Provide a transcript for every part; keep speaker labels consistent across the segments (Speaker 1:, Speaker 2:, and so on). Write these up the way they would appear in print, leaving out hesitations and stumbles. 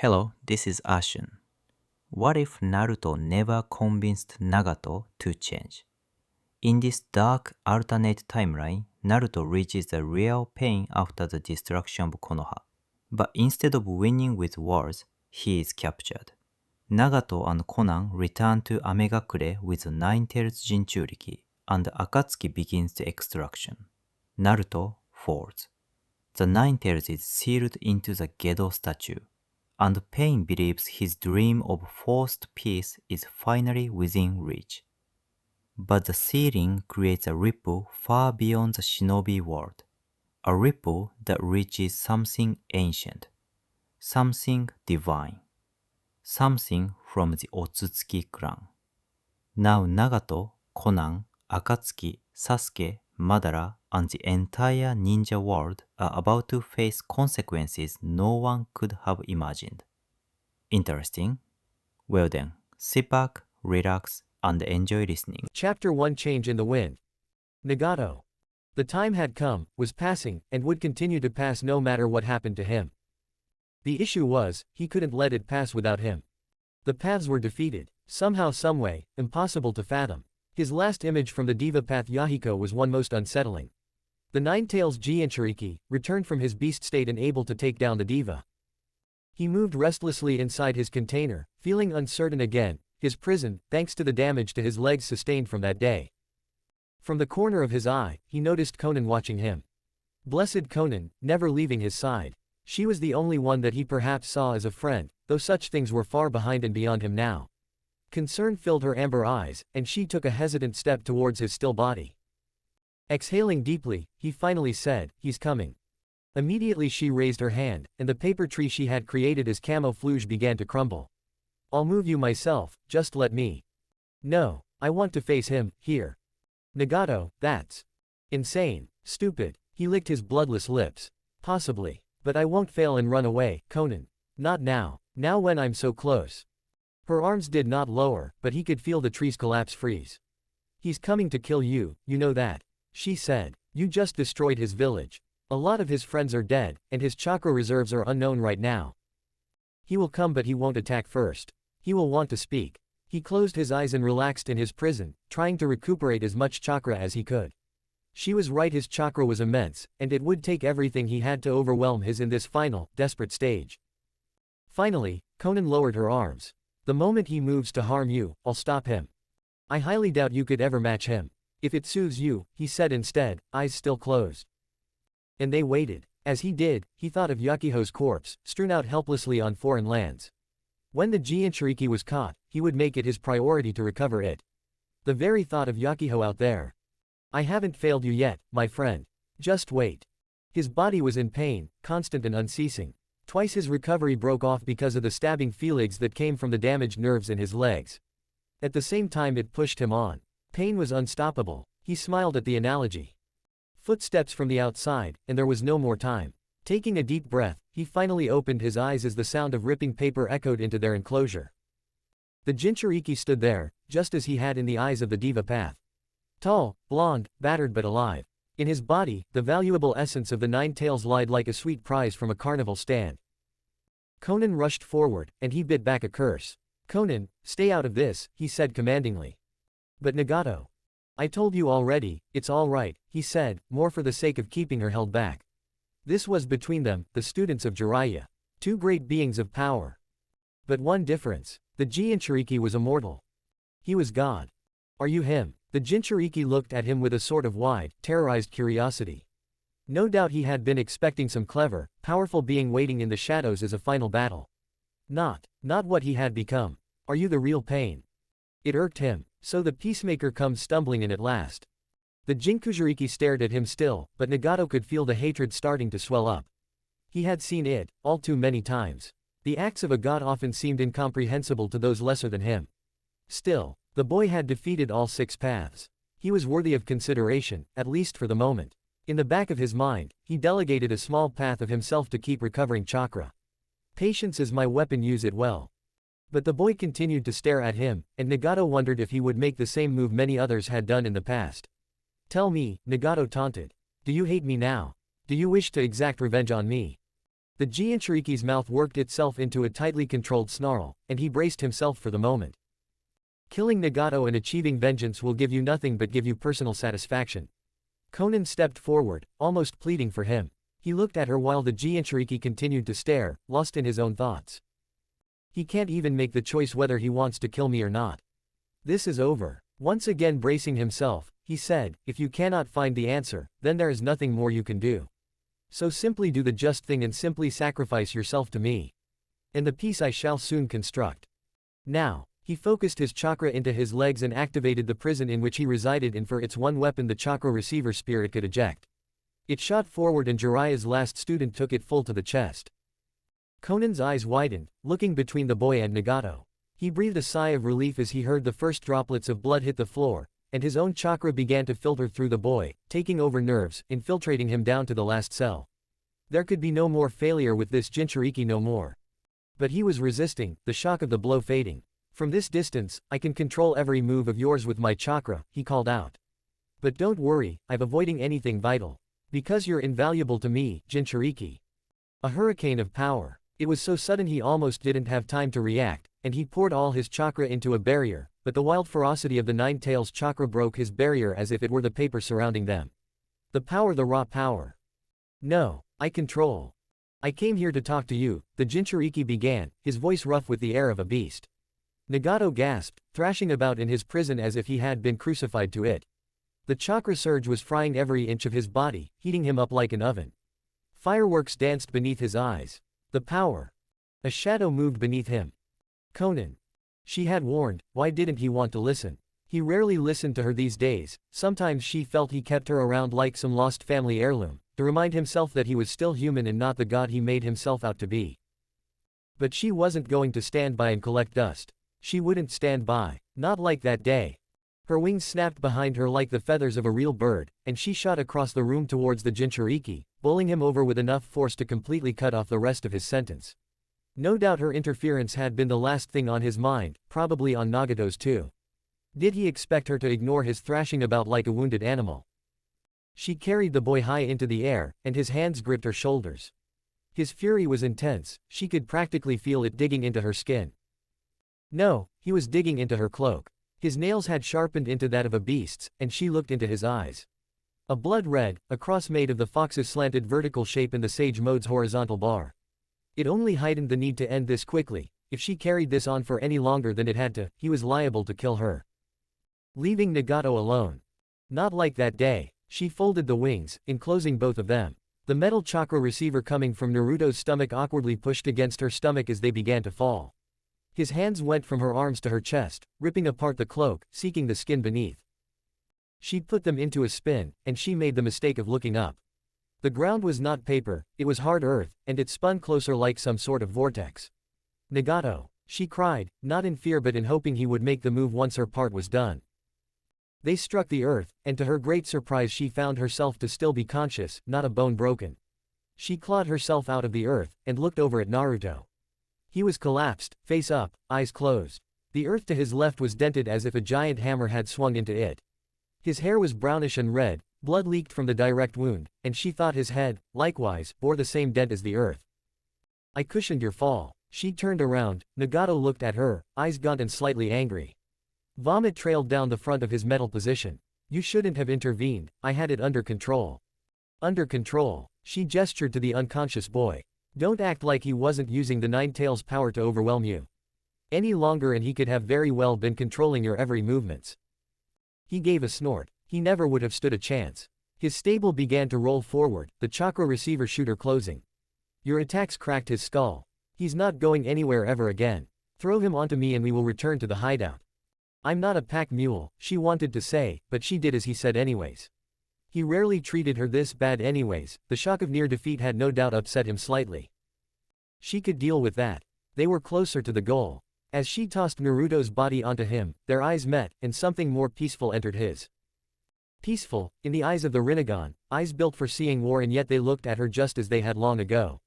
Speaker 1: Hello, this is Ashun. What if Naruto never convinced Nagato to change? In this dark alternate timeline, Naruto reaches the real pain after the destruction of Konoha. But instead of winning with words, he is captured. Nagato and Konan return to Amegakure with Nine-Tails Jinchuriki, and Akatsuki begins the extraction. Naruto falls. The Nine-Tails is sealed into the Gedo Statue, and Pain believes his dream of forced peace is finally within reach. But the sealing creates a ripple far beyond the shinobi world, a ripple that reaches something ancient, something divine, something from the Otsutsuki clan. Now Nagato, Konan, Akatsuki, Sasuke, Madara, and the entire ninja world are about to face consequences no one could have imagined. Interesting? Well then, sit back, relax, and enjoy listening.
Speaker 2: Chapter 1 Change in the Wind. Nagato. The time had come, was passing, and would continue to pass no matter what happened to him. The issue was, he couldn't let it pass without him. The paths were defeated, somehow someway, impossible to fathom. His last image from the diva path Yahiko was one most unsettling. The Nine-Tails Jinchuriki returned from his beast state and able to take down the diva. He moved restlessly inside his container, feeling uncertain again, his prison, thanks to the damage to his legs sustained from that day. From the corner of his eye, he noticed Konan watching him. Blessed Konan, never leaving his side. She was the only one that he perhaps saw as a friend, though such things were far behind and beyond him now. Concern filled her amber eyes, and she took a hesitant step towards his still body. Exhaling deeply, he finally said, "He's coming." Immediately she raised her hand, and the paper tree she had created as camouflage began to crumble. "I'll move you myself, just let me." "No, I want to face him, here." "Nagato, that's insane, stupid." He licked his bloodless lips. "Possibly. But I won't fail and run away, Konan. Not now, now when I'm so close." Her arms did not lower, but he could feel the tree's collapse freeze. "He's coming to kill you, you know that," she said. "You just destroyed his village. A lot of his friends are dead, and his chakra reserves are unknown right now. He will come but he won't attack first. He will want to speak." He closed his eyes and relaxed in his prison, trying to recuperate as much chakra as he could. She was right, his chakra was immense, and it would take everything he had to overwhelm his in this final, desperate stage. Finally, Konan lowered her arms. "The moment he moves to harm you, I'll stop him. I highly doubt you could ever match him. If it soothes you," he said instead, eyes still closed. And they waited. As he did, he thought of Yakiho's corpse, strewn out helplessly on foreign lands. When the Jinchuriki was caught, he would make it his priority to recover it. The very thought of Yakiho out there. "I haven't failed you yet, my friend. Just wait." His body was in pain, constant and unceasing. Twice his recovery broke off because of the stabbing feelings that came from the damaged nerves in his legs. At the same time it pushed him on. Pain was unstoppable. He smiled at the analogy. Footsteps from the outside, and there was no more time. Taking a deep breath, he finally opened his eyes as the sound of ripping paper echoed into their enclosure. The Jinchuriki stood there, just as he had in the eyes of the diva path. Tall, blonde, battered but alive. In his body, the valuable essence of the Nine-Tails lied like a sweet prize from a carnival stand. Konan rushed forward, and he bit back a curse. "Konan, stay out of this," he said commandingly. "But Nagato." "I told you already, it's all right," he said, more for the sake of keeping her held back. This was between them, the students of Jiraiya. Two great beings of power. But one difference. The Jinchuriki was immortal. He was God. "Are you him?" The Jinchuriki looked at him with a sort of wide, terrorized curiosity. No doubt he had been expecting some clever, powerful being waiting in the shadows as a final battle. Not what he had become. "Are you the real Pain?" It irked him. So the peacemaker comes stumbling in at last. The Jinchuriki stared at him still, but Nagato could feel the hatred starting to swell up. He had seen it, all too many times. The acts of a god often seemed incomprehensible to those lesser than him. Still, the boy had defeated all 6 paths. He was worthy of consideration, at least for the moment. In the back of his mind, he delegated a small path of himself to keep recovering chakra. "Patience is my weapon, use it well." But the boy continued to stare at him, and Nagato wondered if he would make the same move many others had done in the past. "Tell me," Nagato taunted. "Do you hate me now? Do you wish to exact revenge on me?" The Jinchuriki's mouth worked itself into a tightly controlled snarl, and he braced himself for the moment. Killing Nagato and achieving vengeance will give you nothing but give you personal satisfaction. Konan stepped forward, almost pleading for him. He looked at her while the Jinchuriki continued to stare, lost in his own thoughts. He can't even make the choice whether he wants to kill me or not. This is over. Once again bracing himself, he said, if you cannot find the answer, then there is nothing more you can do. So simply do the just thing and simply sacrifice yourself to me. And the peace I shall soon construct. Now, he focused his chakra into his legs and activated the prison in which he resided, and for its one weapon the chakra receiver spear it could eject. It shot forward and Jiraiya's last student took it full to the chest. Konan's eyes widened, looking between the boy and Nagato. He breathed a sigh of relief as he heard the first droplets of blood hit the floor, and his own chakra began to filter through the boy, taking over nerves, infiltrating him down to the last cell. There could be no more failure with this Jinchuriki, no more. But he was resisting, the shock of the blow fading. From this distance, I can control every move of yours with my chakra, he called out. But don't worry, I'm avoiding anything vital. Because you're invaluable to me, Jinchuriki. A hurricane of power. It was so sudden he almost didn't have time to react, and he poured all his chakra into a barrier, but the wild ferocity of the Nine Tails chakra broke his barrier as if it were the paper surrounding them. The power, the raw power. No, I control. I came here to talk to you, the Jinchuriki began, his voice rough with the air of a beast. Nagato gasped, thrashing about in his prison as if he had been crucified to it. The chakra surge was frying every inch of his body, heating him up like an oven. Fireworks danced beneath his eyes. The power. A shadow moved beneath him. Konan. She had warned, why didn't he want to listen? He rarely listened to her these days, sometimes she felt he kept her around like some lost family heirloom, to remind himself that he was still human and not the god he made himself out to be. But she wasn't going to stand by and collect dust. She wouldn't stand by, not like that day. Her wings snapped behind her like the feathers of a real bird, and she shot across the room towards the Jinchuriki, bowling him over with enough force to completely cut off the rest of his sentence. No doubt her interference had been the last thing on his mind, probably on Nagato's too. Did he expect her to ignore his thrashing about like a wounded animal? She carried the boy high into the air, and his hands gripped her shoulders. His fury was intense, she could practically feel it digging into her skin. No, he was digging into her cloak. His nails had sharpened into that of a beast's, and she looked into his eyes. A blood red, a cross made of the fox's slanted vertical shape and the sage mode's horizontal bar. It only heightened the need to end this quickly. If she carried this on for any longer than it had to, he was liable to kill her. Leaving Nagato alone. Not like that day. She folded the wings, enclosing both of them. The metal chakra receiver coming from Naruto's stomach awkwardly pushed against her stomach as they began to fall. His hands went from her arms to her chest, ripping apart the cloak, seeking the skin beneath. She put them into a spin, and she made the mistake of looking up. The ground was not paper, it was hard earth, and it spun closer like some sort of vortex. Nagato, she cried, not in fear but in hoping he would make the move once her part was done. They struck the earth, and to her great surprise she found herself to still be conscious, not a bone broken. She clawed herself out of the earth, and looked over at Naruto. He was collapsed, face up, eyes closed. The earth to his left was dented as if a giant hammer had swung into it. His hair was brownish and red, blood leaked from the direct wound, and she thought his head, likewise, bore the same dent as the earth. I cushioned your fall. She turned around, Nagato looked at her, eyes gaunt and slightly angry. Vomit trailed down the front of his metal position. You shouldn't have intervened, I had it under control. Under control. She gestured to the unconscious boy. Don't act like he wasn't using the Nine Tails power to overwhelm you any longer, and he could have very well been controlling your every movements. He gave a snort. He never would have stood a chance. His stable began to roll forward, the chakra receiver shooter closing. Your attacks cracked his skull. He's not going anywhere ever again. Throw him onto me and we will return to the hideout. I'm not a pack mule, she wanted to say, but she did as he said anyways. He rarely treated her this bad anyways, the shock of near defeat had no doubt upset him slightly. She could deal with that. They were closer to the goal. As she tossed Naruto's body onto him, their eyes met, and something more peaceful entered his. Peaceful, in the eyes of the Rinnegan, eyes built for seeing war, and yet they looked at her just as they had long ago.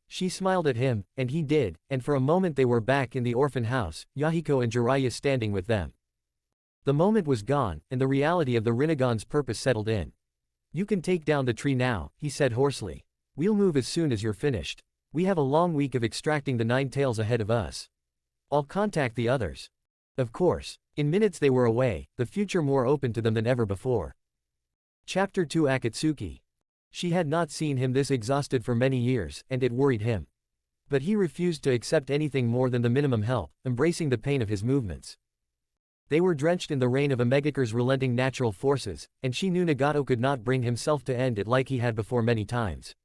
Speaker 2: She smiled at him, and he did, and for a moment they were back in the orphan house, Yahiko and Jiraiya standing with them. The moment was gone, and the reality of the Rinnegan's purpose settled in. You can take down the tree now, he said hoarsely. We'll move as soon as you're finished. We have a long week of extracting the 9 tails ahead of us. I'll contact the others. Of course. In minutes they were away, the future more open to them than ever before. Chapter 2 Akatsuki. She had not seen him this exhausted for many years, and it worried him. But he refused to accept anything more than the minimum help, embracing the pain of his movements. They were drenched in the rain of Amegakure's relenting natural forces, and she knew Nagato could not bring himself to end it like he had before many times.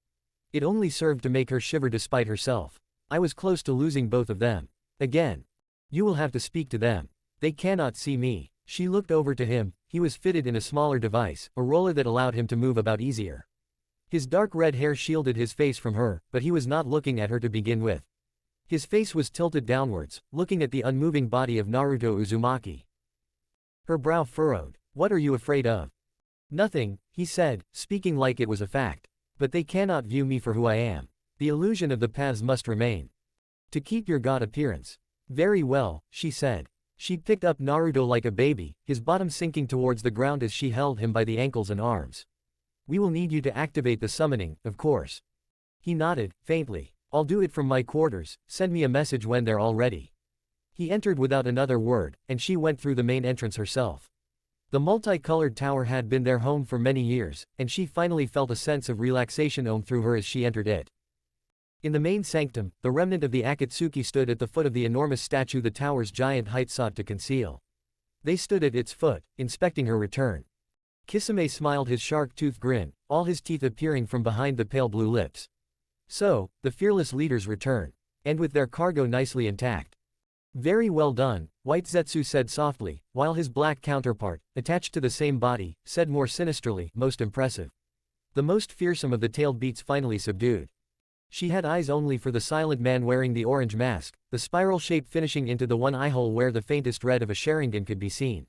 Speaker 2: It only served to make her shiver despite herself. I was close to losing both of them. Again. You will have to speak to them. They cannot see me. She looked over to him. He was fitted in a smaller device, a roller that allowed him to move about easier. His dark red hair shielded his face from her, but he was not looking at her to begin with. His face was tilted downwards, looking at the unmoving body of Naruto Uzumaki. Her brow furrowed. What are you afraid of? Nothing, he said, speaking like it was a fact. But they cannot view me for who I am. The illusion of the paths must remain. To keep your god appearance. Very well, she said. She picked up Naruto like a baby, his bottom sinking towards the ground as she held him by the ankles and arms. We will need you to activate the summoning, of course. He nodded, faintly. I'll do it from my quarters, send me a message when they're all ready. He entered without another word, and she went through the main entrance herself. The multicolored tower had been their home for many years, and she finally felt a sense of relaxation own through her as she entered it. In the main sanctum, the remnant of the Akatsuki stood at the foot of the enormous statue the tower's giant height sought to conceal. They stood at its foot, inspecting her return. Kisame smiled his shark-toothed grin, all his teeth appearing from behind the pale blue lips. So, the fearless leaders return. And with their cargo nicely intact. Very well done, White Zetsu said softly, while his black counterpart, attached to the same body, said more sinisterly, most impressive. The most fearsome of the tailed beasts finally subdued. She had eyes only for the silent man wearing the orange mask, the spiral shape finishing into the one eyehole where the faintest red of a Sharingan could be seen.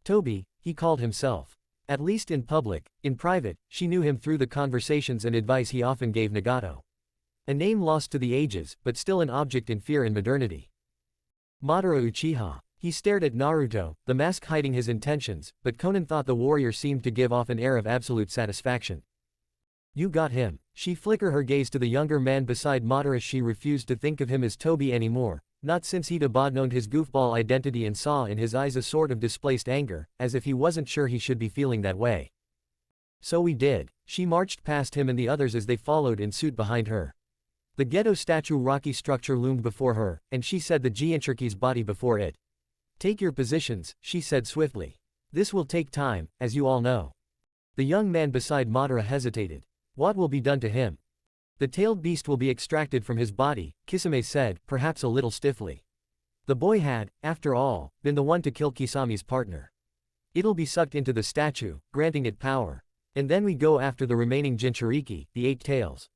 Speaker 2: Toby, he called himself. At least in public. In private, she knew him through the conversations and advice he often gave Nagato. A name lost to the ages, but still an object in fear and modernity. Madara Uchiha. He stared at Naruto, the mask hiding his intentions, but Konan thought the warrior seemed to give off an air of absolute satisfaction. You got him. She flickered her gaze to the younger man beside Madara. She refused to think of him as Toby anymore, not since he'd abandoned his goofball identity and saw in his eyes a sort of displaced anger, as if he wasn't sure he should be feeling that way. So we did. She marched past him and the others as they followed in suit behind her. The Gedo Statue rocky structure loomed before her, and she said the Jinchuriki's body before it. Take your positions, she said swiftly. This will take time, as you all know. The young man beside Madara hesitated. What will be done to him? The tailed beast will be extracted from his body, Kisame said, perhaps a little stiffly. The boy had, after all, been the one to kill Kisami's partner. It'll be sucked into the statue, granting it power. And then we go after the remaining Jinchuriki, the 8 tails.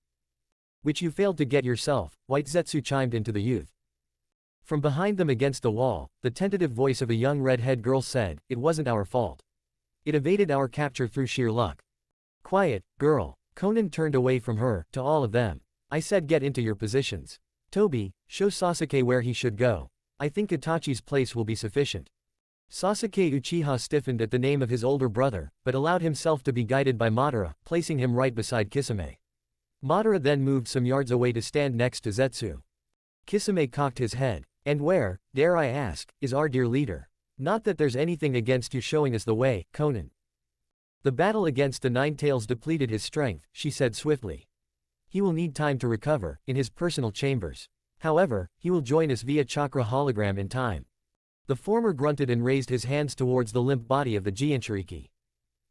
Speaker 2: Which you failed to get yourself, White Zetsu chimed into the youth. From behind them against the wall, the tentative voice of a young red-haired girl said, it wasn't our fault. It evaded our capture through sheer luck. Quiet, girl. Konan turned away from her, to all of them. I said get into your positions. Toby, show Sasuke where he should go. I think Itachi's place will be sufficient. Sasuke Uchiha stiffened at the name of his older brother, but allowed himself to be guided by Madara, placing him right beside Kisame. Madara then moved some yards away to stand next to Zetsu. Kisame cocked his head. And where, dare I ask, is our dear leader? Not that there's anything against you showing us the way, Konan. The battle against the 9 tails depleted his strength, she said swiftly. He will need time to recover, in his personal chambers. However, he will join us via chakra hologram in time. The former grunted and raised his hands towards the limp body of the Jinchuriki.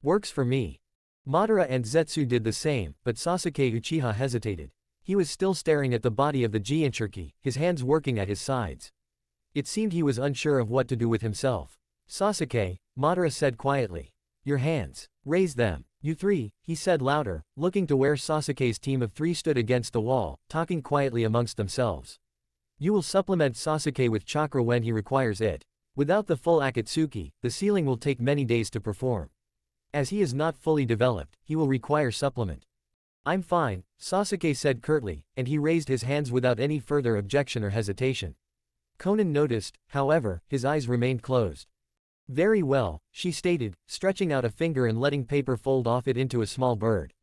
Speaker 2: Works for me. Madara and Zetsu did the same, but Sasuke Uchiha hesitated. He was still staring at the body of the Jinchuriki, his hands working at his sides. It seemed he was unsure of what to do with himself. Sasuke, Madara said quietly. Your hands. Raise them. You 3, he said louder, looking to where Sasuke's team of 3 stood against the wall, talking quietly amongst themselves. You will supplement Sasuke with chakra when he requires it. Without the full Akatsuki, the sealing will take many days to perform. As he is not fully developed, he will require supplement. I'm fine, Sasuke said curtly, and he raised his hands without any further objection or hesitation. Konan noticed, however, his eyes remained closed. Very well, she stated, stretching out a finger and letting paper fold off it into a small bird.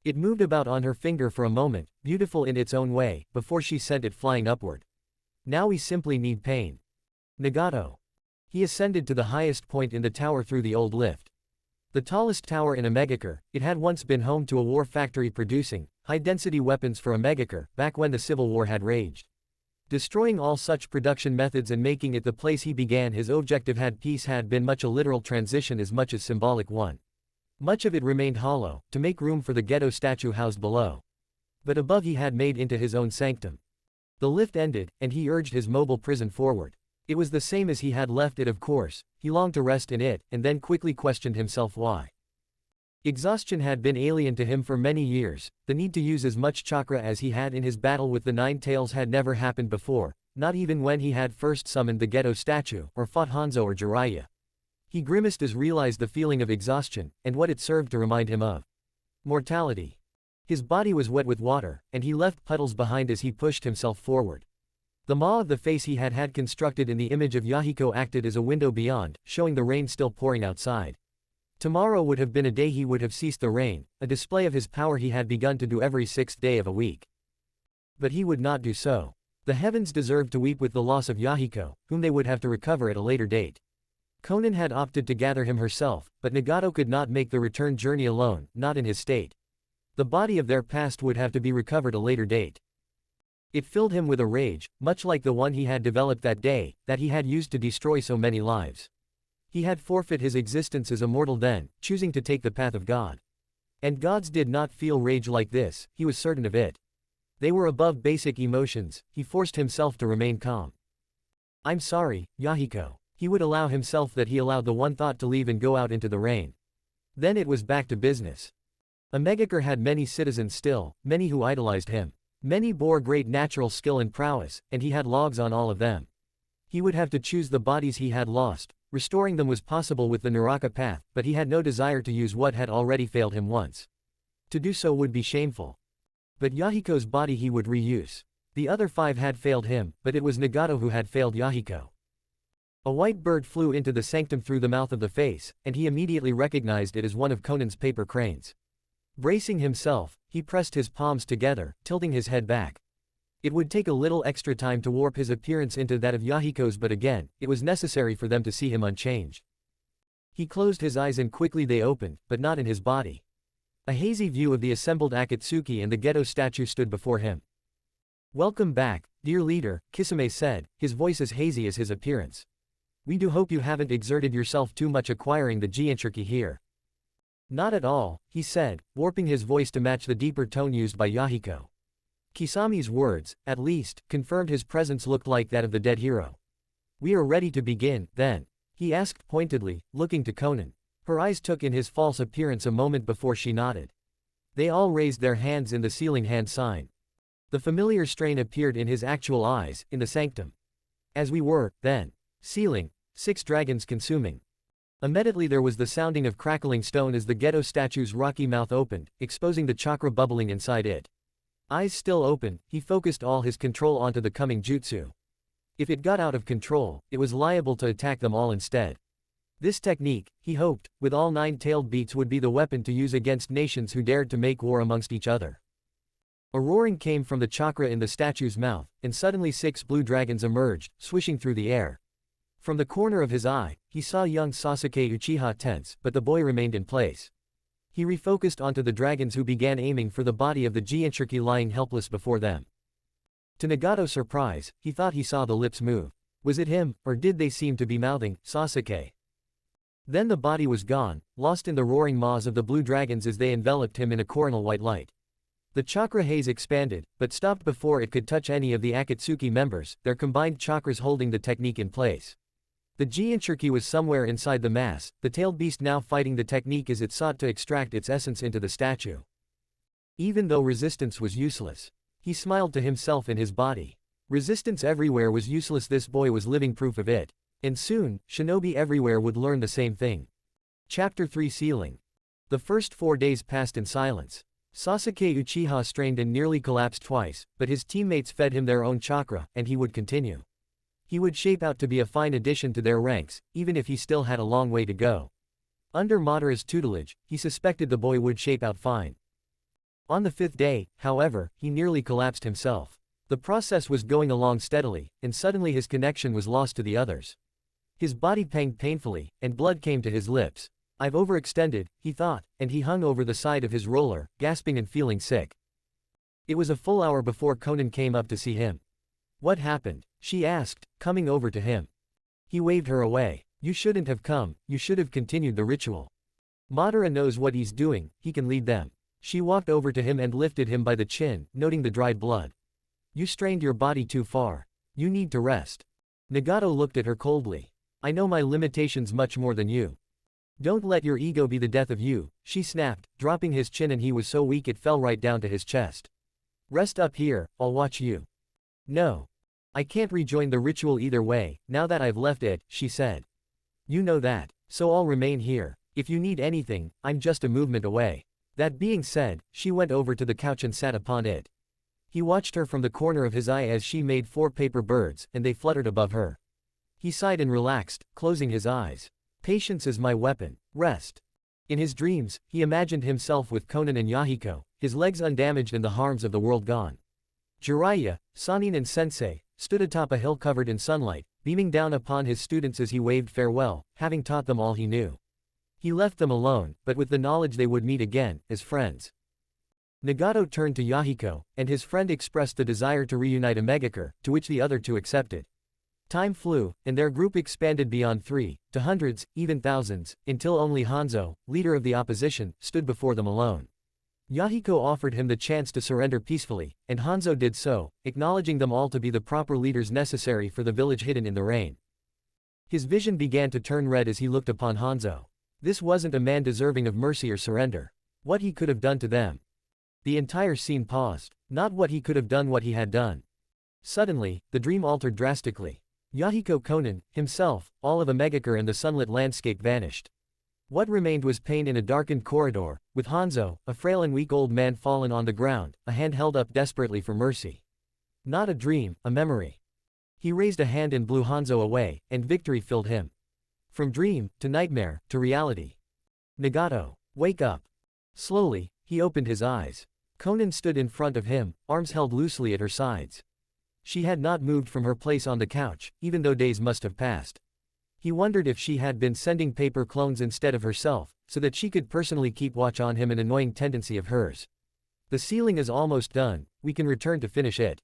Speaker 2: It moved about on her finger for a moment, beautiful in its own way, before she sent it flying upward. Now we simply need pain. Nagato. He ascended to the highest point in the tower through the old lift. The tallest tower in Amegakure, it had once been home to a war factory producing high-density weapons for Amegakure back when the Civil War had raged. Destroying all such production methods and making it the place he began his objective had peace had been much a literal transition as much as symbolic one. Much of it remained hollow, to make room for the Gedo statue housed below. But above he had made into his own sanctum. The lift ended, and he urged his mobile prison forward. It was the same as he had left it, of course. He longed to rest in it, and then quickly questioned himself why. Exhaustion had been alien to him for many years. The need to use as much chakra as he had in his battle with the Nine Tails had never happened before, not even when he had first summoned the Gedo statue, or fought Hanzo or Jiraiya. He grimaced as realized the feeling of exhaustion, and what it served to remind him of. Mortality. His body was wet with water, and he left puddles behind as he pushed himself forward. The maw of the face he had had constructed in the image of Yahiko acted as a window beyond, showing the rain still pouring outside. Tomorrow would have been a day he would have ceased the rain, a display of his power he had begun to do every sixth day of a week. But he would not do so. The heavens deserved to weep with the loss of Yahiko, whom they would have to recover at a later date. Konan had opted to gather him herself, but Nagato could not make the return journey alone, not in his state. The body of their past would have to be recovered a later date. It filled him with a rage, much like the one he had developed that day, that he had used to destroy so many lives. He had forfeit his existence as a mortal then, choosing to take the path of God. And gods did not feel rage like this, he was certain of it. They were above basic emotions, he forced himself to remain calm. I'm sorry, Yahiko. He would allow himself that he allowed the one thought to leave and go out into the rain. Then it was back to business. Amegakure had many citizens still, many who idolized him. Many bore great natural skill and prowess, and he had logs on all of them. He would have to choose the bodies he had lost. Restoring them was possible with the Naraka path, but he had no desire to use what had already failed him once. To do so would be shameful. But Yahiko's body he would reuse. The other 5 had failed him, but it was Nagato who had failed Yahiko. A white bird flew into the sanctum through the mouth of the face, and he immediately recognized it as one of Konan's paper cranes. Bracing himself, he pressed his palms together, tilting his head back. It would take a little extra time to warp his appearance into that of Yahiko's, but again, it was necessary for them to see him unchanged. He closed his eyes and quickly they opened, but not in his body. A hazy view of the assembled Akatsuki and the Gedo statue stood before him. Welcome back, dear leader, Kisame said, his voice as hazy as his appearance. We do hope you haven't exerted yourself too much acquiring the Jinchuriki here. Not at all, he said, warping his voice to match the deeper tone used by Yahiko. Kisame's words, at least, confirmed his presence looked like that of the dead hero. We are ready to begin, then? He asked pointedly, looking to Konan. Her eyes took in his false appearance a moment before she nodded. They all raised their hands in the sealing hand sign. The familiar strain appeared in his actual eyes, in the sanctum. As we were, then. Sealing, 6 dragons consuming. Immediately there was the sounding of crackling stone as the Gedo statue's rocky mouth opened, exposing the chakra bubbling inside it. Eyes still open, he focused all his control onto the coming jutsu. If it got out of control, it was liable to attack them all instead. This technique, he hoped, with all 9-tailed beasts would be the weapon to use against nations who dared to make war amongst each other. A roaring came from the chakra in the statue's mouth, and suddenly 6 blue dragons emerged, swishing through the air. From the corner of his eye, he saw young Sasuke Uchiha tense, but the boy remained in place. He refocused onto the dragons who began aiming for the body of the Jinchuriki lying helpless before them. To Nagato's surprise, he thought he saw the lips move. Was it him, or did they seem to be mouthing, Sasuke? Then the body was gone, lost in the roaring maws of the blue dragons as they enveloped him in a coronal white light. The chakra haze expanded, but stopped before it could touch any of the Akatsuki members, their combined chakras holding the technique in place. The Jinchuriki was somewhere inside the mass, the tailed beast now fighting the technique as it sought to extract its essence into the statue. Even though resistance was useless. He smiled to himself in his body. Resistance everywhere was useless, this boy was living proof of it. And soon, shinobi everywhere would learn the same thing. Chapter 3 Sealing. The first 4 days passed in silence. Sasuke Uchiha strained and nearly collapsed twice, but his teammates fed him their own chakra, and he would continue. He would shape out to be a fine addition to their ranks, even if he still had a long way to go. Under Madara's tutelage, he suspected the boy would shape out fine. On the 5th day, however, he nearly collapsed himself. The process was going along steadily, and suddenly his connection was lost to the others. His body panged painfully, and blood came to his lips. I've overextended, he thought, and he hung over the side of his roller, gasping and feeling sick. It was a full hour before Konan came up to see him. What happened? She asked, coming over to him. He waved her away. You shouldn't have come, you should have continued the ritual. Madara knows what he's doing, he can lead them. She walked over to him and lifted him by the chin, noting the dried blood. You strained your body too far. You need to rest. Nagato looked at her coldly. I know my limitations much more than you. Don't let your ego be the death of you, she snapped, dropping his chin, and he was so weak it fell right down to his chest. Rest up here, I'll watch you. No. I can't rejoin the ritual either way, now that I've left it, she said. You know that. So I'll remain here. If you need anything, I'm just a movement away. That being said, she went over to the couch and sat upon it. He watched her from the corner of his eye as she made 4 paper birds, and they fluttered above her. He sighed and relaxed, closing his eyes. Patience is my weapon. Rest. In his dreams, he imagined himself with Konan and Yahiko, his legs undamaged and the harms of the world gone. Jiraiya, Sannin and Sensei, stood atop a hill covered in sunlight, beaming down upon his students as he waved farewell, having taught them all he knew. He left them alone, but with the knowledge they would meet again, as friends. Nagato turned to Yahiko, and his friend expressed the desire to reunite Amegakure, to which the other two accepted. Time flew, and their group expanded beyond 3, to hundreds, even thousands, until only Hanzo, leader of the opposition, stood before them alone. Yahiko offered him the chance to surrender peacefully, and Hanzo did so, acknowledging them all to be the proper leaders necessary for the village hidden in the rain. His vision began to turn red as he looked upon Hanzo. This wasn't a man deserving of mercy or surrender. What he could have done to them. The entire scene paused. Not what he could have done, what he had done. Suddenly, the dream altered drastically. Yahiko, Konan, himself, all of Amegakure and the sunlit landscape vanished. What remained was pain in a darkened corridor, with Hanzo, a frail and weak old man, fallen on the ground, a hand held up desperately for mercy. Not a dream, a memory. He raised a hand and blew Hanzo away, and victory filled him. From dream, to nightmare, to reality. Nagato, wake up. Slowly, he opened his eyes. Konan stood in front of him, arms held loosely at her sides. She had not moved from her place on the couch, even though days must have passed. He wondered if she had been sending paper clones instead of herself, so that she could personally keep watch on him, an annoying tendency of hers. The ceiling is almost done, we can return to finish it.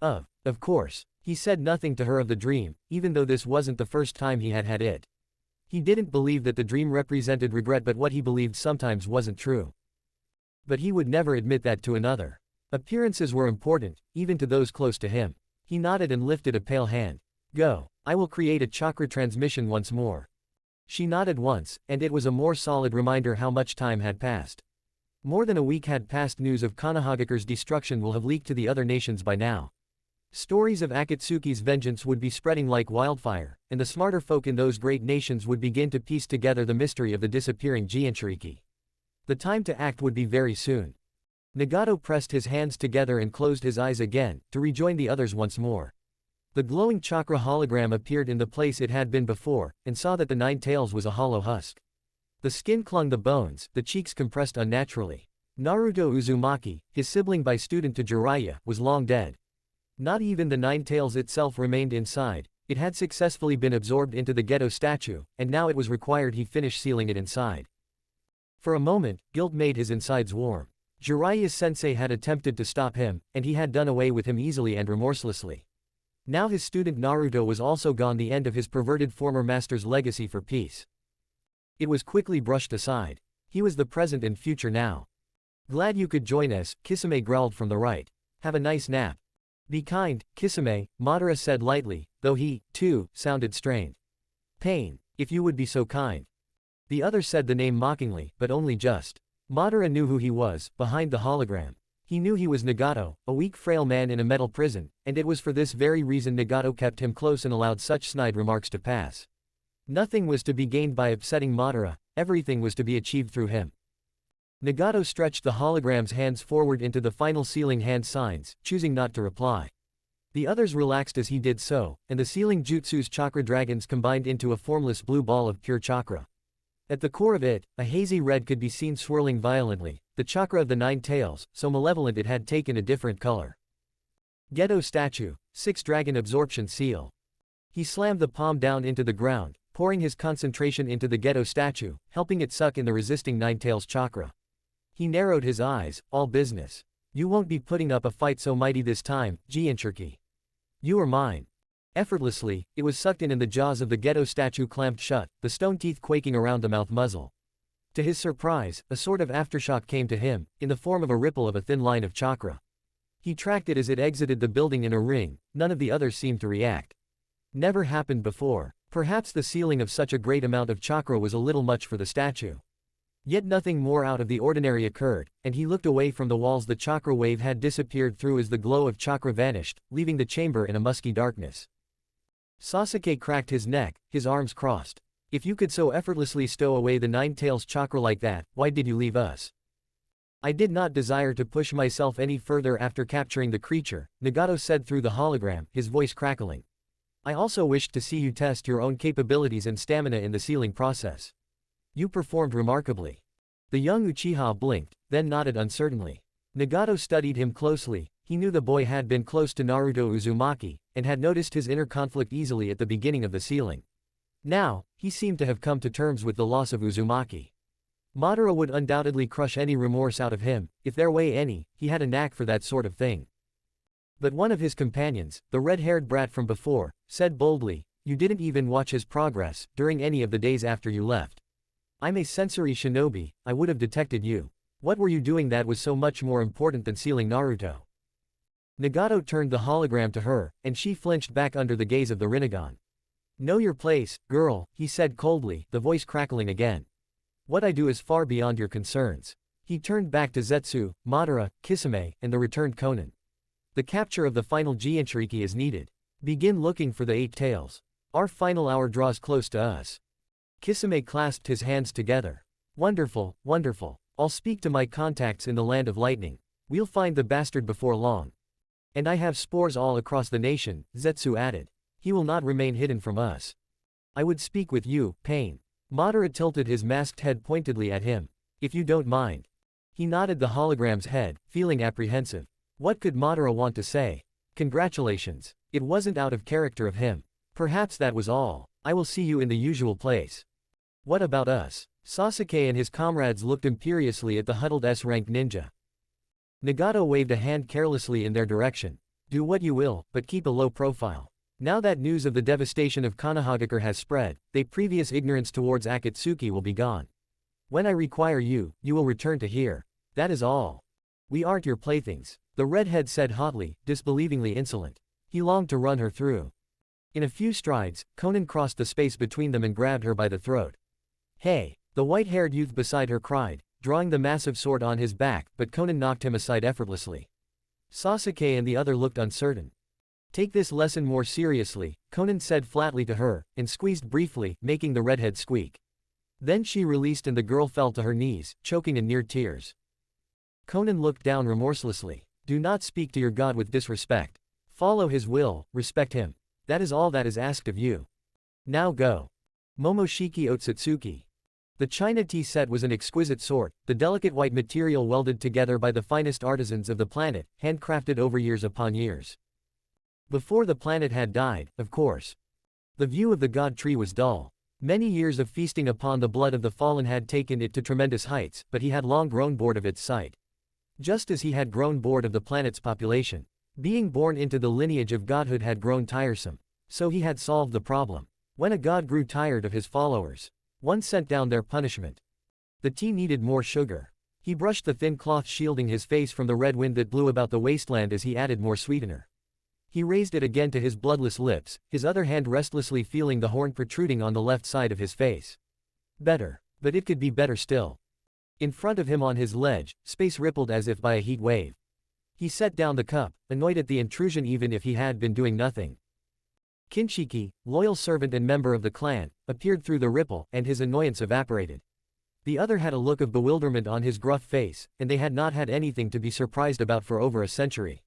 Speaker 2: Of course. He said nothing to her of the dream, even though this wasn't the first time he had had it. He didn't believe that the dream represented regret, but what he believed sometimes wasn't true. But he would never admit that to another. Appearances were important, even to those close to him. He nodded and lifted a pale hand. Go. I will create a chakra transmission once more. She nodded once, and it was a more solid reminder how much time had passed. More than a week had passed. News of Konohagakure's destruction will have leaked to the other nations by now. Stories of Akatsuki's vengeance would be spreading like wildfire, and the smarter folk in those great nations would begin to piece together the mystery of the disappearing Jinchuriki. The time to act would be very soon. Nagato pressed his hands together and closed his eyes again, to rejoin the others once more. The glowing chakra hologram appeared in the place it had been before, and saw that the 9 tails was a hollow husk. The skin clung the bones, the cheeks compressed unnaturally. Naruto Uzumaki, his sibling by student to Jiraiya, was long dead. Not even the 9 tails itself remained inside. It had successfully been absorbed into the Gedo statue, and now it was required he finish sealing it inside. For a moment, guilt made his insides warm. Jiraiya's sensei had attempted to stop him, and he had done away with him easily and remorselessly. Now his student Naruto was also gone, the end of his perverted former master's legacy for peace. It was quickly brushed aside. He was the present and future now. Glad you could join us, Kisame growled from the right. Have a nice nap. Be kind, Kisame, Madara said lightly, though he, too, sounded strained. Pain, if you would be so kind. The other said the name mockingly, but only just. Madara knew who he was, behind the hologram. He knew he was Nagato, a weak frail man in a metal prison, and it was for this very reason Nagato kept him close and allowed such snide remarks to pass. Nothing was to be gained by upsetting Madara, everything was to be achieved through him. Nagato stretched the hologram's hands forward into the final sealing hand signs, choosing not to reply. The others relaxed as he did so, and the sealing jutsu's chakra dragons combined into a formless blue ball of pure chakra. At the core of it, a hazy red could be seen swirling violently, the chakra of the 9 tails, so malevolent it had taken a different color. Gedo Statue, 6 Dragon Absorption Seal. He slammed the palm down into the ground, pouring his concentration into the Gedo Statue, helping it suck in the resisting 9 tails chakra. He narrowed his eyes, all business. You won't be putting up a fight so mighty this time, Kinshiki. You are mine. Effortlessly, it was sucked in and the jaws of the Gedo Statue clamped shut, the stone teeth quaking around the mouth muzzle. To his surprise, a sort of aftershock came to him, in the form of a ripple of a thin line of chakra. He tracked it as it exited the building in a ring, none of the others seemed to react. Never happened before. Perhaps the sealing of such a great amount of chakra was a little much for the statue. Yet nothing more out of the ordinary occurred, and he looked away from the walls the chakra wave had disappeared through as the glow of chakra vanished, leaving the chamber in a musky darkness. Sasuke cracked his neck, his arms crossed. If you could so effortlessly stow away the 9 tails chakra like that, why did you leave us? I did not desire to push myself any further after capturing the creature, Nagato said through the hologram, his voice crackling. I also wished to see you test your own capabilities and stamina in the sealing process. You performed remarkably. The young Uchiha blinked, then nodded uncertainly. Nagato studied him closely. He knew the boy had been close to Naruto Uzumaki, and had noticed his inner conflict easily at the beginning of the sealing. Now, he seemed to have come to terms with the loss of Uzumaki. Madara would undoubtedly crush any remorse out of him, if there were any, he had a knack for that sort of thing. But one of his companions, the red-haired brat from before, said boldly, you didn't even watch his progress, during any of the days after you left. I'm a sensory shinobi, I would have detected you. What were you doing that was so much more important than sealing Naruto? Nagato turned the hologram to her, and she flinched back under the gaze of the Rinnegan. Know your place, girl, he said coldly, the voice crackling again. What I do is far beyond your concerns. He turned back to Zetsu, Madara, Kisame, and the returned Konan. The capture of the final Jinchuriki is needed. Begin looking for the 8 tails. Our final hour draws close to us. Kisame clasped his hands together. Wonderful, wonderful. I'll speak to my contacts in the land of lightning. We'll find the bastard before long. And I have spores all across the nation, Zetsu added. He will not remain hidden from us. I would speak with you, Pain. Madara tilted his masked head pointedly at him. If you don't mind. He nodded the hologram's head, feeling apprehensive. What could Madara want to say? Congratulations. It wasn't out of character of him. Perhaps that was all. I will see you in the usual place. What about us? Sasuke and his comrades looked imperiously at the huddled S-rank ninja. Nagato waved a hand carelessly in their direction. Do what you will, but keep a low profile. Now that news of the devastation of Konoha has spread, their previous ignorance towards Akatsuki will be gone. When I require you, you will return to here. That is all. We aren't your playthings, the redhead said hotly, disbelievingly insolent. He longed to run her through. In a few strides, Konan crossed the space between them and grabbed her by the throat. Hey! The white-haired youth beside her cried, drawing the massive sword on his back, but Konan knocked him aside effortlessly. Sasuke and the other looked uncertain. Take this lesson more seriously, Konan said flatly to her, and squeezed briefly, making the redhead squeak. Then she released and the girl fell to her knees, choking in near tears. Konan looked down remorselessly. Do not speak to your god with disrespect. Follow his will, respect him. That is all that is asked of you. Now go. Momoshiki Otsutsuki. The China tea set was an exquisite sort, the delicate white material welded together by the finest artisans of the planet, handcrafted over years upon years. Before the planet had died, of course. The view of the god tree was dull. Many years of feasting upon the blood of the fallen had taken it to tremendous heights, but he had long grown bored of its sight. Just as he had grown bored of the planet's population. Being born into the lineage of godhood had grown tiresome. So he had solved the problem. When a god grew tired of his followers, one sent down their punishment. The tea needed more sugar. He brushed the thin cloth shielding his face from the red wind that blew about the wasteland as he added more sweetener. He raised it again to his bloodless lips, his other hand restlessly feeling the horn protruding on the left side of his face. Better. But it could be better still. In front of him on his ledge, space rippled as if by a heat wave. He set down the cup, annoyed at the intrusion even if he had been doing nothing. Kinshiki, loyal servant and member of the clan, appeared through the ripple, and his annoyance evaporated. The other had a look of bewilderment on his gruff face, and they had not had anything to be surprised about for over a century.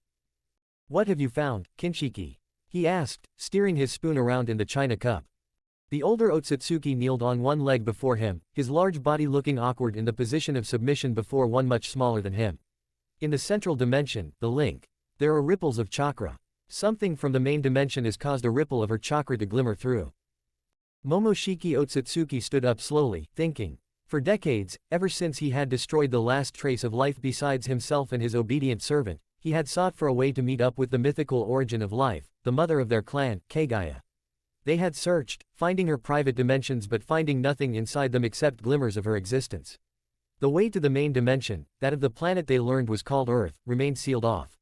Speaker 2: What have you found, Kinshiki? He asked, steering his spoon around in the china cup. The older Otsutsuki kneeled on one leg before him, his large body looking awkward in the position of submission before one much smaller than him. In the central dimension, the link, there are ripples of chakra. Something from the main dimension has caused a ripple of her chakra to glimmer through. Momoshiki Otsutsuki stood up slowly, thinking. For decades, ever since he had destroyed the last trace of life besides himself and his obedient servant, he had sought for a way to meet up with the mythical origin of life, the mother of their clan, Kagaya. They had searched, finding her private dimensions but finding nothing inside them except glimmers of her existence. The way to the main dimension, that of the planet they learned was called Earth, remained sealed off.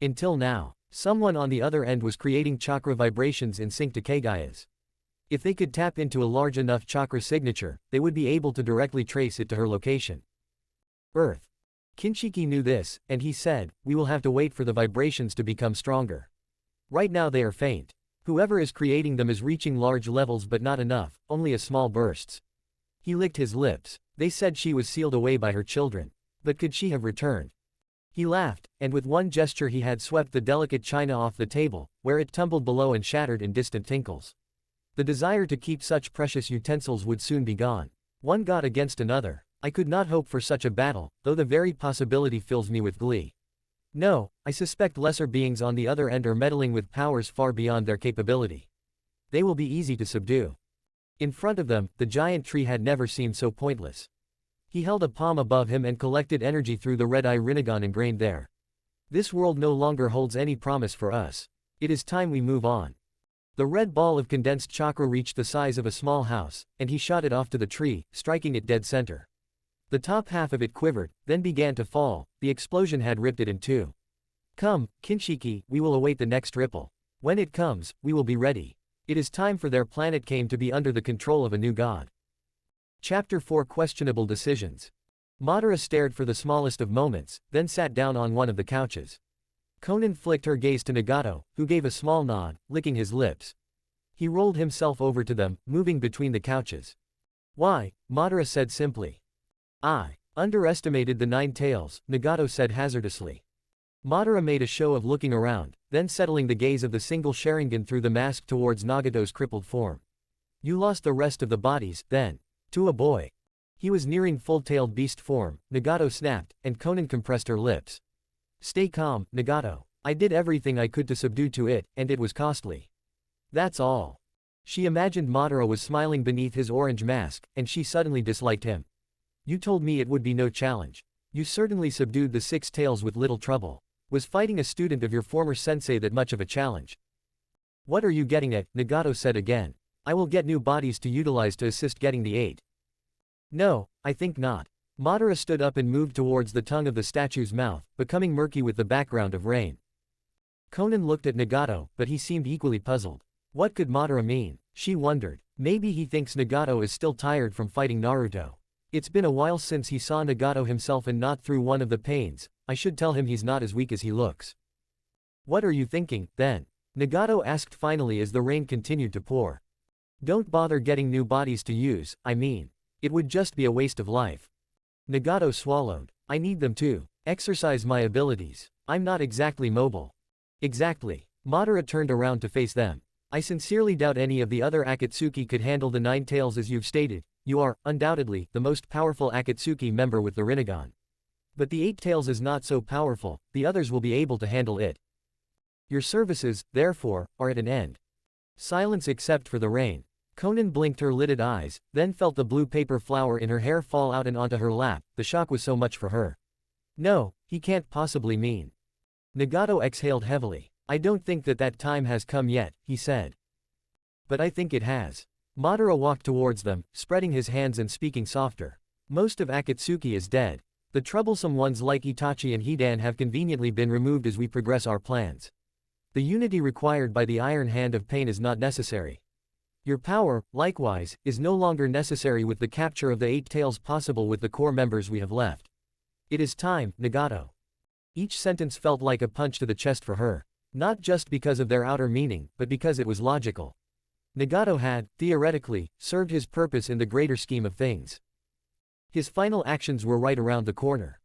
Speaker 2: Until now, someone on the other end was creating chakra vibrations in sync to Kagaya's. If they could tap into a large enough chakra signature, they would be able to directly trace it to her location. Earth. Kinshiki knew this, and he said, "We will have to wait for the vibrations to become stronger. Right now they are faint. Whoever is creating them is reaching large levels but not enough, only a small bursts." He licked his lips. They said she was sealed away by her children. But could she have returned? He laughed, and with one gesture he had swept the delicate china off the table, where it tumbled below and shattered in distant tinkles. The desire to keep such precious utensils would soon be gone. One god against another. I could not hope for such a battle, though the very possibility fills me with glee. No, I suspect lesser beings on the other end are meddling with powers far beyond their capability. They will be easy to subdue. In front of them, the giant tree had never seemed so pointless. He held a palm above him and collected energy through the red-eye Rinnegan ingrained there. This world no longer holds any promise for us. It is time we move on. The red ball of condensed chakra reached the size of a small house, and he shot it off to the tree, striking it dead center. The top half of it quivered, then began to fall. The explosion had ripped it in two. Come, Kinshiki, we will await the next ripple. When it comes, we will be ready. It is time for their planet came to be under the control of a new god. Chapter 4 Questionable Decisions. Madara stared for the smallest of moments, then sat down on one of the couches. Konan flicked her gaze to Nagato, who gave a small nod, licking his lips. He rolled himself over to them, moving between the couches. Why? Madara said simply. I underestimated the 9 tails, Nagato said hazardously. Madara made a show of looking around, then settling the gaze of the single Sharingan through the mask towards Nagato's crippled form. You lost the rest of the bodies, then. To a boy. He was nearing full-tailed beast form, Nagato snapped, and Konan compressed her lips. Stay calm, Nagato. I did everything I could to subdue to it, and it was costly. That's all. She imagined Madara was smiling beneath his orange mask, and she suddenly disliked him. You told me it would be no challenge. You certainly subdued the 6 tails with little trouble. Was fighting a student of your former sensei that much of a challenge? What are you getting at? Nagato said again. I will get new bodies to utilize to assist getting the 8. No, I think not. Madara stood up and moved towards the tongue of the statue's mouth, becoming murky with the background of rain. Konan looked at Nagato, but he seemed equally puzzled. What could Madara mean? She wondered. Maybe he thinks Nagato is still tired from fighting Naruto. It's been a while since he saw Nagato himself and not through one of the pains. I should tell him he's not as weak as he looks. What are you thinking, then? Nagato asked finally as the rain continued to pour. Don't bother getting new bodies to use, I mean. It would just be a waste of life. Nagato swallowed. I need them to exercise my abilities. I'm not exactly mobile. Exactly. Madara turned around to face them. I sincerely doubt any of the other Akatsuki could handle the 9 tails as you've stated. You are, undoubtedly, the most powerful Akatsuki member with the Rinnegan. But the 8 tails is not so powerful, the others will be able to handle it. Your services, therefore, are at an end. Silence except for the rain. Konan blinked her lidded eyes, then felt the blue paper flower in her hair fall out and onto her lap. The shock was so much for her. No, he can't possibly mean. Nagato exhaled heavily. I don't think that time has come yet, he said. But I think it has. Madara walked towards them, spreading his hands and speaking softer. Most of Akatsuki is dead. The troublesome ones like Itachi and Hidan have conveniently been removed as we progress our plans. The unity required by the Iron Hand of Pain is not necessary. Your power, likewise, is no longer necessary with the capture of the 8 tails possible with the core members we have left. It is time, Nagato. Each sentence felt like a punch to the chest for her. Not just because of their outer meaning, but because it was logical. Nagato had, theoretically, served his purpose in the greater scheme of things. His final actions were right around the corner.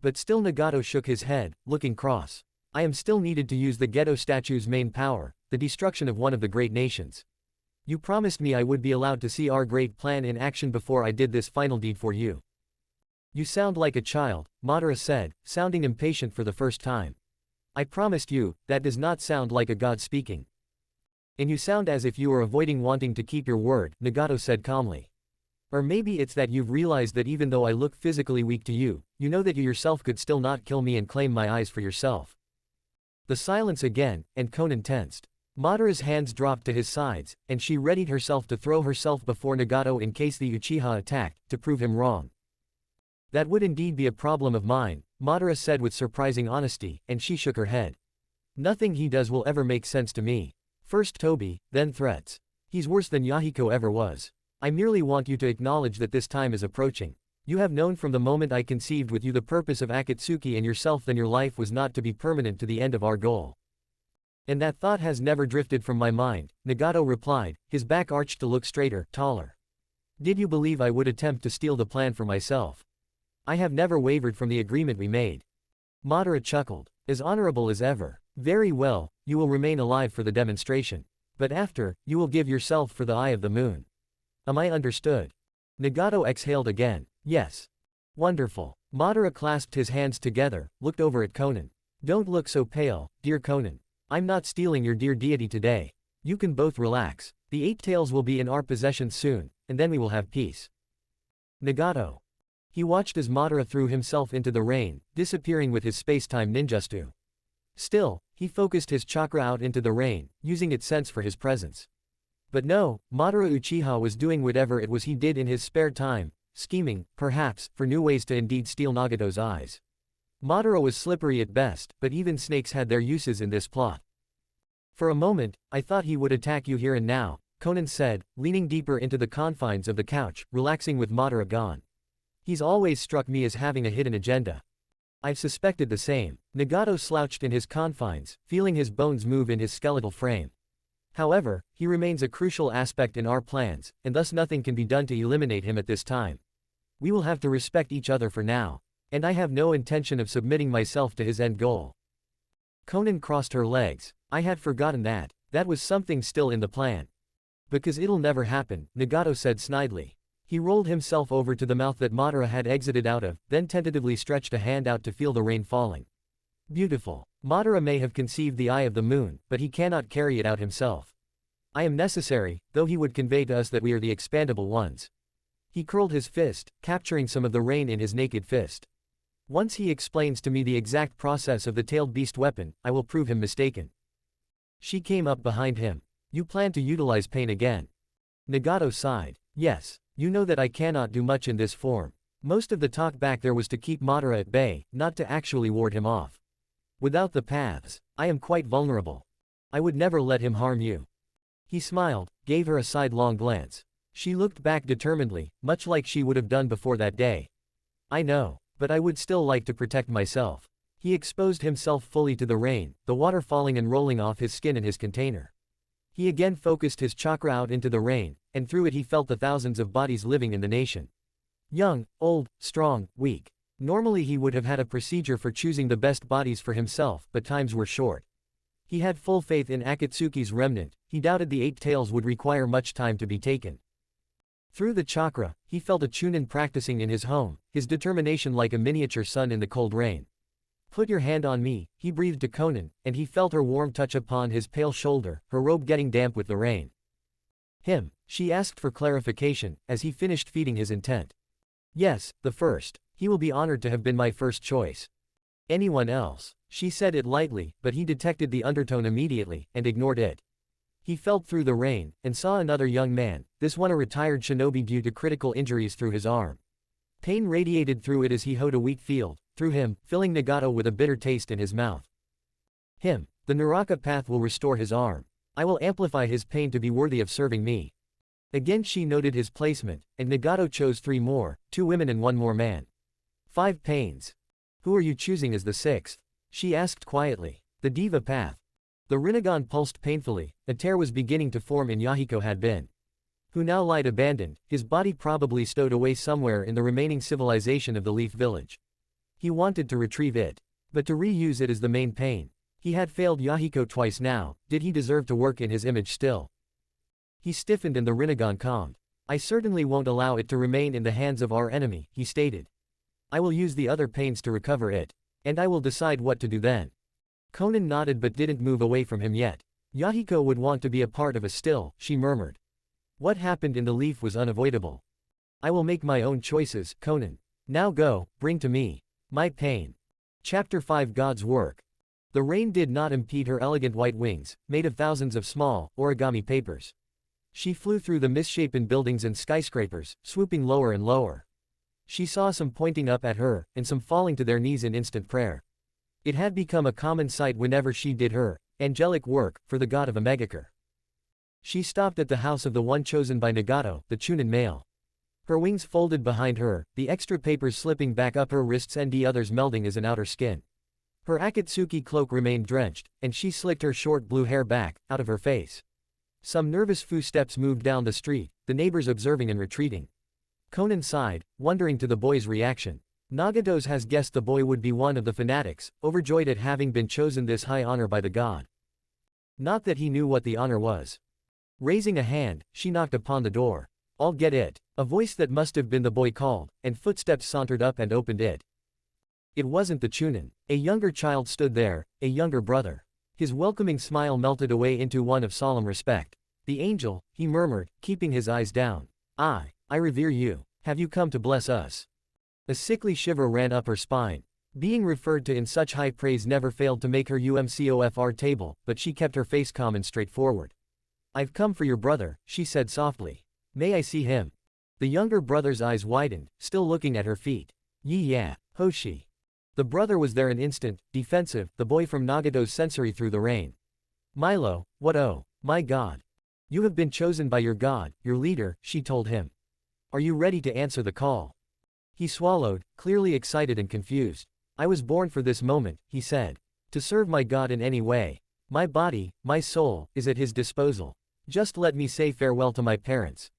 Speaker 2: But still Nagato shook his head, looking cross. I am still needed to use the Gedo Statue's main power, the destruction of one of the great nations. You promised me I would be allowed to see our great plan in action before I did this final deed for you. You sound like a child, Madara said, sounding impatient for the first time. I promised you, that does not sound like a god speaking. And you sound as if you are avoiding wanting to keep your word, Nagato said calmly. Or maybe it's that you've realized that even though I look physically weak to you, you know that you yourself could still not kill me and claim my eyes for yourself. The silence again, and Konan tensed. Madara's hands dropped to his sides, and she readied herself to throw herself before Nagato in case the Uchiha attacked, to prove him wrong. That would indeed be a problem of mine, Madara said with surprising honesty, and she shook her head. Nothing he does will ever make sense to me. First Toby, then threats. He's worse than Yahiko ever was. I merely want you to acknowledge that this time is approaching. You have known from the moment I conceived with you the purpose of Akatsuki and yourself, then your life was not to be permanent to the end of our goal. And that thought has never drifted from my mind, Nagato replied, his back arched to look straighter, taller. Did you believe I would attempt to steal the plan for myself? I have never wavered from the agreement we made. Madara chuckled. As honorable as ever. Very well, you will remain alive for the demonstration. But after, you will give yourself for the eye of the moon. Am I understood? Nagato exhaled again. Yes. Wonderful. Madara clasped his hands together, looked over at Konan. Don't look so pale, dear Konan. I'm not stealing your dear deity today. You can both relax. The 8 tails will be in our possession soon, and then we will have peace. Nagato. He watched as Madara threw himself into the rain, disappearing with his space-time ninjutsu. Still, he focused his chakra out into the rain, using its sense for his presence. But no, Madara Uchiha was doing whatever it was he did in his spare time, scheming, perhaps, for new ways to indeed steal Nagato's eyes. Madara was slippery at best, but even snakes had their uses in this plot. For a moment, I thought he would attack you here and now, Konan said, leaning deeper into the confines of the couch, relaxing with Madara gone. He's always struck me as having a hidden agenda. I've suspected the same. Nagato slouched in his confines, feeling his bones move in his skeletal frame. However, he remains a crucial aspect in our plans, and thus nothing can be done to eliminate him at this time. We will have to respect each other for now. And I have no intention of submitting myself to his end goal. Konan crossed her legs. I had forgotten that. That was something still in the plan. Because it'll never happen, Nagato said snidely. He rolled himself over to the mouth that Madara had exited out of, then tentatively stretched a hand out to feel the rain falling. Beautiful. Madara may have conceived the eye of the moon, but he cannot carry it out himself. I am necessary, though he would convey to us that we are the expandable ones. He curled his fist, capturing some of the rain in his naked fist. Once he explains to me the exact process of the tailed beast weapon, I will prove him mistaken. She came up behind him. You plan to utilize pain again. Nagato sighed. Yes. You know that I cannot do much in this form. Most of the talk back there was to keep Madara at bay, not to actually ward him off. Without the paths, I am quite vulnerable. I would never let him harm you. He smiled, gave her a sidelong glance. She looked back determinedly, much like she would have done before that day. I know, but I would still like to protect myself. He exposed himself fully to the rain, the water falling and rolling off his skin in his container. He again focused his chakra out into the rain, and through it he felt the thousands of bodies living in the nation. Young, old, strong, weak. Normally he would have had a procedure for choosing the best bodies for himself, but times were short. He had full faith in Akatsuki's remnant. He doubted the 8 tails would require much time to be taken. Through the chakra, he felt a Chunin practicing in his home, his determination like a miniature sun in the cold rain. Put your hand on me, he breathed to Konan, and he felt her warm touch upon his pale shoulder, her robe getting damp with the rain. Him, she asked for clarification, as he finished feeding his intent. Yes, the first. He will be honored to have been my first choice. Anyone else? She said it lightly, but he detected the undertone immediately, and ignored it. He felt through the rain, and saw another young man, this one a retired shinobi due to critical injuries through his arm. Pain radiated through it as he hoed a wheat field, through him, filling Nagato with a bitter taste in his mouth. Him, the Naraka path will restore his arm. I will amplify his pain to be worthy of serving me. Again she noted his placement, and Nagato chose 3 more, 2 women and 1 more man. 5 pains. Who are you choosing as the 6th? She asked quietly. The Diva path. The Rinnegan pulsed painfully. A tear was beginning to form in Yahiko had been. Who now lied abandoned, his body probably stowed away somewhere in the remaining civilization of the Leaf Village. He wanted to retrieve it. But to reuse it is the main pain. He had failed Yahiko twice now, did he deserve to work in his image still? He stiffened and the Rinnegan calmed. I certainly won't allow it to remain in the hands of our enemy, he stated. I will use the other pains to recover it. And I will decide what to do then. Konan nodded but didn't move away from him yet. Yahiko would want to be a part of us still, she murmured. What happened in the leaf was unavoidable. I will make my own choices, Konan. Now go, bring to me my pain. Chapter 5 God's Work. The rain did not impede her elegant white wings, made of thousands of small, origami papers. She flew through the misshapen buildings and skyscrapers, swooping lower and lower. She saw some pointing up at her, and some falling to their knees in instant prayer. It had become a common sight whenever she did her angelic work for the god of Amegakure. She stopped at the house of the one chosen by Nagato, the Chunin male. Her wings folded behind her, the extra papers slipping back up her wrists and the others melding as an outer skin. Her Akatsuki cloak remained drenched, and she slicked her short blue hair back, out of her face. Some nervous footsteps moved down the street, the neighbors observing and retreating. Konan sighed, wondering to the boy's reaction. Nagato has guessed the boy would be one of the fanatics, overjoyed at having been chosen this high honor by the god. Not that he knew what the honor was. Raising a hand, she knocked upon the door. I'll get it. A voice that must have been the boy called, and footsteps sauntered up and opened it. It wasn't the Chunin. A younger child stood there, a younger brother. His welcoming smile melted away into one of solemn respect. The angel, he murmured, keeping his eyes down. I revere you. Have you come to bless us? A sickly shiver ran up her spine. Being referred to in such high praise never failed to make her umcofr table, but she kept her face calm and straightforward. I've come for your brother, she said softly. May I see him? The younger brother's eyes widened, still looking at her feet. Yeah, Hoshi. The brother was there an instant, defensive, the boy from Nagato's sensory through the rain. Milo, what oh, my god. You have been chosen by your god, your leader, she told him. Are you ready to answer the call? He swallowed, clearly excited and confused. I was born for this moment, he said. To serve my god in any way. My body, my soul, is at his disposal. Just let me say farewell to my parents.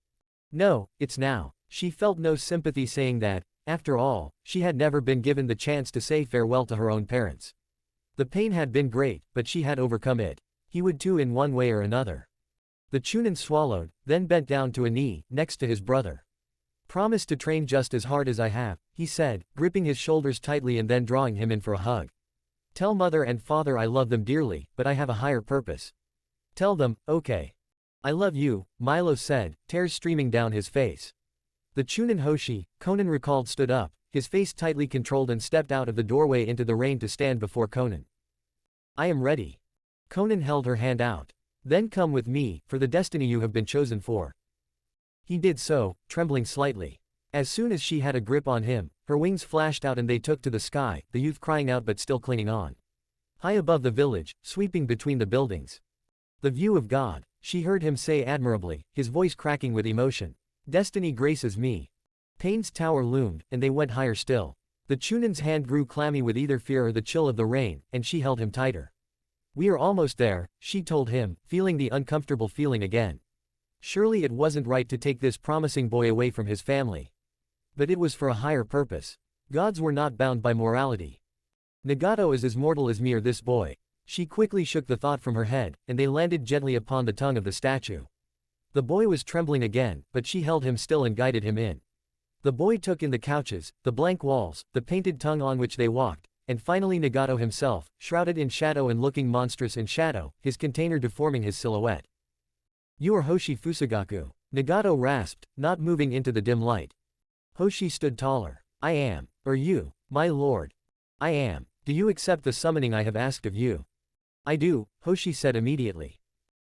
Speaker 2: No, it's now. She felt no sympathy saying that. After all, she had never been given the chance to say farewell to her own parents. The pain had been great, but she had overcome it. He would too in one way or another. The Chunin swallowed, then bent down to a knee, next to his brother. Promise to train just as hard as I have, he said, gripping his shoulders tightly and then drawing him in for a hug. Tell mother and father I love them dearly, but I have a higher purpose. Tell them, okay. I love you, Milo said, tears streaming down his face. The Chunin Hoshi, Konan recalled stood up, his face tightly controlled and stepped out of the doorway into the rain to stand before Konan. I am ready. Konan held her hand out. Then come with me, for the destiny you have been chosen for. He did so, trembling slightly. As soon as she had a grip on him, her wings flashed out and they took to the sky, the youth crying out but still clinging on. High above the village, sweeping between the buildings. The view of God, she heard him say admirably, his voice cracking with emotion. Destiny graces me. Pain's tower loomed, and they went higher still. The Chunin's hand grew clammy with either fear or the chill of the rain, and she held him tighter. We are almost there, she told him, feeling the uncomfortable feeling again. Surely it wasn't right to take this promising boy away from his family. But it was for a higher purpose. Gods were not bound by morality. Nagato is as mortal as me or this boy. She quickly shook the thought from her head, and they landed gently upon the tongue of the statue. The boy was trembling again, but she held him still and guided him in. The boy took in the couches, the blank walls, the painted tongue on which they walked, and finally Nagato himself, shrouded in shadow and looking monstrous in shadow, his container deforming his silhouette. You are Hoshi Fusagaku, Nagato rasped, not moving into the dim light. Hoshi stood taller. I am. Or you, my lord. I am. Do you accept the summoning I have asked of you? I do, Hoshi said immediately.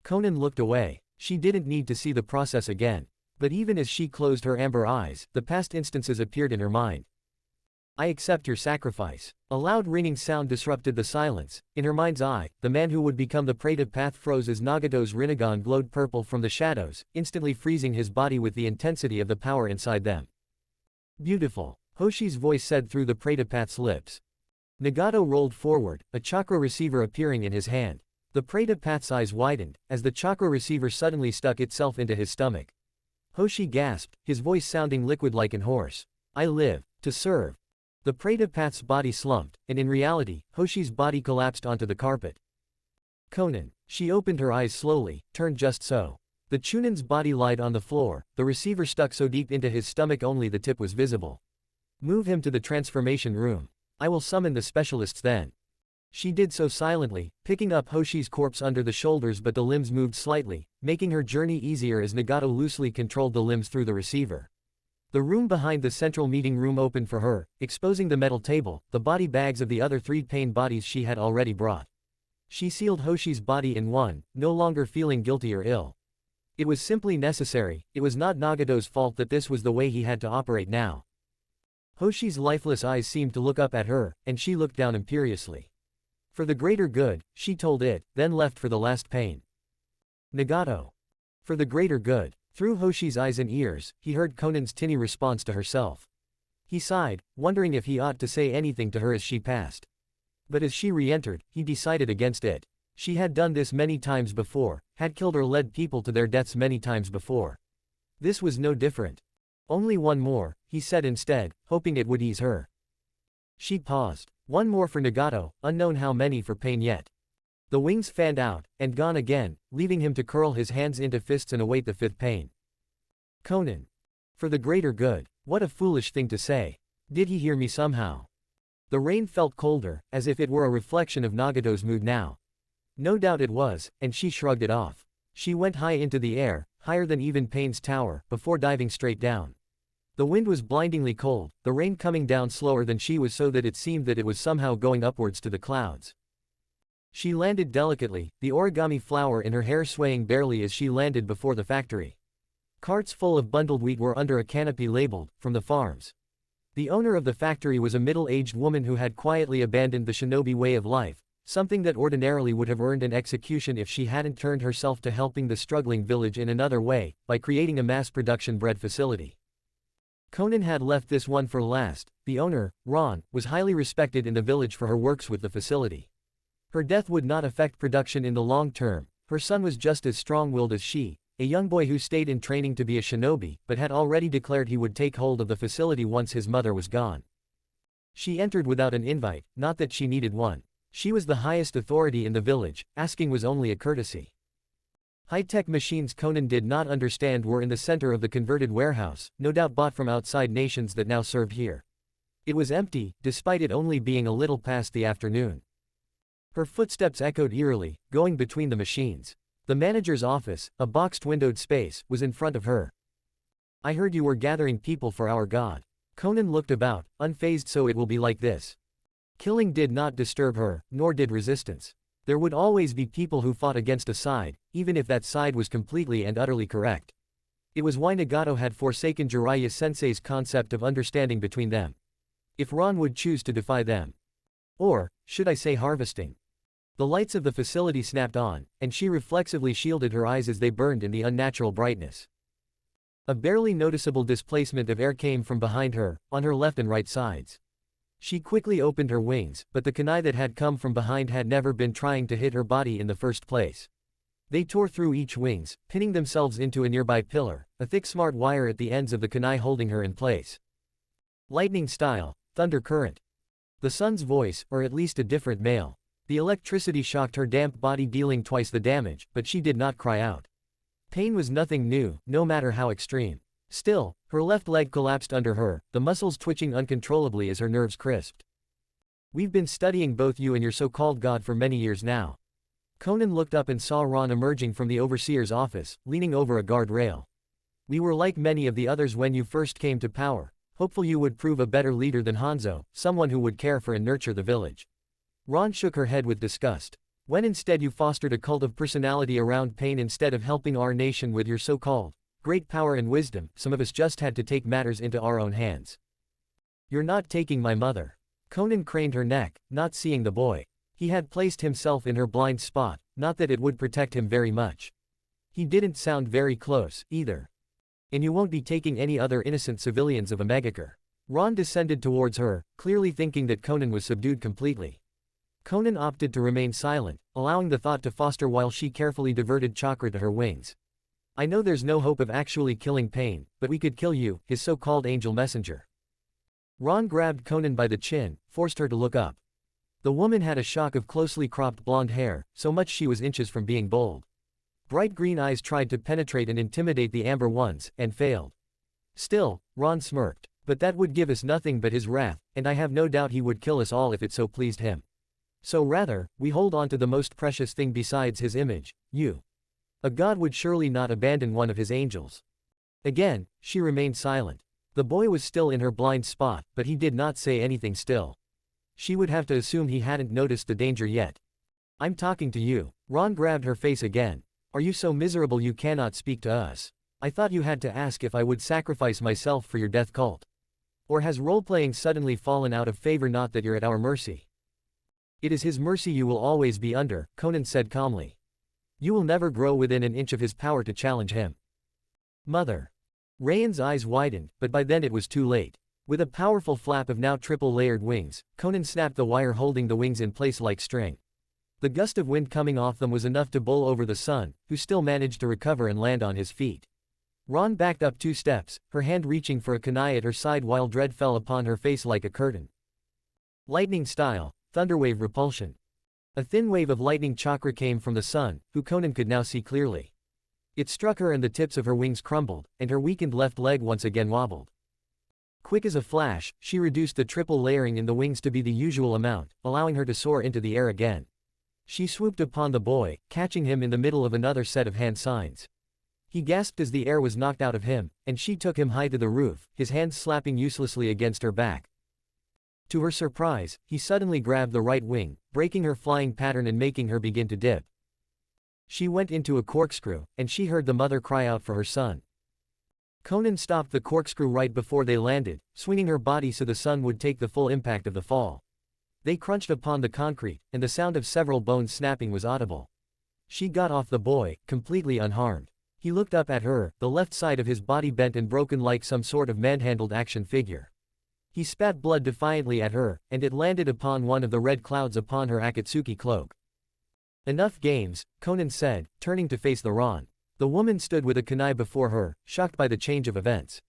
Speaker 2: Konan looked away. She didn't need to see the process again. But even as she closed her amber eyes, the past instances appeared in her mind. I accept your sacrifice. A loud ringing sound disrupted the silence. In her mind's eye, the man who would become the praetor path froze as Nagato's Rinnegan glowed purple from the shadows, instantly freezing his body with the intensity of the power inside them. Beautiful, Hoshi's voice said through the praetor path's lips. Nagato rolled forward, a chakra receiver appearing in his hand. The praetor path's eyes widened, as the chakra receiver suddenly stuck itself into his stomach. Hoshi gasped, his voice sounding liquid-like and hoarse. I live to serve. The praetor path's body slumped, and in reality, Hoshi's body collapsed onto the carpet. Konan. She opened her eyes slowly, turned just so. The Chunin's body lied on the floor, the receiver stuck so deep into his stomach only the tip was visible. Move him to the transformation room. I will summon the specialists then. She did so silently, picking up Hoshi's corpse under the shoulders, but the limbs moved slightly, making her journey easier as Nagato loosely controlled the limbs through the receiver. The room behind the central meeting room opened for her, exposing the metal table, the body bags of the other 3 pain bodies she had already brought. She sealed Hoshi's body in one, no longer feeling guilty or ill. It was simply necessary. It was not Nagato's fault that this was the way he had to operate now. Hoshi's lifeless eyes seemed to look up at her, and she looked down imperiously. For the greater good, she told it, then left for the last pain. Nagato. For the greater good. Through Hoshi's eyes and ears, he heard Konan's tinny response to herself. He sighed, wondering if he ought to say anything to her as she passed. But as she re-entered, he decided against it. She had done this many times before, had killed or led people to their deaths many times before. This was no different. Only one more, he said instead, hoping it would ease her. She paused. One more for Nagato, unknown how many for pain yet. The wings fanned out, and gone again, leaving him to curl his hands into fists and await the 5th pain. Konan. For the greater good. What a foolish thing to say. Did he hear me somehow? The rain felt colder, as if it were a reflection of Nagato's mood now. No doubt it was, and she shrugged it off. She went high into the air, higher than even Pain's tower, before diving straight down. The wind was blindingly cold, the rain coming down slower than she was so that it seemed that it was somehow going upwards to the clouds. She landed delicately, the origami flower in her hair swaying barely as she landed before the factory. Carts full of bundled wheat were under a canopy labeled, "From the Farms." The owner of the factory was a middle-aged woman who had quietly abandoned the shinobi way of life, something that ordinarily would have earned an execution if she hadn't turned herself to helping the struggling village in another way, by creating a mass-production bread facility. Konan had left this one for last. The owner, Ron, was highly respected in the village for her works with the facility. Her death would not affect production in the long term. Her son was just as strong-willed as she, a young boy who stayed in training to be a shinobi, but had already declared he would take hold of the facility once his mother was gone. She entered without an invite, not that she needed one. She was the highest authority in the village, asking was only a courtesy. High-tech machines Konan did not understand were in the center of the converted warehouse, no doubt bought from outside nations that now served here. It was empty, despite it only being a little past the afternoon. Her footsteps echoed eerily, going between the machines. The manager's office, a boxed-windowed space, was in front of her. I heard you were gathering people for our god. Konan looked about, unfazed. So it will be like this. Killing did not disturb her, nor did resistance. There would always be people who fought against a side, even if that side was completely and utterly correct. It was why Nagato had forsaken Jiraiya Sensei's concept of understanding between them. If Ron would choose to defy them. Or, should I say harvesting. The lights of the facility snapped on, and she reflexively shielded her eyes as they burned in the unnatural brightness. A barely noticeable displacement of air came from behind her, on her left and right sides. She quickly opened her wings, but the kunai that had come from behind had never been trying to hit her body in the first place. They tore through each wings, pinning themselves into a nearby pillar, a thick smart wire at the ends of the kunai holding her in place. Lightning style, thunder current. The sun's voice, or at least a different male. The electricity shocked her damp body, dealing twice the damage, but she did not cry out. Pain was nothing new, no matter how extreme. Still, her left leg collapsed under her, the muscles twitching uncontrollably as her nerves crisped. We've been studying both you and your so-called god for many years now. Konan looked up and saw Ron emerging from the overseer's office, leaning over a guard rail. We were like many of the others when you first came to power, hopeful you would prove a better leader than Hanzo, someone who would care for and nurture the village. Ron shook her head with disgust. When instead you fostered a cult of personality around pain instead of helping our nation with your so-called great power and wisdom, some of us just had to take matters into our own hands. You're not taking my mother. Konan craned her neck, not seeing the boy. He had placed himself in her blind spot, not that it would protect him very much. He didn't sound very close, either. And you won't be taking any other innocent civilians of Amegakure. Ron descended towards her, clearly thinking that Konan was subdued completely. Konan opted to remain silent, allowing the thought to foster while she carefully diverted chakra to her wings. I know there's no hope of actually killing Pain, but we could kill you, his so-called angel messenger. Ron grabbed Konan by the chin, forced her to look up. The woman had a shock of closely cropped blonde hair, so much she was inches from being bold. Bright green eyes tried to penetrate and intimidate the amber ones, and failed. Still, Ron smirked. But that would give us nothing but his wrath, and I have no doubt he would kill us all if it so pleased him. So rather, we hold on to the most precious thing besides his image, you. A god would surely not abandon one of his angels. Again, she remained silent. The boy was still in her blind spot, but he did not say anything still. She would have to assume he hadn't noticed the danger yet. I'm talking to you. Ron grabbed her face again. Are you so miserable you cannot speak to us? I thought you had to ask if I would sacrifice myself for your death cult. Or has role-playing suddenly fallen out of favor? Not that you're at our mercy. It is his mercy you will always be under, Konan said calmly. You will never grow within an inch of his power to challenge him. Mother. Rayan's eyes widened, but by then it was too late. With a powerful flap of now triple-layered wings, Konan snapped the wire holding the wings in place like string. The gust of wind coming off them was enough to bowl over the sun, who still managed to recover and land on his feet. Ron backed up 2 steps, her hand reaching for a kunai at her side while dread fell upon her face like a curtain. Lightning style, thunderwave repulsion. A thin wave of lightning chakra came from the sun, who Konan could now see clearly. It struck her and the tips of her wings crumbled, and her weakened left leg once again wobbled. Quick as a flash, she reduced the triple layering in the wings to be the usual amount, allowing her to soar into the air again. She swooped upon the boy, catching him in the middle of another set of hand signs. He gasped as the air was knocked out of him, and she took him high to the roof, his hands slapping uselessly against her back. To her surprise, he suddenly grabbed the right wing, breaking her flying pattern and making her begin to dip. She went into a corkscrew, and she heard the mother cry out for her son. Konan stopped the corkscrew right before they landed, swinging her body so the son would take the full impact of the fall. They crunched upon the concrete, and the sound of several bones snapping was audible. She got off the boy, completely unharmed. He looked up at her, the left side of his body bent and broken like some sort of manhandled action figure. He spat blood defiantly at her, and it landed upon one of the red clouds upon her Akatsuki cloak. Enough games, Konan said, turning to face the Ron. The woman stood with a kunai before her, shocked by the change of events.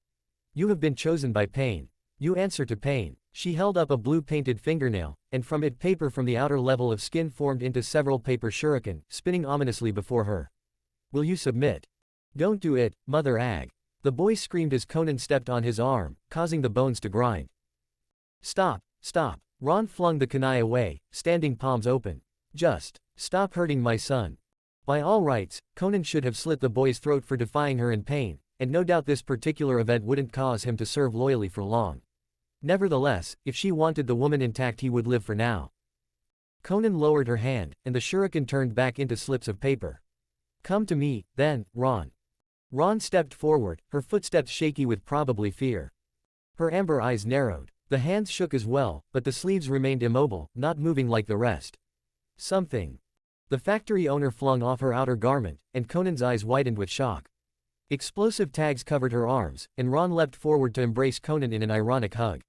Speaker 2: You have been chosen by pain. You answer to pain. She held up a blue-painted fingernail, and from it paper from the outer level of skin formed into several paper shuriken, spinning ominously before her. Will you submit? Don't do it, Mother Ag. The boy screamed as Konan stepped on his arm, causing the bones to grind. Stop, stop. Ron flung the kunai away, standing palms open. Just stop hurting my son. By all rights, Konan should have slit the boy's throat for defying her in pain, and no doubt this particular event wouldn't cause him to serve loyally for long. Nevertheless, if she wanted the woman intact he would live for now. Konan lowered her hand, and the shuriken turned back into slips of paper. Come to me, then, Ron. Ron stepped forward, her footsteps shaky with probably fear. Her amber eyes narrowed. The hands shook as well, but the sleeves remained immobile, not moving like the rest. Something. The factory owner flung off her outer garment, and Konan's eyes widened with shock. Explosive tags covered her arms, and Ron leapt forward to embrace Konan in an ironic hug.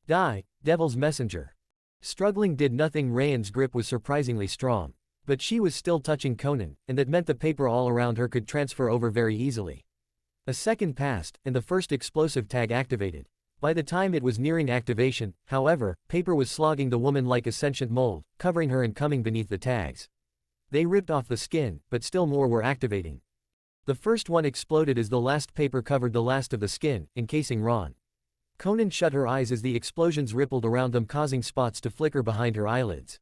Speaker 2: Die, devil's messenger. Struggling did nothing. Rayan's grip was surprisingly strong. But she was still touching Konan, and that meant the paper all around her could transfer over very easily. A second passed, and the first explosive tag activated. By the time it was nearing activation, however, paper was slogging the woman like a sentient mold, covering her and coming beneath the tags. They ripped off the skin, but still more were activating. The first one exploded as the last paper covered the last of the skin, encasing Ron. Konan shut her eyes as the explosions rippled around them, causing spots to flicker behind her eyelids.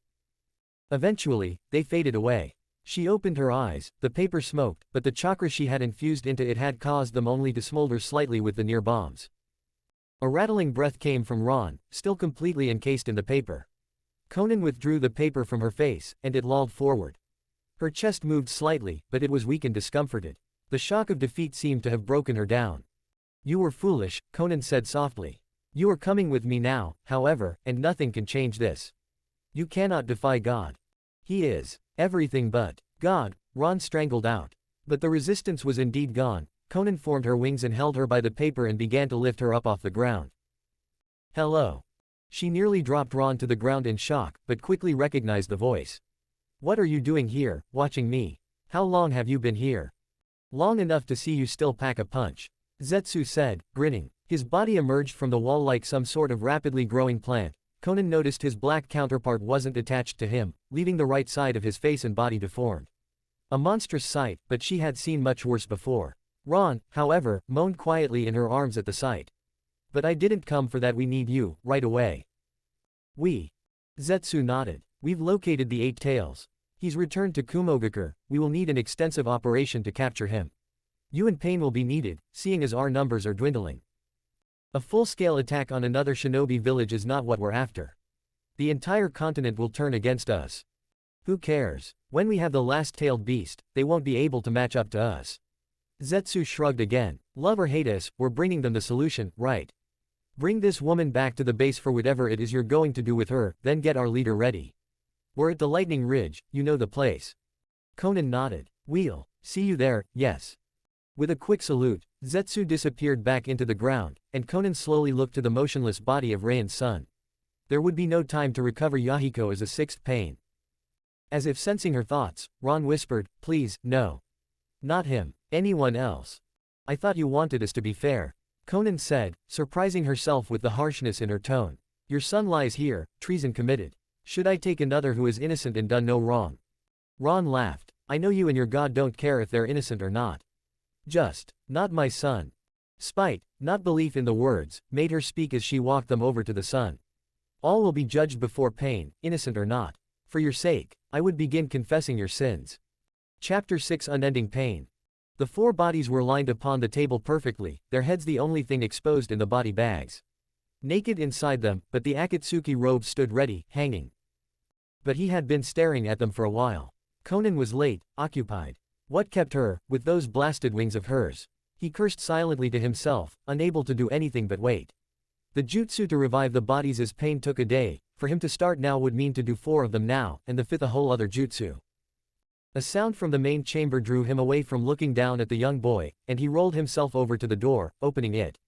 Speaker 2: Eventually, they faded away. She opened her eyes, the paper smoked, but the chakra she had infused into it had caused them only to smolder slightly with the near bombs. A rattling breath came from Ron, still completely encased in the paper. Konan withdrew the paper from her face, and it lolled forward. Her chest moved slightly, but it was weak and discomforted. The shock of defeat seemed to have broken her down. You were foolish, Konan said softly. You are coming with me now, however, and nothing can change this. You cannot defy God. He is everything but God, Ron strangled out. But the resistance was indeed gone. Konan formed her wings and held her by the paper and began to lift her up off the ground. Hello. She nearly dropped Ron to the ground in shock, but quickly recognized the voice. What are you doing here, watching me? How long have you been here? Long enough to see you still pack a punch. Zetsu said, grinning. His body emerged from the wall like some sort of rapidly growing plant. Konan noticed his black counterpart wasn't attached to him, leaving the right side of his face and body deformed. A monstrous sight, but she had seen much worse before. Ron, however, moaned quietly in her arms at the sight. But I didn't come for that, we need you, right away. We. Zetsu nodded. We've located the 8 tails. He's returned to Kumogakure, we will need an extensive operation to capture him. You and Pain will be needed, seeing as our numbers are dwindling. A full-scale attack on another shinobi village is not what we're after. The entire continent will turn against us. Who cares? When we have the last-tailed beast, they won't be able to match up to us. Zetsu shrugged again. Love or hate us, we're bringing them the solution, right? Bring this woman back to the base for whatever it is you're going to do with her, then get our leader ready. We're at the Lightning Ridge, you know the place. Konan nodded. We'll see you there, yes. With a quick salute, Zetsu disappeared back into the ground, and Konan slowly looked to the motionless body of Rein's son. There would be no time to recover Yahiko as a 6th pain. As if sensing her thoughts, Ron whispered, please, no. Not him. Anyone else. I thought you wanted us to be fair. Konan said, surprising herself with the harshness in her tone. Your son lies here, treason committed. Should I take another who is innocent and done no wrong? Ron laughed. I know you and your god don't care if they're innocent or not. Just, not my son. Spite, not belief in the words, made her speak as she walked them over to the son. All will be judged before Pain, innocent or not. For your sake, I would begin confessing your sins. Chapter 6 Unending Pain. The 4 bodies were lined upon the table perfectly, their heads the only thing exposed in the body bags. Naked inside them, but the Akatsuki robe stood ready, hanging. But he had been staring at them for a while. Konan was late, occupied. What kept her, with those blasted wings of hers? He cursed silently to himself, unable to do anything but wait. The jutsu to revive the bodies as Pain took a day, for him to start now would mean to do 4 of them now, and the 5th a whole other jutsu. A sound from the main chamber drew him away from looking down at the young boy, and he rolled himself over to the door, opening it.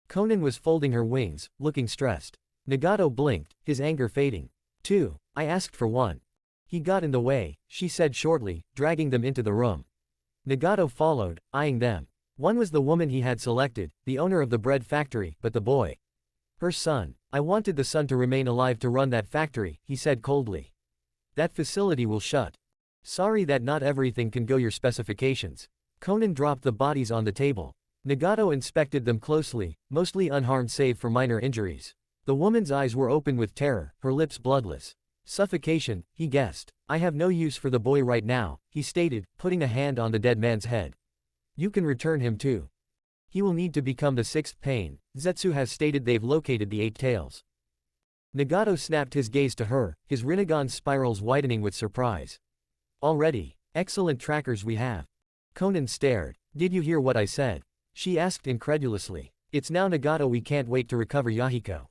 Speaker 2: Konan was folding her wings, looking stressed. Nagato blinked, his anger fading. 2. I asked for 1. He got in the way, she said shortly, dragging them into the room. Nagato followed, eyeing them. 1 was the woman he had selected, the owner of the bread factory, but the boy. Her son. I wanted the son to remain alive to run that factory, he said coldly. That facility will shut. Sorry that not everything can go your specifications. Konan dropped the bodies on the table. Nagato inspected them closely, mostly unharmed save for minor injuries. The woman's eyes were open with terror, her lips bloodless. Suffocation, he guessed. I have no use for the boy right now, he stated, putting a hand on the dead man's head. You can return him too. He will need to become the 6th pain. Zetsu has stated they've located the 8 tails. Nagato snapped his gaze to her, his Rinnegan spirals widening with surprise. Already. Excellent trackers we have. Konan stared. Did you hear what I said? She asked incredulously. It's now Nagato, we can't wait to recover Yahiko.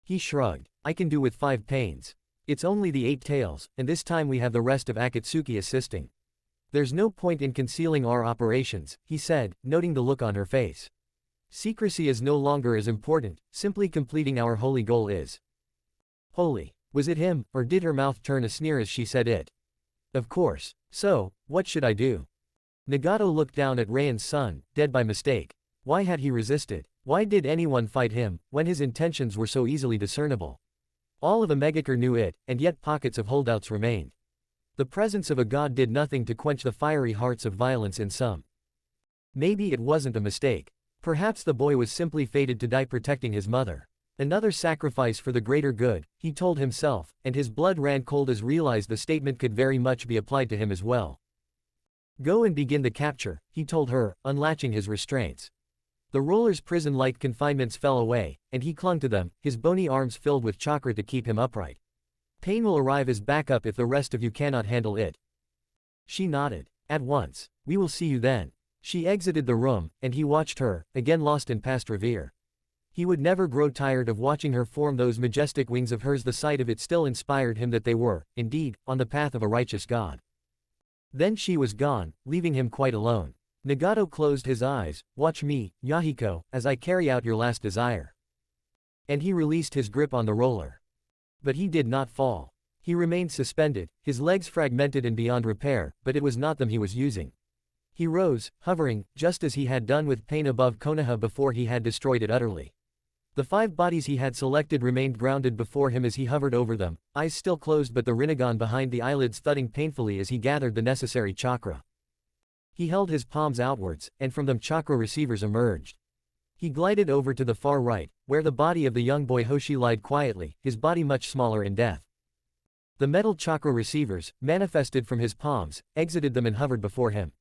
Speaker 2: He shrugged. I can do with 5 pains. It's only the 8 tails, and this time we have the rest of Akatsuki assisting. There's no point in concealing our operations, he said, noting the look on her face. Secrecy is no longer as important, simply completing our holy goal is. Holy. Was it him, or did her mouth turn a sneer as she said it? Of course. So, what should I do? Nagato looked down at Rein's son, dead by mistake. Why had he resisted? Why did anyone fight him, when his intentions were so easily discernible? All of Amegakure knew it, and yet pockets of holdouts remained. The presence of a god did nothing to quench the fiery hearts of violence in some. Maybe it wasn't a mistake. Perhaps the boy was simply fated to die protecting his mother. Another sacrifice for the greater good, he told himself, and his blood ran cold as realized the statement could very much be applied to him as well. Go and begin the capture, he told her, unlatching his restraints. The roller's prison-like confinements fell away, and he clung to them, his bony arms filled with chakra to keep him upright. Pain will arrive as backup if the rest of you cannot handle it. She nodded. At once. We will see you then. She exited the room, and he watched her, again lost in past revere. He would never grow tired of watching her form those majestic wings of hers. The sight of it still inspired him that they were, indeed, on the path of a righteous god. Then she was gone, leaving him quite alone. Nagato closed his eyes. Watch me, Yahiko, as I carry out your last desire. And he released his grip on the roller. But he did not fall. He remained suspended, his legs fragmented and beyond repair, but it was not them he was using. He rose, hovering, just as he had done with Pain above Konoha before he had destroyed it utterly. The 5 bodies he had selected remained grounded before him as he hovered over them, eyes still closed but the Rinnegan behind the eyelids thudding painfully as he gathered the necessary chakra. He held his palms outwards, and from them chakra receivers emerged. He glided over to the far right, where the body of the young boy Hoshi lied quietly, his body much smaller in death. The metal chakra receivers, manifested from his palms, exited them and hovered before him.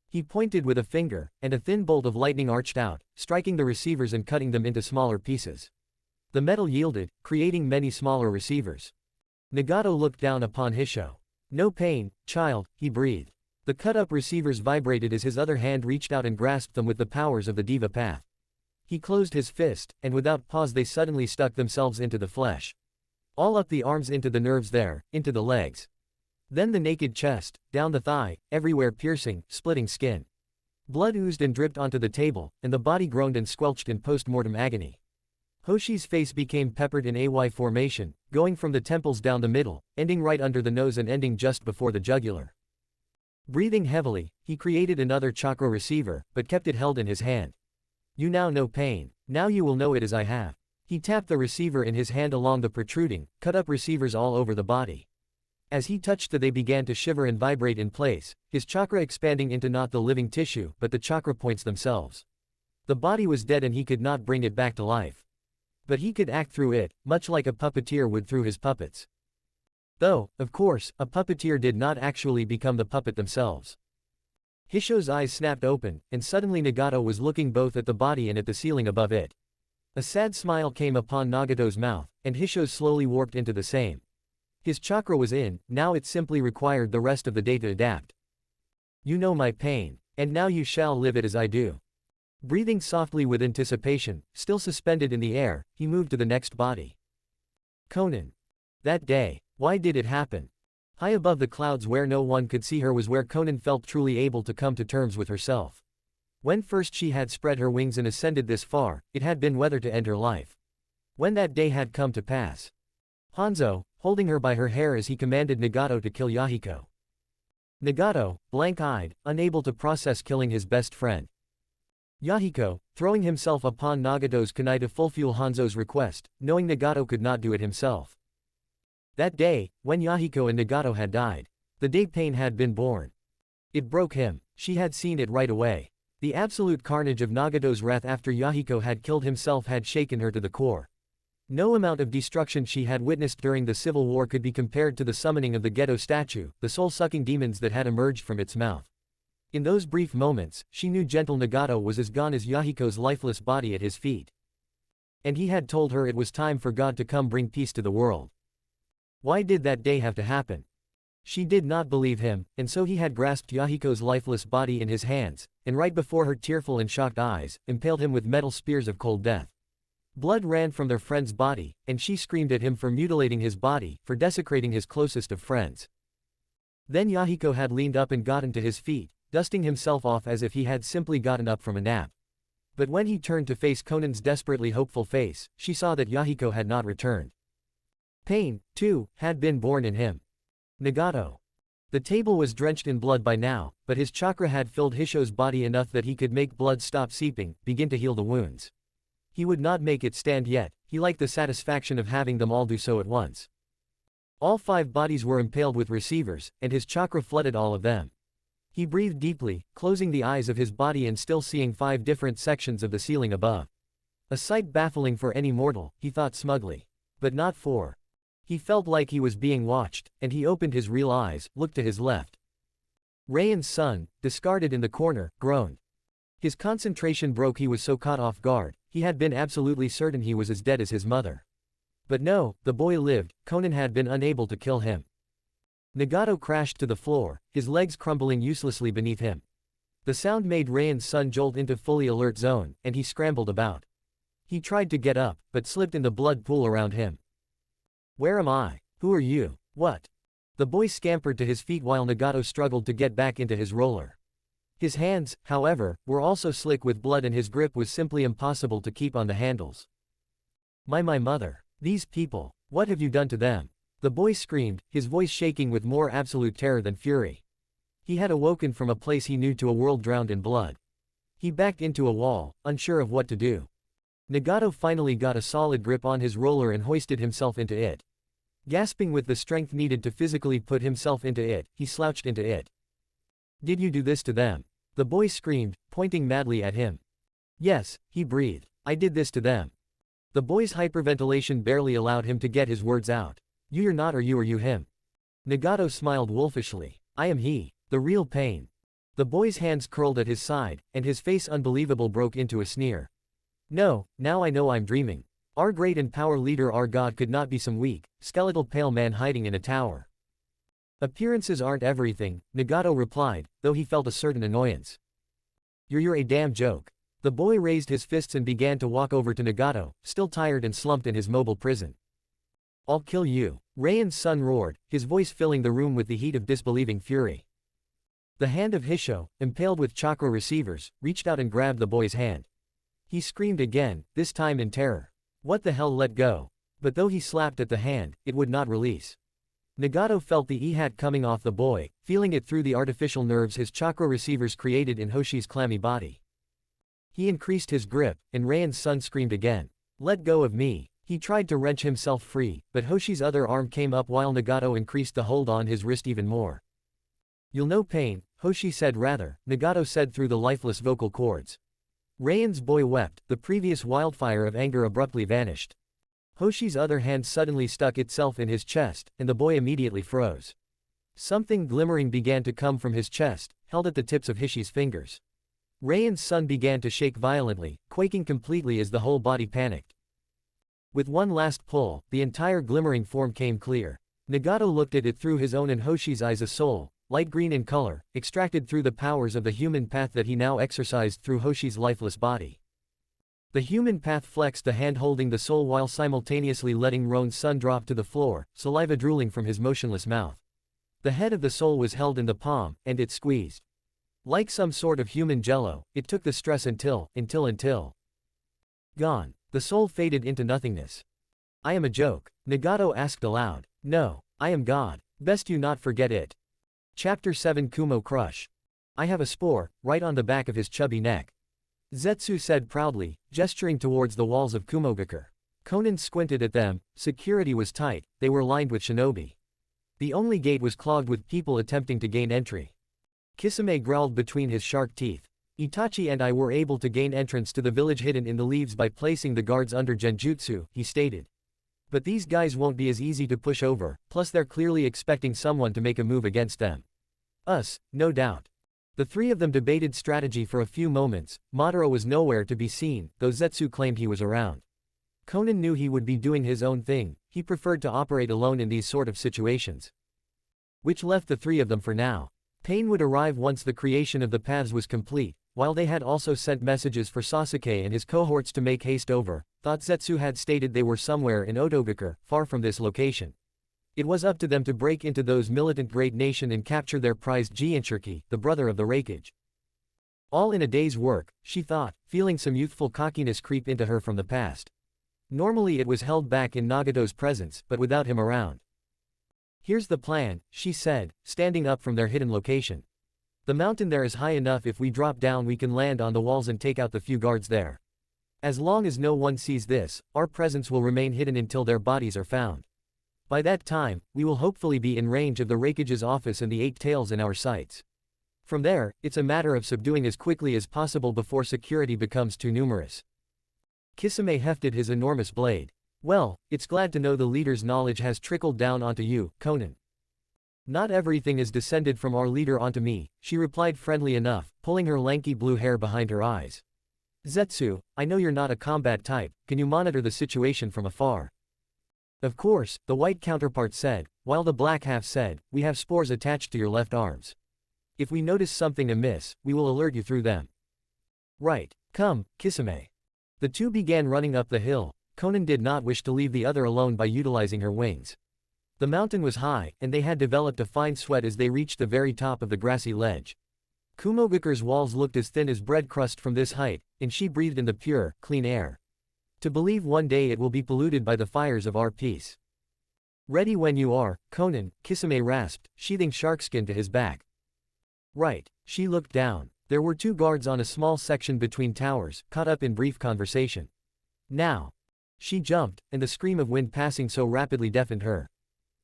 Speaker 2: He pointed with a finger, and a thin bolt of lightning arched out, striking the receivers and cutting them into smaller pieces. The metal yielded, creating many smaller receivers. Nagato looked down upon Hisho. "No pain, child," he breathed. The cut-up receivers vibrated as his other hand reached out and grasped them with the powers of the Diva Path. He closed his fist, and without pause they suddenly stuck themselves into the flesh. All up the arms into the nerves there, into the legs. Then the naked chest, down the thigh, everywhere piercing, splitting skin. Blood oozed and dripped onto the table, and the body groaned and squelched in post-mortem agony. Hoshi's face became peppered in AY formation, going from the temples down the middle, ending right under the nose and ending just before the jugular. Breathing heavily, he created another chakra receiver, but kept it held in his hand. "You now know pain. Now you will know it as I have." He tapped the receiver in his hand along the protruding, cut-up receivers all over the body. As he touched they began to shiver and vibrate in place, his chakra expanding into not the living tissue but the chakra points themselves. The body was dead and he could not bring it back to life. But he could act through it, much like a puppeteer would through his puppets. Though, of course, a puppeteer did not actually become the puppet themselves. Hisho's eyes snapped open, and suddenly Nagato was looking both at the body and at the ceiling above it. A sad smile came upon Nagato's mouth, and Hisho's slowly warped into the same. His chakra was in, now it simply required the rest of the day to adapt. "You know my pain. And now you shall live it as I do." Breathing softly with anticipation, still suspended in the air, he moved to the next body. Konan. That day. Why did it happen? High above the clouds where no one could see her was where Konan felt truly able to come to terms with herself. When first she had spread her wings and ascended this far, it had been whether to end her life. When that day had come to pass. Hanzo, holding her by her hair as he commanded Nagato to kill Yahiko. Nagato, blank-eyed, unable to process killing his best friend. Yahiko, throwing himself upon Nagato's kunai to fulfill Hanzo's request, knowing Nagato could not do it himself. That day, when Yahiko and Nagato had died, the day pain had been born. It broke him. She had seen it right away. The absolute carnage of Nagato's wrath after Yahiko had killed himself had shaken her to the core. No amount of destruction she had witnessed during the civil war could be compared to the summoning of the Gedo Statue, the soul-sucking demons that had emerged from its mouth. In those brief moments, she knew gentle Nagato was as gone as Yahiko's lifeless body at his feet. And he had told her it was time for God to come bring peace to the world. Why did that day have to happen? She did not believe him, and so he had grasped Yahiko's lifeless body in his hands, and right before her tearful and shocked eyes, impaled him with metal spears of cold death. Blood ran from their friend's body, and she screamed at him for mutilating his body, for desecrating his closest of friends. Then Yahiko had leaned up and gotten to his feet, dusting himself off as if he had simply gotten up from a nap. But when he turned to face Konan's desperately hopeful face, she saw that Yahiko had not returned. Pain, too, had been born in him. Nagato. The table was drenched in blood by now, but his chakra had filled Hisho's body enough that he could make blood stop seeping, begin to heal the wounds. He would not make it stand yet, he liked the satisfaction of having them all do so at once. All 5 bodies were impaled with receivers, and his chakra flooded all of them. He breathed deeply, closing the eyes of his body and still seeing 5 different sections of the ceiling above. A sight baffling for any mortal, he thought smugly. But not for. He felt like he was being watched, and he opened his real eyes, looked to his left. Raian's son, discarded in the corner, groaned. His concentration broke. He was so caught off guard, he had been absolutely certain he was as dead as his mother. But no, the boy lived. Konan had been unable to kill him. Nagato crashed to the floor, his legs crumbling uselessly beneath him. The sound made Raian's son jolt into fully alert zone, and he scrambled about. He tried to get up, but slipped in the blood pool around him. Where am I? Who are you? What? The boy scampered to his feet while Nagato struggled to get back into his roller. His hands, however, were also slick with blood and his grip was simply impossible to keep on the handles. My mother. These people. What have you done to them? The boy screamed, his voice shaking with more absolute terror than fury. He had awoken from a place he knew to a world drowned in blood. He backed into a wall, unsure of what to do. Nagato finally got a solid grip on his roller and hoisted himself into it. Gasping with the strength needed to physically put himself into it, he slouched into it. "Did you do this to them?" the boy screamed, pointing madly at him. "Yes," he breathed. "I did this to them." The boy's hyperventilation barely allowed him to get his words out. "You're not, or you are you him." Nagato smiled wolfishly. "I am he. The real pain." The boy's hands curled at his side, and his face unbelievable broke into a sneer. "No, now I know I'm dreaming. Our great and power leader, our god, could not be some weak, skeletal pale man hiding in a tower." "Appearances aren't everything," Nagato replied, though he felt a certain annoyance. You're a damn joke." The boy raised his fists and began to walk over to Nagato, still tired and slumped in his mobile prison. "I'll kill you," Raian's son roared, his voice filling the room with the heat of disbelieving fury. The hand of Hisho, impaled with chakra receivers, reached out and grabbed the boy's hand. He screamed again, this time in terror. "What the hell, let go." But though he slapped at the hand, it would not release. Nagato felt the E-hat coming off the boy, feeling it through the artificial nerves his chakra receivers created in Hoshi's clammy body. He increased his grip, and Raian's son screamed again. "Let go of me." He tried to wrench himself free, but Hoshi's other arm came up while Nagato increased the hold on his wrist even more. "You'll know pain," Hoshi said rather, Nagato said through the lifeless vocal cords. Raian's boy wept, the previous wildfire of anger abruptly vanished. Hoshi's other hand suddenly stuck itself in his chest, and the boy immediately froze. Something glimmering began to come from his chest, held at the tips of Hishi's fingers. Raian's son began to shake violently, quaking completely as the whole body panicked. With one last pull, the entire glimmering form came clear. Nagato looked at it through his own and Hoshi's eyes, a soul, light green in color, extracted through the powers of the human path that he now exercised through Hoshi's lifeless body. The human path flexed the hand holding the soul while simultaneously letting Roan's son drop to the floor, saliva drooling from his motionless mouth. The head of the soul was held in the palm, and it squeezed. Like some sort of human jello, it took the stress until. Gone. The soul faded into nothingness. "I am a joke?" Nagato asked aloud. "No, I am God. Best you not forget it." Chapter 7 Kumo Crush. "I have a spore, right on the back of his chubby neck," Zetsu said proudly, gesturing towards the walls of Kumogakure. Konan squinted at them. Security was tight, they were lined with shinobi. The only gate was clogged with people attempting to gain entry. Kisame growled between his shark teeth. "Itachi and I were able to gain entrance to the village hidden in the leaves by placing the guards under genjutsu," he stated. "But these guys won't be as easy to push over, plus they're clearly expecting someone to make a move against them. Us, no doubt." The three of them debated strategy for a few moments. Madara was nowhere to be seen, though Zetsu claimed he was around. Konan knew he would be doing his own thing, he preferred to operate alone in these sort of situations. Which left the three of them for now. Pain would arrive once the creation of the paths was complete, while they had also sent messages for Sasuke and his cohorts to make haste over. Thought Zetsu had stated they were somewhere in Otogakure, far from this location. It was up to them to break into those militant great nation and capture their prized Kinshiki, the brother of the Raikage. All in a day's work, she thought, feeling some youthful cockiness creep into her from the past. Normally it was held back in Nagato's presence, but without him around. "Here's the plan," she said, standing up from their hidden location. "The mountain there is high enough. If we drop down we can land on the walls and take out the few guards there. As long as no one sees this, our presence will remain hidden until their bodies are found. By that time, we will hopefully be in range of the Raikage's office and the 8 tails in our sights. From there, it's a matter of subduing as quickly as possible before security becomes too numerous." Kisame hefted his enormous blade. "Well, it's glad to know the leader's knowledge has trickled down onto you, Konan." "Not everything is descended from our leader onto me," she replied friendly enough, pulling her lanky blue hair behind her eyes. "Zetsu, I know you're not a combat type, can you monitor the situation from afar?" "Of course," the white counterpart said, while the black half said, "We have spores attached to your left arms. If we notice something amiss, we will alert you through them." "Right. Come, Kisame." The two began running up the hill. Konan did not wish to leave the other alone by utilizing her wings. The mountain was high, and they had developed a fine sweat as they reached the very top of the grassy ledge. Kumogakure's walls looked as thin as bread crust from this height, and she breathed in the pure, clean air. To believe one day it will be polluted by the fires of our peace. "Ready when you are, Konan," Kisame rasped, sheathing sharkskin to his back. "Right." She looked down. There were 2 guards on a small section between towers, caught up in brief conversation. Now! She jumped, and the scream of wind passing so rapidly deafened her.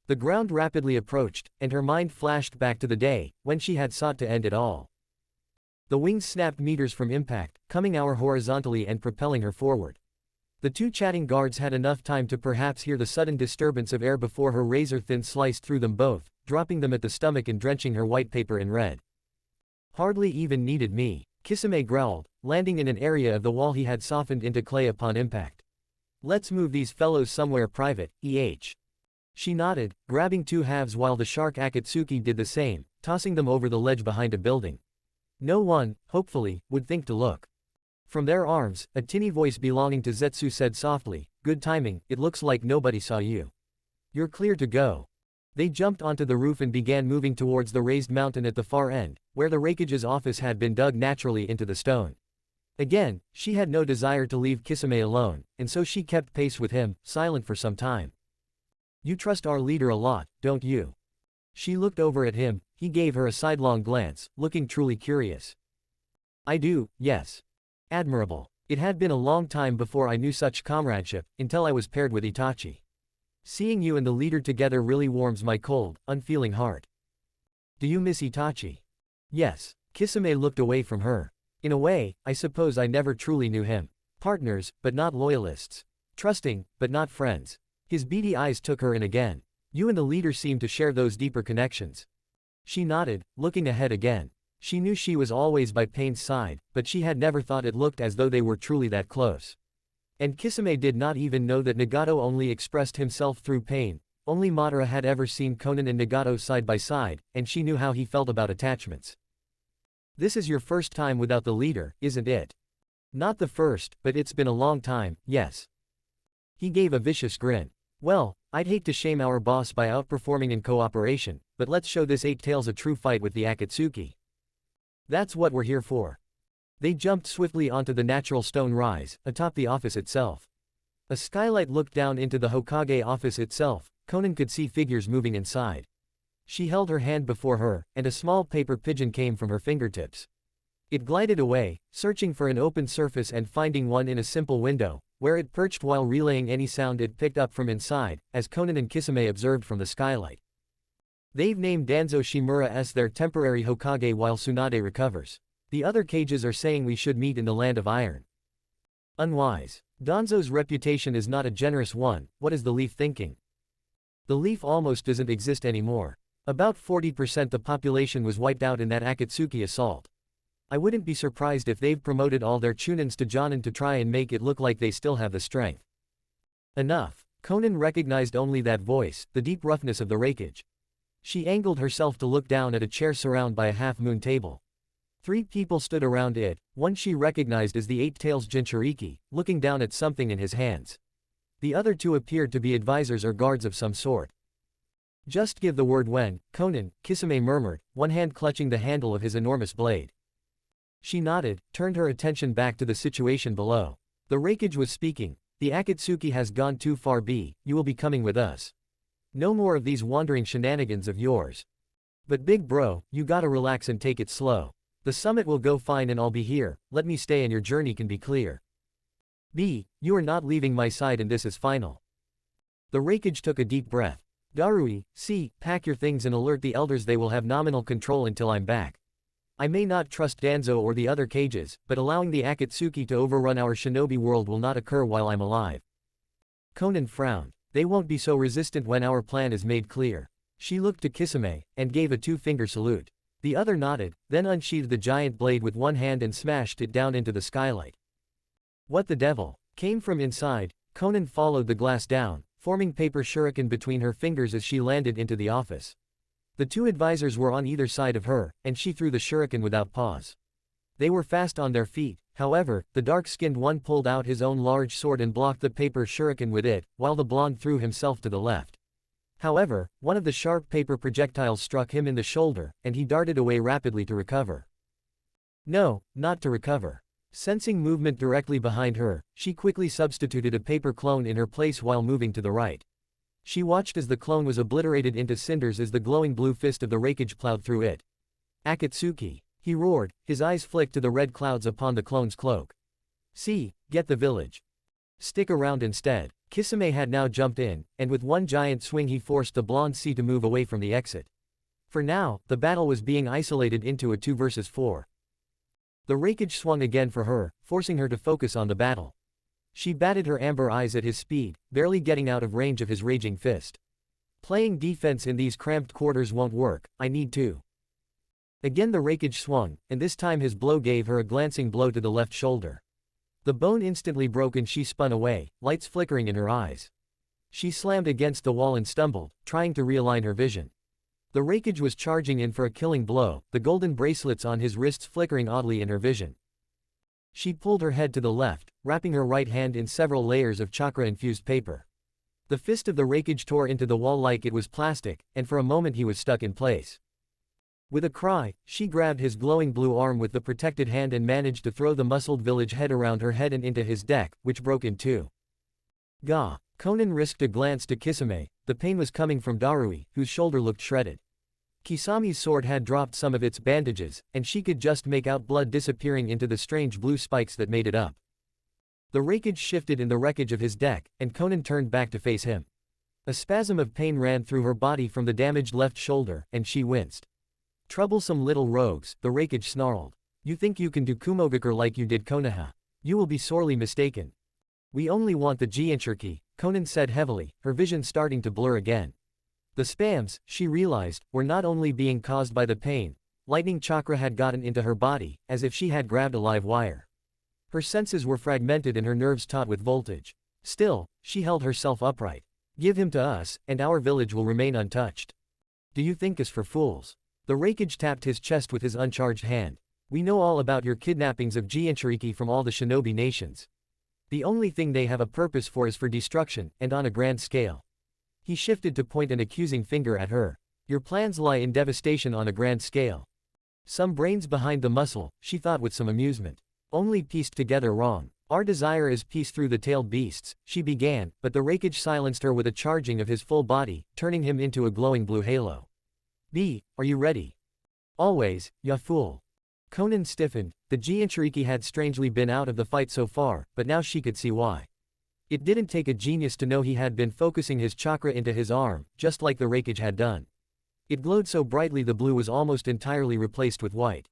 Speaker 2: The ground rapidly approached, and her mind flashed back to the day when she had sought to end it all. The wings snapped meters from impact, coming out horizontally and propelling her forward. The two chatting guards had enough time to perhaps hear the sudden disturbance of air before her razor-thin sliced through them both, dropping them at the stomach and drenching her white paper in red. Hardly even needed me, Kisame growled, landing in an area of the wall he had softened into clay upon impact. Let's move these fellows somewhere private, She nodded, grabbing two halves while the shark Akatsuki did the same, tossing them over the ledge behind a building. No one, hopefully, would think to look. From their arms, a tinny voice belonging to Zetsu said softly, "Good timing, it looks like nobody saw you. You're clear to go." They jumped onto the roof and began moving towards the raised mountain at the far end, where the Raikage's office had been dug naturally into the stone. Again, she had no desire to leave Kisame alone, and so she kept pace with him, silent for some time. "You trust our leader a lot, don't you?" She looked over at him, he gave her a sidelong glance, looking truly curious. "I do, yes. Admirable. It had been a long time before I knew such comradeship, until I was paired with Itachi. Seeing you and the leader together really warms my cold, unfeeling heart." "Do you miss Itachi?" "Yes." Kisame looked away from her. "In a way, I suppose I never truly knew him. Partners, but not loyalists. Trusting, but not friends." His beady eyes took her in again. "You and the leader seem to share those deeper connections." She nodded, looking ahead again. She knew she was always by Pain's side, but she had never thought it looked as though they were truly that close. And Kisame did not even know that Nagato only expressed himself through Pain. Only Madara had ever seen Konan and Nagato side by side, and she knew how he felt about attachments. "This is your first time without the leader, isn't it?" "Not the first, but it's been a long time, yes." He gave a vicious grin. "Well, I'd hate to shame our boss by outperforming in cooperation, but let's show this Eight Tails a true fight with the Akatsuki. That's what we're here for." They jumped swiftly onto the natural stone rise, atop the office itself. A skylight looked down into the Hokage office itself. Konan could see figures moving inside. She held her hand before her, and a small paper pigeon came from her fingertips. It glided away, searching for an open surface and finding one in a simple window, where it perched while relaying any sound it picked up from inside, as Konan and Kisame observed from the skylight. "They've named Danzo Shimura as their temporary Hokage while Tsunade recovers. The other cages are saying we should meet in the Land of Iron." "Unwise. Danzo's reputation is not a generous one. What is the Leaf thinking?" "The Leaf almost doesn't exist anymore. About 40% the population was wiped out in that Akatsuki assault. I wouldn't be surprised if they've promoted all their chunins to jonin to try and make it look like they still have the strength." Enough. Konan recognized only that voice, the deep roughness of the Raikage. She angled herself to look down at a chair surrounded by a half-moon table. 3 people stood around it, one she recognized as the Eight Tails Jinchuriki, looking down at something in his hands. The other 2 appeared to be advisors or guards of some sort. "Just give the word when, Konan," Kisame murmured, one hand clutching the handle of his enormous blade. She nodded, turned her attention back to the situation below. The Raikage was speaking. "The Akatsuki has gone too far. You will be coming with us. No more of these wandering shenanigans of yours. But big bro, you gotta relax and take it slow. The summit will go fine and I'll be here, let me stay and your journey can be clear. You are not leaving my side and this is final." The Raikage took a deep breath. "Darui, pack your things and alert the elders. They will have nominal control until I'm back. I may not trust Danzo or the other cages, but allowing the Akatsuki to overrun our shinobi world will not occur while I'm alive." Konan frowned. "They won't be so resistant when our plan is made clear." She looked to Kisame, and gave a 2-finger salute. The other nodded, then unsheathed the giant blade with one hand and smashed it down into the skylight. "What the devil?" came from inside. Konan followed the glass down, forming paper shuriken between her fingers as she landed into the office. The 2 advisors were on either side of her, and she threw the shuriken without pause. They were fast on their feet. However, the dark-skinned one pulled out his own large sword and blocked the paper shuriken with it, while the blonde threw himself to the left. However, one of the sharp paper projectiles struck him in the shoulder, and he darted away rapidly to recover. No, not to recover. Sensing movement directly behind her, she quickly substituted a paper clone in her place while moving to the right. She watched as the clone was obliterated into cinders as the glowing blue fist of the Raikage plowed through it. "Akatsuki!" he roared, his eyes flicked to the red clouds upon the clone's cloak. "Get the village." Stick around instead. Kisame had now jumped in, and with one giant swing he forced the blonde sea to move away from the exit. For now, the battle was being isolated into a 2 versus 4. The raikage swung again for her, forcing her to focus on the battle. She batted her amber eyes at his speed, barely getting out of range of his raging fist. Playing defense in these cramped quarters won't work, I need to. Again the raikage swung, and this time his blow gave her a glancing blow to the left shoulder. The bone instantly broke and she spun away, lights flickering in her eyes. She slammed against the wall and stumbled, trying to realign her vision. The raikage was charging in for a killing blow, the golden bracelets on his wrists flickering oddly in her vision. She pulled her head to the left, wrapping her right hand in several layers of chakra-infused paper. The fist of the raikage tore into the wall like it was plastic, and for a moment he was stuck in place. With a cry, she grabbed his glowing blue arm with the protected hand and managed to throw the muscled village head around her head and into his deck, which broke in two. Gah! Konan risked a glance to Kisame. The pain was coming from Darui, whose shoulder looked shredded. Kisami's sword had dropped some of its bandages, and she could just make out blood disappearing into the strange blue spikes that made it up. The raikage shifted in the wreckage of his deck, and Konan turned back to face him. A spasm of pain ran through her body from the damaged left shoulder, and she winced. Troublesome little rogues, the raikage snarled. You think you can do Kumogakure like you did Konoha? You will be sorely mistaken. We only want the Jinchuriki, Konan said heavily, her vision starting to blur again. The spams, she realized, were not only being caused by the pain. Lightning chakra had gotten into her body, as if she had grabbed a live wire. Her senses were fragmented and her nerves taut with voltage. Still, she held herself upright. Give him to us, and our village will remain untouched. Do you think us for fools? The raikage tapped his chest with his uncharged hand. We know all about your kidnappings of Jinchuriki from all the shinobi nations. The only thing they have a purpose for is for destruction, and on a grand scale. He shifted to point an accusing finger at her. Your plans lie in devastation on a grand scale. Some brains behind the muscle, she thought with some amusement. Only pieced together wrong. Our desire is peace through the tailed beasts, she began, but the raikage silenced her with a charging of his full body, turning him into a glowing blue halo. B, are you ready? Always, ya fool. Konan stiffened. The Jinchuriki had strangely been out of the fight so far, but now she could see why. It didn't take a genius to know he had been focusing his chakra into his arm, just like the raikage had done. It glowed so brightly the blue was almost entirely replaced with white.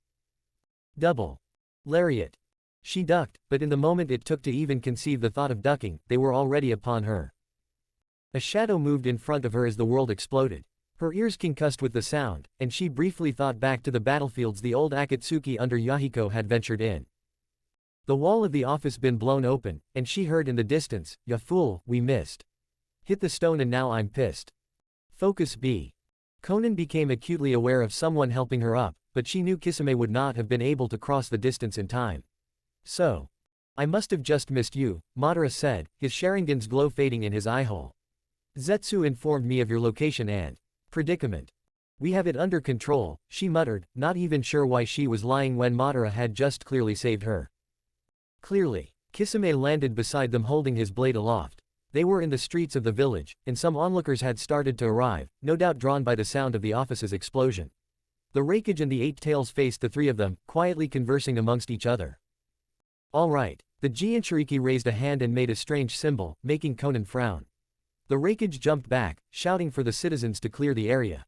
Speaker 2: Double. Lariat. She ducked, but in the moment it took to even conceive the thought of ducking, they were already upon her. A shadow moved in front of her as the world exploded. Her ears concussed with the sound, and she briefly thought back to the battlefields the old Akatsuki under Yahiko had ventured in. The wall of the office been blown open, and she heard in the distance, "Ya fool, we missed. Hit the stone and now I'm pissed." Focus B. Konan became acutely aware of someone helping her up, but she knew Kisame would not have been able to cross the distance in time. So. I must have just missed you, Madara said, his Sharingan's glow fading in his eyehole. Zetsu informed me of your location and predicament. We have it under control, she muttered, not even sure why she was lying when Madara had just clearly saved her. Clearly. Kisame landed beside them holding his blade aloft. They were in the streets of the village, and some onlookers had started to arrive, no doubt drawn by the sound of the office's explosion. The raikage and the eight tails faced the three of them, quietly conversing amongst each other. All right. The Jinchuriki raised a hand and made a strange symbol, making Konan frown. The raikage jumped back, shouting for the citizens to clear the area.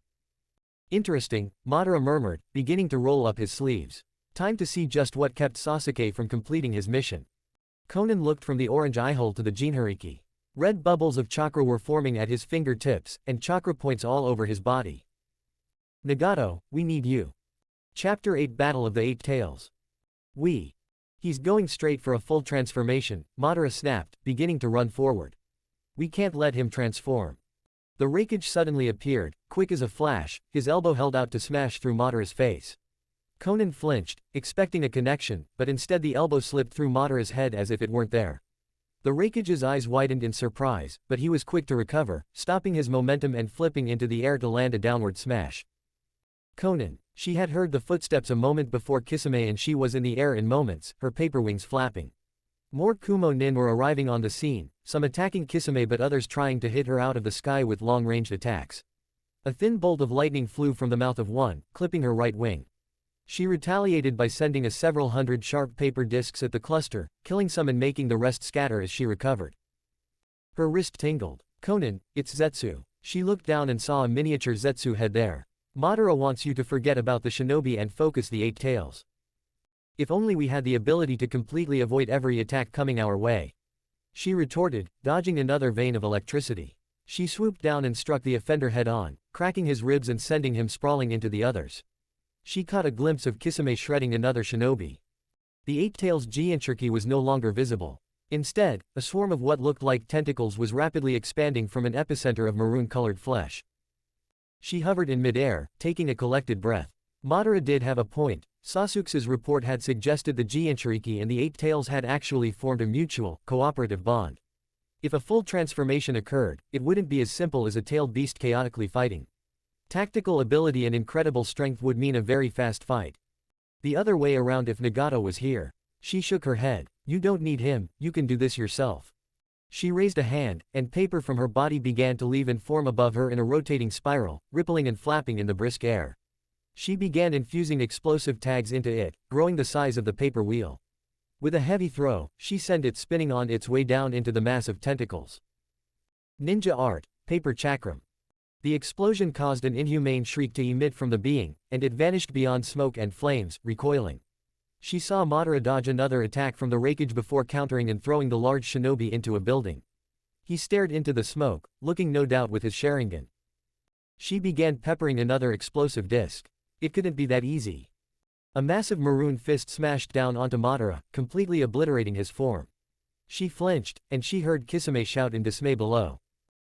Speaker 2: Interesting, Madara murmured, beginning to roll up his sleeves. Time to see just what kept Sasuke from completing his mission. Konan looked from the orange eyehole to the Jinchuriki. Red bubbles of chakra were forming at his fingertips, and chakra points all over his body. Nagato, we need you. Chapter 8 Battle of the Eight Tails. He's going straight for a full transformation, Madara snapped, beginning to run forward. We can't let him transform. The raikage suddenly appeared, quick as a flash, his elbow held out to smash through Madara's face. Konan flinched, expecting a connection, but instead the elbow slipped through Madara's head as if it weren't there. The raikage's eyes widened in surprise, but he was quick to recover, stopping his momentum and flipping into the air to land a downward smash. Konan. She had heard the footsteps a moment before Kisame and she was in the air in moments, her paper wings flapping. More Kumo nin were arriving on the scene, some attacking Kisame but others trying to hit her out of the sky with long-ranged attacks. A thin bolt of lightning flew from the mouth of one, clipping her right wing. She retaliated by sending a several hundred sharp paper discs at the cluster, killing some and making the rest scatter as she recovered. Her wrist tingled. Konan, it's Zetsu. She looked down and saw a miniature Zetsu head there. Madara wants you to forget about the shinobi and focus the 8 tails. If only we had the ability to completely avoid every attack coming our way. She retorted, dodging another vein of electricity. She swooped down and struck the offender head-on, cracking his ribs and sending him sprawling into the others. She caught a glimpse of Kisame shredding another shinobi. The 8 tails Jinchuriki was no longer visible. Instead, a swarm of what looked like tentacles was rapidly expanding from an epicenter of maroon-colored flesh. She hovered in midair, taking a collected breath. Madara did have a point. Sasuke's report had suggested the Jinchuriki and the 8 tails had actually formed a mutual, cooperative bond. If a full transformation occurred, it wouldn't be as simple as a tailed beast chaotically fighting. Tactical ability and incredible strength would mean a very fast fight. The other way around if Nagato was here. She shook her head. You don't need him, you can do this yourself. She raised a hand, and paper from her body began to leave and form above her in a rotating spiral, rippling and flapping in the brisk air. She began infusing explosive tags into it, growing the size of the paper wheel. With a heavy throw, she sent it spinning on its way down into the mass of tentacles. Ninja art, paper chakram. The explosion caused an inhumane shriek to emit from the being, and it vanished beyond smoke and flames, recoiling. She saw Madara dodge another attack from the wreckage before countering and throwing the large shinobi into a building. He stared into the smoke, looking no doubt with his Sharingan. She began peppering another explosive disc. It couldn't be that easy. A massive maroon fist smashed down onto Madara, completely obliterating his form. She flinched, and she heard Kisame shout in dismay below.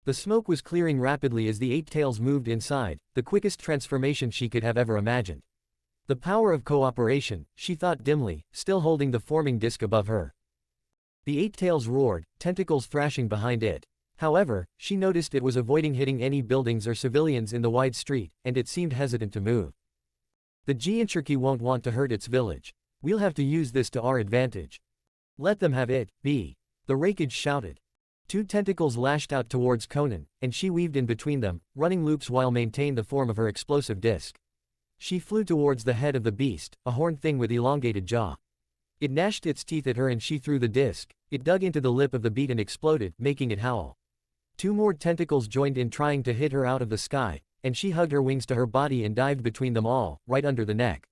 Speaker 2: The smoke was clearing rapidly as the 8 tails moved inside, the quickest transformation she could have ever imagined. The power of cooperation, she thought dimly, still holding the forming disc above her. The 8 tails roared, tentacles thrashing behind it. However, she noticed it was avoiding hitting any buildings or civilians in the wide street, and it seemed hesitant to move. The Jinchuriki won't want to hurt its village. We'll have to use this to our advantage. Let them have it, B. The wreckage shouted. 2 tentacles lashed out towards Konan, and she weaved in between them, running loops while maintaining the form of her explosive disc. She flew towards the head of the beast, a horned thing with elongated jaw. It gnashed its teeth at her and she threw the disc. It dug into the lip of the beast and exploded, making it howl. 2 more tentacles joined in trying to hit her out of the sky, and she hugged her wings to her body and dived between them all, right under the neck.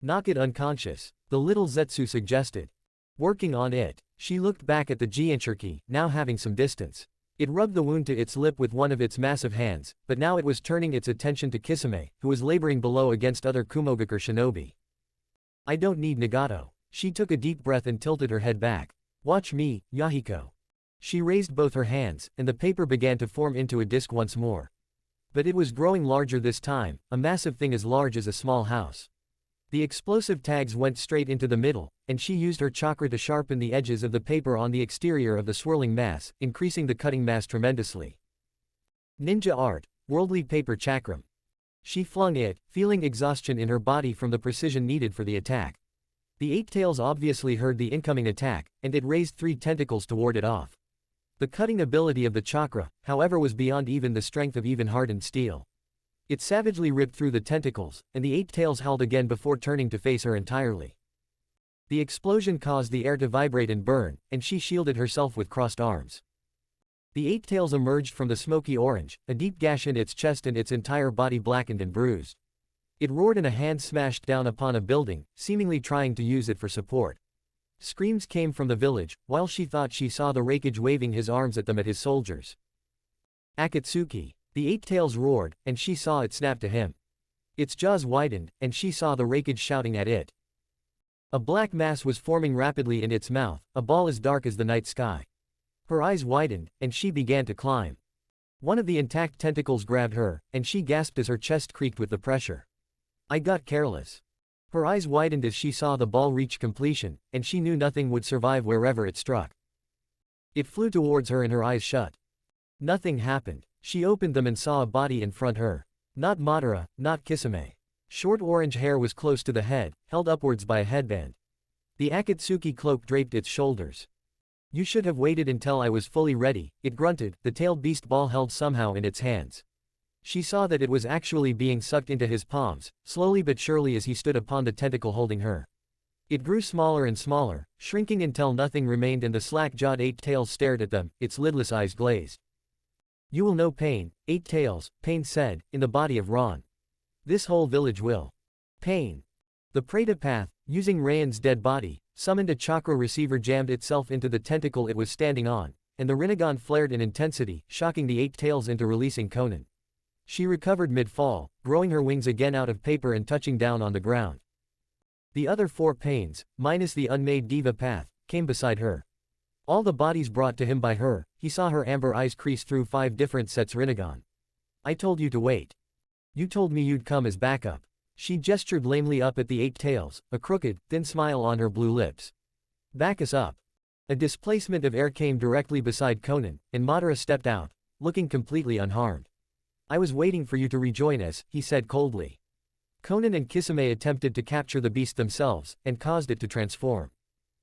Speaker 2: Knock it unconscious, the little Zetsu suggested. Working on it, she looked back at the Jinchuriki, now having some distance. It rubbed the wound to its lip with one of its massive hands, but now it was turning its attention to Kisame, who was laboring below against other Kumogakure shinobi. I don't need Nagato. She took a deep breath and tilted her head back. Watch me, Yahiko. She raised both her hands, and the paper began to form into a disc once more. But it was growing larger this time, a massive thing as large as a small house. The explosive tags went straight into the middle, and she used her chakra to sharpen the edges of the paper on the exterior of the swirling mass, increasing the cutting mass tremendously. Ninja art, worldly paper chakram. She flung it, feeling exhaustion in her body from the precision needed for the attack. The 8 tails obviously heard the incoming attack, and it raised 3 tentacles to ward it off. The cutting ability of the chakra, however, was beyond even the strength of even hardened steel. It savagely ripped through the tentacles, and the 8 tails howled again before turning to face her entirely. The explosion caused the air to vibrate and burn, and she shielded herself with crossed arms. The 8 tails emerged from the smoky orange, a deep gash in its chest and its entire body blackened and bruised. It roared and a hand smashed down upon a building, seemingly trying to use it for support. Screams came from the village, while she thought she saw the wreckage waving his arms at them at his soldiers. Akatsuki. The 8 tails roared, and she saw it snap to him. Its jaws widened, and she saw the wreckage shouting at it. A black mass was forming rapidly in its mouth, a ball as dark as the night sky. Her eyes widened, and she began to climb. One of the intact tentacles grabbed her, and she gasped as her chest creaked with the pressure. I got careless. Her eyes widened as she saw the ball reach completion, and she knew nothing would survive wherever it struck. It flew towards her and her eyes shut. Nothing happened. She opened them and saw a body in front her. Not Madara, not Kisame. Short orange hair was close to the head, held upwards by a headband. The Akatsuki cloak draped its shoulders. You should have waited until I was fully ready, it grunted, the tailed beast ball held somehow in its hands. She saw that it was actually being sucked into his palms, slowly but surely as he stood upon the tentacle holding her. It grew smaller and smaller, shrinking until nothing remained and the slack-jawed Eight Tails stared at them, its lidless eyes glazed. You will know pain, Eight Tails, Pain said, in the body of Ron. This whole village will. Pain. The Preta path, using Raian's dead body, summoned a chakra receiver jammed itself into the tentacle it was standing on, and the Rinnegan flared in intensity, shocking the Eight Tails into releasing Konan. She recovered mid-fall, growing her wings again out of paper and touching down on the ground. The other 4 pains, minus the unmade diva path, came beside her. All the bodies brought to him by her, he saw her amber eyes crease through 5 different sets Rinnegan. I told you to wait. You told me you'd come as backup. She gestured lamely up at the Eight Tails, a crooked, thin smile on her blue lips. Back us up. A displacement of air came directly beside Konan, and Madara stepped out, looking completely unharmed. I was waiting for you to rejoin us, he said coldly. Konan and Kisame attempted to capture the beast themselves, and caused it to transform.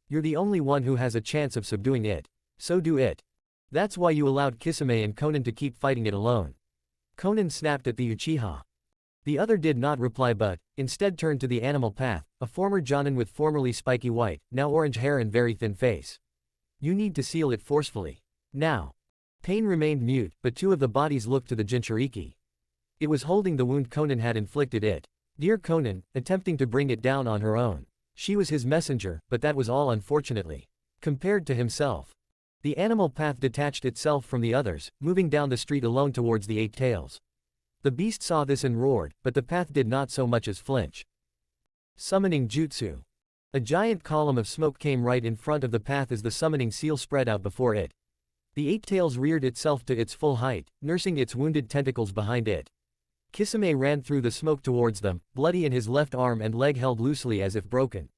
Speaker 2: You're the only one who has a chance of subduing it. So do it. That's why you allowed Kisame and Konan to keep fighting it alone. Konan snapped at the Uchiha. The other did not reply but, instead turned to the animal path, a former Jonin with formerly spiky white, now orange hair and very thin face. You need to seal it forcefully. Now. Pain remained mute, but 2 of the bodies looked to the Jinchuriki. It was holding the wound Konan had inflicted it. Dear Konan, attempting to bring it down on her own. She was his messenger, but that was all unfortunately. Compared to himself. The animal path detached itself from the others, moving down the street alone towards the Eight Tails. The beast saw this and roared, but the path did not so much as flinch. Summoning Jutsu. A giant column of smoke came right in front of the path as the summoning seal spread out before it. The Eight Tails reared itself to its full height, nursing its wounded tentacles behind it. Kisame ran through the smoke towards them, bloody in his left arm and leg held loosely as if broken.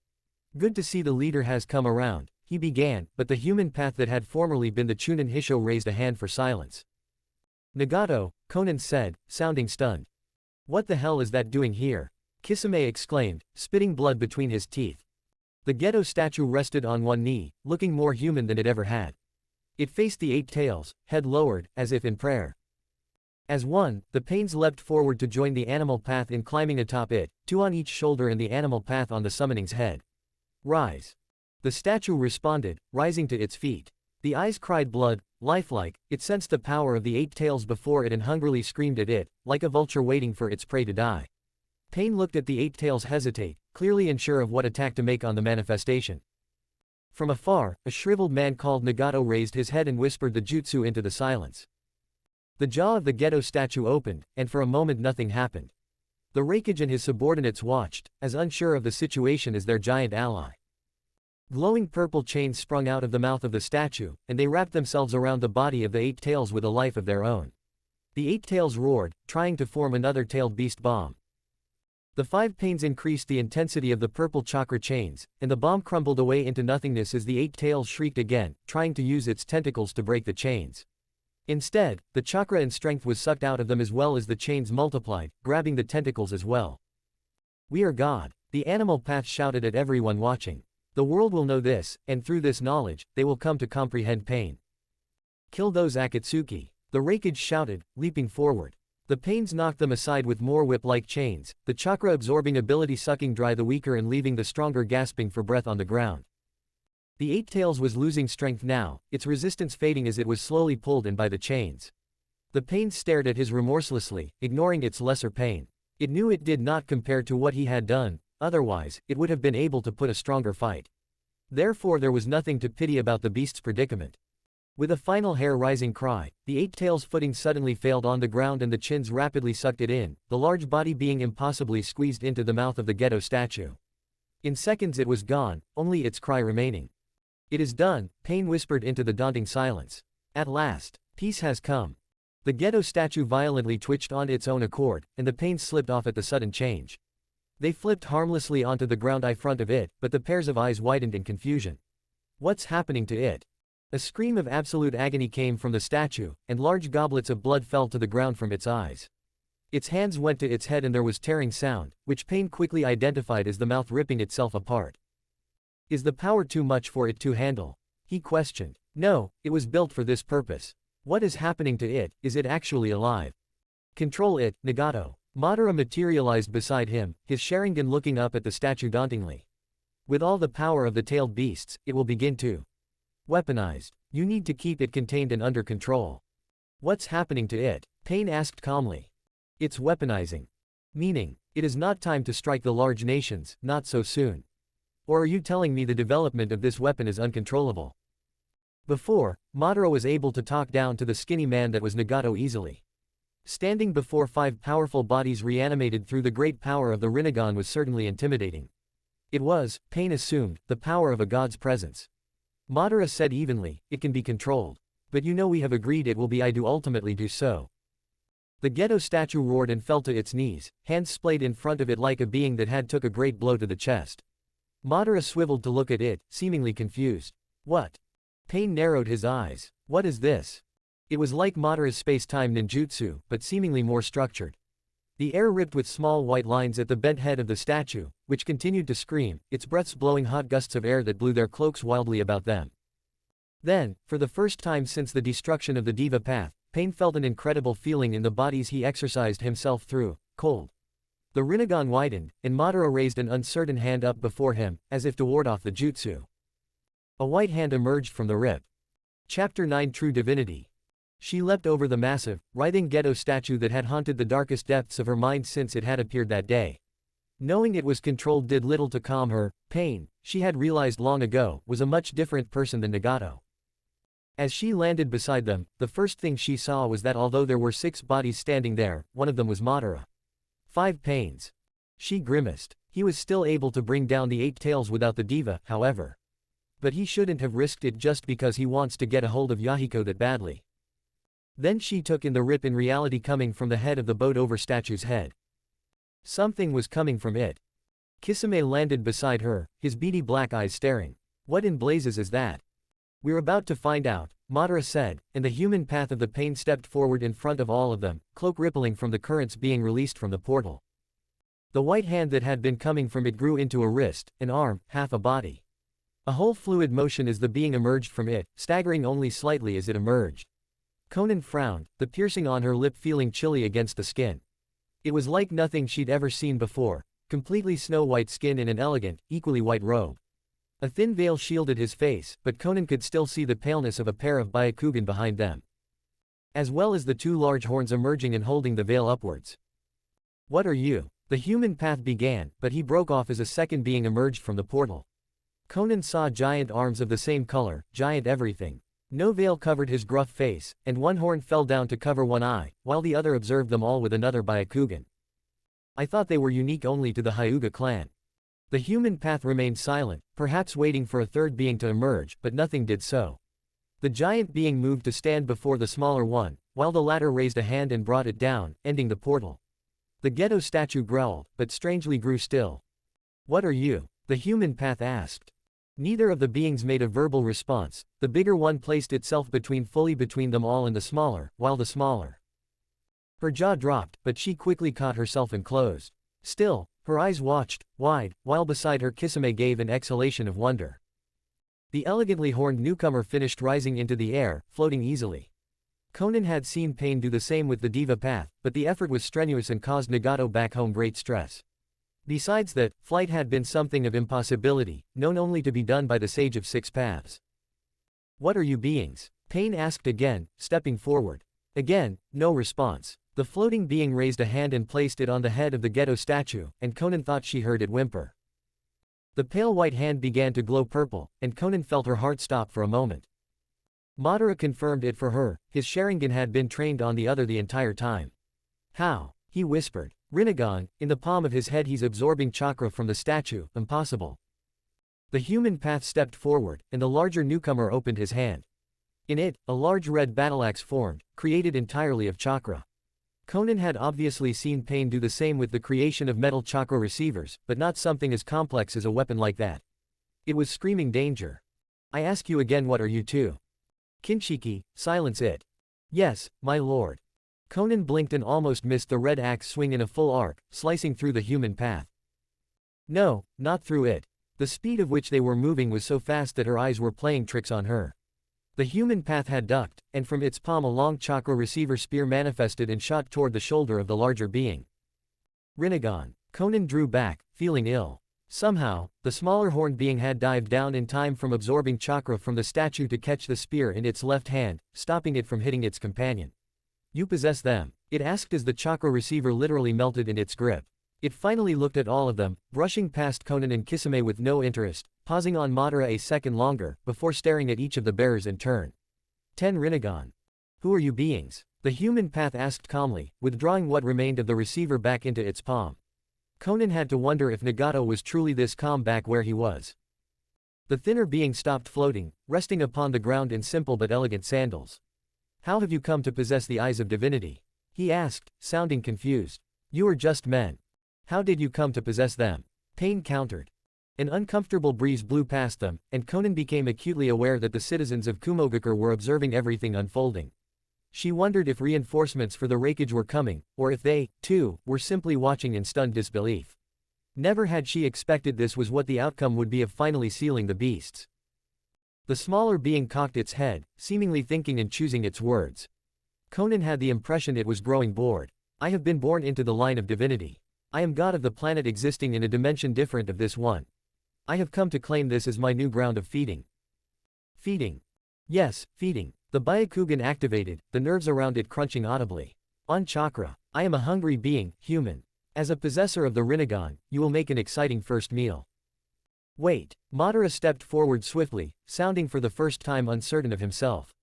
Speaker 2: Good to see the leader has come around, he began, but the human path that had formerly been the Chunin Hisho raised a hand for silence. Nagato, Konan said, sounding stunned. What the hell is that doing here? Kisame exclaimed, spitting blood between his teeth. The Gedo statue rested on one knee, looking more human than it ever had. It faced the Eight Tails, head lowered, as if in prayer. As one, the pains leapt forward to join the animal path in climbing atop it, 2 on each shoulder and the animal path on the summoning's head. Rise. The statue responded, rising to its feet. The eyes cried blood, lifelike, it sensed the power of the Eight Tails before it and hungrily screamed at it, like a vulture waiting for its prey to die. Pain looked at the Eight Tails hesitate, clearly unsure of what attack to make on the manifestation. From afar, a shriveled man called Nagato raised his head and whispered the jutsu into the silence. The jaw of the Gedo statue opened, and for a moment nothing happened. The Raikage and his subordinates watched, as unsure of the situation as their giant ally. Glowing purple chains sprung out of the mouth of the statue, and they wrapped themselves around the body of the Eight Tails with a life of their own. The Eight Tails roared, trying to form another tailed beast bomb. The 5 pains increased the intensity of the purple chakra chains, and the bomb crumbled away into nothingness as the Eight Tails shrieked again, trying to use its tentacles to break the chains. Instead, the chakra and strength was sucked out of them as well as the chains multiplied, grabbing the tentacles as well. We are God, the animal path shouted at everyone watching. The world will know this, and through this knowledge, they will come to comprehend pain. Kill those Akatsuki, the Raikage shouted, leaping forward. The pains knocked them aside with more whip-like chains, the chakra-absorbing ability sucking dry the weaker and leaving the stronger gasping for breath on the ground. The Eight Tails was losing strength now, its resistance fading as it was slowly pulled in by the chains. The pains stared at his remorselessly, ignoring its lesser pain. It knew it did not compare to what he had done, otherwise, it would have been able to put a stronger fight. Therefore there was nothing to pity about the beast's predicament. With a final hair-rising cry, the Eight Tails' footing suddenly failed on the ground and the chins rapidly sucked it in, the large body being impossibly squeezed into the mouth of the Gedo statue. In seconds it was gone, only its cry remaining. It is done, Pain whispered into the daunting silence. At last, peace has come. The Gedo statue violently twitched on its own accord, and the pains slipped off at the sudden change. They flipped harmlessly onto the ground in front of it, but the pairs of eyes widened in confusion. What's happening to it? A scream of absolute agony came from the statue, and large goblets of blood fell to the ground from its eyes. Its hands went to its head and there was tearing sound, which Pain quickly identified as the mouth ripping itself apart. Is the power too much for it to handle? He questioned. No, it was built for this purpose. What is happening to it? Is it actually alive? Control it, Nagato. Madara materialized beside him, his Sharingan looking up at the statue dauntingly. With all the power of the tailed beasts, it will begin to weaponized. You need to keep it contained and under control. What's happening to it? Pain asked calmly. It's weaponizing. Meaning, it is not time to strike the large nations, not so soon. Or are you telling me the development of this weapon is uncontrollable? Before, Madara was able to talk down to the skinny man that was Nagato easily. Standing before 5 powerful bodies reanimated through the great power of the Rinnegan was certainly intimidating. It was, Pain assumed, the power of a god's presence. Madara said evenly, it can be controlled. But you know we have agreed it will be I do ultimately do so. The Gedo statue roared and fell to its knees, hands splayed in front of it like a being that had took a great blow to the chest. Madara swiveled to look at it, seemingly confused. What? Pain narrowed his eyes. What is this? It was like Madara's space-time ninjutsu, but seemingly more structured. The air ripped with small white lines at the bent head of the statue, which continued to scream, its breaths blowing hot gusts of air that blew their cloaks wildly about them. Then, for the first time since the destruction of the Diva Path, Pain felt an incredible feeling in the bodies he exercised himself through, cold. The Rinnegan widened, and Madara raised an uncertain hand up before him, as if to ward off the jutsu. A white hand emerged from the rip. Chapter 9 True Divinity. She leapt over the massive, writhing Gedo statue that had haunted the darkest depths of her mind since it had appeared that day. Knowing it was controlled did little to calm her. Pain, she had realized long ago, was a much different person than Nagato. As she landed beside them, the first thing she saw was that although there were 6 bodies standing there, one of them was Madara. 5 pains. She grimaced. He was still able to bring down the 8 tails without the diva, however. But he shouldn't have risked it just because he wants to get a hold of Yahiko that badly. Then she took in the rip in reality coming from the head of the boat-over statue's head. Something was coming from it. Kisame landed beside her, his beady black eyes staring. What in blazes is that? We're about to find out, Madara said, and the human path of the Pain stepped forward in front of all of them, cloak rippling from the currents being released from the portal. The white hand that had been coming from it grew into a wrist, an arm, half a body. A whole fluid motion as the being emerged from it, staggering only slightly as it emerged. Konan frowned, the piercing on her lip feeling chilly against the skin. It was like nothing she'd ever seen before, completely snow-white skin in an elegant, equally white robe. A thin veil shielded his face, but Konan could still see the paleness of a pair of Byakugan behind them. As well as the 2 large horns emerging and holding the veil upwards. What are you? The human path began, but he broke off as a second being emerged from the portal. Konan saw giant arms of the same color, giant everything. No veil covered his gruff face, and one horn fell down to cover one eye, while the other observed them all with another Byakugan. I thought they were unique only to the Hyuga clan. The human path remained silent, perhaps waiting for a third being to emerge, but nothing did so. The giant being moved to stand before the smaller one, while the latter raised a hand and brought it down, ending the portal. The Gedo statue growled, but strangely grew still. What are you? The human path asked. Neither of the beings made a verbal response. The bigger one placed itself fully between them all and the smaller, while the smaller. Her jaw dropped, but she quickly caught herself and closed. Still, her eyes watched, wide, while beside her Kisame gave an exhalation of wonder. The elegantly horned newcomer finished rising into the air, floating easily. Konan had seen Pain do the same with the Diva Path, but the effort was strenuous and caused Nagato back home great stress. Besides that, flight had been something of impossibility, known only to be done by the Sage of 6 Paths. What are you beings? Pain asked again, stepping forward. Again, no response. The floating being raised a hand and placed it on the head of the Gedo statue, and Konan thought she heard it whimper. The pale white hand began to glow purple, and Konan felt her heart stop for a moment. Madara confirmed it for her, his Sharingan had been trained on the other the entire time. How? He whispered. Rinnegan, in the palm of his head he's absorbing chakra from the statue, impossible. The human path stepped forward, and the larger newcomer opened his hand. In it, a large red battle-axe formed, created entirely of chakra. Konan had obviously seen Pain do the same with the creation of metal chakra receivers, but not something as complex as a weapon like that. It was screaming danger. I ask you again, what are you two? Kinshiki, silence it. Yes, my lord. Konan blinked and almost missed the red axe swing in a full arc, slicing through the human path. No, not through it. The speed of which they were moving was so fast that her eyes were playing tricks on her. The human path had ducked, and from its palm a long chakra receiver spear manifested and shot toward the shoulder of the larger being. Rinnegan. Konan drew back, feeling ill. Somehow, the smaller horned being had dived down in time from absorbing chakra from the statue to catch the spear in its left hand, stopping it from hitting its companion. "You possess them?" it asked as the chakra receiver literally melted in its grip. It finally looked at all of them, brushing past Konan and Kisame with no interest, pausing on Madara a second longer, before staring at each of the bearers in turn. 10 Rinnegan. Who are you beings? The human path asked calmly, withdrawing what remained of the receiver back into its palm. Konan had to wonder if Nagato was truly this calm back where he was. The thinner being stopped floating, resting upon the ground in simple but elegant sandals. "How have you come to possess the eyes of divinity?" he asked, sounding confused. "You are just men. How did you come to possess them?" Pain countered. An uncomfortable breeze blew past them, and Konan became acutely aware that the citizens of Kumogakure were observing everything unfolding. She wondered if reinforcements for the Raikage were coming, or if they, too, were simply watching in stunned disbelief. Never had she expected this was what the outcome would be of finally sealing the beasts. The smaller being cocked its head, seemingly thinking and choosing its words. Konan had the impression it was growing bored. "I have been born into the line of divinity. I am god of the planet existing in a dimension different of this one. I have come to claim this as my new ground of feeding." Feeding. Yes, feeding. The Byakugan activated, the nerves around it crunching audibly. "On chakra. I am a hungry being, human. As a possessor of the Rinnegan, you will make an exciting first meal." "Wait." Madara stepped forward swiftly, sounding for the first time uncertain of himself.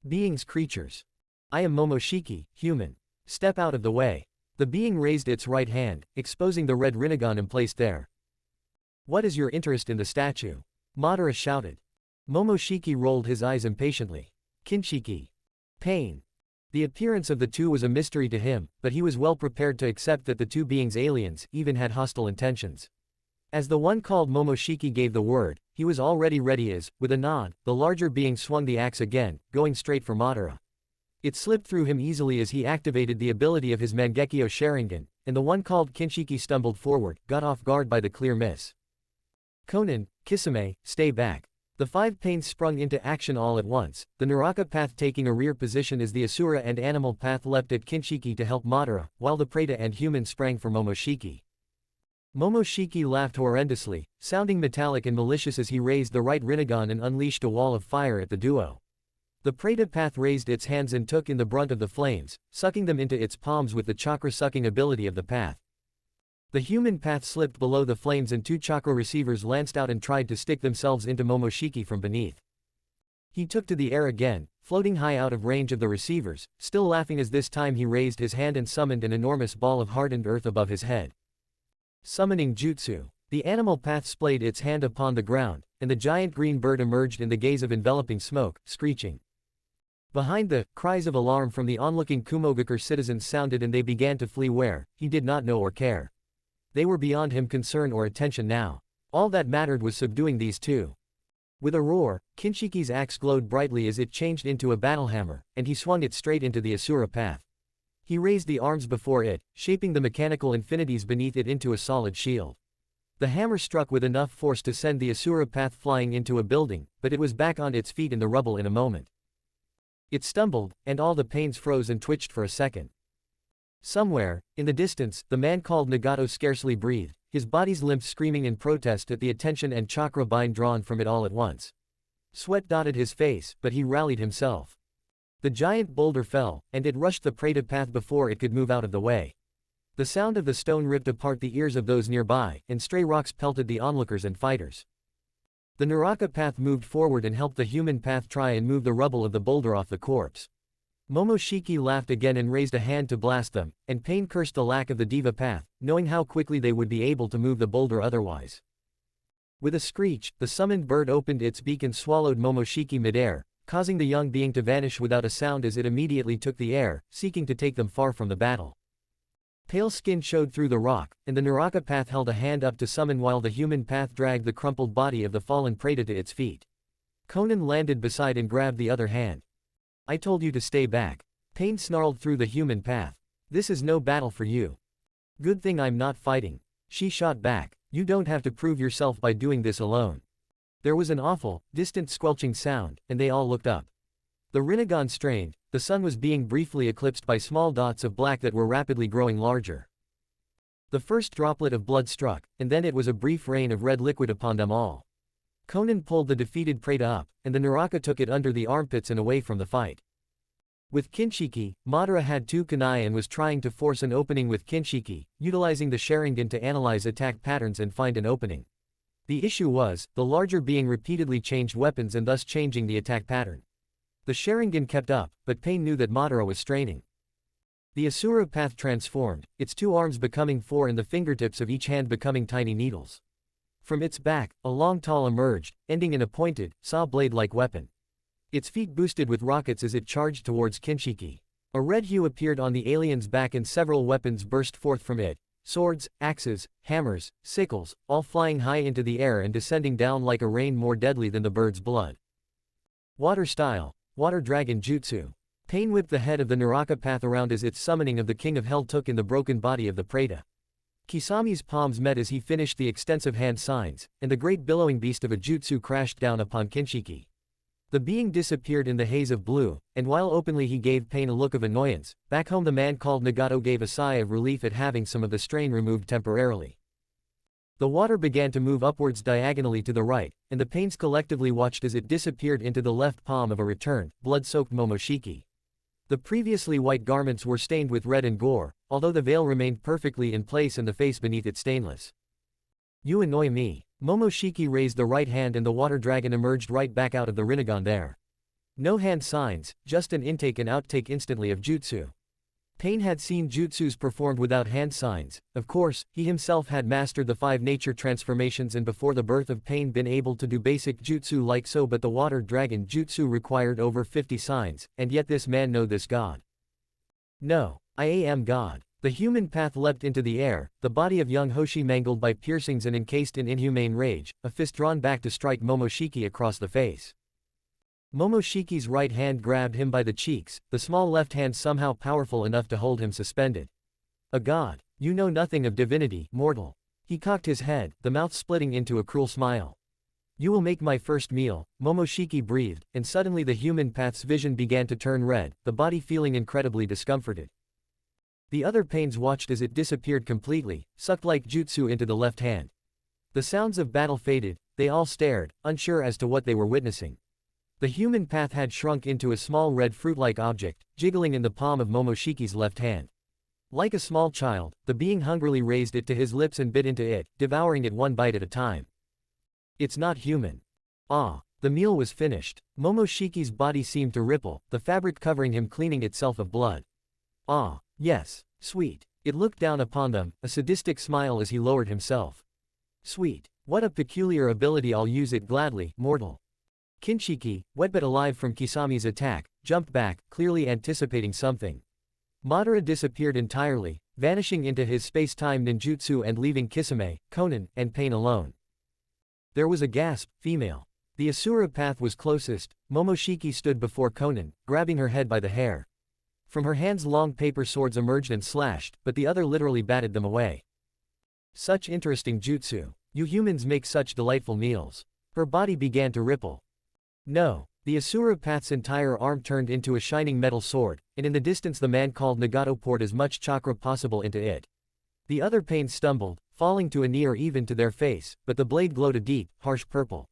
Speaker 2: "Beings, creatures. I am Momoshiki, human. Step out of the way." The being raised its right hand, exposing the red Rinnegan emplaced there. "What is your interest in the statue?" Madara shouted. Momoshiki rolled his eyes impatiently. "Kinshiki. Pain." The appearance of the two was a mystery to him, but he was well prepared to accept that the two beings aliens, even had hostile intentions. As the one called Momoshiki gave the word, he was already ready as, with a nod, the larger being swung the axe again, going straight for Madara. It slipped through him easily as he activated the ability of his Mangekyo Sharingan, and the one called Kinshiki stumbled forward, got off guard by the clear miss. "Konan, Kisame, stay back." The 5 pains sprung into action all at once, the Naraka path taking a rear position as the Asura and Animal path leapt at Kinshiki to help Madara, while the Preta and Human sprang for Momoshiki. Momoshiki laughed horrendously, sounding metallic and malicious as he raised the right Rinnegan and unleashed a wall of fire at the duo. The Preta path raised its hands and took in the brunt of the flames, sucking them into its palms with the chakra-sucking ability of the path. The human path slipped below the flames and 2 chakra receivers lanced out and tried to stick themselves into Momoshiki from beneath. He took to the air again, floating high out of range of the receivers, still laughing as this time he raised his hand and summoned an enormous ball of hardened earth above his head. Summoning Jutsu. The animal path splayed its hand upon the ground, and the giant green bird emerged in the gaze of enveloping smoke, screeching. Behind the cries of alarm from the onlooking Kumogakure citizens sounded and they began to flee where, he did not know or care. They were beyond him concern or attention now. All that mattered was subduing these two. With a roar, Kinshiki's axe glowed brightly as it changed into a battle hammer, and he swung it straight into the Asura path. He raised the arms before it, shaping the mechanical infinities beneath it into a solid shield. The hammer struck with enough force to send the Asura path flying into a building, but it was back on its feet in the rubble in a moment. It stumbled, and all the panes froze and twitched for a second. Somewhere, in the distance, the man called Nagato scarcely breathed, his body's limp screaming in protest at the attention and chakra bind drawn from it all at once. Sweat dotted his face, but he rallied himself. The giant boulder fell, and it rushed the Preta path before it could move out of the way. The sound of the stone ripped apart the ears of those nearby, and stray rocks pelted the onlookers and fighters. The Naraka path moved forward and helped the human path try and move the rubble of the boulder off the corpse. Momoshiki laughed again and raised a hand to blast them, and Pain cursed the lack of the Diva path, knowing how quickly they would be able to move the boulder otherwise. With a screech, the summoned bird opened its beak and swallowed Momoshiki midair, causing the young being to vanish without a sound as it immediately took the air, seeking to take them far from the battle. Pale skin showed through the rock, and the Naraka path held a hand up to summon while the human path dragged the crumpled body of the fallen Preta to its feet. Konan landed beside and grabbed the other hand. "I told you to stay back." Pain snarled through the human path. "This is no battle for you." "Good thing I'm not fighting." She shot back. "You don't have to prove yourself by doing this alone." There was an awful, distant squelching sound, and they all looked up. The Rinnegan strained, the sun was being briefly eclipsed by small dots of black that were rapidly growing larger. The first droplet of blood struck, and then it was a brief rain of red liquid upon them all. Konan pulled the defeated Preta up, and the Naraka took it under the armpits and away from the fight. With Kinshiki, Madara had 2 kunai and was trying to force an opening with Kinshiki, utilizing the Sharingan to analyze attack patterns and find an opening. The issue was, the larger being repeatedly changed weapons and thus changing the attack pattern. The Sharingan kept up, but Pain knew that Madara was straining. The Asura path transformed, its 2 arms becoming 4 and the fingertips of each hand becoming tiny needles. From its back, a long tail emerged, ending in a pointed, saw blade-like weapon. Its feet boosted with rockets as it charged towards Kinshiki. A red hue appeared on the alien's back and several weapons burst forth from it. Swords, axes, hammers, sickles, all flying high into the air and descending down like a rain more deadly than the bird's blood. Water style, water dragon jutsu. Pain whipped the head of the Naraka path around as its summoning of the King of Hell took in the broken body of the Preta. Kisami's palms met as he finished the extensive hand signs, and the great billowing beast of a jutsu crashed down upon Kinshiki. The being disappeared in the haze of blue, and while openly he gave Pain a look of annoyance, back home the man called Nagato gave a sigh of relief at having some of the strain removed temporarily. The water began to move upwards diagonally to the right, and the Pains collectively watched as it disappeared into the left palm of a returned, blood-soaked Momoshiki. The previously white garments were stained with red and gore, although the veil remained perfectly in place and the face beneath it stainless. You annoy me. Momoshiki raised the right hand and the water dragon emerged right back out of the Rinnegan there. No hand signs, just an intake and outtake instantly of jutsu. Pain had seen jutsus performed without hand signs. Of course, he himself had mastered the 5 nature transformations and before the birth of Pain been able to do basic jutsu like so, but the water dragon jutsu required over 50 signs, and yet this man know this god. No, I am God. The human path leapt into the air, the body of young Hoshi mangled by piercings and encased in inhumane rage, a fist drawn back to strike Momoshiki across the face. Momoshiki's right hand grabbed him by the cheeks, the small left hand somehow powerful enough to hold him suspended. A god. You know nothing of divinity, mortal. He cocked his head, the mouth splitting into a cruel smile. You will make my first meal, Momoshiki breathed, and suddenly the human path's vision began to turn red, the body feeling incredibly discomforted. The other Pains watched as it disappeared completely, sucked like jutsu into the left hand. The sounds of battle faded, they all stared, unsure as to what they were witnessing. The human path had shrunk into a small red fruit-like object, jiggling in the palm of Momoshiki's left hand. Like a small child, the being hungrily raised it to his lips and bit into it, devouring it one bite at a time. It's not human. Ah, the meal was finished. Momoshiki's body seemed to ripple, the fabric covering him cleaning itself of blood. Ah, yes, sweet. It looked down upon them, a sadistic smile as he lowered himself. Sweet. What a peculiar ability, I'll use it gladly, mortal. Kinshiki, wet but alive from Kisami's attack, jumped back, clearly anticipating something. Madara disappeared entirely, vanishing into his space-time ninjutsu and leaving Kisame, Konan, and Pain alone. There was a gasp, female. The Asura path was closest. Momoshiki stood before Konan, grabbing her head by the hair. From her hands long paper swords emerged and slashed, but the other literally batted them away. Such interesting jutsu. You humans make such delightful meals. Her body began to ripple. No. The Asura path's entire arm turned into a shining metal sword, and in the distance the man called Nagato poured as much chakra possible into it. The other Pains stumbled, falling to a knee or even to their face, but the blade glowed a deep, harsh purple.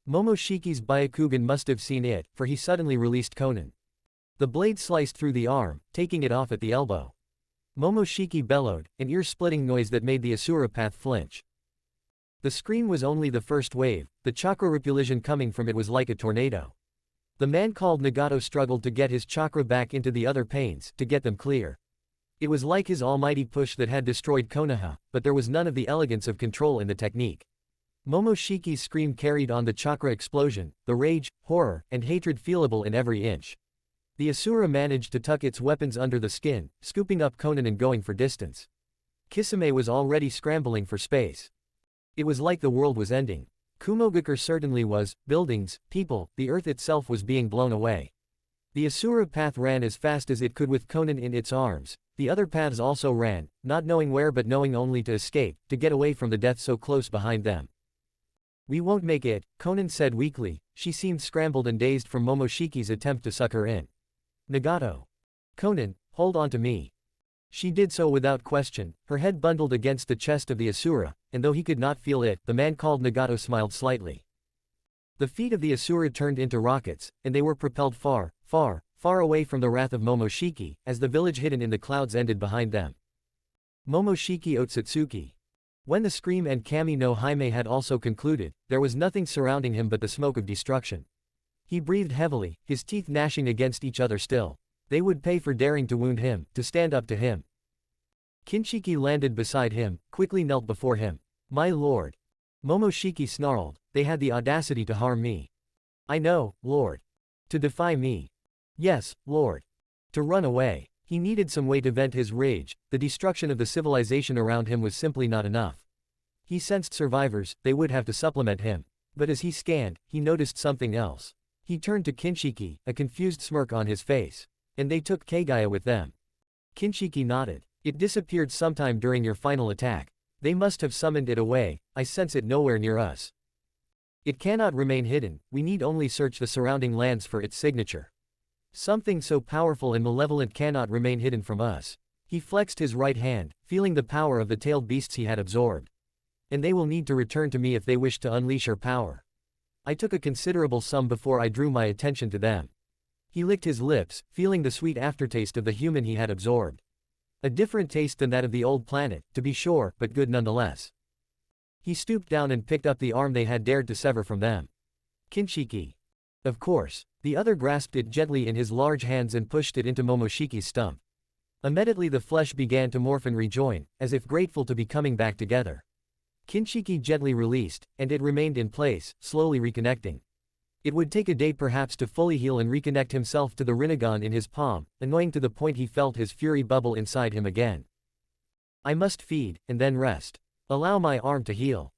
Speaker 2: Momoshiki's Byakugan must have seen it, for he suddenly released Konan. The blade sliced through the arm, taking it off at the elbow. Momoshiki bellowed, an ear-splitting noise that made the Asura path flinch. The scream was only the first wave, the chakra repulsion coming from it was like a tornado. The man called Nagato struggled to get his chakra back into the other Pains, to get them clear. It was like his almighty push that had destroyed Konoha, but there was none of the elegance of control in the technique. Momoshiki's scream carried on the chakra explosion, the rage, horror, and hatred feelable in every inch. The Asura managed to tuck its weapons under the skin, scooping up Konan and going for distance. Kisame was already scrambling for space. It was like the world was ending. Kumogakure certainly was, buildings, people, the earth itself was being blown away. The Asura path ran as fast as it could with Konan in its arms. The other paths also ran, not knowing where but knowing only to escape, to get away from the death so close behind them. We won't make it, Konan said weakly. She seemed scrambled and dazed from Momoshiki's attempt to suck her in. Nagato. Konan, hold on to me. She did so without question, her head bundled against the chest of the Asura, and though he could not feel it, the man called Nagato smiled slightly. The feet of the Asura turned into rockets, and they were propelled far, far, far away from the wrath of Momoshiki, as the village hidden in the clouds ended behind them. Momoshiki Otsutsuki. When the scream and Kami no Hime had also concluded, there was nothing surrounding him but the smoke of destruction. He breathed heavily, his teeth gnashing against each other still. They would pay for daring to wound him, to stand up to him. Kinshiki landed beside him, quickly knelt before him. My lord. Momoshiki snarled, they had the audacity to harm me. I know, lord. To defy me. Yes, lord. To run away. He needed some way to vent his rage, the destruction of the civilization around him was simply not enough. He sensed survivors, they would have to supplement him. But as he scanned, he noticed something else. He turned to Kinshiki, a confused smirk on his face. And they took Kagaya with them. Kinshiki nodded. It disappeared sometime during your final attack. They must have summoned it away, I sense it nowhere near us. It cannot remain hidden, we need only search the surrounding lands for its signature. Something so powerful and malevolent cannot remain hidden from us. He flexed his right hand, feeling the power of the tailed beasts he had absorbed. And they will need to return to me if they wish to unleash her power. I took a considerable sum before I drew my attention to them. He licked his lips, feeling the sweet aftertaste of the human he had absorbed. A different taste than that of the old planet, to be sure, but good nonetheless. He stooped down and picked up the arm they had dared to sever from them. Kinshiki. Of course. The other grasped it gently in his large hands and pushed it into Momoshiki's stump. Immediately the flesh began to morph and rejoin, as if grateful to be coming back together. Kinshiki gently released, and it remained in place, slowly reconnecting. It would take a day perhaps to fully heal and reconnect himself to the Rinnegan in his palm, annoying to the point he felt his fury bubble inside him again. I must feed, and then rest. Allow my arm to heal.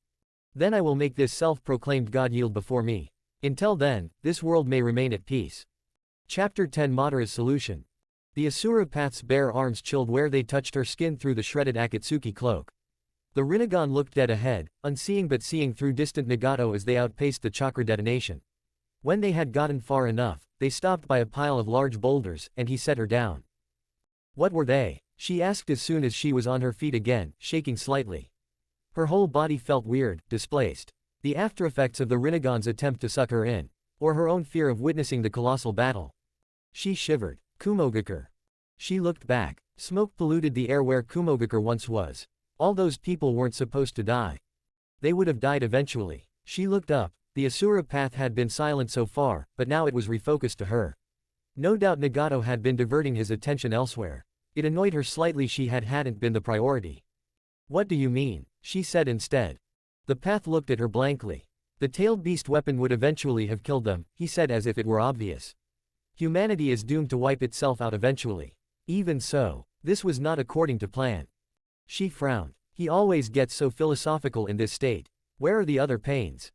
Speaker 2: Then I will make this self-proclaimed god yield before me. Until then, this world may remain at peace. Chapter 10 Madara's Solution. The Asura Path's bare arms chilled where they touched her skin through the shredded Akatsuki cloak. The Rinnegan looked dead ahead, unseeing but seeing through distant Nagato as they outpaced the chakra detonation. When they had gotten far enough, they stopped by a pile of large boulders, and he set her down. What were they? She asked as soon as she was on her feet again, shaking slightly. Her whole body felt weird, displaced. The aftereffects of the Rinnegan's attempt to suck her in. Or her own fear of witnessing the colossal battle. She shivered. Kumogakure. She looked back. Smoke polluted the air where Kumogakure once was. All those people weren't supposed to die. They would have died eventually. She looked up. The Asura path had been silent so far, but now it was refocused to her. No doubt Nagato had been diverting his attention elsewhere. It annoyed her slightly she hadn't been the priority. What do you mean? She said instead. The path looked at her blankly. The tailed beast weapon would eventually have killed them, he said as if it were obvious. Humanity is doomed to wipe itself out eventually. Even so, this was not according to plan. She frowned. He always gets so philosophical in this state. Where are the other pains?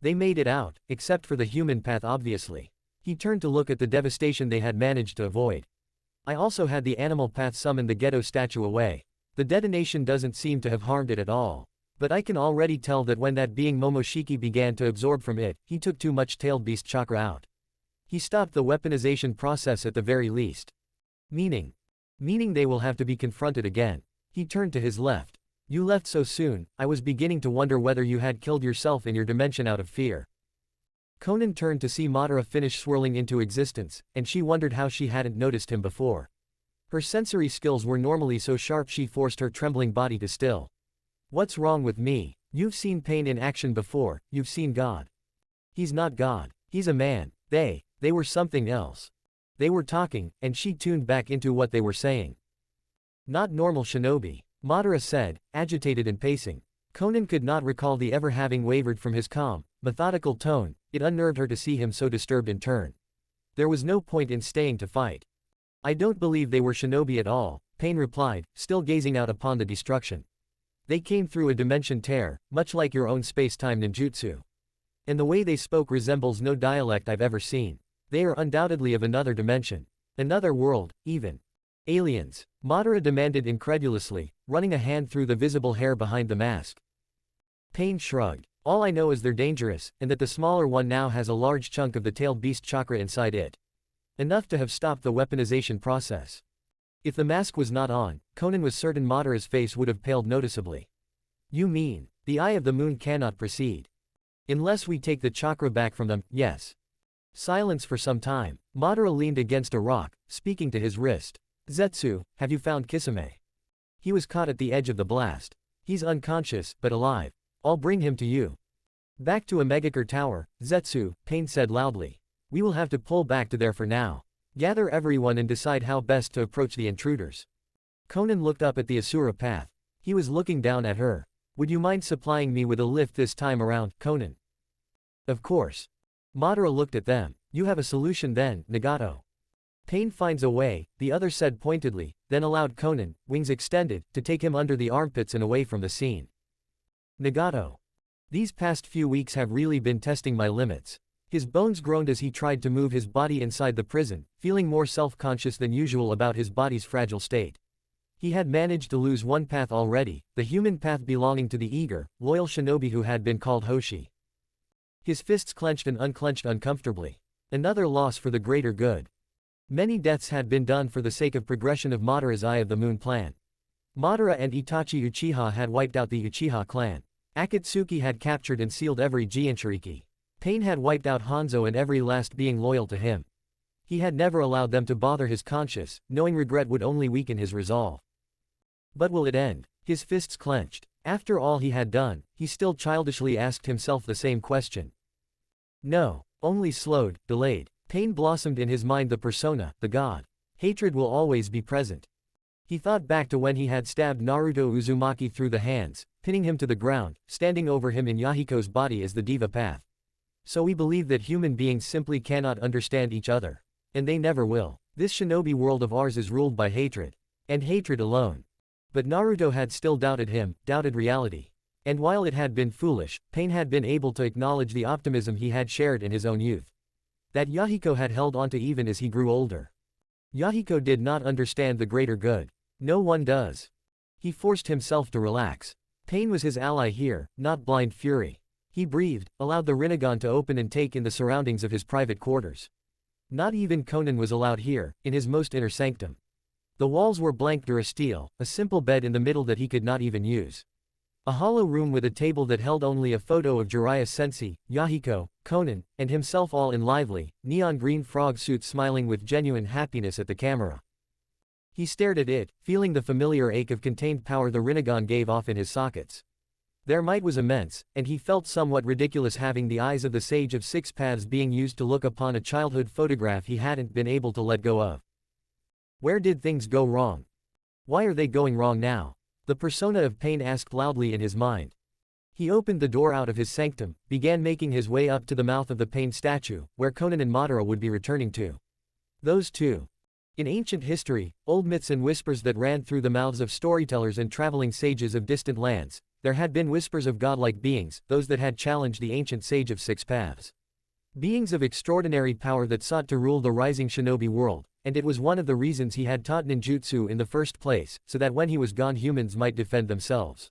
Speaker 2: They made it out, except for the human path obviously. He turned to look at the devastation they had managed to avoid. I also had the animal path summon the Gedo statue away. The detonation doesn't seem to have harmed it at all. But I can already tell that when that being Momoshiki began to absorb from it, he took too much tailed beast chakra out. He stopped the weaponization process at the very least. Meaning they will have to be confronted again. He turned to his left. You left so soon, I was beginning to wonder whether you had killed yourself in your dimension out of fear. Konan turned to see Madara finish swirling into existence, and she wondered how she hadn't noticed him before. Her sensory skills were normally so sharp she forced her trembling body to still. What's wrong with me? You've seen pain in action before, you've seen God. He's not God. He's a man. They were something else. They were talking, and she tuned back into what they were saying. Not normal shinobi, Madara said, agitated and pacing. Konan could not recall the ever having wavered from his calm, methodical tone, it unnerved her to see him so disturbed in turn. There was no point in staying to fight. I don't believe they were shinobi at all, Pain replied, still gazing out upon the destruction. They came through a dimension tear, much like your own space-time ninjutsu. And the way they spoke resembles no dialect I've ever seen. They are undoubtedly of another dimension. Another world, even. Aliens, Madara demanded incredulously, running a hand through the visible hair behind the mask. Pain shrugged. All I know is they're dangerous, and that the smaller one now has a large chunk of the tailed beast chakra inside it. Enough to have stopped the weaponization process. If the mask was not on, Konan was certain Madara's face would have paled noticeably. You mean, the Eye of the Moon cannot proceed? Unless we take the chakra back from them, yes. Silence for some time. Madara leaned against a rock, speaking to his wrist. Zetsu, have you found Kisame? He was caught at the edge of the blast. He's unconscious, but alive. I'll bring him to you. Back to Amegakure Tower, Zetsu, Pain said loudly. We will have to pull back to there for now. Gather everyone and decide how best to approach the intruders. Konan looked up at the Asura path. He was looking down at her. Would you mind supplying me with a lift this time around, Konan? Of course. Madara looked at them. You have a solution then, Nagato. Pain finds a way, the other said pointedly, then allowed Konan, wings extended, to take him under the armpits and away from the scene. Nagato. These past few weeks have really been testing my limits. His bones groaned as he tried to move his body inside the prison, feeling more self-conscious than usual about his body's fragile state. He had managed to lose one path already, the human path belonging to the eager, loyal shinobi who had been called Hoshi. His fists clenched and unclenched uncomfortably. Another loss for the greater good. Many deaths had been done for the sake of progression of Madara's Eye of the Moon plan. Madara and Itachi Uchiha had wiped out the Uchiha clan. Akatsuki had captured and sealed every Jinchuriki. Pain had wiped out Hanzo and every last being loyal to him. He had never allowed them to bother his conscience, knowing regret would only weaken his resolve. But will it end? His fists clenched. After all he had done, he still childishly asked himself the same question. No, only slowed, delayed. Pain blossomed in his mind, the persona, the god. Hatred will always be present. He thought back to when he had stabbed Naruto Uzumaki through the hands, pinning him to the ground, standing over him in Yahiko's body as the diva path. So we believe that human beings simply cannot understand each other. And they never will. This shinobi world of ours is ruled by hatred. And hatred alone. But Naruto had still doubted him, doubted reality. And while it had been foolish, Pain had been able to acknowledge the optimism he had shared in his own youth. That Yahiko had held onto even as he grew older. Yahiko did not understand the greater good. No one does. He forced himself to relax. Pain was his ally here, not blind fury. He breathed, allowed the Rinnegan to open and take in the surroundings of his private quarters. Not even Konan was allowed here, in his most inner sanctum. The walls were blank durasteel, a simple bed in the middle that he could not even use. A hollow room with a table that held only a photo of Jiraiya Sensei, Yahiko, Konan, and himself, all in lively, neon green frog suits, smiling with genuine happiness at the camera. He stared at it, feeling the familiar ache of contained power the Rinnegan gave off in his sockets. Their might was immense, and he felt somewhat ridiculous having the eyes of the Sage of Six Paths being used to look upon a childhood photograph he hadn't been able to let go of. Where did things go wrong? Why are they going wrong now? The persona of Pain asked loudly in his mind. He opened the door out of his sanctum, began making his way up to the mouth of the Pain statue, where Konan and Madara would be returning to. Those two. In ancient history, old myths and whispers that ran through the mouths of storytellers and traveling sages of distant lands, there had been whispers of godlike beings, those that had challenged the ancient Sage of Six Paths. Beings of extraordinary power that sought to rule the rising shinobi world, and it was one of the reasons he had taught ninjutsu in the first place, so that when he was gone humans might defend themselves.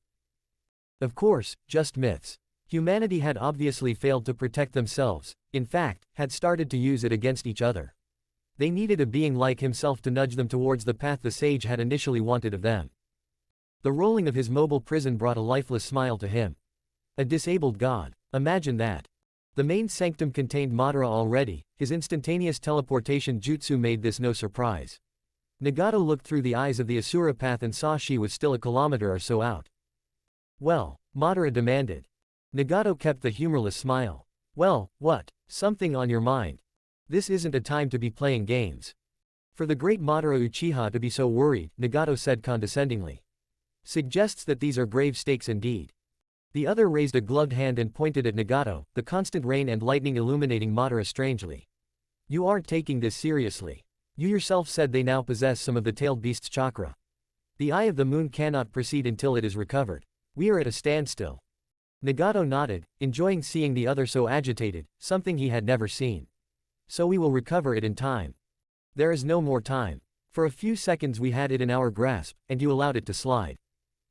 Speaker 2: Of course, just myths. Humanity had obviously failed to protect themselves, in fact, had started to use it against each other. They needed a being like himself to nudge them towards the path the sage had initially wanted of them. The rolling of his mobile prison brought a lifeless smile to him. A disabled god. Imagine that. The main sanctum contained Madara already, his instantaneous teleportation jutsu made this no surprise. Nagato looked through the eyes of the Asura path and saw she was still a kilometer or so out. Well, Madara demanded. Nagato kept the humorless smile. Well, what? Something on your mind? This isn't a time to be playing games. For the great Madara Uchiha to be so worried, Nagato said condescendingly. Suggests that these are grave stakes indeed. The other raised a gloved hand and pointed at Nagato, the constant rain and lightning illuminating Madara strangely. You aren't taking this seriously. You yourself said they now possess some of the tailed beast's chakra. The Eye of the Moon cannot proceed until it is recovered. We are at a standstill. Nagato nodded, enjoying seeing the other so agitated, something he had never seen. So we will recover it in time. There is no more time. For a few seconds we had it in our grasp, and you allowed it to slide.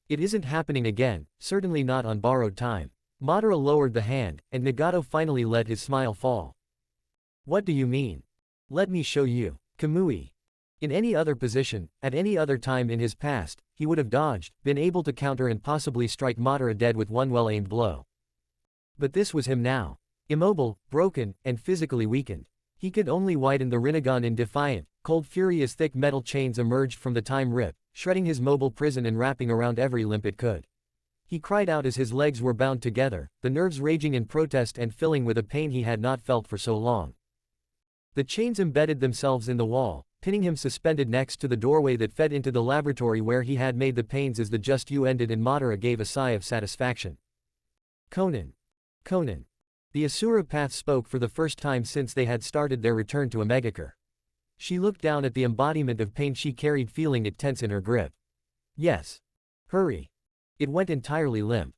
Speaker 2: It isn't happening again, certainly not on borrowed time. Madara lowered the hand, and Nagato finally let his smile fall. What do you mean? Let me show you. Kamui. In any other position, at any other time in his past, he would have dodged, been able to counter and possibly strike Madara dead with one well-aimed blow. But this was him now. Immobile, broken, and physically weakened. He could only widen the Rinnegan in defiant, cold fury as thick metal chains emerged from the time rip, shredding his mobile prison and wrapping around every limb it could. He cried out as his legs were bound together, the nerves raging in protest and filling with a pain he had not felt for so long. The chains embedded themselves in the wall, pinning him suspended next to the doorway that fed into the laboratory where he had made the pains as the just you ended, and Madara gave a sigh of satisfaction. Konan. Konan. The Asura Path spoke for the first time since they had started their return to Amegakure. She looked down at the embodiment of pain she carried, feeling it tense in her grip. Yes. Hurry. It went entirely limp.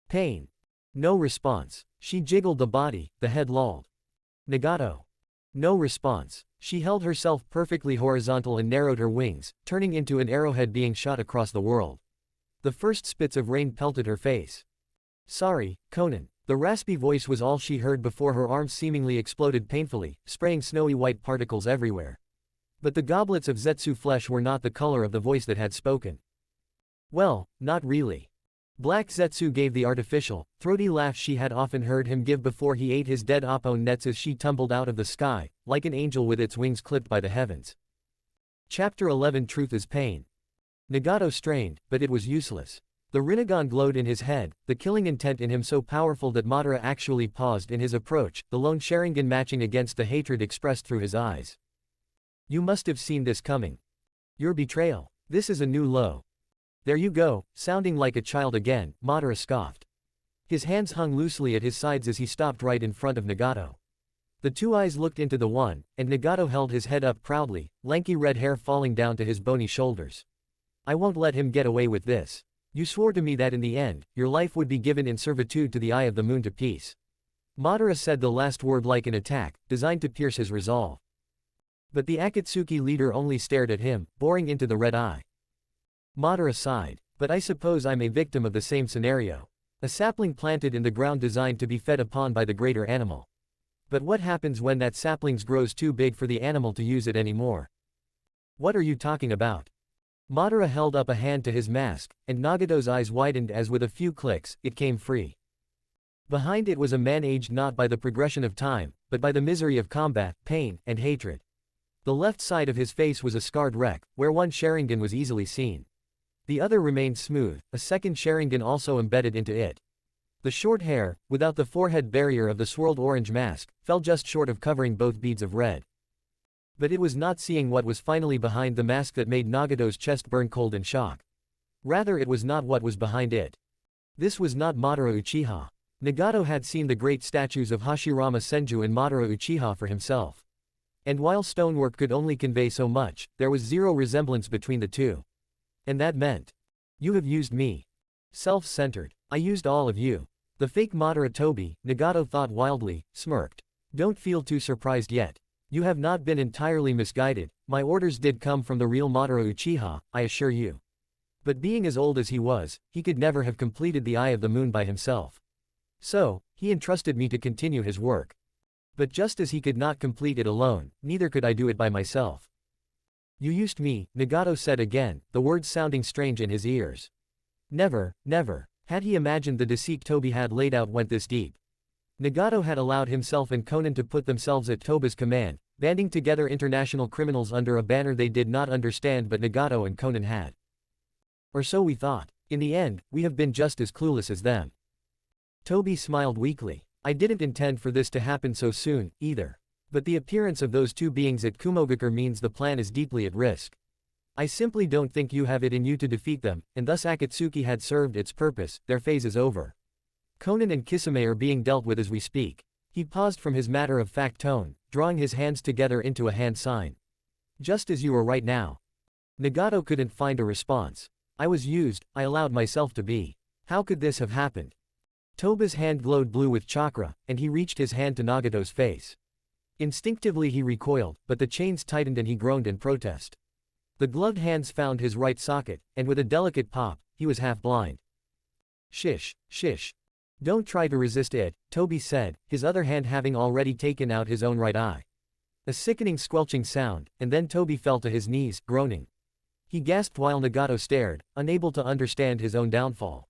Speaker 2: Pain. No response. She jiggled the body, the head lolled. Nagato. No response. She held herself perfectly horizontal and narrowed her wings, turning into an arrowhead being shot across the world. The first spits of rain pelted her face. Sorry, Konan. The raspy voice was all she heard before her arms seemingly exploded painfully, spraying snowy white particles everywhere. But the goblets of Zetsu flesh were not the color of the voice that had spoken. Well, not really. Black Zetsu gave the artificial, throaty laugh she had often heard him give before he ate his dead Oppo nets as she tumbled out of the sky, like an angel with its wings clipped by the heavens. Chapter 11 Truth is Pain. Nagato strained, but it was useless. The Rinnegan glowed in his head, the killing intent in him so powerful that Madara actually paused in his approach, the lone Sharingan matching against the hatred expressed through his eyes. You must have seen this coming. Your betrayal. This is a new low. There you go, sounding like a child again, Madara scoffed. His hands hung loosely at his sides as he stopped right in front of Nagato. The two eyes looked into the one, and Nagato held his head up proudly, lanky red hair falling down to his bony shoulders. I won't let him get away with this. You swore to me that in the end, your life would be given in servitude to the Eye of the Moon to peace. Madara said the last word like an attack, designed to pierce his resolve. But the Akatsuki leader only stared at him, boring into the red eye. Madara sighed. But I suppose I'm a victim of the same scenario. A sapling planted in the ground designed to be fed upon by the greater animal. But what happens when that sapling grows too big for the animal to use it anymore? What are you talking about? Madara held up a hand to his mask, and Nagato's eyes widened as with a few clicks, it came free. Behind it was a man aged not by the progression of time, but by the misery of combat, pain, and hatred. The left side of his face was a scarred wreck, where one Sharingan was easily seen. The other remained smooth, a second Sharingan also embedded into it. The short hair, without the forehead barrier of the swirled orange mask, fell just short of covering both beads of red. But it was not seeing what was finally behind the mask that made Nagato's chest burn cold in shock. Rather, it was not what was behind it. This was not Madara Uchiha. Nagato had seen the great statues of Hashirama Senju and Madara Uchiha for himself. And while stonework could only convey so much, there was zero resemblance between the two. And that meant, you have used me. Self-centered. I used all of you. The fake Madara Tobi, Nagato thought wildly, smirked. Don't feel too surprised yet. You have not been entirely misguided. My orders did come from the real Madara Uchiha, I assure you. But being as old as he was, he could never have completed the Eye of the Moon by himself. So, he entrusted me to continue his work. But just as he could not complete it alone, neither could I do it by myself. You used me, Nagato said again, the words sounding strange in his ears. Never, never, had he imagined the deceit Tobi had laid out went this deep. Nagato had allowed himself and Konan to put themselves at Toba's command, banding together international criminals under a banner they did not understand, but Nagato and Konan had. Or so we thought. In the end, we have been just as clueless as them. Tobi smiled weakly. I didn't intend for this to happen so soon, either. But the appearance of those two beings at Kumogakure means the plan is deeply at risk. I simply don't think you have it in you to defeat them, and thus Akatsuki had served its purpose, their phase is over. Konan and Kisame are being dealt with as we speak. He paused from his matter-of-fact tone, drawing his hands together into a hand sign. Just as you are right now. Nagato couldn't find a response. I was used, I allowed myself to be. How could this have happened? Toba's hand glowed blue with chakra, and he reached his hand to Nagato's face. Instinctively he recoiled, but the chains tightened and he groaned in protest. The gloved hands found his right socket, and with a delicate pop, he was half blind. Shish, shish. Don't try to resist it, Toby said, his other hand having already taken out his own right eye. A sickening squelching sound, and then Toby fell to his knees, groaning. He gasped while Nagato stared, unable to understand his own downfall.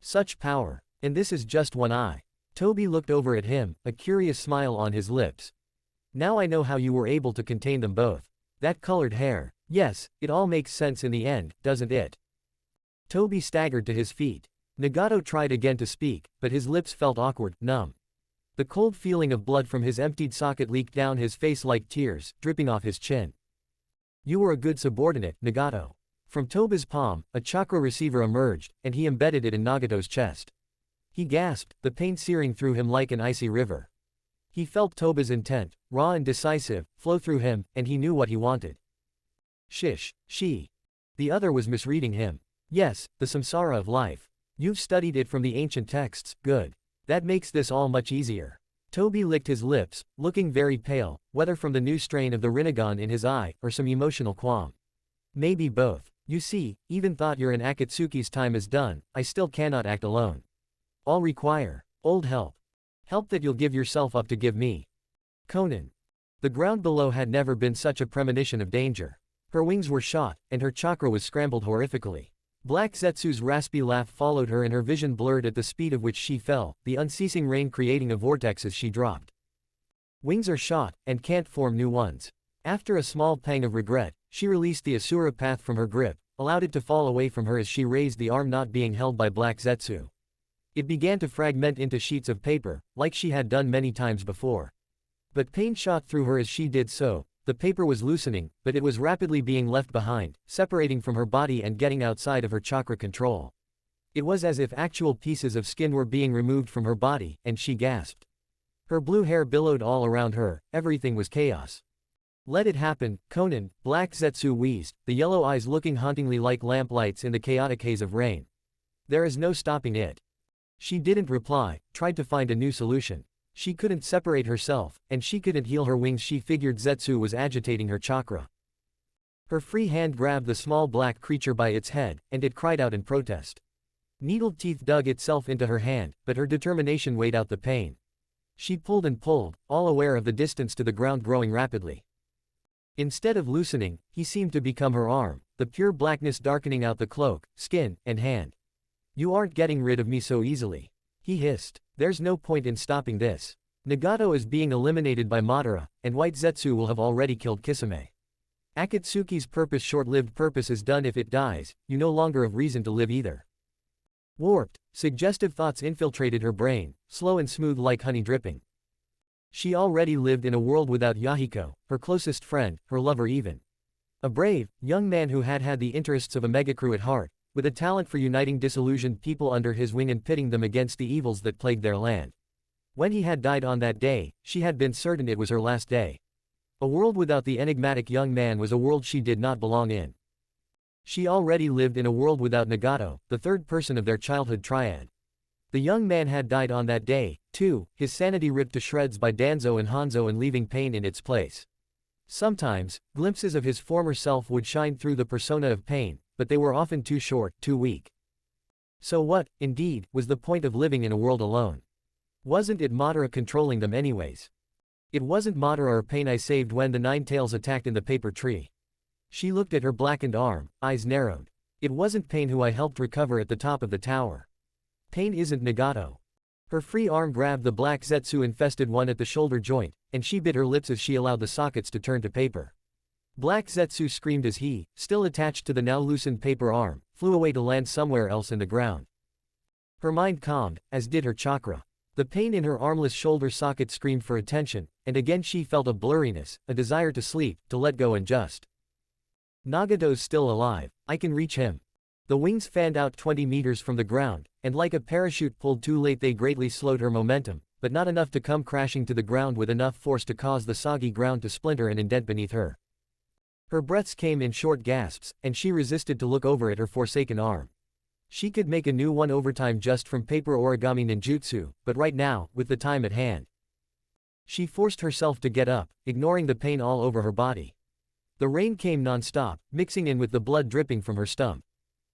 Speaker 2: Such power. And this is just one eye. Toby looked over at him, a curious smile on his lips. Now I know how you were able to contain them both. That colored hair. Yes, it all makes sense in the end, doesn't it? Toby staggered to his feet. Nagato tried again to speak, but his lips felt awkward, numb. The cold feeling of blood from his emptied socket leaked down his face like tears, dripping off his chin. You were a good subordinate, Nagato. From Toba's palm, a chakra receiver emerged, and he embedded it in Nagato's chest. He gasped, the pain searing through him like an icy river. He felt Toba's intent, raw and decisive, flow through him, and he knew what he wanted. Shish, she. The other was misreading him. Yes, the samsara of life. You've studied it from the ancient texts, good. That makes this all much easier. Toby licked his lips, looking very pale, whether from the new strain of the Rinnegan in his eye, or some emotional qualm. Maybe both. You see, even thought you're in Akatsuki's time is done, I still cannot act alone. I'll require old help. Help that you'll give yourself up to give me. Konan. The ground below had never been such a premonition of danger. Her wings were shot, and her chakra was scrambled horrifically. Black Zetsu's raspy laugh followed her and her vision blurred at the speed of which she fell, the unceasing rain creating a vortex as she dropped. Wings are shot, and can't form new ones. After a small pang of regret, she released the Asura path from her grip, allowed it to fall away from her as she raised the arm not being held by Black Zetsu. It began to fragment into sheets of paper, like she had done many times before. But pain shot through her as she did so. The paper was loosening, but it was rapidly being left behind, separating from her body and getting outside of her chakra control. It was as if actual pieces of skin were being removed from her body, and she gasped. Her blue hair billowed all around her, everything was chaos. Let it happen, Konan, Black Zetsu wheezed, the yellow eyes looking hauntingly like lamplights in the chaotic haze of rain. There is no stopping it. She didn't reply, tried to find a new solution. She couldn't separate herself, and she couldn't heal her wings. She figured Zetsu was agitating her chakra. Her free hand grabbed the small black creature by its head, and it cried out in protest. Needled teeth dug itself into her hand, but her determination weighed out the pain. She pulled and pulled, all aware of the distance to the ground growing rapidly. Instead of loosening, he seemed to become her arm, the pure blackness darkening out the cloak, skin, and hand. You aren't getting rid of me so easily. He hissed. There's no point in stopping this. Nagato is being eliminated by Madara, and White Zetsu will have already killed Kisame. Akatsuki's short-lived purpose is done. If it dies, you no longer have reason to live either. Warped, suggestive thoughts infiltrated her brain, slow and smooth like honey dripping. She already lived in a world without Yahiko, her closest friend, her lover even. A brave, young man who had had the interests of Amegakure at heart, with a talent for uniting disillusioned people under his wing and pitting them against the evils that plagued their land. When he had died on that day, she had been certain it was her last day. A world without the enigmatic young man was a world she did not belong in. She already lived in a world without Nagato, the third person of their childhood triad. The young man had died on that day, too, his sanity ripped to shreds by Danzo and Hanzo and leaving pain in its place. Sometimes, glimpses of his former self would shine through the persona of pain, but they were often too short, too weak. So what, indeed, was the point of living in a world alone? Wasn't it Madara controlling them anyways? It wasn't Madara or pain I saved when the Nine Tails attacked in the paper tree. She looked at her blackened arm, eyes narrowed. It wasn't pain who I helped recover at the top of the tower. Pain isn't Nagato. Her free arm grabbed the black Zetsu-infested one at the shoulder joint, and she bit her lips as she allowed the sockets to turn to paper. Black Zetsu screamed as he, still attached to the now loosened paper arm, flew away to land somewhere else in the ground. Her mind calmed, as did her chakra. The pain in her armless shoulder socket screamed for attention, and again she felt a blurriness, a desire to sleep, to let go and just. Nagato's still alive, I can reach him. The wings fanned out 20 meters from the ground, and like a parachute pulled too late they greatly slowed her momentum, but not enough to come crashing to the ground with enough force to cause the soggy ground to splinter and indent beneath her. Her breaths came in short gasps, and she resisted to look over at her forsaken arm. She could make a new one overtime just from paper origami ninjutsu, but right now, with the time at hand. She forced herself to get up, ignoring the pain all over her body. The rain came non-stop, mixing in with the blood dripping from her stump.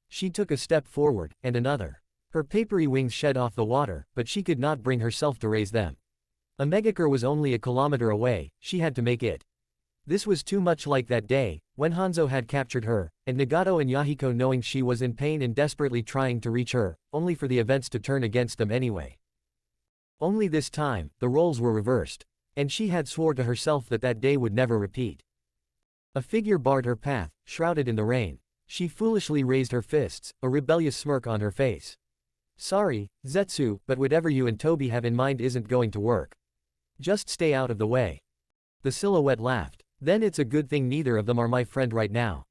Speaker 2: She took a step forward, and another. Her papery wings shed off the water, but she could not bring herself to raise them. Amegakure was only a kilometer away, she had to make it. This was too much like that day, when Hanzo had captured her, and Nagato and Yahiko knowing she was in pain and desperately trying to reach her, only for the events to turn against them anyway. Only this time, the roles were reversed. And she had swore to herself that that day would never repeat. A figure barred her path, shrouded in the rain. She foolishly raised her fists, a rebellious smirk on her face. Sorry, Zetsu, but whatever you and Toby have in mind isn't going to work. Just stay out of the way. The silhouette laughed. Then it's a good thing neither of them are my friend right now.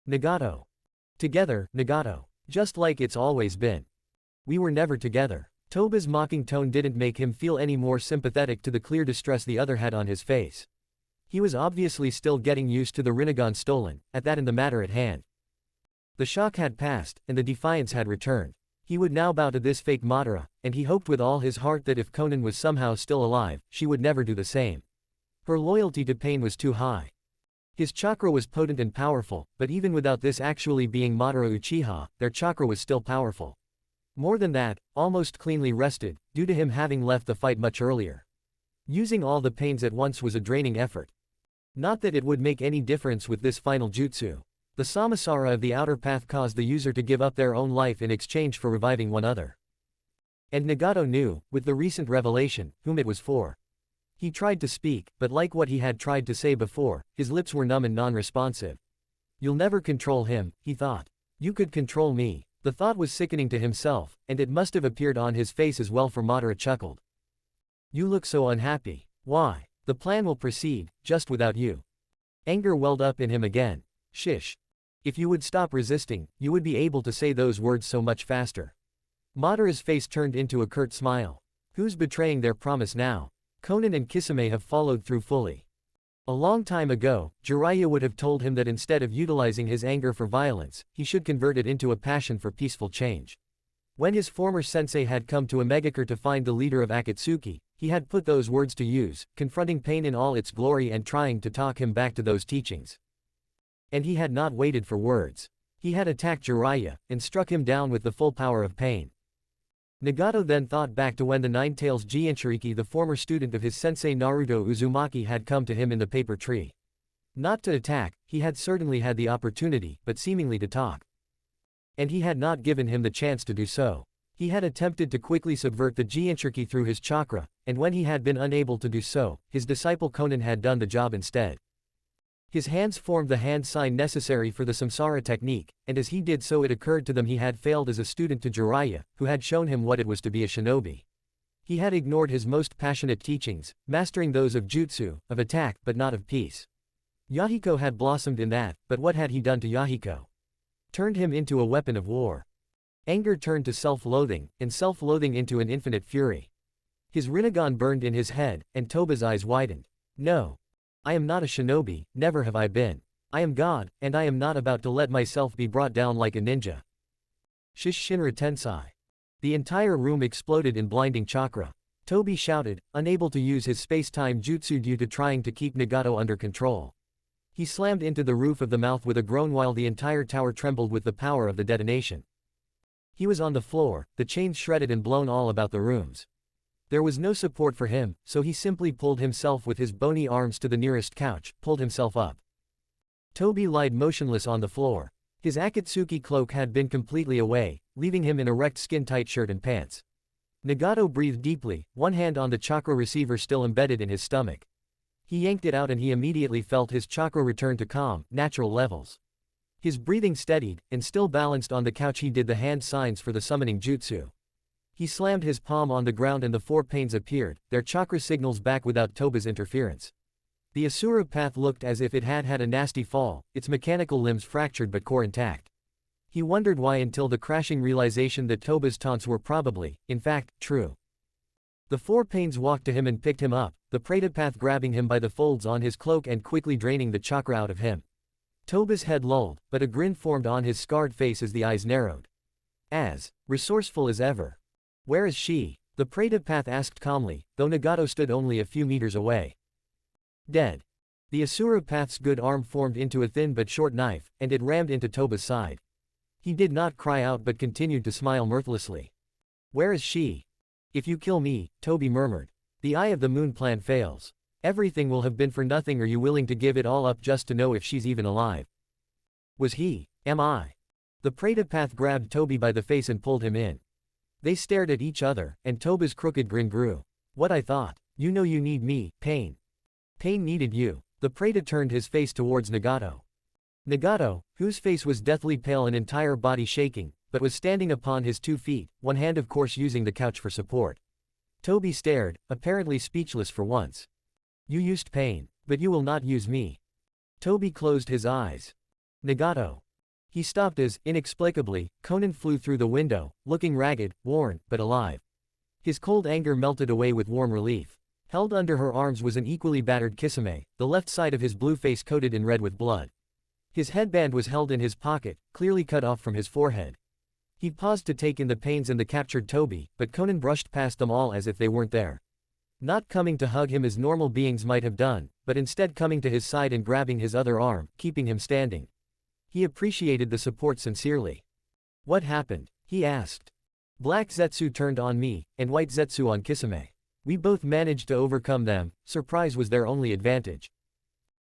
Speaker 2: Nagato. Together, Nagato. Just like it's always been. We were never together. Toba's mocking tone didn't make him feel any more sympathetic to the clear distress the other had on his face. He was obviously still getting used to the Rinnegan stolen, at that and the matter at hand. The shock had passed, and the defiance had returned. He would now bow to this fake Madara, and he hoped with all his heart that if Konan was somehow still alive, she would never do the same. Her loyalty to pain was too high. His chakra was potent and powerful, but even without this actually being Madara Uchiha, their chakra was still powerful. More than that, almost cleanly rested, due to him having left the fight much earlier. Using all the pains at once was a draining effort. Not that it would make any difference with this final jutsu. The samsara of the outer path caused the user to give up their own life in exchange for reviving one other. And Nagato knew, with the recent revelation, whom it was for. He tried to speak, but like what he had tried to say before, his lips were numb and non-responsive. You'll never control him, he thought. You could control me. The thought was sickening to himself, and it must have appeared on his face as well, for Madara chuckled. You look so unhappy. Why? The plan will proceed, just without you. Anger welled up in him again. Shish. If you would stop resisting, you would be able to say those words so much faster. Madara's face turned into a curt smile. Who's betraying their promise now? Konan and Kisame have followed through fully. A long time ago, Jiraiya would have told him that instead of utilizing his anger for violence, he should convert it into a passion for peaceful change. When his former sensei had come to Amegakure to find the leader of Akatsuki, he had put those words to use, confronting pain in all its glory and trying to talk him back to those teachings. And he had not waited for words. He had attacked Jiraiya, and struck him down with the full power of pain. Nagato then thought back to when the Nine-Tails Jinchuriki, the former student of his sensei Naruto Uzumaki, had come to him in the paper tree. Not to attack, he had certainly had the opportunity, but seemingly to talk. And he had not given him the chance to do so. He had attempted to quickly subvert the Jinchuriki through his chakra, and when he had been unable to do so, his disciple Konan had done the job instead. His hands formed the hand sign necessary for the samsara technique, and as he did so it occurred to them he had failed as a student to Jiraiya, who had shown him what it was to be a shinobi. He had ignored his most passionate teachings, mastering those of jutsu, of attack, but not of peace. Yahiko had blossomed in that, but what had he done to Yahiko? Turned him into a weapon of war. Anger turned to self-loathing, and self-loathing into an infinite fury. His Rinnegan burned in his head, and Toba's eyes widened. No. I am not a shinobi, never have I been. I am God, and I am not about to let myself be brought down like a ninja. Shish Shinra Tensai. The entire room exploded in blinding chakra. Toby shouted, unable to use his space-time jutsu due to trying to keep Nagato under control. He slammed into the roof of the mouth with a groan while the entire tower trembled with the power of the detonation. He was on the floor, the chains shredded and blown all about the rooms. There was no support for him, so he simply pulled himself with his bony arms to the nearest couch, pulled himself up. Toby lied motionless on the floor. His Akatsuki cloak had been completely away, leaving him in erect skin-tight shirt and pants. Nagato breathed deeply, one hand on the chakra receiver still embedded in his stomach. He yanked it out and he immediately felt his chakra return to calm, natural levels. His breathing steadied, and still balanced on the couch he did the hand signs for the summoning jutsu. He slammed his palm on the ground and the four panes appeared, their chakra signals back without Toba's interference. The Asura path looked as if it had had a nasty fall, its mechanical limbs fractured but core intact. He wondered why until the crashing realization that Toba's taunts were probably, in fact, true. The four panes walked to him and picked him up, the Pratapath grabbing him by the folds on his cloak and quickly draining the chakra out of him. Toba's head lulled, but a grin formed on his scarred face as the eyes narrowed. As resourceful as ever. Where is she? The Pratapath asked calmly, though Nagato stood only a few meters away. Dead. The Asura Path's good arm formed into a thin but short knife, and it rammed into Toba's side. He did not cry out but continued to smile mirthlessly. Where is she? If you kill me, Toby murmured. The Eye of the Moon plan fails. Everything will have been for nothing. Are you willing to give it all up just to know if she's even alive? Was he? Am I? The Pratapath grabbed Toby by the face and pulled him in. They stared at each other, and Toba's crooked grin grew. What I thought. You know you need me, Pain. Pain needed you. The Prata turned his face towards Nagato. Nagato, whose face was deathly pale and entire body shaking, but was standing upon his 2 feet, one hand of course using the couch for support. Toby stared, apparently speechless for once. You used Pain, but you will not use me. Toby closed his eyes. Nagato. He stopped as, inexplicably, Konan flew through the window, looking ragged, worn, but alive. His cold anger melted away with warm relief. Held under her arms was an equally battered Kisame, the left side of his blue face coated in red with blood. His headband was held in his pocket, clearly cut off from his forehead. He paused to take in the pains and the captured Toby, but Konan brushed past them all as if they weren't there. Not coming to hug him as normal beings might have done, but instead coming to his side and grabbing his other arm, keeping him standing. He appreciated the support sincerely. What happened? He asked. Black Zetsu turned on me, and white Zetsu on Kisame. We both managed to overcome them. Surprise was their only advantage.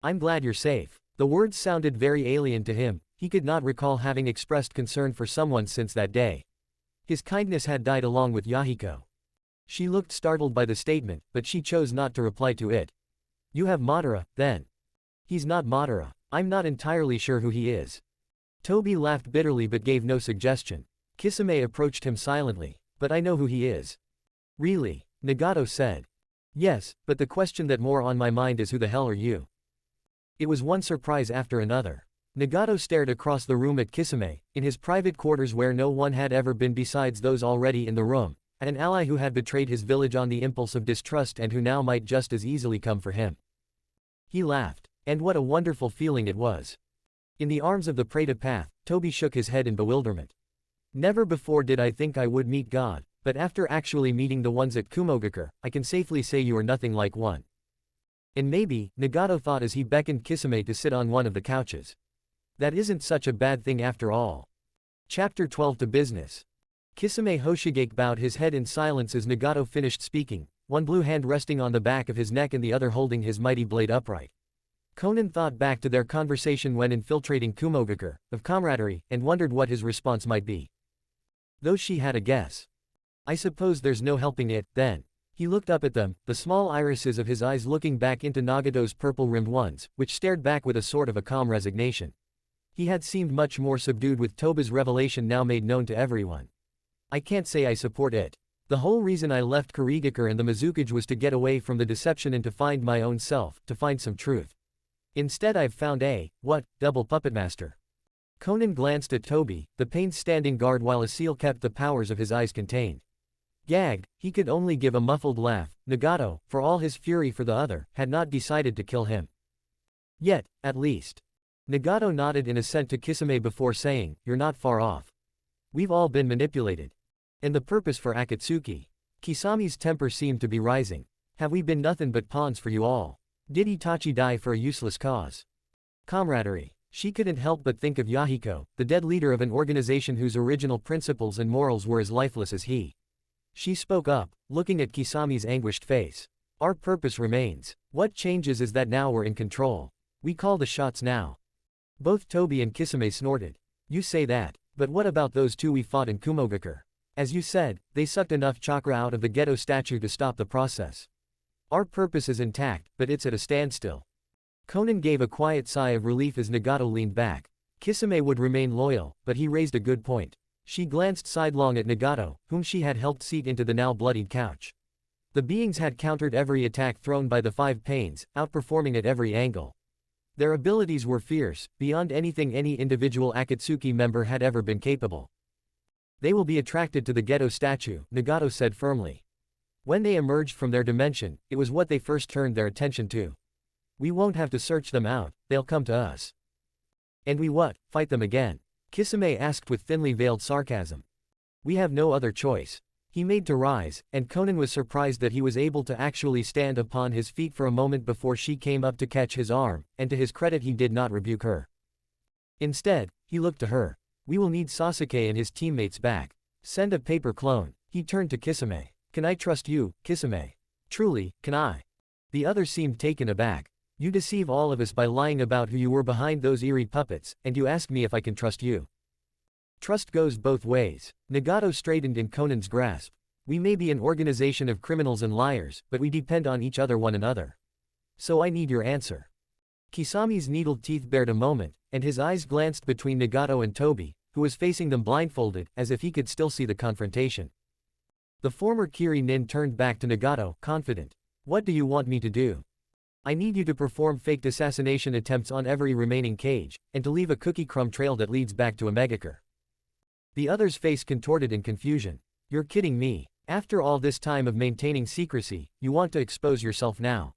Speaker 2: I'm glad you're safe. The words sounded very alien to him. He could not recall having expressed concern for someone since that day. His kindness had died along with Yahiko. She looked startled by the statement, but she chose not to reply to it. You have Madara, then. He's not Madara. I'm not entirely sure who he is. Toby laughed bitterly but gave no suggestion. Kisame approached him silently. But I know who he is. Really? Nagato said. Yes, but the question that more on my mind is who the hell are you? It was one surprise after another. Nagato stared across the room at Kisame, in his private quarters where no one had ever been besides those already in the room, at an ally who had betrayed his village on the impulse of distrust and who now might just as easily come for him. He laughed. And what a wonderful feeling it was. In the arms of the Prata Path, Toby shook his head in bewilderment. Never before did I think I would meet God, but after actually meeting the ones at Kumogakure, I can safely say you are nothing like one. And maybe, Nagato thought as he beckoned Kisame to sit on one of the couches. That isn't such a bad thing after all. Chapter 12 to business. Kisame Hoshigake bowed his head in silence as Nagato finished speaking, one blue hand resting on the back of his neck and the other holding his mighty blade upright. Konan thought back to their conversation when infiltrating Kumogakure, of camaraderie, and wondered what his response might be. Though she had a guess. I suppose there's no helping it, then. He looked up at them, the small irises of his eyes looking back into Nagato's purple-rimmed ones, which stared back with a sort of a calm resignation. He had seemed much more subdued with Toba's revelation now made known to everyone. I can't say I support it. The whole reason I left Kurigakure and the Mizukage was to get away from the deception and to find my own self, to find some truth. Instead I've found a, double puppet master. Konan glanced at Toby, the pain standing guard while a seal kept the powers of his eyes contained. Gagged, he could only give a muffled laugh. Nagato, for all his fury for the other, had not decided to kill him. Yet, at least. Nagato nodded in assent to Kisame before saying, you're not far off. We've all been manipulated. And the purpose for Akatsuki. Kisame's temper seemed to be rising. Have we been nothing but pawns for you all? Did Itachi die for a useless cause? Camaraderie. She couldn't help but think of Yahiko, the dead leader of an organization whose original principles and morals were as lifeless as he. She spoke up, looking at Kisame's anguished face. Our purpose remains. What changes is that now we're in control. We call the shots now. Both Toby and Kisame snorted. You say that, but what about those two we fought in Kumogakure? As you said, they sucked enough chakra out of the Gedo Statue to stop the process. Our purpose is intact, but it's at a standstill. Konan gave a quiet sigh of relief as Nagato leaned back. Kisame would remain loyal, but he raised a good point. She glanced sidelong at Nagato, whom she had helped seat into the now bloodied couch. The beings had countered every attack thrown by the Five Pains, outperforming at every angle. Their abilities were fierce, beyond anything any individual Akatsuki member had ever been capable. They will be attracted to the Gedo Statue, Nagato said firmly. When they emerged from their dimension, it was what they first turned their attention to. We won't have to search them out, they'll come to us. And we fight them again? Kisame asked with thinly veiled sarcasm. We have no other choice. He made to rise, and Konan was surprised that he was able to actually stand upon his feet for a moment before she came up to catch his arm, and to his credit he did not rebuke her. Instead, he looked to her. We will need Sasuke and his teammates back. Send a paper clone. He turned to Kisame. Can I trust you, Kisame? Truly, can I? The other seemed taken aback. You deceive all of us by lying about who you were behind those eerie puppets, and you ask me if I can trust you. Trust goes both ways. Nagato straightened in Konan's grasp. We may be an organization of criminals and liars, but we depend on each other one another. So I need your answer. Kisame's needled teeth bared a moment, and his eyes glanced between Nagato and Toby, who was facing them blindfolded, as if he could still see the confrontation. The former Kiri nin turned back to Nagato, confident. What do you want me to do? I need you to perform faked assassination attempts on every remaining cage, and to leave a cookie crumb trail that leads back to Amegakure. The other's face contorted in confusion. You're kidding me. After all this time of maintaining secrecy, you want to expose yourself now.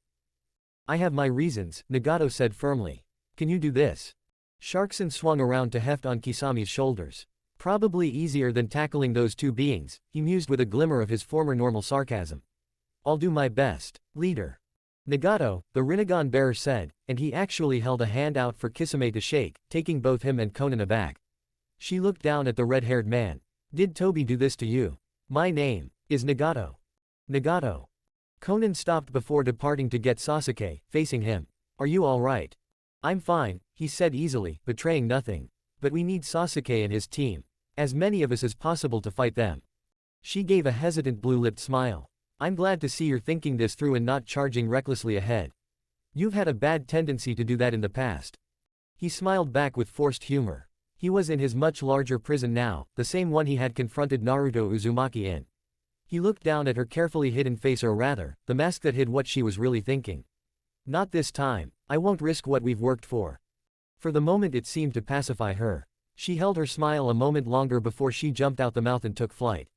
Speaker 2: I have my reasons, Nagato said firmly. Can you do this? Sharkson swung around to heft on Kisame's shoulders. Probably easier than tackling those two beings, he mused with a glimmer of his former normal sarcasm. I'll do my best, leader. Nagato, the Rinnegan bearer said, and he actually held a hand out for Kisame to shake, taking both him and Konan aback. She looked down at the red-haired man. Did Toby do this to you? My name is Nagato. Nagato. Konan stopped before departing to get Sasuke, facing him. Are you all right? I'm fine, he said easily, betraying nothing. But we need Sasuke and his team. As many of us as possible to fight them. She gave a hesitant blue-lipped smile. I'm glad to see you're thinking this through and not charging recklessly ahead. You've had a bad tendency to do that in the past. He smiled back with forced humor. He was in his much larger prison now, the same one he had confronted Naruto Uzumaki in. He looked down at her carefully hidden face, or rather, the mask that hid what she was really thinking. Not this time. I won't risk what we've worked for. For the moment it seemed to pacify her. She held her smile a moment longer before she jumped out the mouth and took flight.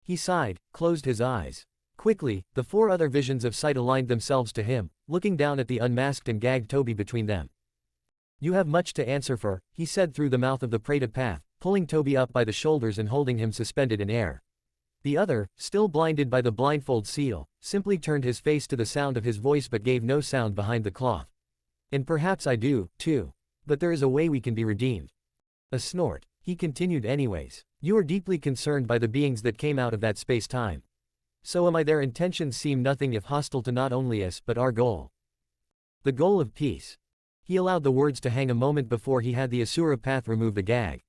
Speaker 2: He sighed, closed his eyes. Quickly, the four other visions of sight aligned themselves to him, looking down at the unmasked and gagged Toby between them. You have much to answer for, he said through the mouth of the Preta path, pulling Toby up by the shoulders and holding him suspended in air. The other, still blinded by the blindfold seal, simply turned his face to the sound of his voice but gave no sound behind the cloth. And perhaps I do, too. But there is a way we can be redeemed. A snort. He continued anyways. You are deeply concerned by the beings that came out of that space-time. So am I. Their intentions seem nothing if hostile to not only us but our goal. The goal of peace. He allowed the words to hang a moment before he had the Asura path remove the gag.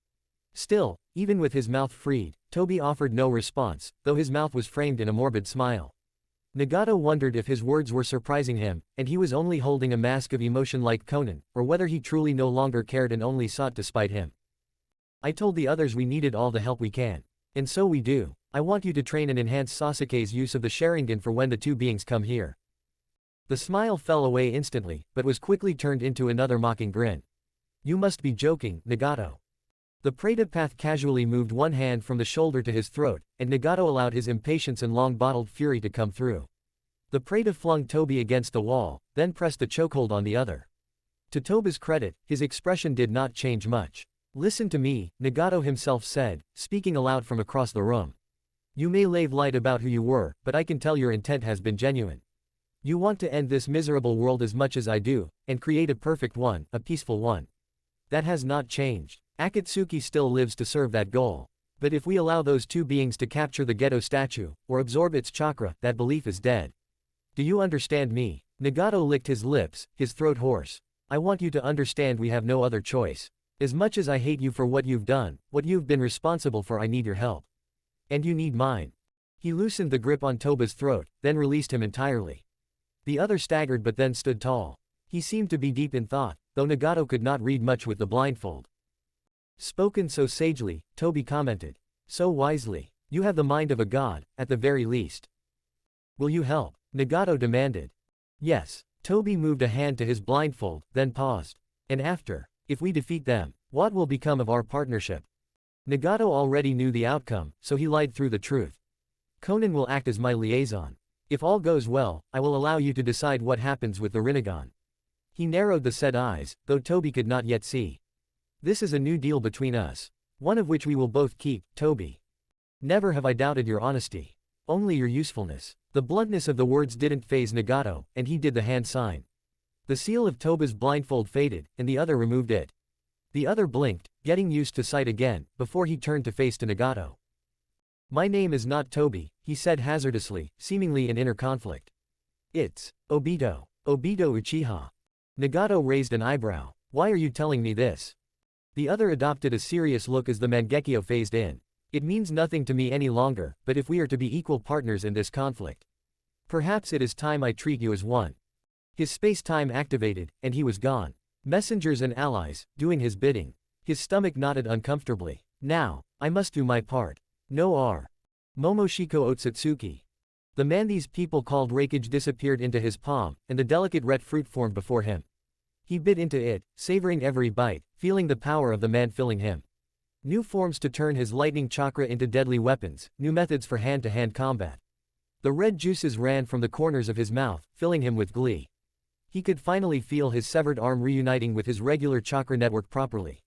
Speaker 2: Still, even with his mouth freed, Toby offered no response, though his mouth was framed in a morbid smile. Nagato wondered if his words were surprising him, and he was only holding a mask of emotion like Konan, or whether he truly no longer cared and only sought to spite him. I told the others we needed all the help we can. And so we do. I want you to train and enhance Sasuke's use of the Sharingan for when the two beings come here. The smile fell away instantly, but was quickly turned into another mocking grin. You must be joking, Nagato. The Preta path casually moved one hand from the shoulder to his throat, and Nagato allowed his impatience and long-bottled fury to come through. The Preta flung Toby against the wall, then pressed a chokehold on the other. To Toby's credit, his expression did not change much. Listen to me, Nagato himself said, speaking aloud from across the room. You may lave light about who you were, but I can tell your intent has been genuine. You want to end this miserable world as much as I do, and create a perfect one, a peaceful one. That has not changed. Akatsuki still lives to serve that goal. But if we allow those two beings to capture the Gedo Statue, or absorb its chakra, that belief is dead. Do you understand me? Nagato licked his lips, his throat hoarse. I want you to understand we have no other choice. As much as I hate you for what you've done, what you've been responsible for, I need your help. And you need mine. He loosened the grip on Toba's throat, then released him entirely. The other staggered but then stood tall. He seemed to be deep in thought, though Nagato could not read much with the blindfold. Spoken so sagely, Toby commented. So wisely. You have the mind of a god, at the very least. Will you help? Nagato demanded. Yes. Toby moved a hand to his blindfold, then paused. And after, if we defeat them, what will become of our partnership? Nagato already knew the outcome, so he lied through the truth. Konan will act as my liaison. If all goes well, I will allow you to decide what happens with the Rinnegan. He narrowed the set eyes, though Toby could not yet see. This is a new deal between us. One of which we will both keep, Toby. Never have I doubted your honesty. Only your usefulness. The bluntness of the words didn't faze Nagato, and he did the hand sign. The seal of Toba's blindfold faded, and the other removed it. The other blinked, getting used to sight again, before he turned to face to Nagato. My name is not Toby, he said hazardously, seemingly in inner conflict. It's Obito. Obito Uchiha. Nagato raised an eyebrow. Why are you telling me this? The other adopted a serious look as the Mangekyo phased in. It means nothing to me any longer, but if we are to be equal partners in this conflict, perhaps it is time I treat you as one. His space-time activated, and he was gone. Messengers and allies, doing his bidding. His stomach knotted uncomfortably. Now, I must do my part. No R. Momoshiki Otsutsuki. The man these people called Raikage disappeared into his palm, and the delicate red fruit formed before him. He bit into it, savoring every bite, feeling the power of the man filling him. New forms to turn his lightning chakra into deadly weapons, new methods for hand-to-hand combat. The red juices ran from the corners of his mouth, filling him with glee. He could finally feel his severed arm reuniting with his regular chakra network properly.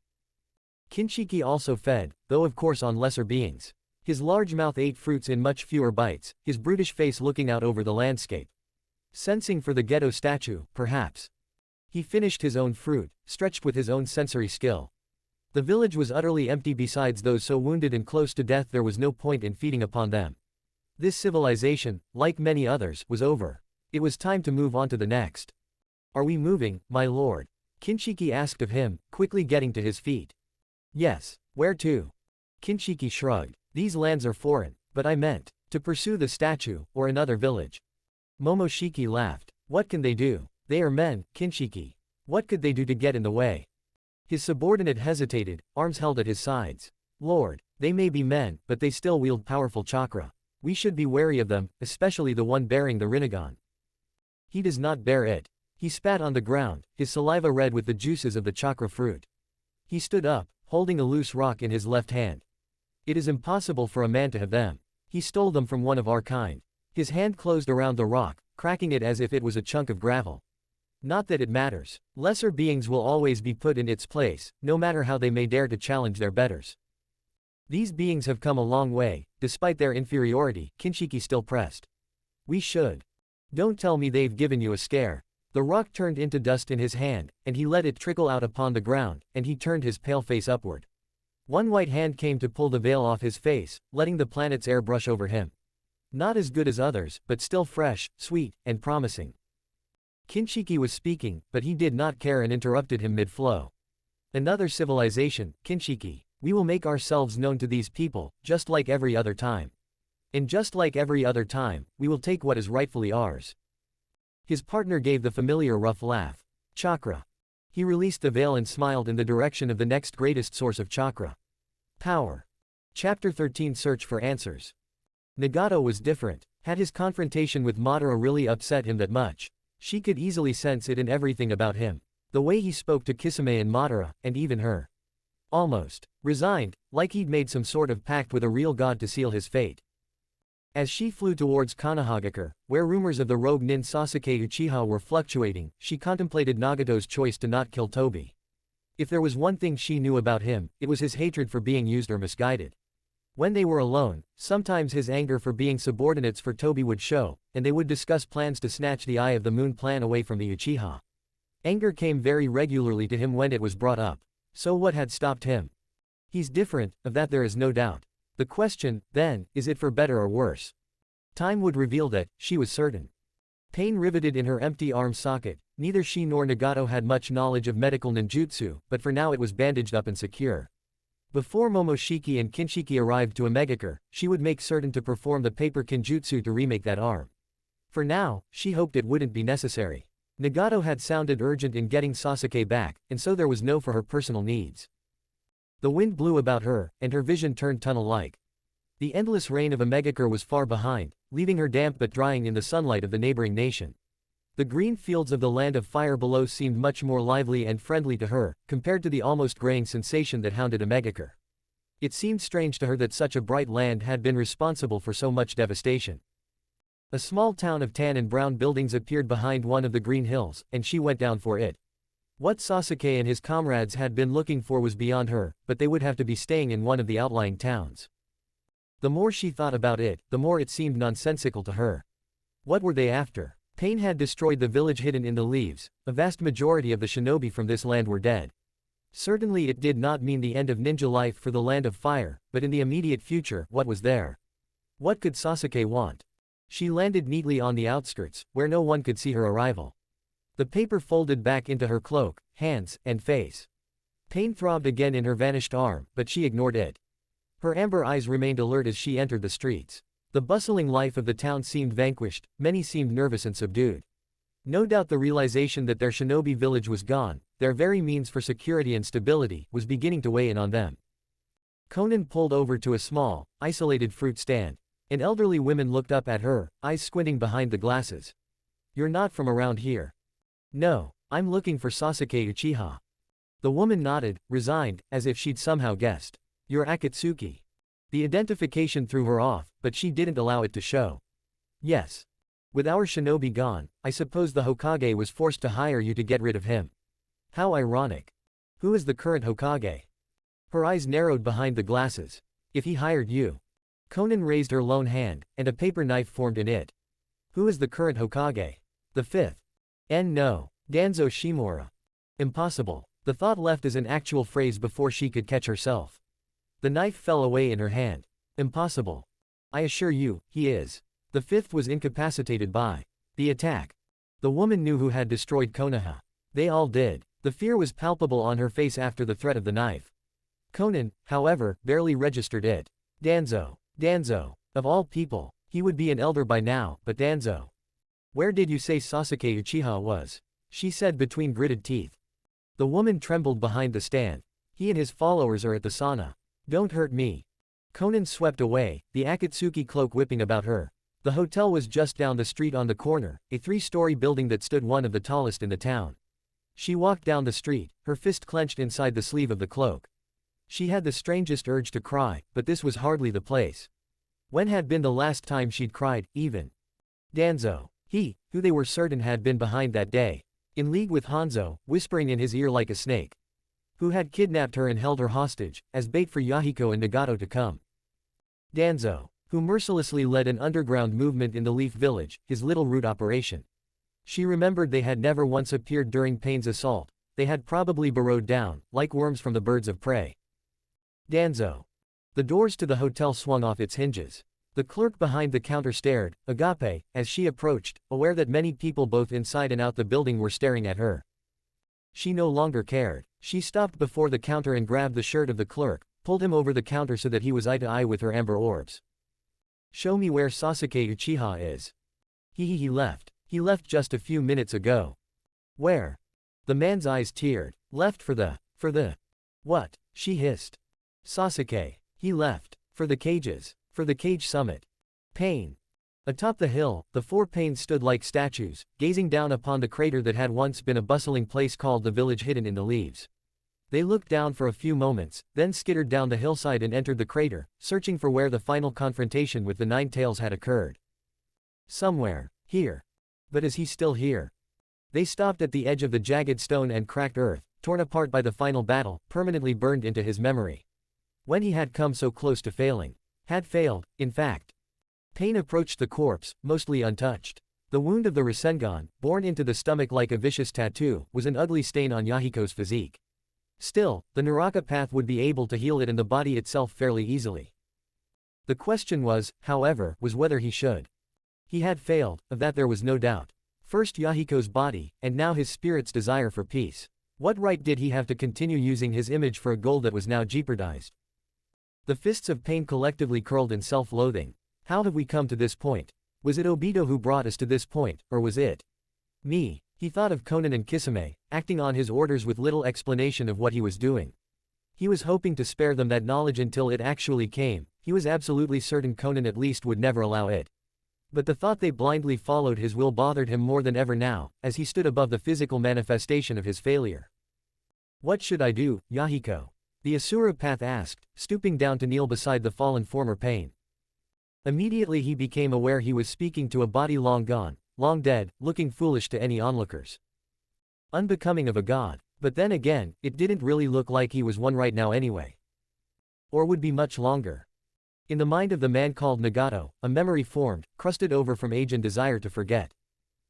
Speaker 2: Kinshiki also fed, though of course on lesser beings. His large mouth ate fruits in much fewer bites, his brutish face looking out over the landscape. Sensing for the Gedo statue, perhaps. He finished his own fruit, stretched with his own sensory skill. The village was utterly empty. Besides those so wounded and close to death, there was no point in feeding upon them. This civilization, like many others, was over. It was time to move on to the next. Are we moving, my lord? Kinshiki asked of him, quickly getting to his feet. Yes. Where to? Kinshiki shrugged. These lands are foreign, but I meant to pursue the statue, or another village. Momoshiki laughed. What can they do? They are men, Kinshiki. What could they do to get in the way? His subordinate hesitated, arms held at his sides. Lord, they may be men, but they still wield powerful chakra. We should be wary of them, especially the one bearing the Rinnegan. He does not bear it. He spat on the ground, his saliva red with the juices of the chakra fruit. He stood up, holding a loose rock in his left hand. It is impossible for a man to have them. He stole them from one of our kind. His hand closed around the rock, cracking it as if it was a chunk of gravel. Not that it matters. Lesser beings will always be put in its place, no matter how they may dare to challenge their betters. These beings have come a long way, despite their inferiority, Kinshiki still pressed. We should. Don't tell me they've given you a scare. The rock turned into dust in his hand, and he let it trickle out upon the ground, and he turned his pale face upward. One white hand came to pull the veil off his face, letting the planet's air brush over him. Not as good as others, but still fresh, sweet, and promising. Kinshiki was speaking, but he did not care and interrupted him mid-flow. Another civilization, Kinshiki. We will make ourselves known to these people, just like every other time. And just like every other time, we will take what is rightfully ours. His partner gave the familiar rough laugh. Chakra. He released the veil and smiled in the direction of the next greatest source of chakra. Power. Chapter 13 Search for Answers. Nagato was different. Had his confrontation with Madara really upset him that much? She could easily sense it in everything about him. The way he spoke to Kisame and Madara, and even her. Almost resigned, like he'd made some sort of pact with a real god to seal his fate. As she flew towards Konohagakure, where rumors of the rogue nin Sasuke Uchiha were fluctuating, she contemplated Nagato's choice to not kill Tobi. If there was one thing she knew about him, it was his hatred for being used or misguided. When they were alone, sometimes his anger for being subordinates for Tobi would show, and they would discuss plans to snatch the Eye of the Moon plan away from the Uchiha. Anger came very regularly to him when it was brought up. So what had stopped him? He's different, of that there is no doubt. The question, then, is it for better or worse? Time would reveal that, she was certain. Pain riveted in her empty arm socket. Neither she nor Nagato had much knowledge of medical ninjutsu, but for now it was bandaged up and secure. Before Momoshiki and Kinshiki arrived to Amegakure, she would make certain to perform the paper kinjutsu to remake that arm. For now, she hoped it wouldn't be necessary. Nagato had sounded urgent in getting Sasuke back, and so there was no for her personal needs. The wind blew about her, and her vision turned tunnel-like. The endless rain of Amegakure was far behind, leaving her damp but drying in the sunlight of the neighboring nation. The green fields of the land of fire below seemed much more lively and friendly to her, compared to the almost graying sensation that hounded Amegakure. It seemed strange to her that such a bright land had been responsible for so much devastation. A small town of tan and brown buildings appeared behind one of the green hills, and she went down for it. What Sasuke and his comrades had been looking for was beyond her, but they would have to be staying in one of the outlying towns. The more she thought about it, the more it seemed nonsensical to her. What were they after? Pain had destroyed the village hidden in the leaves. A vast majority of the shinobi from this land were dead. Certainly it did not mean the end of ninja life for the Land of Fire, but in the immediate future, what was there? What could Sasuke want? She landed neatly on the outskirts, where no one could see her arrival. The paper folded back into her cloak, hands, and face. Pain throbbed again in her vanished arm, but she ignored it. Her amber eyes remained alert as she entered the streets. The bustling life of the town seemed vanquished, many seemed nervous and subdued. No doubt the realization that their shinobi village was gone, their very means for security and stability, was beginning to weigh in on them. Konan pulled over to a small, isolated fruit stand. An elderly woman looked up at her, eyes squinting behind the glasses. "You're not from around here." "No, I'm looking for Sasuke Uchiha." The woman nodded, resigned, as if she'd somehow guessed. "You're Akatsuki." The identification threw her off, but she didn't allow it to show. "Yes. With our shinobi gone, I suppose the Hokage was forced to hire you to get rid of him." "How ironic. Who is the current Hokage?" Her eyes narrowed behind the glasses. "If he hired you." Konan raised her lone hand, and a paper knife formed in it. "Who is the current Hokage?" "The fifth." No. Danzo Shimura." "Impossible." The thought left as an actual phrase before she could catch herself. The knife fell away in her hand. "Impossible. I assure you, he is. The fifth was incapacitated by the attack." The woman knew who had destroyed Konoha. They all did. The fear was palpable on her face after the threat of the knife. Konan, however, barely registered it. Danzo. Danzo. Of all people. He would be an elder by now, but Danzo. "Where did you say Sasuke Uchiha was?" she said between gritted teeth. The woman trembled behind the stand. "He and his followers are at the sauna. Don't hurt me." Konan swept away, the Akatsuki cloak whipping about her. The hotel was just down the street on the corner, a 3-story building that stood one of the tallest in the town. She walked down the street, her fist clenched inside the sleeve of the cloak. She had the strangest urge to cry, but this was hardly the place. When had been the last time she'd cried, even? Danzo. He, who they were certain had been behind that day. In league with Hanzo, whispering in his ear like a snake. Who had kidnapped her and held her hostage, as bait for Yahiko and Nagato to come. Danzo. Who mercilessly led an underground movement in the Leaf Village, his little root operation. She remembered they had never once appeared during Pain's assault. They had probably burrowed down, like worms from the birds of prey. Danzo. The doors to the hotel swung off its hinges. The clerk behind the counter stared, agape, as she approached, aware that many people both inside and out the building were staring at her. She no longer cared. She stopped before the counter and grabbed the shirt of the clerk, pulled him over the counter so that he was eye to eye with her amber orbs. "Show me where Sasuke Uchiha is." He left. He left just a few minutes ago." "Where?" The man's eyes teared. "Left for the. What?" she hissed. "Sasuke. He left. For the cages. For the cage summit." Pain. Atop the hill, the 4 Pains stood like statues, gazing down upon the crater that had once been a bustling place called the village hidden in the leaves. They looked down for a few moments, then skittered down the hillside and entered the crater, searching for where the final confrontation with the 9 Tails had occurred. Somewhere. Here. But is he still here? They stopped at the edge of the jagged stone and cracked earth, torn apart by the final battle, permanently burned into his memory. When he had come so close to failing. Had failed, in fact. Pain approached the corpse, mostly untouched. The wound of the Rasengan, born into the stomach like a vicious tattoo, was an ugly stain on Yahiko's physique. Still, the Naraka path would be able to heal it and the body itself fairly easily. The question was, however, was whether he should. He had failed, of that there was no doubt. First Yahiko's body, and now his spirit's desire for peace. What right did he have to continue using his image for a goal that was now jeopardized? The fists of Pain collectively curled in self-loathing. How have we come to this point? Was it Obito who brought us to this point, or was it me? He thought of Konan and Kisame, acting on his orders with little explanation of what he was doing. He was hoping to spare them that knowledge until it actually came. He was absolutely certain Konan at least would never allow it. But the thought they blindly followed his will bothered him more than ever now, as he stood above the physical manifestation of his failure. "What should I do, Yahiko?" the Asura Path asked, stooping down to kneel beside the fallen former Pain. Immediately he became aware he was speaking to a body long gone, long dead, looking foolish to any onlookers. Unbecoming of a god. But then again, it didn't really look like he was one right now anyway. Or would be much longer. In the mind of the man called Nagato, a memory formed, crusted over from age and desire to forget.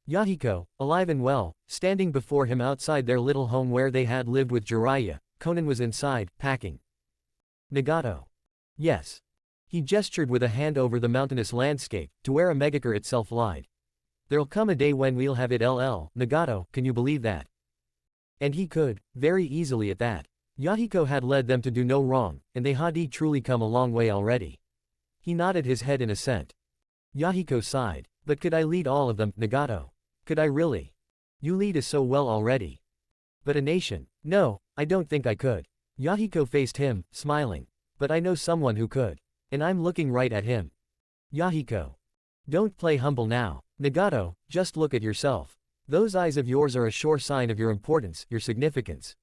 Speaker 2: Yahiko, alive and well, standing before him outside their little home where they had lived with Jiraiya, Konan was inside, packing. Nagato. Yes. He gestured with a hand over the mountainous landscape, to where Amegakure itself lied. There'll come a day when we'll have it Nagato, can you believe that? And he could, very easily at that. Yahiko had led them to do no wrong, and they had truly come a long way already. He nodded his head in assent. Yahiko sighed. But could I lead all of them, Nagato? Could I really? You lead us so well already. But a nation? No, I don't think I could. Yahiko faced him, smiling. But I know someone who could. And I'm looking right at him. Yahiko. Don't play humble now. Nagato, just look at yourself. Those eyes of yours are a sure sign of your importance, your significance.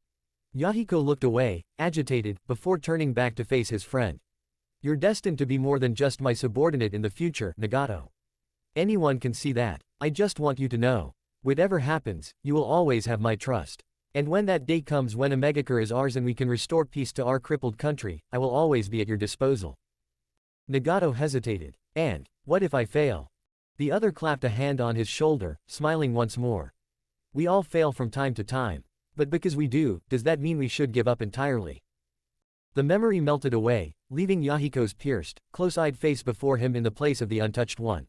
Speaker 2: Yahiko looked away, agitated, before turning back to face his friend. You're destined to be more than just my subordinate in the future, Nagato. Anyone can see that. I just want you to know. Whatever happens, you will always have my trust. And when that day comes when Amegakure is ours and we can restore peace to our crippled country, I will always be at your disposal. Nagato hesitated. And, what if I fail? The other clapped a hand on his shoulder, smiling once more. We all fail from time to time. But because we do, does that mean we should give up entirely? The memory melted away, leaving Yahiko's pierced, close-eyed face before him in the place of the untouched one.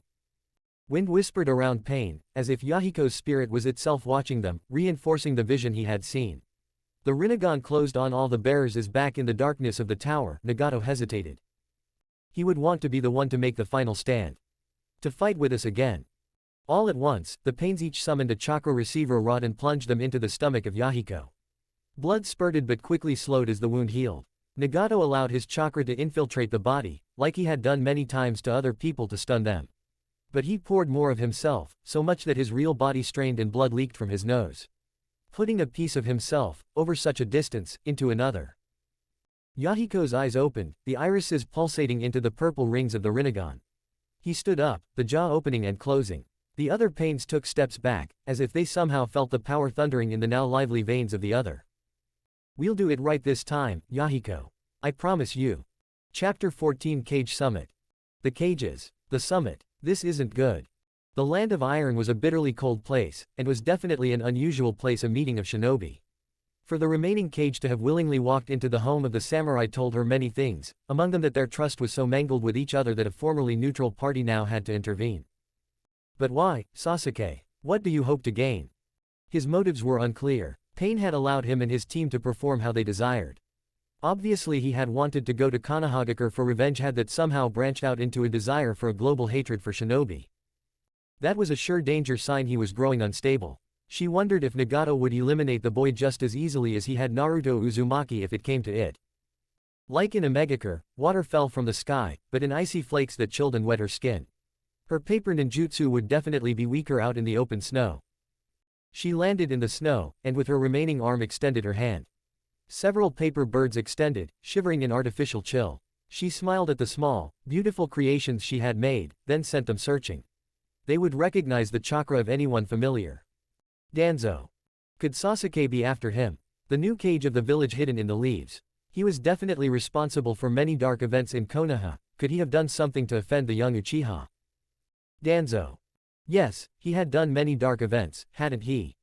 Speaker 2: Wind whispered around pain, as if Yahiko's spirit was itself watching them, reinforcing the vision he had seen. The Rinnegan closed on all the bearers is back in the darkness of the tower. Nagato hesitated. He would want to be the one to make the final stand. To fight with us again. All at once, the pains each summoned a chakra receiver rod and plunged them into the stomach of Yahiko. Blood spurted but quickly slowed as the wound healed. Nagato allowed his chakra to infiltrate the body, like he had done many times to other people to stun them. But he poured more of himself, so much that his real body strained and blood leaked from his nose. Putting a piece of himself, over such a distance, into another. Yahiko's eyes opened, the irises pulsating into the purple rings of the Rinnegan. He stood up, the jaw opening and closing. The other pains took steps back, as if they somehow felt the power thundering in the now lively veins of the other. We'll do it right this time, Yahiko. I promise you. Chapter 14 Cage Summit. The cages. The summit. This isn't good. The land of iron was a bitterly cold place, and was definitely an unusual place, a meeting of shinobi. For the remaining cage to have willingly walked into the home of the samurai told her many things, among them that their trust was so mangled with each other that a formerly neutral party now had to intervene. But why, Sasuke? What do you hope to gain? His motives were unclear. Pain had allowed him and his team to perform how they desired. Obviously he had wanted to go to Konoha for revenge, had that somehow branched out into a desire for a global hatred for shinobi. That was a sure danger sign he was growing unstable. She wondered if Nagato would eliminate the boy just as easily as he had Naruto Uzumaki if it came to it. Like in Amegakure, water fell from the sky, but in icy flakes that chilled and wet her skin. Her paper ninjutsu would definitely be weaker out in the open snow. She landed in the snow, and with her remaining arm extended her hand. Several paper birds extended, shivering in artificial chill. She smiled at the small, beautiful creations she had made, then sent them searching. They would recognize the chakra of anyone familiar. Danzo. Could Sasuke be after him? The new cage of the village hidden in the leaves. He was definitely responsible for many dark events in Konoha. Could he have done something to offend the young Uchiha? Danzo. Yes, he had done many dark events, hadn't he?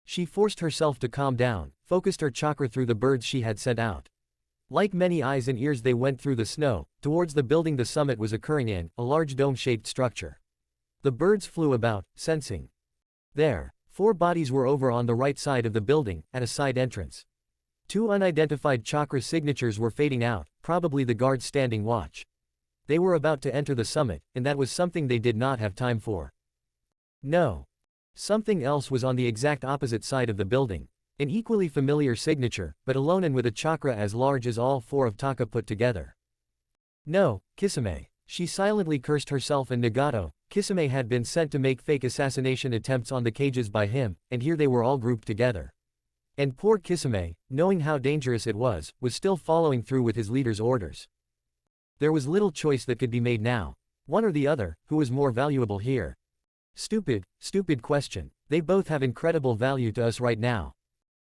Speaker 2: She forced herself to calm down, focused her chakra through the birds she had sent out. Like many eyes and ears they went through the snow, towards the building the summit was occurring in, a large dome-shaped structure. The birds flew about, sensing. There. 4 bodies were over on the right side of the building, at a side entrance. 2 unidentified chakra signatures were fading out, probably the guards standing watch. They were about to enter the summit, and that was something they did not have time for. No. Something else was on the exact opposite side of the building. An equally familiar signature, but alone and with a chakra as large as all 4 of Taka put together. No, Kisame. She silently cursed herself and Nagato. Kisame had been sent to make fake assassination attempts on the cages by him, and here they were all grouped together. And poor Kisame, knowing how dangerous it was still following through with his leader's orders. There was little choice that could be made now. One or the other, who was more valuable here? Stupid question. They both have incredible value to us right now.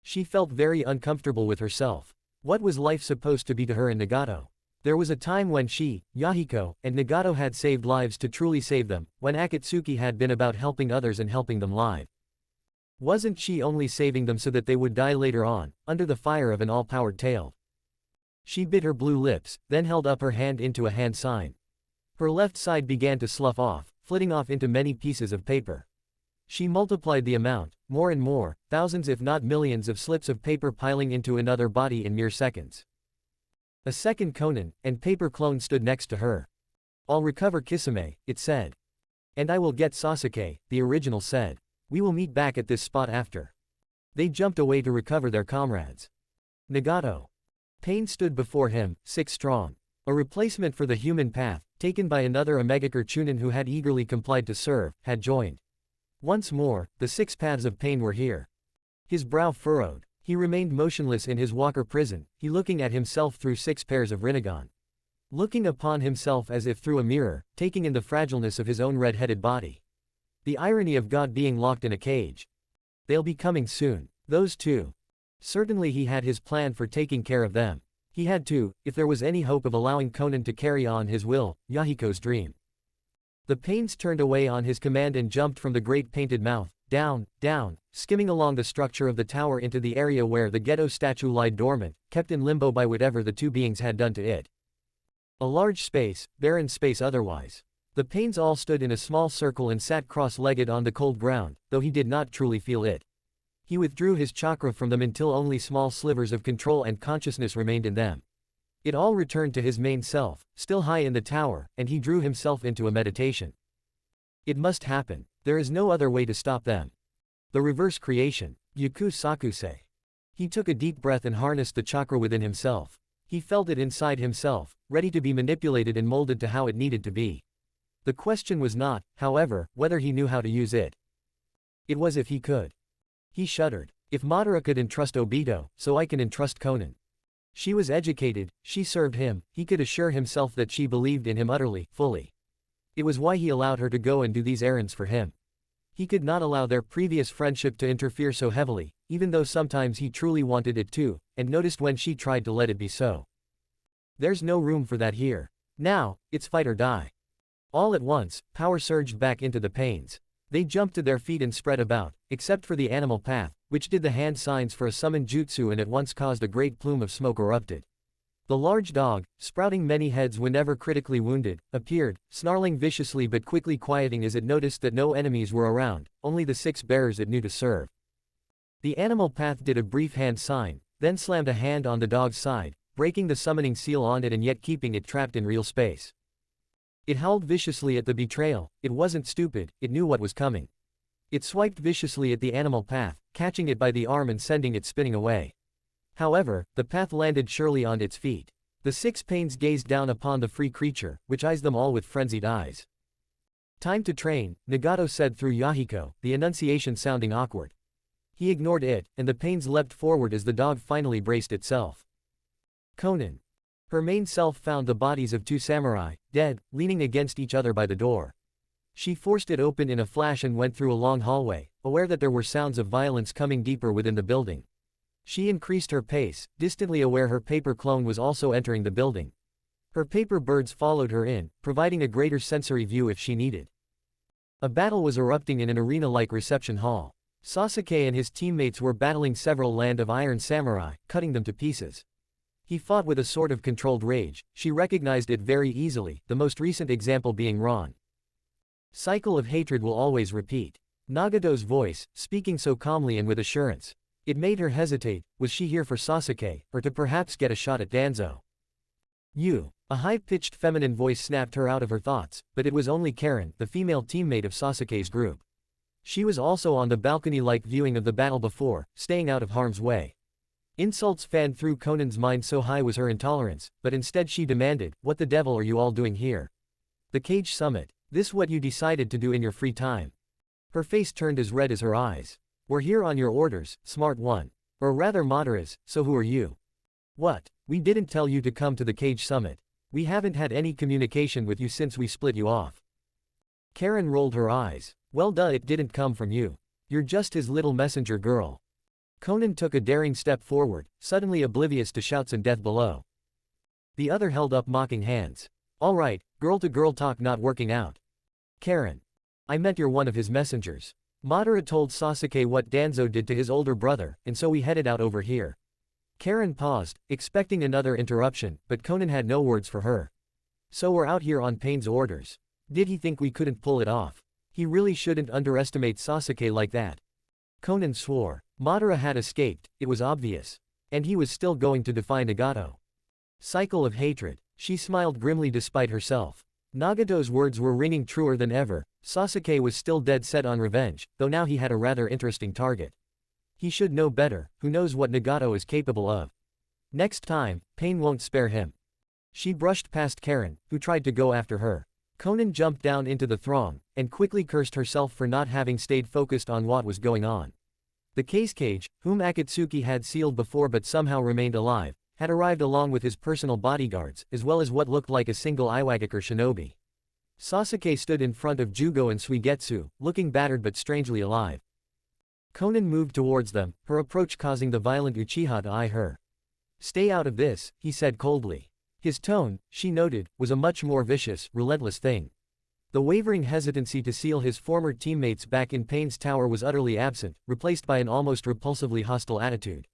Speaker 2: She felt very uncomfortable with herself. What was life supposed to be to her and Nagato? There was a time when she, Yahiko, and Nagato had saved lives to truly save them, when Akatsuki had been about helping others and helping them live. Wasn't she only saving them so that they would die later on, under the fire of an all-powered tail? She bit her blue lips, then held up her hand into a hand sign. Her left side began to slough off, flitting off into many pieces of paper. She multiplied the amount, more and more, thousands if not millions of slips of paper piling into another body in mere seconds. A second Konan, and paper clone stood next to her. "I'll recover Kisame," it said. "And I will get Sasuke," the original said. "We will meet back at this spot after." They jumped away to recover their comrades. Nagato. Pain stood before him, 6 strong. A replacement for the human path, taken by another Amegakure Chunin who had eagerly complied to serve, had joined. Once more, the 6 paths of pain were here. His brow furrowed. He remained motionless in his walker prison, he looking at himself through 6 pairs of Rinnegan. Looking upon himself as if through a mirror, taking in the fragileness of his own red-headed body. The irony of God being locked in a cage. They'll be coming soon. Those two. Certainly he had his plan for taking care of them. He had to, if there was any hope of allowing Konan to carry on his will, Yahiko's dream. The pains turned away on his command and jumped from the great painted mouth, down, down, skimming along the structure of the tower into the area where the Gedo statue lied dormant, kept in limbo by whatever the two beings had done to it. A large space, barren space otherwise. The pains all stood in a small circle and sat cross-legged on the cold ground, though he did not truly feel it. He withdrew his chakra from them until only small slivers of control and consciousness remained in them. It all returned to his main self, still high in the tower, and he drew himself into a meditation. It must happen. There is no other way to stop them. The reverse creation. Yuku Sakusei. He took a deep breath and harnessed the chakra within himself. He felt it inside himself, ready to be manipulated and molded to how it needed to be. The question was not, however, whether he knew how to use it. It was if he could. He shuddered. If Madara could entrust Obito, so I can entrust Konan. She was educated, she served him, he could assure himself that she believed in him utterly, fully. It was why he allowed her to go and do these errands for him. He could not allow their previous friendship to interfere so heavily, even though sometimes he truly wanted it to, and noticed when she tried to let it be so. There's no room for that here. Now, it's fight or die. All at once, power surged back into the pains. They jumped to their feet and spread about, except for the animal path, which did the hand signs for a summon jutsu and at once caused a great plume of smoke erupted. The large dog, sprouting many heads whenever critically wounded, appeared, snarling viciously but quickly quieting as it noticed that no enemies were around, only the 6 bearers it knew to serve. The animal path did a brief hand sign, then slammed a hand on the dog's side, breaking the summoning seal on it and yet keeping it trapped in real space. It howled viciously at the betrayal. It wasn't stupid, it knew what was coming. It swiped viciously at the animal path, catching it by the arm and sending it spinning away. However, the path landed surely on its feet. The 6 pains gazed down upon the free creature, which eyes them all with frenzied eyes. "Time to train," Nagato said through Yahiko, the enunciation sounding awkward. He ignored it, and the pains leapt forward as the dog finally braced itself. Konan. Her main self found the bodies of 2 samurai, dead, leaning against each other by the door. She forced it open in a flash and went through a long hallway, aware that there were sounds of violence coming deeper within the building. She increased her pace, distantly aware her paper clone was also entering the building. Her paper birds followed her in, providing a greater sensory view if she needed. A battle was erupting in an arena-like reception hall. Sasuke and his teammates were battling several Land of Iron samurai, cutting them to pieces. He fought with a sort of controlled rage. She recognized it very easily, the most recent example being Ron. Cycle of hatred will always repeat. Nagato's voice, speaking so calmly and with assurance. It made her hesitate. Was she here for Sasuke, or to perhaps get a shot at Danzo? You. A high-pitched feminine voice snapped her out of her thoughts, but it was only Karen, the female teammate of Sasuke's group. She was also on the balcony-like viewing of the battle before, staying out of harm's way. Insults fanned through Konan's mind, so high was her intolerance, but instead she demanded, "What the devil are you all doing here? The Cage Summit. This what you decided to do in your free time?" Her face turned as red as her eyes. "We're here on your orders, smart one. Or rather Madara's, so who are you?" "What? We didn't tell you to come to the Cage Summit. We haven't had any communication with you since we split you off." Karen rolled her eyes. "Well duh, it didn't come from you. You're just his little messenger girl." Konan took a daring step forward, suddenly oblivious to shouts and death below. The other held up mocking hands. "All right, girl-to-girl talk not working out. Karen. I meant you're one of his messengers. Madara told Sasuke what Danzo did to his older brother, and so we headed out over here. Karen paused, expecting another interruption, but Konan had no words for her. So we're out here on Pain's orders. Did he think we couldn't pull it off? He really shouldn't underestimate Sasuke like that. Konan swore. Madara had escaped, it was obvious. And he was still going to defy Nagato. Cycle of hatred. She smiled grimly despite herself. Nagato's words were ringing truer than ever. Sasuke was still dead set on revenge, though now he had a rather interesting target. He should know better, who knows what Nagato is capable of. Next time, Pain won't spare him. She brushed past Karen, who tried to go after her. Konan jumped down into the throng, and quickly cursed herself for not having stayed focused on what was going on. The cage, whom Akatsuki had sealed before but somehow remained alive, had arrived along with his personal bodyguards, as well as what looked like a single Iwagakure shinobi. Sasuke stood in front of Jugo and Suigetsu, looking battered but strangely alive. Konan moved towards them, her approach causing the violent Uchiha to eye her. "Stay out of this," he said coldly. His tone, she noted, was a much more vicious, relentless thing. The wavering hesitancy to seal his former teammates back in Pain's tower was utterly absent, replaced by an almost repulsively hostile attitude.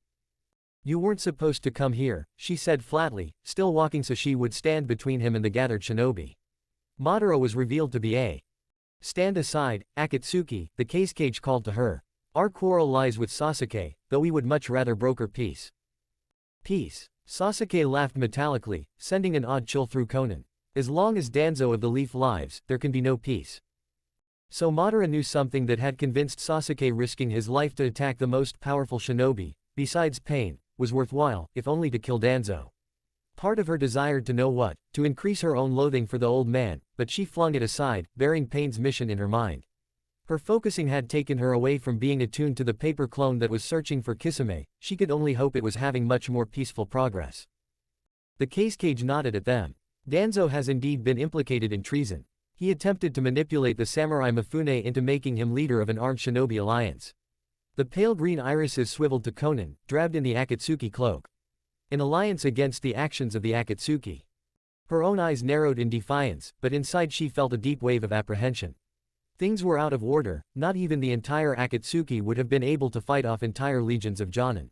Speaker 2: "You weren't supposed to come here," she said flatly, still walking so she would stand between him and the gathered shinobi. Madara was revealed to be a "Stand aside, Akatsuki," the cage called to her. "Our quarrel lies with Sasuke, though we would much rather broker peace." "Peace?" Sasuke laughed metallically, sending an odd chill through Konan. "As long as Danzo of the Leaf lives, there can be no peace." So Madara knew something that had convinced Sasuke risking his life to attack the most powerful shinobi, besides Pain, was worthwhile, if only to kill Danzo. Part of her desired to know what, to increase her own loathing for the old man, but she flung it aside, bearing Pain's mission in her mind. Her focusing had taken her away from being attuned to the paper clone that was searching for Kisame. She could only hope it was having much more peaceful progress. The cage nodded at them. Danzo has indeed been implicated in treason. He attempted to manipulate the samurai Mifune into making him leader of an armed shinobi alliance. The pale green irises swiveled to Konan, draped in the Akatsuki cloak. An alliance against the actions of the Akatsuki. Her own eyes narrowed in defiance, but inside she felt a deep wave of apprehension. Things were out of order, not even the entire Akatsuki would have been able to fight off entire legions of Jonin.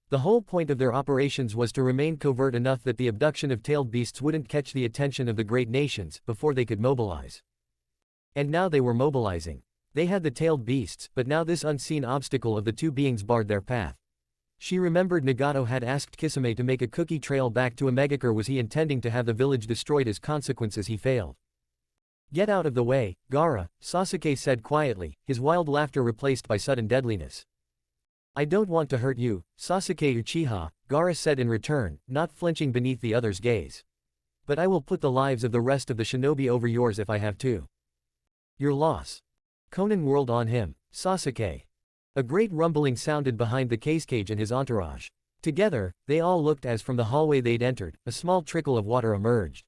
Speaker 2: The whole point of their operations was to remain covert enough that the abduction of tailed beasts wouldn't catch the attention of the great nations before they could mobilize. And now they were mobilizing. They had the tailed beasts, but now this unseen obstacle of the two beings barred their path. She remembered Nagato had asked Kisame to make a cookie trail back to Amegakure. Was he intending to have the village destroyed as consequence as he failed? "Get out of the way, Gaara," Sasuke said quietly, his wild laughter replaced by sudden deadliness. "I don't want to hurt you, Sasuke Uchiha," Gaara said in return, not flinching beneath the other's gaze. "But I will put the lives of the rest of the shinobi over yours if I have to." "Your loss." Konan whirled on him. "Sasuke." A great rumbling sounded behind the cage and his entourage. Together, they all looked as from the hallway they'd entered, a small trickle of water emerged.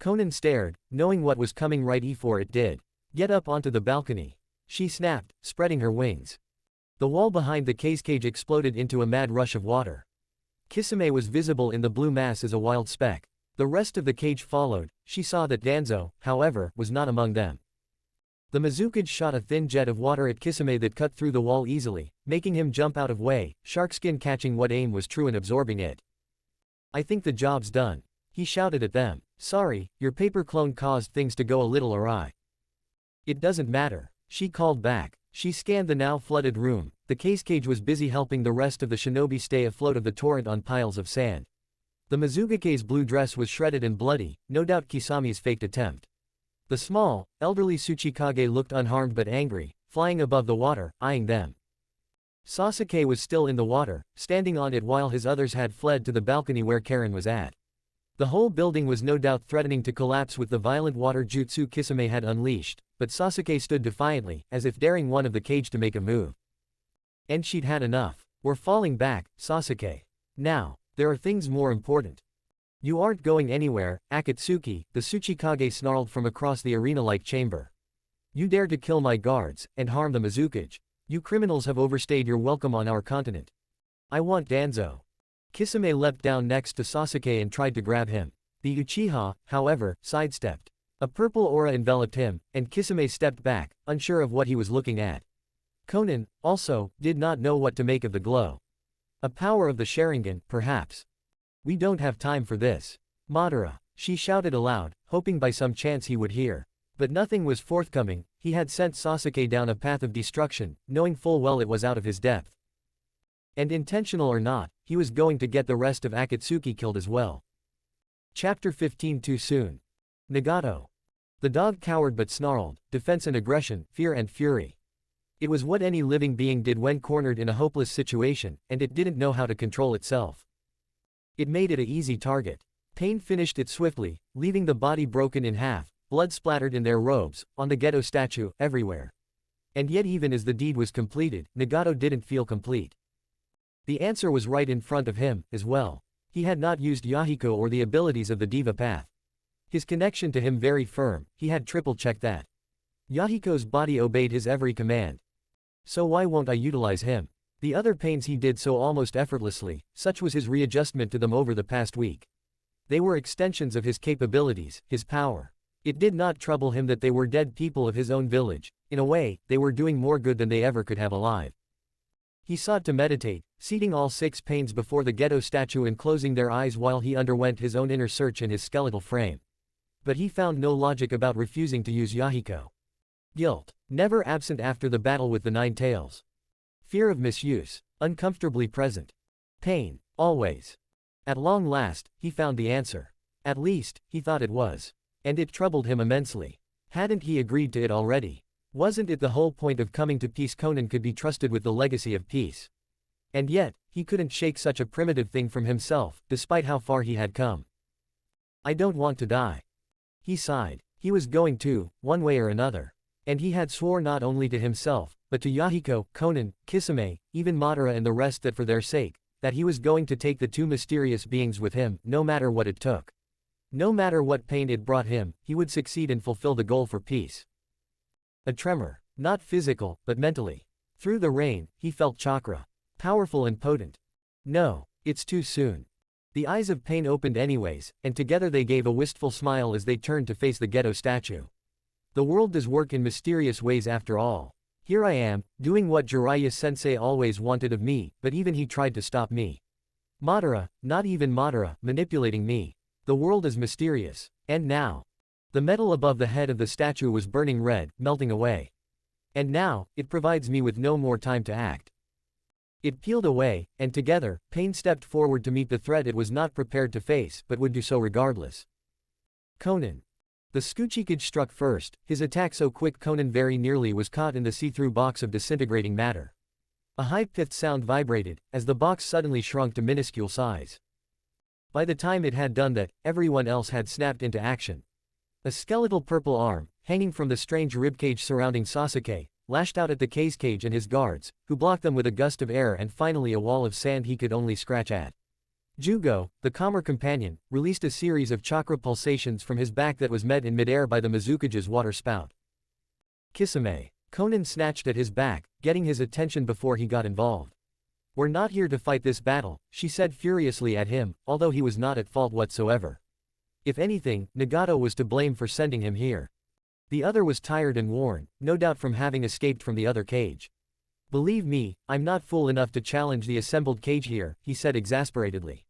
Speaker 2: Konan stared, knowing what was coming right before it did. "Get up onto the balcony," she snapped, spreading her wings. The wall behind the cage exploded into a mad rush of water. Kisame was visible in the blue mass as a wild speck. The rest of the cage followed. She saw that Danzo, however, was not among them. The Mizukage shot a thin jet of water at Kisame that cut through the wall easily, making him jump out of way, Sharkskin catching what aim was true and absorbing it. "I think the job's done," he shouted at them. "Sorry, your paper clone caused things to go a little awry." "It doesn't matter," she called back. She scanned the now flooded room. The cage was busy helping the rest of the shinobi stay afloat of the torrent on piles of sand. The Mizugake's blue dress was shredded and bloody, no doubt Kisame's faked attempt. The small, elderly Tsuchikage looked unharmed but angry, flying above the water, eyeing them. Sasuke was still in the water, standing on it while his others had fled to the balcony where Karen was at. The whole building was no doubt threatening to collapse with the violent water jutsu Kisame had unleashed, but Sasuke stood defiantly, as if daring one of the cage to make a move. And she'd had enough. "We're falling back, Sasuke. Now, there are things more important." "You aren't going anywhere, Akatsuki," the Tsuchikage snarled from across the arena-like chamber. "You dare to kill my guards, and harm the Mizukage. You criminals have overstayed your welcome on our continent. I want Danzo." Kisame leapt down next to Sasuke and tried to grab him. The Uchiha, however, sidestepped. A purple aura enveloped him, and Kisame stepped back, unsure of what he was looking at. Konan, also, did not know what to make of the glow. A power of the Sharingan, perhaps. We don't have time for this. Madara, she shouted aloud, hoping by some chance he would hear. But nothing was forthcoming. He had sent Sasuke down a path of destruction, knowing full well it was out of his depth. And intentional or not, he was going to get the rest of Akatsuki killed as well. Chapter 15. Too soon. Nagato. The dog cowered but snarled, defense and aggression, fear and fury. It was what any living being did when cornered in a hopeless situation, and it didn't know how to control itself. It made it an easy target. Pain finished it swiftly, leaving the body broken in half, blood splattered in their robes, on the Gedo statue, everywhere. And yet even as the deed was completed, Nagato didn't feel complete. The answer was right in front of him, as well. He had not used Yahiko or the abilities of the Diva Path. His connection to him very firm, he had triple-checked that. Yahiko's body obeyed his every command. So why won't I utilize him? The other pains he did so almost effortlessly, such was his readjustment to them over the past week. They were extensions of his capabilities, his power. It did not trouble him that they were dead people of his own village. In a way, they were doing more good than they ever could have alive. He sought to meditate, seating all 6 pains before the Gedo statue and closing their eyes while he underwent his own inner search in his skeletal frame. But he found no logic about refusing to use Yahiko. Guilt, never absent after the battle with the 9 tails. Fear of misuse, uncomfortably present. Pain, always. At long last, he found the answer. At least, he thought it was. And it troubled him immensely. Hadn't he agreed to it already? Wasn't it the whole point of coming to peace? Konan could be trusted with the legacy of peace. And yet, he couldn't shake such a primitive thing from himself, despite how far he had come. I don't want to die. He sighed. He was going to, one way or another. And he had swore not only to himself, but to Yahiko, Konan, Kisame, even Madara and the rest that for their sake, that he was going to take the 2 mysterious beings with him, no matter what it took. No matter what pain it brought him, he would succeed and fulfill the goal for peace. A tremor, not physical, but mentally. Through the rain, he felt chakra. Powerful and potent. No, it's too soon. The eyes of pain opened anyways, and together they gave a wistful smile as they turned to face the Gedo statue. The world does work in mysterious ways after all. Here I am, doing what Jiraiya-sensei always wanted of me, but even he tried to stop me. Madara, not even Madara, manipulating me. The world is mysterious. And now. The metal above the head of the statue was burning red, melting away. And now, it provides me with no more time to act. It peeled away, and together, pain stepped forward to meet the threat it was not prepared to face, but would do so regardless. Konan. The Tsuchikage struck first, his attack so quick Konan very nearly was caught in the see-through box of disintegrating matter. A high-pitched sound vibrated, as the box suddenly shrunk to minuscule size. By the time it had done that, everyone else had snapped into action. A skeletal purple arm, hanging from the strange ribcage surrounding Sasuke, lashed out at the cage and his guards, who blocked them with a gust of air and finally a wall of sand he could only scratch at. Jugo, the calmer companion, released a series of chakra pulsations from his back that was met in midair by the Mizukage's water spout. Kisame. Konan snatched at his back, getting his attention before he got involved. We're not here to fight this battle, she said furiously at him, although he was not at fault whatsoever. If anything, Nagato was to blame for sending him here. The other was tired and worn, no doubt from having escaped from the other cage. Believe me, I'm not fool enough to challenge the assembled cage here, he said exasperatedly.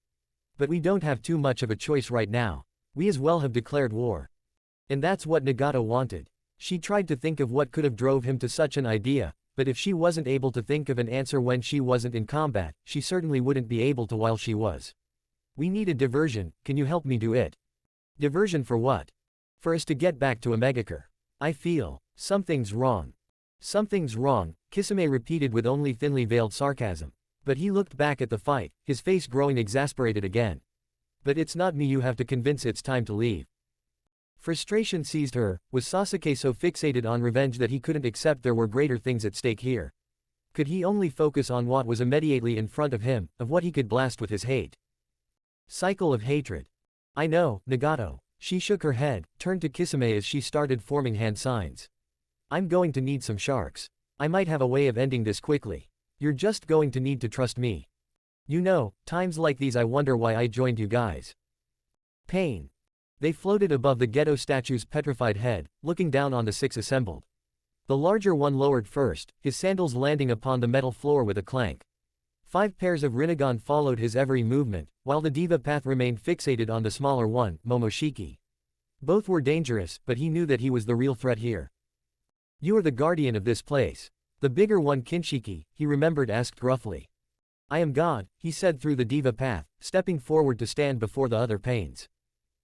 Speaker 2: But we don't have too much of a choice right now. We as well have declared war. And that's what Nagato wanted. She tried to think of what could have drove him to such an idea, but if she wasn't able to think of an answer when she wasn't in combat, she certainly wouldn't be able to while she was. We need a diversion, can you help me do it? Diversion for what? For us to get back to Amegakure. I feel, something's wrong. Something's wrong, Kisame repeated with only thinly veiled sarcasm. But he looked back at the fight, his face growing exasperated again. But it's not me you have to convince, it's time to leave. Frustration seized her. Was Sasuke so fixated on revenge that he couldn't accept there were greater things at stake here? Could he only focus on what was immediately in front of him, of what he could blast with his hate? Cycle of hatred. I know, Nagato. She shook her head, turned to Kisame as she started forming hand signs. I'm going to need some sharks. I might have a way of ending this quickly. You're just going to need to trust me. You know, times like these I wonder why I joined you guys. Pain. They floated above the Gedo statue's petrified head, looking down on the 6 assembled. The larger one lowered first, his sandals landing upon the metal floor with a clank. 5 pairs of Rinnegan followed his every movement, while the diva path remained fixated on the smaller one, Momoshiki. Both were dangerous, but he knew that he was the real threat here. You are the guardian of this place. The bigger one, Kinshiki, he remembered, asked gruffly. I am God, he said through the diva path, stepping forward to stand before the other pains.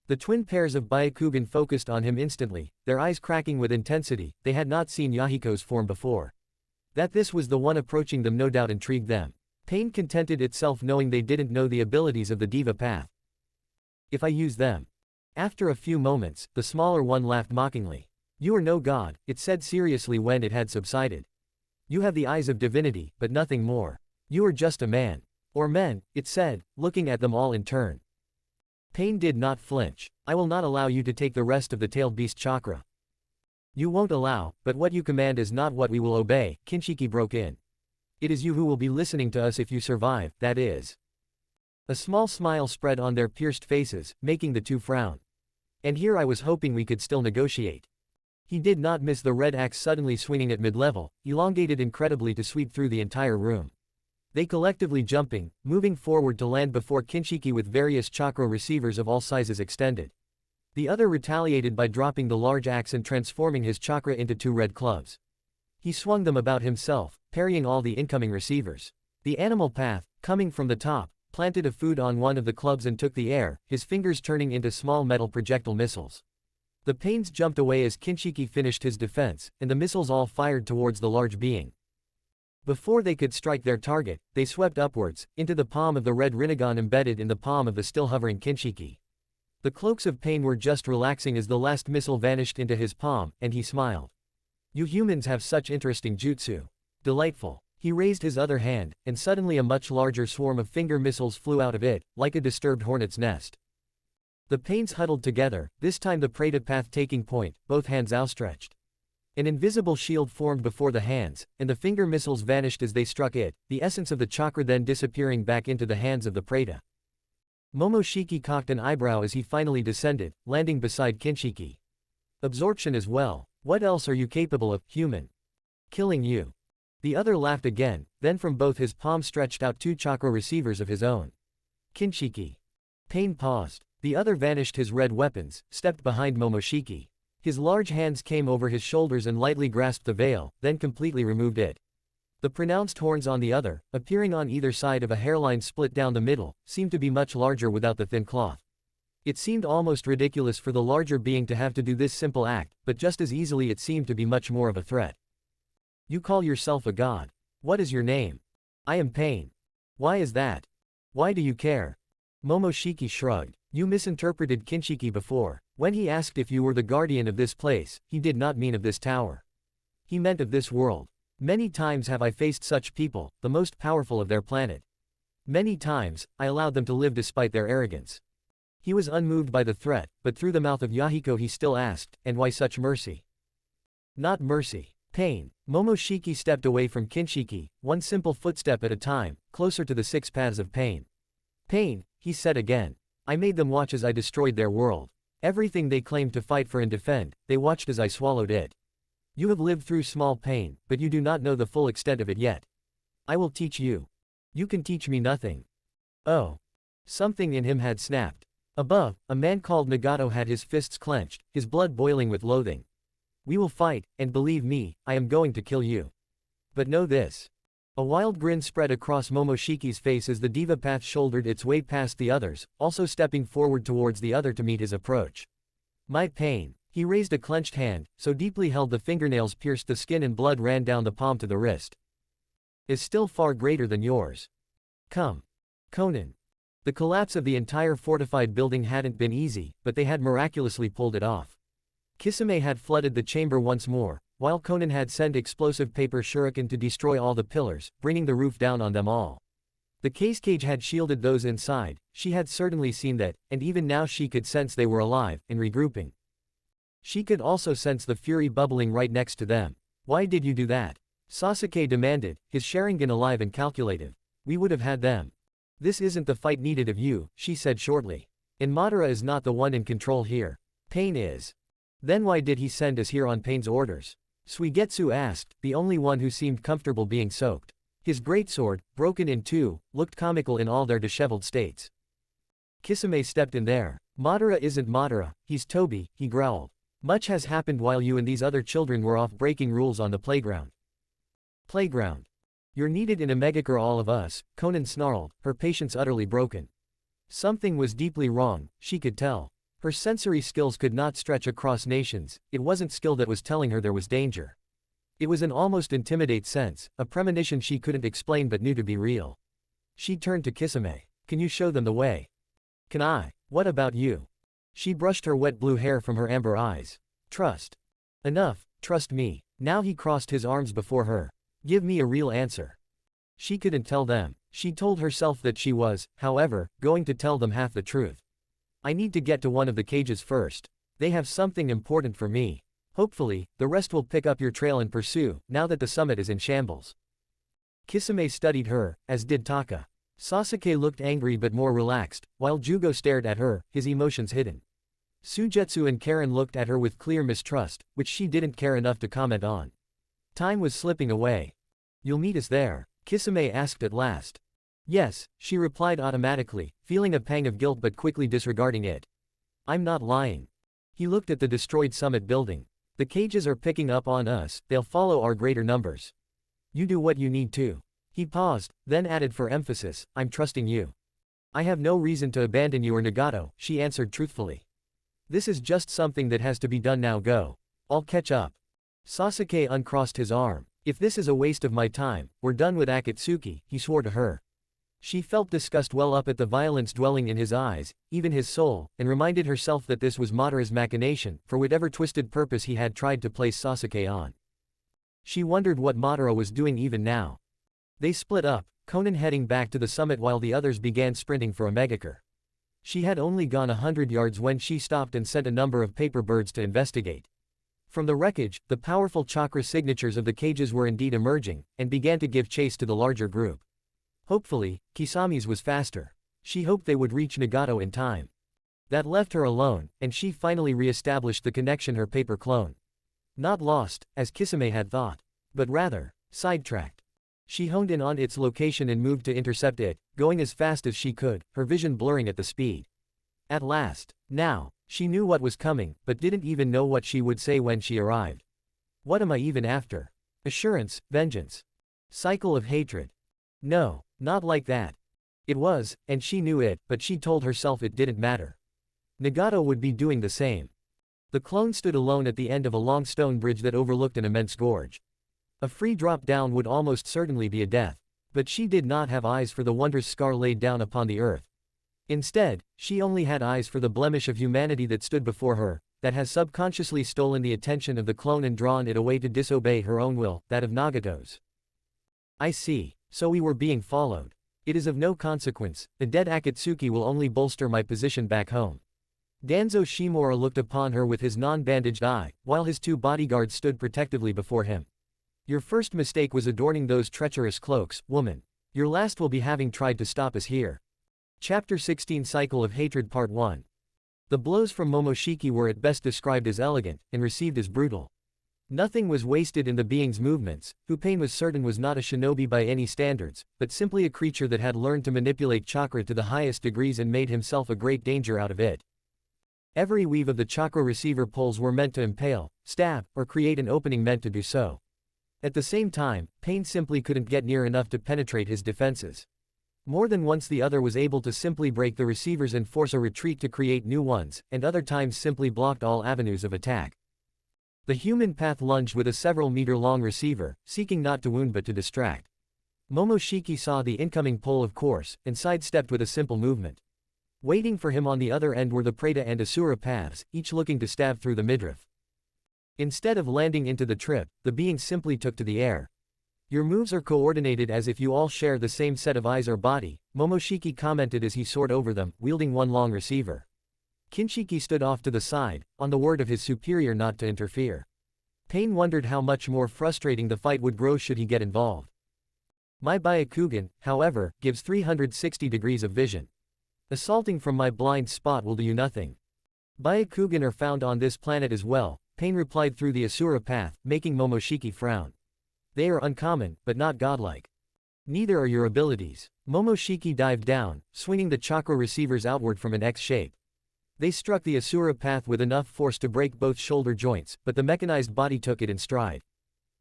Speaker 2: The twin pairs of Byakugan focused on him instantly, their eyes cracking with intensity. They had not seen Yahiko's form before. That this was the one approaching them no doubt intrigued them. Pain contented itself knowing they didn't know the abilities of the diva path. If I use them. After a few moments, the smaller one laughed mockingly. You are no god, it said seriously when it had subsided. You have the eyes of divinity, but nothing more. You are just a man. Or men, it said, looking at them all in turn. Pain did not flinch. I will not allow you to take the rest of the tailed beast chakra. You won't allow, but what you command is not what we will obey, Kinshiki broke in. It is you who will be listening to us if you survive, that is. A small smile spread on their pierced faces, making the two frown. And here I was hoping we could still negotiate. He did not miss the red axe suddenly swinging at mid-level, elongated incredibly to sweep through the entire room. They collectively jumping, moving forward to land before Kinshiki with various chakra receivers of all sizes extended. The other retaliated by dropping the large axe and transforming his chakra into 2 red clubs. He swung them about himself, parrying all the incoming receivers. The animal path, coming from the top, planted a food on one of the clubs and took the air, his fingers turning into small metal projectile missiles. The pains jumped away as Kinshiki finished his defense, and the missiles all fired towards the large being. Before they could strike their target, they swept upwards, into the palm of the red Rinnegan embedded in the palm of the still hovering Kinshiki. The cloaks of pain were just relaxing as the last missile vanished into his palm, and he smiled. You humans have such interesting jutsu. Delightful. He raised his other hand, and suddenly a much larger swarm of finger missiles flew out of it, like a disturbed hornet's nest. The pains huddled together, this time the Preta path taking point, both hands outstretched. An invisible shield formed before the hands, and the finger missiles vanished as they struck it, the essence of the chakra then disappearing back into the hands of the Preta. Momoshiki cocked an eyebrow as he finally descended, landing beside Kinshiki. Absorption as well. What else are you capable of, human? Killing you. The other laughed again, then from both his palms stretched out 2 chakra receivers of his own. Kinshiki. Pain paused. The other vanished his red weapons, stepped behind Momoshiki. His large hands came over his shoulders and lightly grasped the veil, then completely removed it. The pronounced horns on the other, appearing on either side of a hairline split down the middle, seemed to be much larger without the thin cloth. It seemed almost ridiculous for the larger being to have to do this simple act, but just as easily it seemed to be much more of a threat. You call yourself a god. What is your name? I am Pain. Why is that? Why do you care? Momoshiki shrugged. You misinterpreted Kinshiki before. When he asked if you were the guardian of this place, he did not mean of this tower. He meant of this world. Many times have I faced such people, the most powerful of their planet. Many times, I allowed them to live despite their arrogance. He was unmoved by the threat, but through the mouth of Yahiko he still asked, and why such mercy? Not mercy. Pain. Momoshiki stepped away from Kinshiki, one simple footstep at a time, closer to the 6 paths of pain. Pain, he said again. I made them watch as I destroyed their world. Everything they claimed to fight for and defend, they watched as I swallowed it. You have lived through small pain, but you do not know the full extent of it yet. I will teach you. You can teach me nothing. Oh. Something in him had snapped. Above, a man called Nagato had his fists clenched, his blood boiling with loathing. We will fight, and believe me, I am going to kill you. But know this. A wild grin spread across Momoshiki's face as the diva path shouldered its way past the others, also stepping forward towards the other to meet his approach. My pain. He raised a clenched hand, so deeply held the fingernails pierced the skin and blood ran down the palm to the wrist. Is still far greater than yours. Come. Konan. The collapse of the entire fortified building hadn't been easy, but they had miraculously pulled it off. Kisame had flooded the chamber once more, while Konan had sent explosive paper shuriken to destroy all the pillars, bringing the roof down on them all. The case cage had shielded those inside, she had certainly seen that, and even now she could sense they were alive, and regrouping. She could also sense the fury bubbling right next to them. Why did you do that? Sasuke demanded, his Sharingan alive and calculative. We would have had them. This isn't the fight needed of you, she said shortly. And Madara is not the one in control here. Pain is. Then why did he send us here on Pain's orders? Suigetsu asked, the only one who seemed comfortable being soaked. His greatsword, broken in two, looked comical in all their disheveled states. Kisame stepped in there. Madara isn't Madara, he's Toby, he growled. Much has happened while you and these other children were off breaking rules on the playground. Playground. You're needed in Amegakure, all of us, Konan snarled, her patience utterly broken. Something was deeply wrong, she could tell. Her sensory skills could not stretch across nations, it wasn't skill that was telling her there was danger. It was an almost intimidate sense, a premonition she couldn't explain but knew to be real. She turned to Kisame. Can you show them the way? Can I? What about you? She brushed her wet blue hair from her amber eyes. Trust. Enough, trust me. Now he crossed his arms before her. Give me a real answer. She couldn't tell them. She told herself that she was, however, going to tell them half the truth. I need to get to one of the cages first. They have something important for me. Hopefully, the rest will pick up your trail and pursue, now that the summit is in shambles. Kisame studied her, as did Taka. Sasuke looked angry but more relaxed, while Jugo stared at her, his emotions hidden. Suigetsu and Karen looked at her with clear mistrust, which she didn't care enough to comment on. Time was slipping away. You'll meet us there? Kisame asked at last. Yes, she replied automatically, feeling a pang of guilt but quickly disregarding it. I'm not lying. He looked at the destroyed summit building. The cages are picking up on us, they'll follow our greater numbers. You do what you need to. He paused, then added for emphasis, I'm trusting you. I have no reason to abandon you or Nagato, she answered truthfully. This is just something that has to be done now, go. I'll catch up. Sasuke uncrossed his arm. If this is a waste of my time, we're done with Akatsuki, he swore to her. She felt disgust well up at the violence dwelling in his eyes, even his soul, and reminded herself that this was Madara's machination, for whatever twisted purpose he had tried to place Sasuke on. She wondered what Madara was doing even now. They split up, Konan heading back to the summit while the others began sprinting for Amegakure. She had only gone 100 yards when she stopped and sent a number of paper birds to investigate. From the wreckage, the powerful chakra signatures of the cages were indeed emerging, and began to give chase to the larger group. Hopefully, Kisami's was faster. She hoped they would reach Nagato in time. That left her alone, and she finally re-established the connection her paper clone. Not lost, as Kisame had thought, but rather, sidetracked. She honed in on its location and moved to intercept it, going as fast as she could, her vision blurring at the speed. At last. Now. She knew what was coming, but didn't even know what she would say when she arrived. What am I even after? Assurance, vengeance. Cycle of hatred. No, not like that. It was, and she knew it, but she told herself it didn't matter. Nagato would be doing the same. The clone stood alone at the end of a long stone bridge that overlooked an immense gorge. A free drop down would almost certainly be a death, but she did not have eyes for the wondrous scar laid down upon the earth. Instead, she only had eyes for the blemish of humanity that stood before her, that has subconsciously stolen the attention of the clone and drawn it away to disobey her own will, that of Nagato's. I see. So we were being followed. It is of no consequence, the dead Akatsuki will only bolster my position back home. Danzo Shimura looked upon her with his non-bandaged eye, while his two bodyguards stood protectively before him. Your first mistake was adorning those treacherous cloaks, woman. Your last will be having tried to stop us here. Chapter 16 Cycle of Hatred Part 1. The blows from Momoshiki were at best described as elegant, and received as brutal. Nothing was wasted in the being's movements, who Pain was certain was not a shinobi by any standards, but simply a creature that had learned to manipulate chakra to the highest degrees and made himself a great danger out of it. Every weave of the chakra receiver poles were meant to impale, stab, or create an opening meant to do so. At the same time, Pain simply couldn't get near enough to penetrate his defenses. More than once the other was able to simply break the receivers and force a retreat to create new ones, and other times simply blocked all avenues of attack. The human path lunged with a several-meter-long receiver, seeking not to wound but to distract. Momoshiki saw the incoming pole of course, and sidestepped with a simple movement. Waiting for him on the other end were the Preta and Asura paths, each looking to stab through the midriff. Instead of landing into the trip, the being simply took to the air. Your moves are coordinated as if you all share the same set of eyes or body, Momoshiki commented as he soared over them, wielding one long receiver. Kinshiki stood off to the side, on the word of his superior not to interfere. Pain wondered how much more frustrating the fight would grow should he get involved. My Byakugan, however, gives 360 degrees of vision. Assaulting from my blind spot will do you nothing. Byakugan are found on this planet as well, Pain replied through the Asura path, making Momoshiki frown. They are uncommon, but not godlike. Neither are your abilities. Momoshiki dived down, swinging the chakra receivers outward from an X shape. They struck the Asura path with enough force to break both shoulder joints, but the mechanized body took it in stride.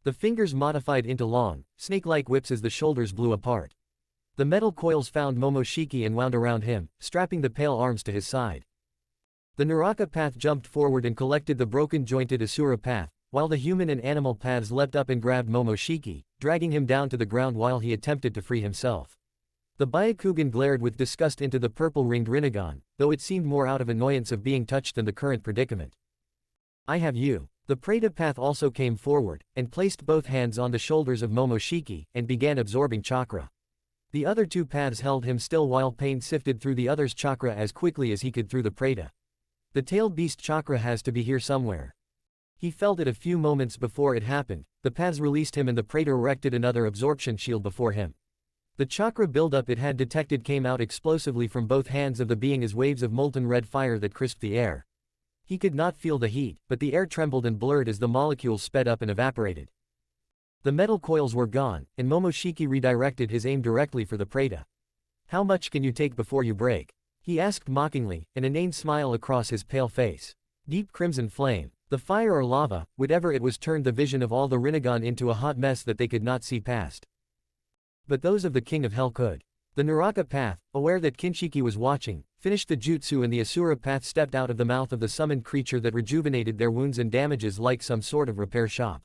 Speaker 2: The fingers modified into long, snake-like whips as the shoulders blew apart. The metal coils found Momoshiki and wound around him, strapping the pale arms to his side. The Naraka path jumped forward and collected the broken-jointed Asura path, while the human and animal paths leapt up and grabbed Momoshiki, dragging him down to the ground while he attempted to free himself. The Byakugan glared with disgust into the purple-ringed Rinnegan, though it seemed more out of annoyance of being touched than the current predicament. I have you. The Preta path also came forward, and placed both hands on the shoulders of Momoshiki, and began absorbing chakra. The other two paths held him still while Pain sifted through the other's chakra as quickly as he could through the Preta. The tailed beast chakra has to be here somewhere. He felt it a few moments before it happened. The paths released him and the Preta erected another absorption shield before him. The chakra buildup it had detected came out explosively from both hands of the being as waves of molten red fire that crisped the air. He could not feel the heat, but the air trembled and blurred as the molecules sped up and evaporated. The metal coils were gone, and Momoshiki redirected his aim directly for the Preta. How much can you take before you break? He asked mockingly, an inane smile across his pale face. Deep crimson flame. The fire or lava, whatever it was, turned the vision of all the Rinnegan into a hot mess that they could not see past. But those of the King of Hell could. The Naraka path, aware that Kinshiki was watching, finished the jutsu and the Asura path stepped out of the mouth of the summoned creature that rejuvenated their wounds and damages like some sort of repair shop.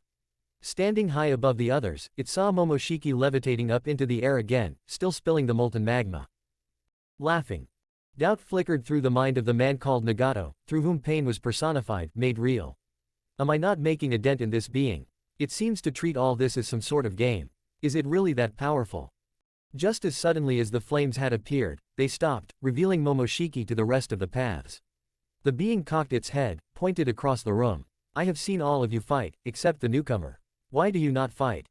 Speaker 2: Standing high above the others, it saw Momoshiki levitating up into the air again, still spilling the molten magma. Laughing. Doubt flickered through the mind of the man called Nagato, through whom pain was personified, made real. Am I not making a dent in this being? It seems to treat all this as some sort of game. Is it really that powerful? Just as suddenly as the flames had appeared, they stopped, revealing Momoshiki to the rest of the paths. The being cocked its head, pointed across the room. I have seen all of you fight, except the newcomer. Why do you not fight?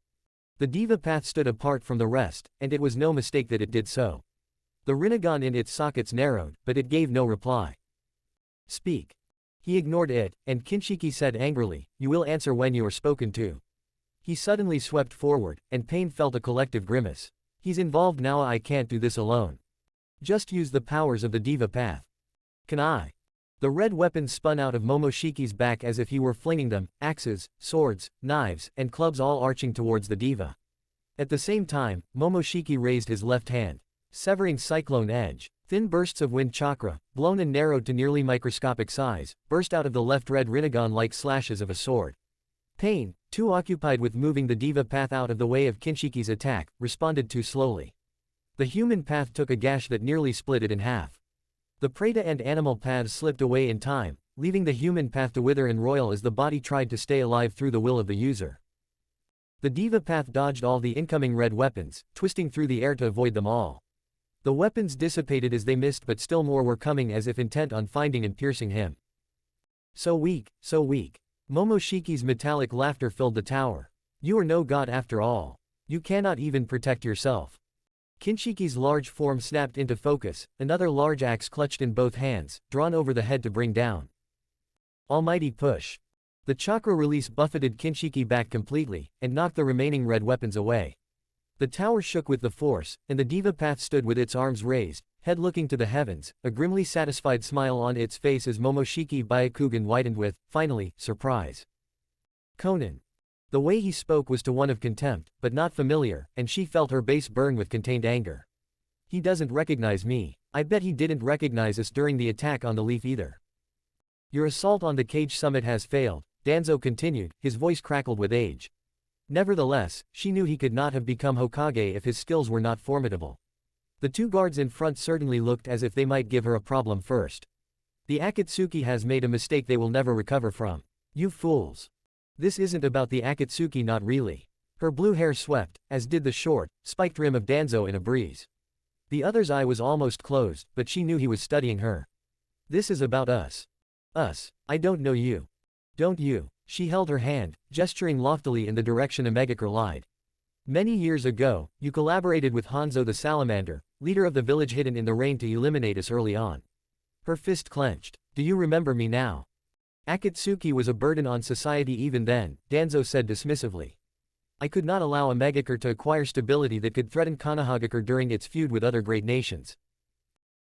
Speaker 2: The Diva path stood apart from the rest, and it was no mistake that it did so. The Rinnegan in its sockets narrowed, but it gave no reply. Speak. He ignored it, and Kinshiki said angrily, you will answer when you are spoken to. He suddenly swept forward, and Pain felt a collective grimace. He's involved now, I can't do this alone. Just use the powers of the Diva path. Can I? The red weapons spun out of Momoshiki's back as if he were flinging them, axes, swords, knives, and clubs all arching towards the Diva. At the same time, Momoshiki raised his left hand. Severing cyclone edge. Thin bursts of wind chakra, blown and narrowed to nearly microscopic size, burst out of the left red Rinnegan like slashes of a sword. Pain, too occupied with moving the Diva path out of the way of Kinshiki's attack, responded too slowly. The human path took a gash that nearly split it in half. The Preta and animal paths slipped away in time, leaving the human path to wither and roil as the body tried to stay alive through the will of the user. The Diva path dodged all the incoming red weapons, twisting through the air to avoid them all. The weapons dissipated as they missed, but still more were coming as if intent on finding and piercing him. So weak, so weak. Momoshiki's metallic laughter filled the tower. You are no god after all. You cannot even protect yourself. Kinshiki's large form snapped into focus, another large axe clutched in both hands, drawn over the head to bring down. Almighty push. The chakra release buffeted Kinshiki back completely, and knocked the remaining red weapons away. The tower shook with the force, and the Diva path stood with its arms raised, head looking to the heavens, a grimly satisfied smile on its face as Momoshiki Byakugan widened with, finally, surprise. Konan. The way he spoke was to one of contempt, but not familiar, and she felt her base burn with contained anger. He doesn't recognize me. I bet he didn't recognize us during the attack on the leaf either. Your assault on the cage summit has failed, Danzo continued, his voice crackled with age. Nevertheless, she knew he could not have become Hokage if his skills were not formidable. The two guards in front certainly looked as if they might give her a problem first. The Akatsuki has made a mistake they will never recover from. You fools. This isn't about the Akatsuki, not really. Her blue hair swept, as did the short, spiked rim of Danzo in a breeze. The other's eye was almost closed, but she knew he was studying her. This is about us. Us. I don't know you. Don't you? She held her hand, gesturing loftily in the direction Amegakure lied. Many years ago, you collaborated with Hanzo the Salamander, leader of the village hidden in the rain, to eliminate us early on. Her fist clenched. Do you remember me now? Akatsuki was a burden on society even then, Danzo said dismissively. I could not allow Amegakure to acquire stability that could threaten Konohagakure during its feud with other great nations.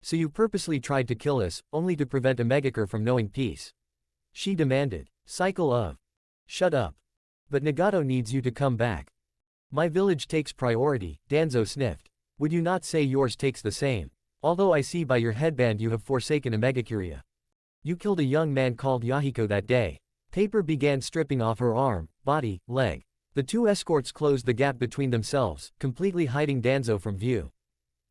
Speaker 2: So you purposely tried to kill us, only to prevent Amegakure from knowing peace. She demanded. Cycle of. Shut up. But Nagato needs you to come back. My village takes priority, Danzo sniffed. Would you not say yours takes the same? Although I see by your headband you have forsaken Amegakure. You killed a young man called Yahiko that day. Paper began stripping off her arm, body, leg. The two escorts closed the gap between themselves, completely hiding Danzo from view.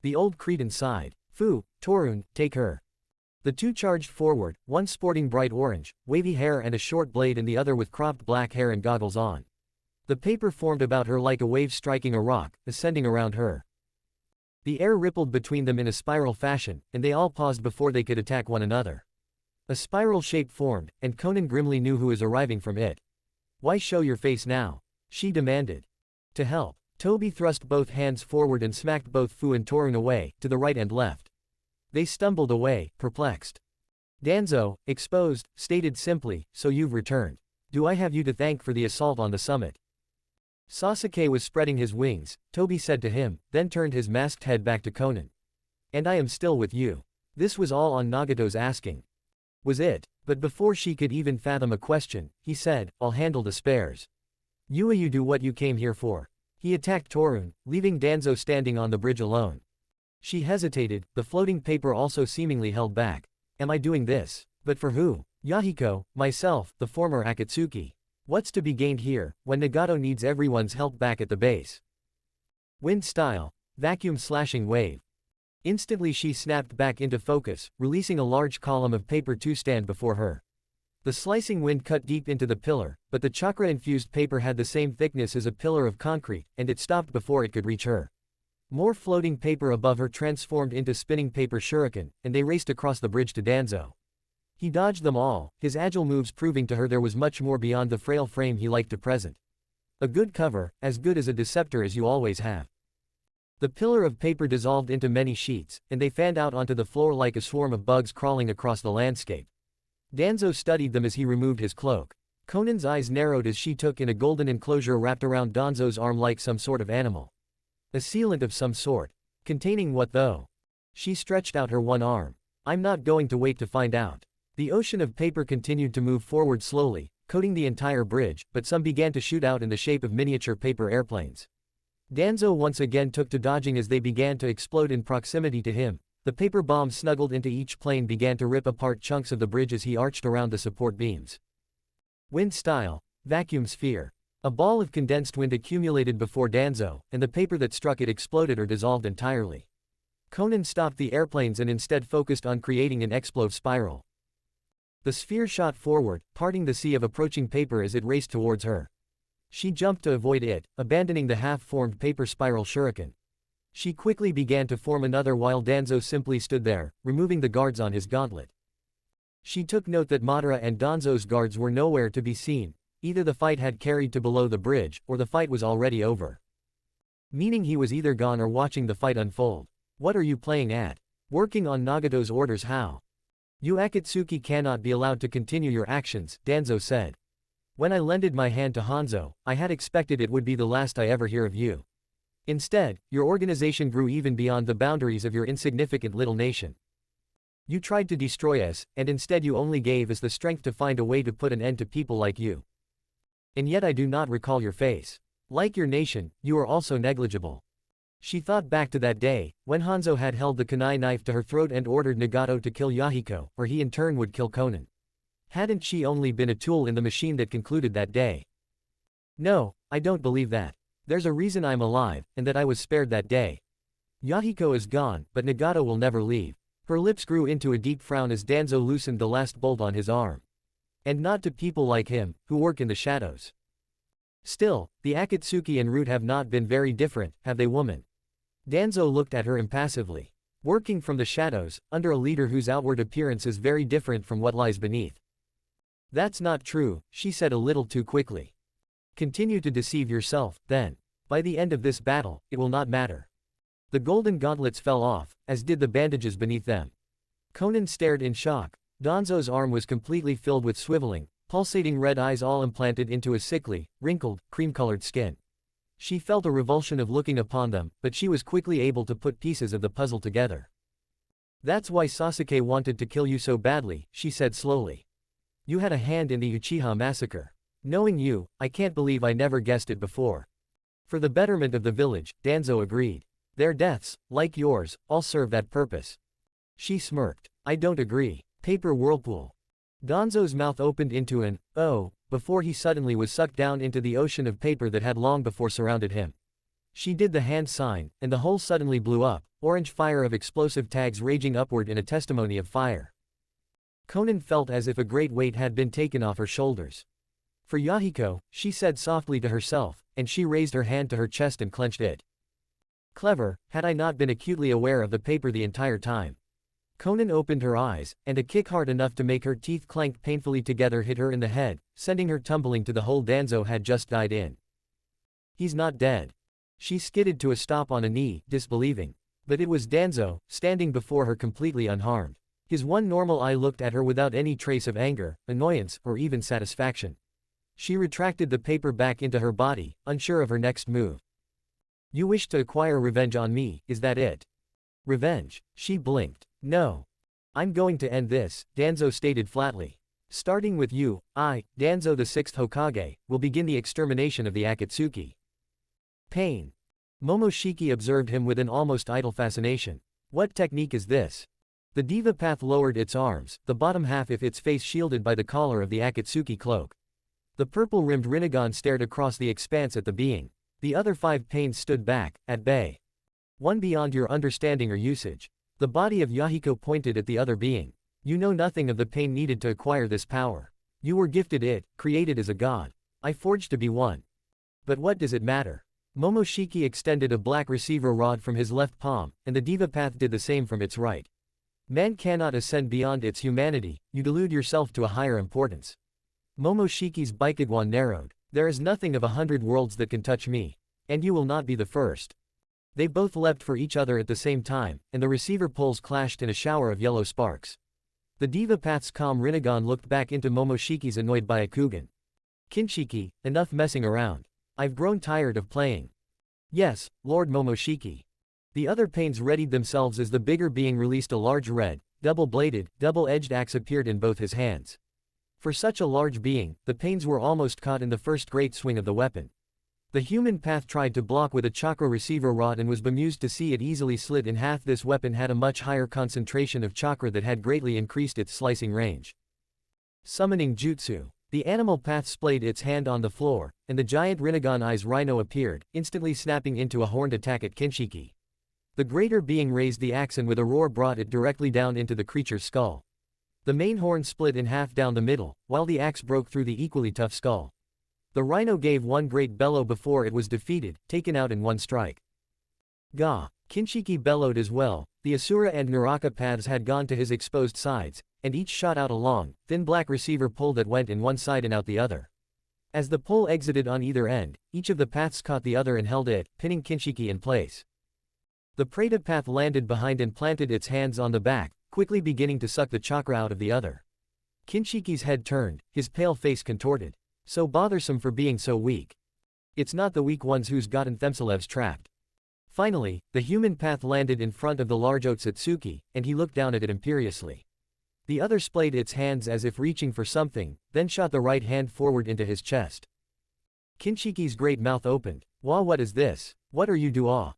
Speaker 2: The old Cretan sighed. Fu, Torun, take her. The two charged forward, one sporting bright orange, wavy hair and a short blade and the other with cropped black hair and goggles on. The paper formed about her like a wave striking a rock, ascending around her. The air rippled between them in a spiral fashion, and they all paused before they could attack one another. A spiral shape formed, and Konan grimly knew who was arriving from it. Why show your face now? She demanded. To help. Toby thrust both hands forward and smacked both Fu and Torun away, to the right and left. They stumbled away, perplexed. Danzo, exposed, stated simply, so you've returned. Do I have you to thank for the assault on the summit? Sasuke was spreading his wings, Toby said to him, then turned his masked head back to Konan. And I am still with you. This was all on Nagato's asking. Was it? But before she could even fathom a question, he said, I'll handle the spares. You do what you came here for. He attacked Torun, leaving Danzo standing on the bridge alone. She hesitated, the floating paper also seemingly held back. Am I doing this? But for who? Yahiko, myself, the former Akatsuki. What's to be gained here, when Nagato needs everyone's help back at the base? Wind style. Vacuum slashing wave. Instantly she snapped back into focus, releasing a large column of paper to stand before her. The slicing wind cut deep into the pillar, but the chakra-infused paper had the same thickness as a pillar of concrete, and it stopped before it could reach her. More floating paper above her transformed into spinning paper shuriken, and they raced across the bridge to Danzo. He dodged them all, his agile moves proving to her there was much more beyond the frail frame he liked to present. A good cover, as good as a deceptor as you always have. The pillar of paper dissolved into many sheets, and they fanned out onto the floor like a swarm of bugs crawling across the landscape. Danzo studied them as he removed his cloak. Konan's eyes narrowed as she took in a golden enclosure wrapped around Danzo's arm like some sort of animal. A sealant of some sort. Containing what though? She stretched out her one arm. I'm not going to wait to find out. The ocean of paper continued to move forward slowly, coating the entire bridge, but some began to shoot out in the shape of miniature paper airplanes. Danzo once again took to dodging as they began to explode in proximity to him. The paper bombs snuggled into each plane began to rip apart chunks of the bridge as he arched around the support beams. Wind style. Vacuum sphere. A ball of condensed wind accumulated before Danzo, and the paper that struck it exploded or dissolved entirely. Konan stopped the airplanes and instead focused on creating an explosive spiral. The sphere shot forward, parting the sea of approaching paper as it raced towards her. She jumped to avoid it, abandoning the half-formed paper spiral shuriken. She quickly began to form another while Danzo simply stood there, removing the guards on his gauntlet. She took note that Madara and Danzo's guards were nowhere to be seen. Either the fight had carried to below the bridge, or the fight was already over. Meaning he was either gone or watching the fight unfold. What are you playing at? Working on Nagato's orders how? You Akatsuki cannot be allowed to continue your actions, Danzo said. When I lended my hand to Hanzo, I had expected it would be the last I ever hear of you. Instead, your organization grew even beyond the boundaries of your insignificant little nation. You tried to destroy us, and instead you only gave us the strength to find a way to put an end to people like you. And yet I do not recall your face. Like your nation, you are also negligible. She thought back to that day, when Hanzo had held the kunai knife to her throat and ordered Nagato to kill Yahiko, or he in turn would kill Konan. Hadn't she only been a tool in the machine that concluded that day? No, I don't believe that. There's a reason I'm alive, and that I was spared that day. Yahiko is gone, but Nagato will never leave. Her lips grew into a deep frown as Danzo loosened the last bolt on his arm. And not to people like him, who work in the shadows. Still, the Akatsuki and Root have not been very different, have they woman? Danzo looked at her impassively. Working from the shadows, under a leader whose outward appearance is very different from what lies beneath. That's not true, she said a little too quickly. Continue to deceive yourself, then. By the end of this battle, it will not matter. The golden gauntlets fell off, as did the bandages beneath them. Konan stared in shock. Danzo's arm was completely filled with swiveling, pulsating red eyes all implanted into a sickly, wrinkled, cream-colored skin. She felt a revulsion of looking upon them, but she was quickly able to put pieces of the puzzle together. "That's why Sasuke wanted to kill you so badly," she said slowly. "You had a hand in the Uchiha massacre. Knowing you, I can't believe I never guessed it before." For the betterment of the village, Danzo agreed. Their deaths, like yours, all serve that purpose. She smirked. "I don't agree." Paper whirlpool. Danzo's mouth opened into an "oh" before he suddenly was sucked down into the ocean of paper that had long before surrounded him. She did the hand sign, and the hole suddenly blew up, orange fire of explosive tags raging upward in a testimony of fire. Konan felt as if a great weight had been taken off her shoulders. "For Yahiko," she said softly to herself, and she raised her hand to her chest and clenched it. "Clever, had I not been acutely aware of the paper the entire time." Konan opened her eyes, and a kick hard enough to make her teeth clank painfully together hit her in the head, sending her tumbling to the hole Danzo had just died in. "He's not dead." She skidded to a stop on a knee, disbelieving. But it was Danzo, standing before her completely unharmed. His one normal eye looked at her without any trace of anger, annoyance, or even satisfaction. She retracted the paper back into her body, unsure of her next move. "You wish to acquire revenge on me, is that it?" "Revenge?" She blinked. "No. I'm going to end this," Danzo stated flatly. "Starting with you, I, Danzo the 6th Hokage, will begin the extermination of the Akatsuki." Pain. Momoshiki observed him with an almost idle fascination. "What technique is this?" The diva path lowered its arms, the bottom half of its face shielded by the collar of the Akatsuki cloak. The purple-rimmed Rinnegan stared across the expanse at the being. The other 5 pains stood back, at bay. "One beyond your understanding or usage." The body of Yahiko pointed at the other being. "You know nothing of the pain needed to acquire this power. You were gifted it, created as a god. I forged to be one. But what does it matter?" Momoshiki extended a black receiver rod from his left palm, and the diva path did the same from its right. "Man cannot ascend beyond its humanity, you delude yourself to a higher importance." Momoshiki's Baikugan narrowed. "There is nothing of 100 worlds that can touch me. And you will not be the first." They both leapt for each other at the same time, and the receiver poles clashed in a shower of yellow sparks. The diva path's calm Rinnegan looked back into Momoshiki's annoyed Baikugan. "Kinshiki, enough messing around. I've grown tired of playing." "Yes, Lord Momoshiki." The other pains readied themselves as the bigger being released a large red, double-bladed, double-edged axe appeared in both his hands. For such a large being, the pains were almost caught in the first great swing of the weapon. The human path tried to block with a chakra receiver rod and was bemused to see it easily slit in half. This weapon had a much higher concentration of chakra that had greatly increased its slicing range. Summoning Jutsu. The animal path splayed its hand on the floor, and the giant Rinnegan Eyes Rhino appeared, instantly snapping into a horned attack at Kinshiki. The greater being raised the axe and with a roar brought it directly down into the creature's skull. The main horn split in half down the middle, while the axe broke through the equally tough skull. The rhino gave one great bellow before it was defeated, taken out in one strike. "Gah!" Kinshiki bellowed as well. The Asura and Naraka paths had gone to his exposed sides, and each shot out a long, thin black receiver pole that went in one side and out the other. As the pole exited on either end, each of the paths caught the other and held it, pinning Kinshiki in place. The Preta path landed behind and planted its hands on the back, quickly beginning to suck the chakra out of the other. Kinshiki's head turned, his pale face contorted. So bothersome for being so weak. It's not the weak ones who's gotten Themselevs trapped. Finally, the human path landed in front of the large Otsutsuki, and he looked down at it imperiously. The other splayed its hands as if reaching for something, then shot the right hand forward into his chest. Kinshiki's great mouth opened. "Wah, what is this? What are you do-ah?"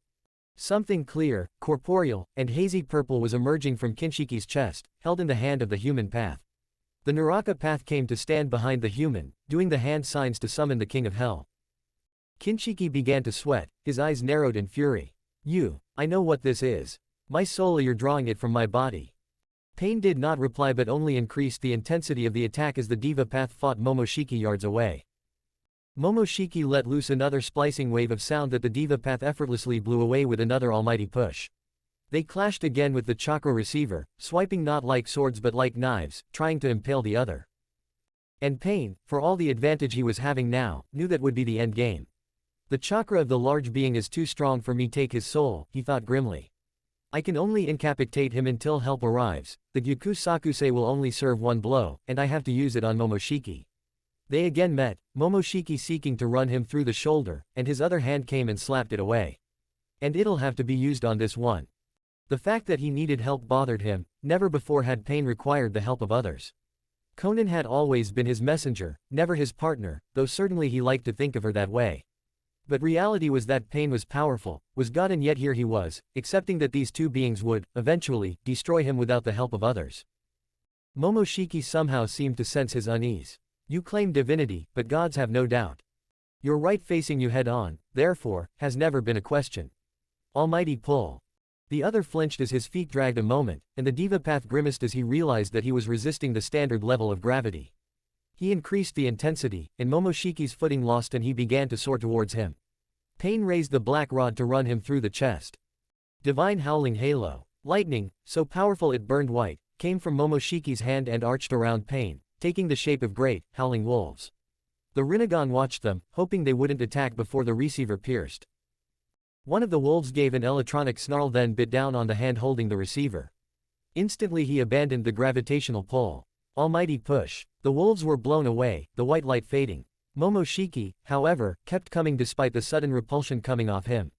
Speaker 2: Something clear, corporeal, and hazy purple was emerging from Kinshiki's chest, held in the hand of the human path. The Naraka path came to stand behind the human, doing the hand signs to summon the king of hell. Kinshiki began to sweat, his eyes narrowed in fury. I know what this is. My soul, you're drawing it from my body." Pain did not reply but only increased the intensity of the attack as the diva path fought Momoshiki yards away. Momoshiki let loose another splicing wave of sound that the diva path effortlessly blew away with another almighty push. They clashed again with the chakra receiver, swiping not like swords but like knives, trying to impale the other. And Pain, for all the advantage he was having now, knew that would be the end game. The chakra of the large being is too strong for me, take his soul, he thought grimly. I can only incapacitate him until help arrives. The Gyakusakuse will only serve one blow, and I have to use it on Momoshiki. They again met, Momoshiki seeking to run him through the shoulder, and his other hand came and slapped it away. And it'll have to be used on this one. The fact that he needed help bothered him, never before had pain required the help of others. Konan had always been his messenger, never his partner, though certainly he liked to think of her that way. But reality was that pain was powerful, was God, and yet here he was, accepting that these two beings would, eventually, destroy him without the help of others. Momoshiki somehow seemed to sense his unease. You claim divinity, but gods have no doubt. Your right facing you head on, therefore, has never been a question. Almighty pull. The other flinched as his feet dragged a moment, and the Divapath grimaced as he realized that he was resisting the standard level of gravity. He increased the intensity, and Momoshiki's footing lost and he began to soar towards him. Pain raised the black rod to run him through the chest. Divine howling halo. Lightning, so powerful it burned white, came from Momoshiki's hand and arched around Pain, taking the shape of great, howling wolves. The Rinnegan watched them, hoping they wouldn't attack before the receiver pierced. One of the wolves gave an electronic snarl, then bit down on the hand holding the receiver. Instantly he abandoned the gravitational pull. Almighty push. The wolves were blown away, the white light fading. Momoshiki, however, kept coming despite the sudden repulsion coming off him.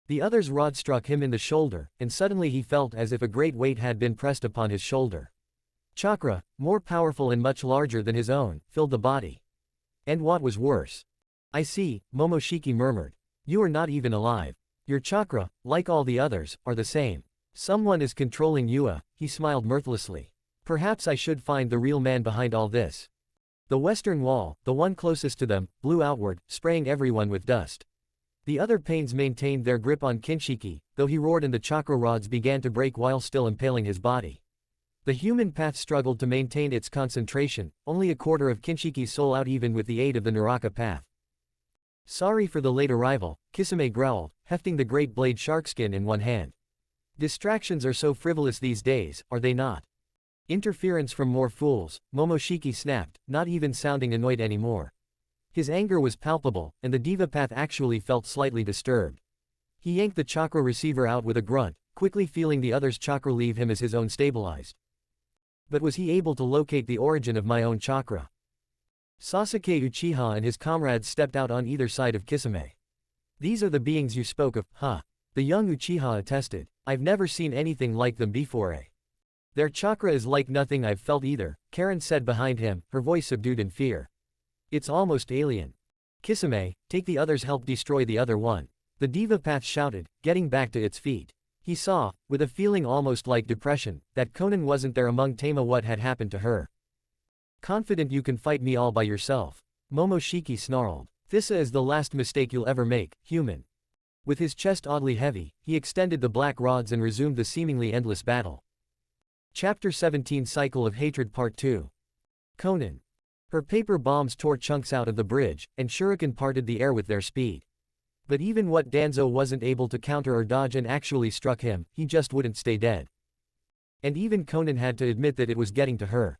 Speaker 2: The other's rod struck him in the shoulder, and suddenly he felt as if a great weight had been pressed upon his shoulder. Chakra, more powerful and much larger than his own, filled the body. And what was worse? I see, Momoshiki murmured. You are not even alive. Your chakra, like all the others, are the same. Someone is controlling you. He smiled mirthlessly. Perhaps I should find the real man behind all this. The western wall, the one closest to them, blew outward, spraying everyone with dust. The other pains maintained their grip on Kinshiki, though he roared and the chakra rods began to break while still impaling his body. The human path struggled to maintain its concentration, only a quarter of Kinshiki's soul out even with the aid of the Naraka path. Sorry for the late arrival, Kisame growled, hefting the great blade sharkskin in one hand. Distractions are so frivolous these days, are they not? Interference from more fools, Momoshiki snapped, not even sounding annoyed anymore. His anger was palpable, and the Divapath actually felt slightly disturbed. He yanked the chakra receiver out with a grunt, quickly feeling the other's chakra leave him as his own stabilized. But was he able to locate the origin of my own chakra? Sasuke Uchiha and his comrades stepped out on either side of Kisame. These are the beings you spoke of, huh? The young Uchiha attested. I've never seen anything like them before. Their chakra is like nothing I've felt either, Karen said behind him, her voice subdued in fear. It's almost alien. Kisame, take the others, help destroy the other one. The Divapath shouted, getting back to its feet. He saw, with a feeling almost like depression, that Konan wasn't there among Tama. What had happened to her? Confident you can fight me all by yourself. Momoshiki snarled. This is the last mistake you'll ever make, human. With his chest oddly heavy, he extended the black rods and resumed the seemingly endless battle. Chapter 17 Cycle of Hatred Part 2. Konan. Her paper bombs tore chunks out of the bridge, and shuriken parted the air with their speed. But even what Danzo wasn't able to counter or dodge and actually struck him, he just wouldn't stay dead. And even Konan had to admit that it was getting to her.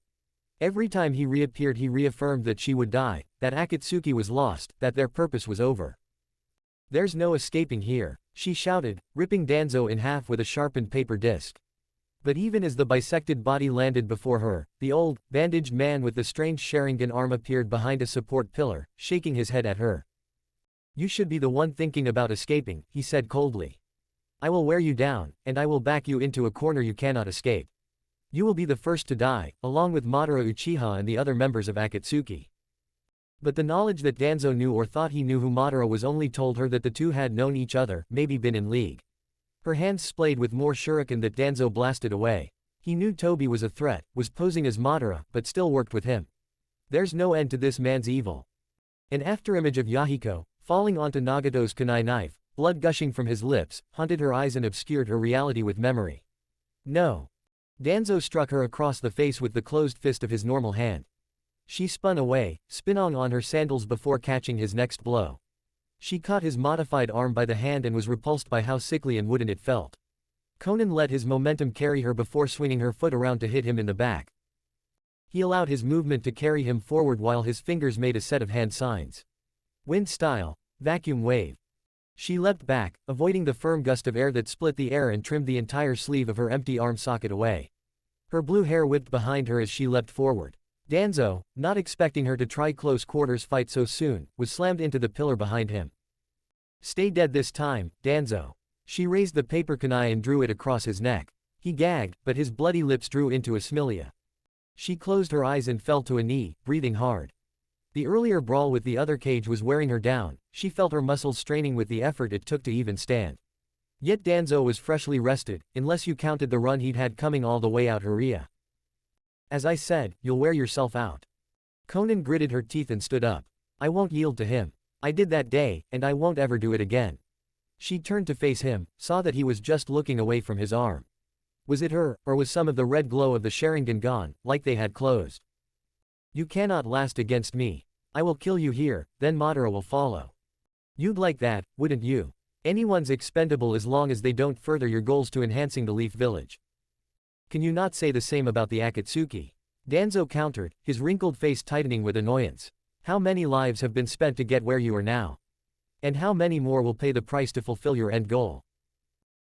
Speaker 2: Every time he reappeared he reaffirmed that she would die, that Akatsuki was lost, that their purpose was over. There's no escaping here, she shouted, ripping Danzo in half with a sharpened paper disc. But even as the bisected body landed before her, the old, bandaged man with the strange Sharingan arm appeared behind a support pillar, shaking his head at her. You should be the one thinking about escaping, he said coldly. I will wear you down, and I will back you into a corner you cannot escape. You will be the first to die, along with Madara Uchiha and the other members of Akatsuki. But the knowledge that Danzo knew or thought he knew who Madara was only told her that the two had known each other, maybe been in league. Her hands splayed with more shuriken that Danzo blasted away. He knew Tobi was a threat, was posing as Madara, but still worked with him. There's no end to this man's evil. An afterimage of Yahiko, falling onto Nagato's kunai knife, blood gushing from his lips, haunted her eyes and obscured her reality with memory. No. Danzo struck her across the face with the closed fist of his normal hand. She spun away, spinning on her sandals before catching his next blow. She caught his modified arm by the hand and was repulsed by how sickly and wooden it felt. Konan let his momentum carry her before swinging her foot around to hit him in the back. He allowed his movement to carry him forward while his fingers made a set of hand signs. Wind style, vacuum wave. She leapt back, avoiding the firm gust of air that split the air and trimmed the entire sleeve of her empty arm socket away. Her blue hair whipped behind her as she leapt forward. Danzo, not expecting her to try close quarters fight so soon, was slammed into the pillar behind him. Stay dead this time, Danzo. She raised the paper kunai and drew it across his neck. He gagged, but his bloody lips drew into a smilia. She closed her eyes and fell to a knee, breathing hard. The earlier brawl with the other cage was wearing her down, she felt her muscles straining with the effort it took to even stand. Yet Danzo was freshly rested, unless you counted the run he'd had coming all the way out her ear. As I said, you'll wear yourself out. Konan gritted her teeth and stood up. I won't yield to him. I did that day, and I won't ever do it again. She turned to face him, saw that he was just looking away from his arm. Was it her, or was some of the red glow of the Sharingan gone, like they had closed? You cannot last against me. I will kill you here, then Madara will follow. You'd like that, wouldn't you? Anyone's expendable as long as they don't further your goals to enhancing the Leaf Village. Can you not say the same about the Akatsuki? Danzo countered, his wrinkled face tightening with annoyance. How many lives have been spent to get where you are now? And how many more will pay the price to fulfill your end goal?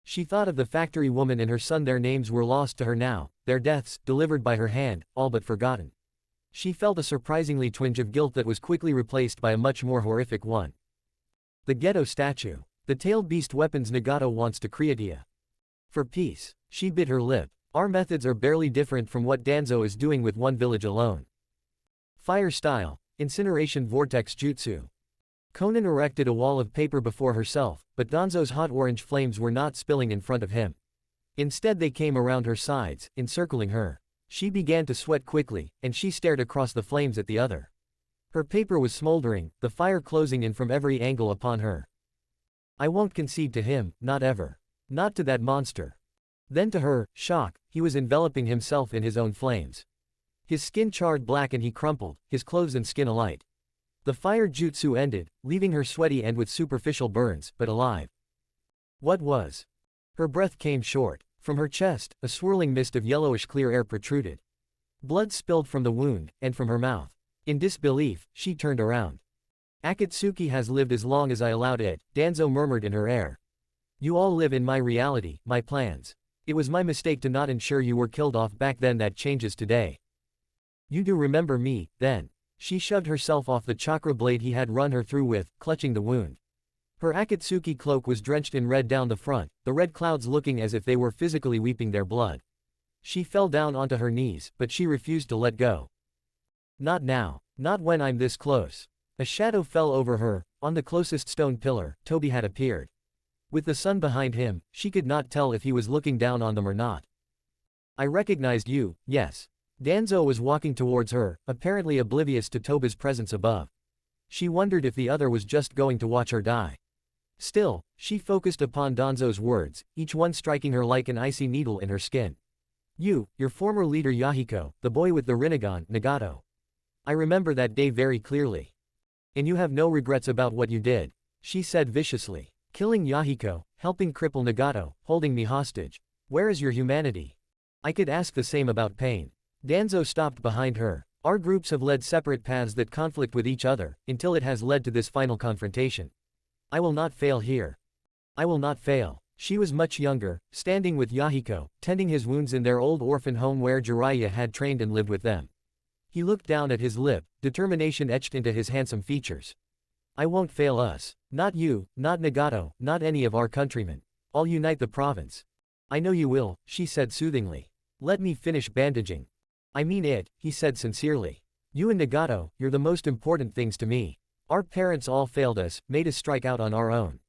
Speaker 2: She thought of the factory woman and her son. Their names were lost to her now, their deaths, delivered by her hand, all but forgotten. She felt a surprisingly twinge of guilt that was quickly replaced by a much more horrific one. The Gedo Statue. The tailed beast weapons Nagato wants to create. For peace. She bit her lip. Our methods are barely different from what Danzo is doing with one village alone. Fire style. Incineration vortex jutsu. Konan erected a wall of paper before herself, but Danzo's hot orange flames were not spilling in front of him. Instead they came around her sides, encircling her. She began to sweat quickly, and she stared across the flames at the other. Her paper was smoldering, the fire closing in from every angle upon her. I won't concede to him, not ever. Not to that monster. Then to her, shock, he was enveloping himself in his own flames. His skin charred black and he crumpled, his clothes and skin alight. The fire jutsu ended, leaving her sweaty and with superficial burns, but alive. What was? Her breath came short. From her chest, a swirling mist of yellowish clear air protruded. Blood spilled from the wound, and from her mouth. In disbelief, she turned around. Akatsuki has lived as long as I allowed it, Danzo murmured in her ear. You all live in my reality, my plans. It was my mistake to not ensure you were killed off back then. That changes today. You do remember me, then. She shoved herself off the chakra blade he had run her through with, clutching the wound. Her Akatsuki cloak was drenched in red down the front, the red clouds looking as if they were physically weeping their blood. She fell down onto her knees, but she refused to let go. Not now. Not when I'm this close. A shadow fell over her. On the closest stone pillar, Toby had appeared. With the sun behind him, she could not tell if he was looking down on them or not. I recognized you, yes. Danzo was walking towards her, apparently oblivious to Toba's presence above. She wondered if the other was just going to watch her die. Still, she focused upon Danzo's words, each one striking her like an icy needle in her skin. You, your former leader Yahiko, the boy with the Rinnegan, Nagato. I remember that day very clearly. And you have no regrets about what you did, she said viciously. Killing Yahiko, helping cripple Nagato, holding me hostage. Where is your humanity? I could ask the same about pain. Danzo stopped behind her. Our groups have led separate paths that conflict with each other, until it has led to this final confrontation. I will not fail here. I will not fail. She was much younger, standing with Yahiko, tending his wounds in their old orphan home where Jiraiya had trained and lived with them. He looked down at his lip, determination etched into his handsome features. I won't fail us. Not you, not Nagato, not any of our countrymen. I'll unite the province. I know you will, she said soothingly. Let me finish bandaging. I mean it, he said sincerely. You and Nagato, you're the most important things to me. Our parents all failed us, made us strike out on our own.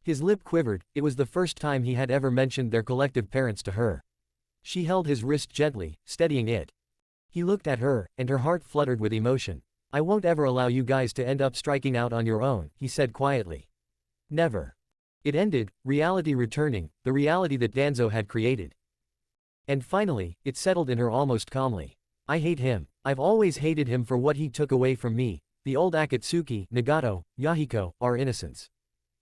Speaker 2: His lip quivered, it was the first time he had ever mentioned their collective parents to her. She held his wrist gently, steadying it. He looked at her, and her heart fluttered with emotion. I won't ever allow you guys to end up striking out on your own, he said quietly. Never. It ended, reality returning, the reality that Danzo had created. And finally, it settled in her almost calmly. I hate him. I've always hated him for what he took away from me, the old Akatsuki, Nagato, Yahiko, our innocence.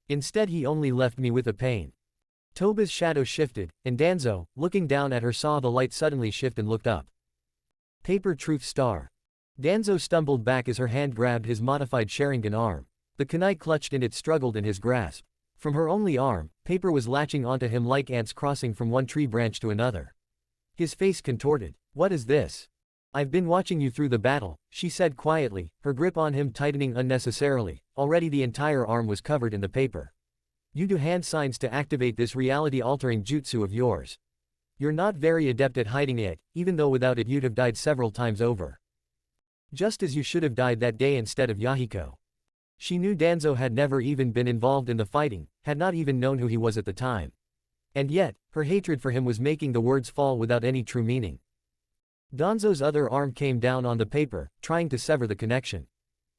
Speaker 2: Instead he only left me with a pain. Toba's shadow shifted, and Danzo, looking down at her, saw the light suddenly shift and looked up. Paper Truth Star. Danzo stumbled back as her hand grabbed his modified Sharingan arm. The kunai clutched and it struggled in his grasp. From her only arm, paper was latching onto him like ants crossing from one tree branch to another. His face contorted. "What is this?" "I've been watching you through the battle," she said quietly, her grip on him tightening unnecessarily. Already the entire arm was covered in the paper. "You do hand signs to activate this reality-altering jutsu of yours. You're not very adept at hiding it, even though without it you'd have died several times over. Just as you should have died that day instead of Yahiko." She knew Danzo had never even been involved in the fighting, had not even known who he was at the time. And yet, her hatred for him was making the words fall without any true meaning. Danzo's other arm came down on the paper, trying to sever the connection.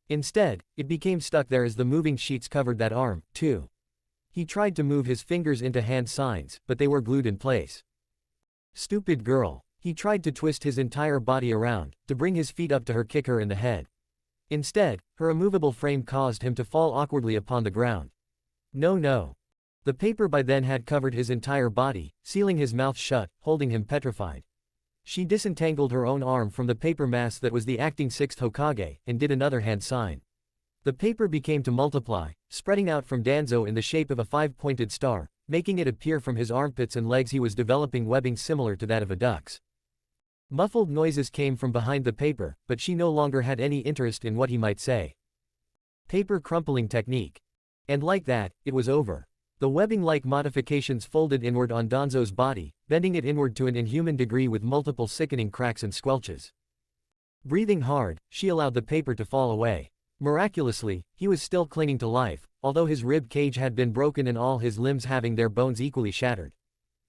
Speaker 2: Instead, it became stuck there as the moving sheets covered that arm, too. He tried to move his fingers into hand signs, but they were glued in place. Stupid girl. He tried to twist his entire body around, to bring his feet up to her, kick her in the head. Instead, her immovable frame caused him to fall awkwardly upon the ground. No. The paper by then had covered his entire body, sealing his mouth shut, holding him petrified. She disentangled her own arm from the paper mass that was the acting sixth Hokage, and did another hand sign. The paper began to multiply, spreading out from Danzo in the shape of a five-pointed star, making it appear from his armpits and legs. He was developing webbing similar to that of a duck's. Muffled noises came from behind the paper, but she no longer had any interest in what he might say. Paper crumpling technique. And like that, it was over. The webbing-like modifications folded inward on Danzo's body, bending it inward to an inhuman degree with multiple sickening cracks and squelches. Breathing hard, she allowed the paper to fall away. Miraculously, he was still clinging to life, although his rib cage had been broken and all his limbs having their bones equally shattered.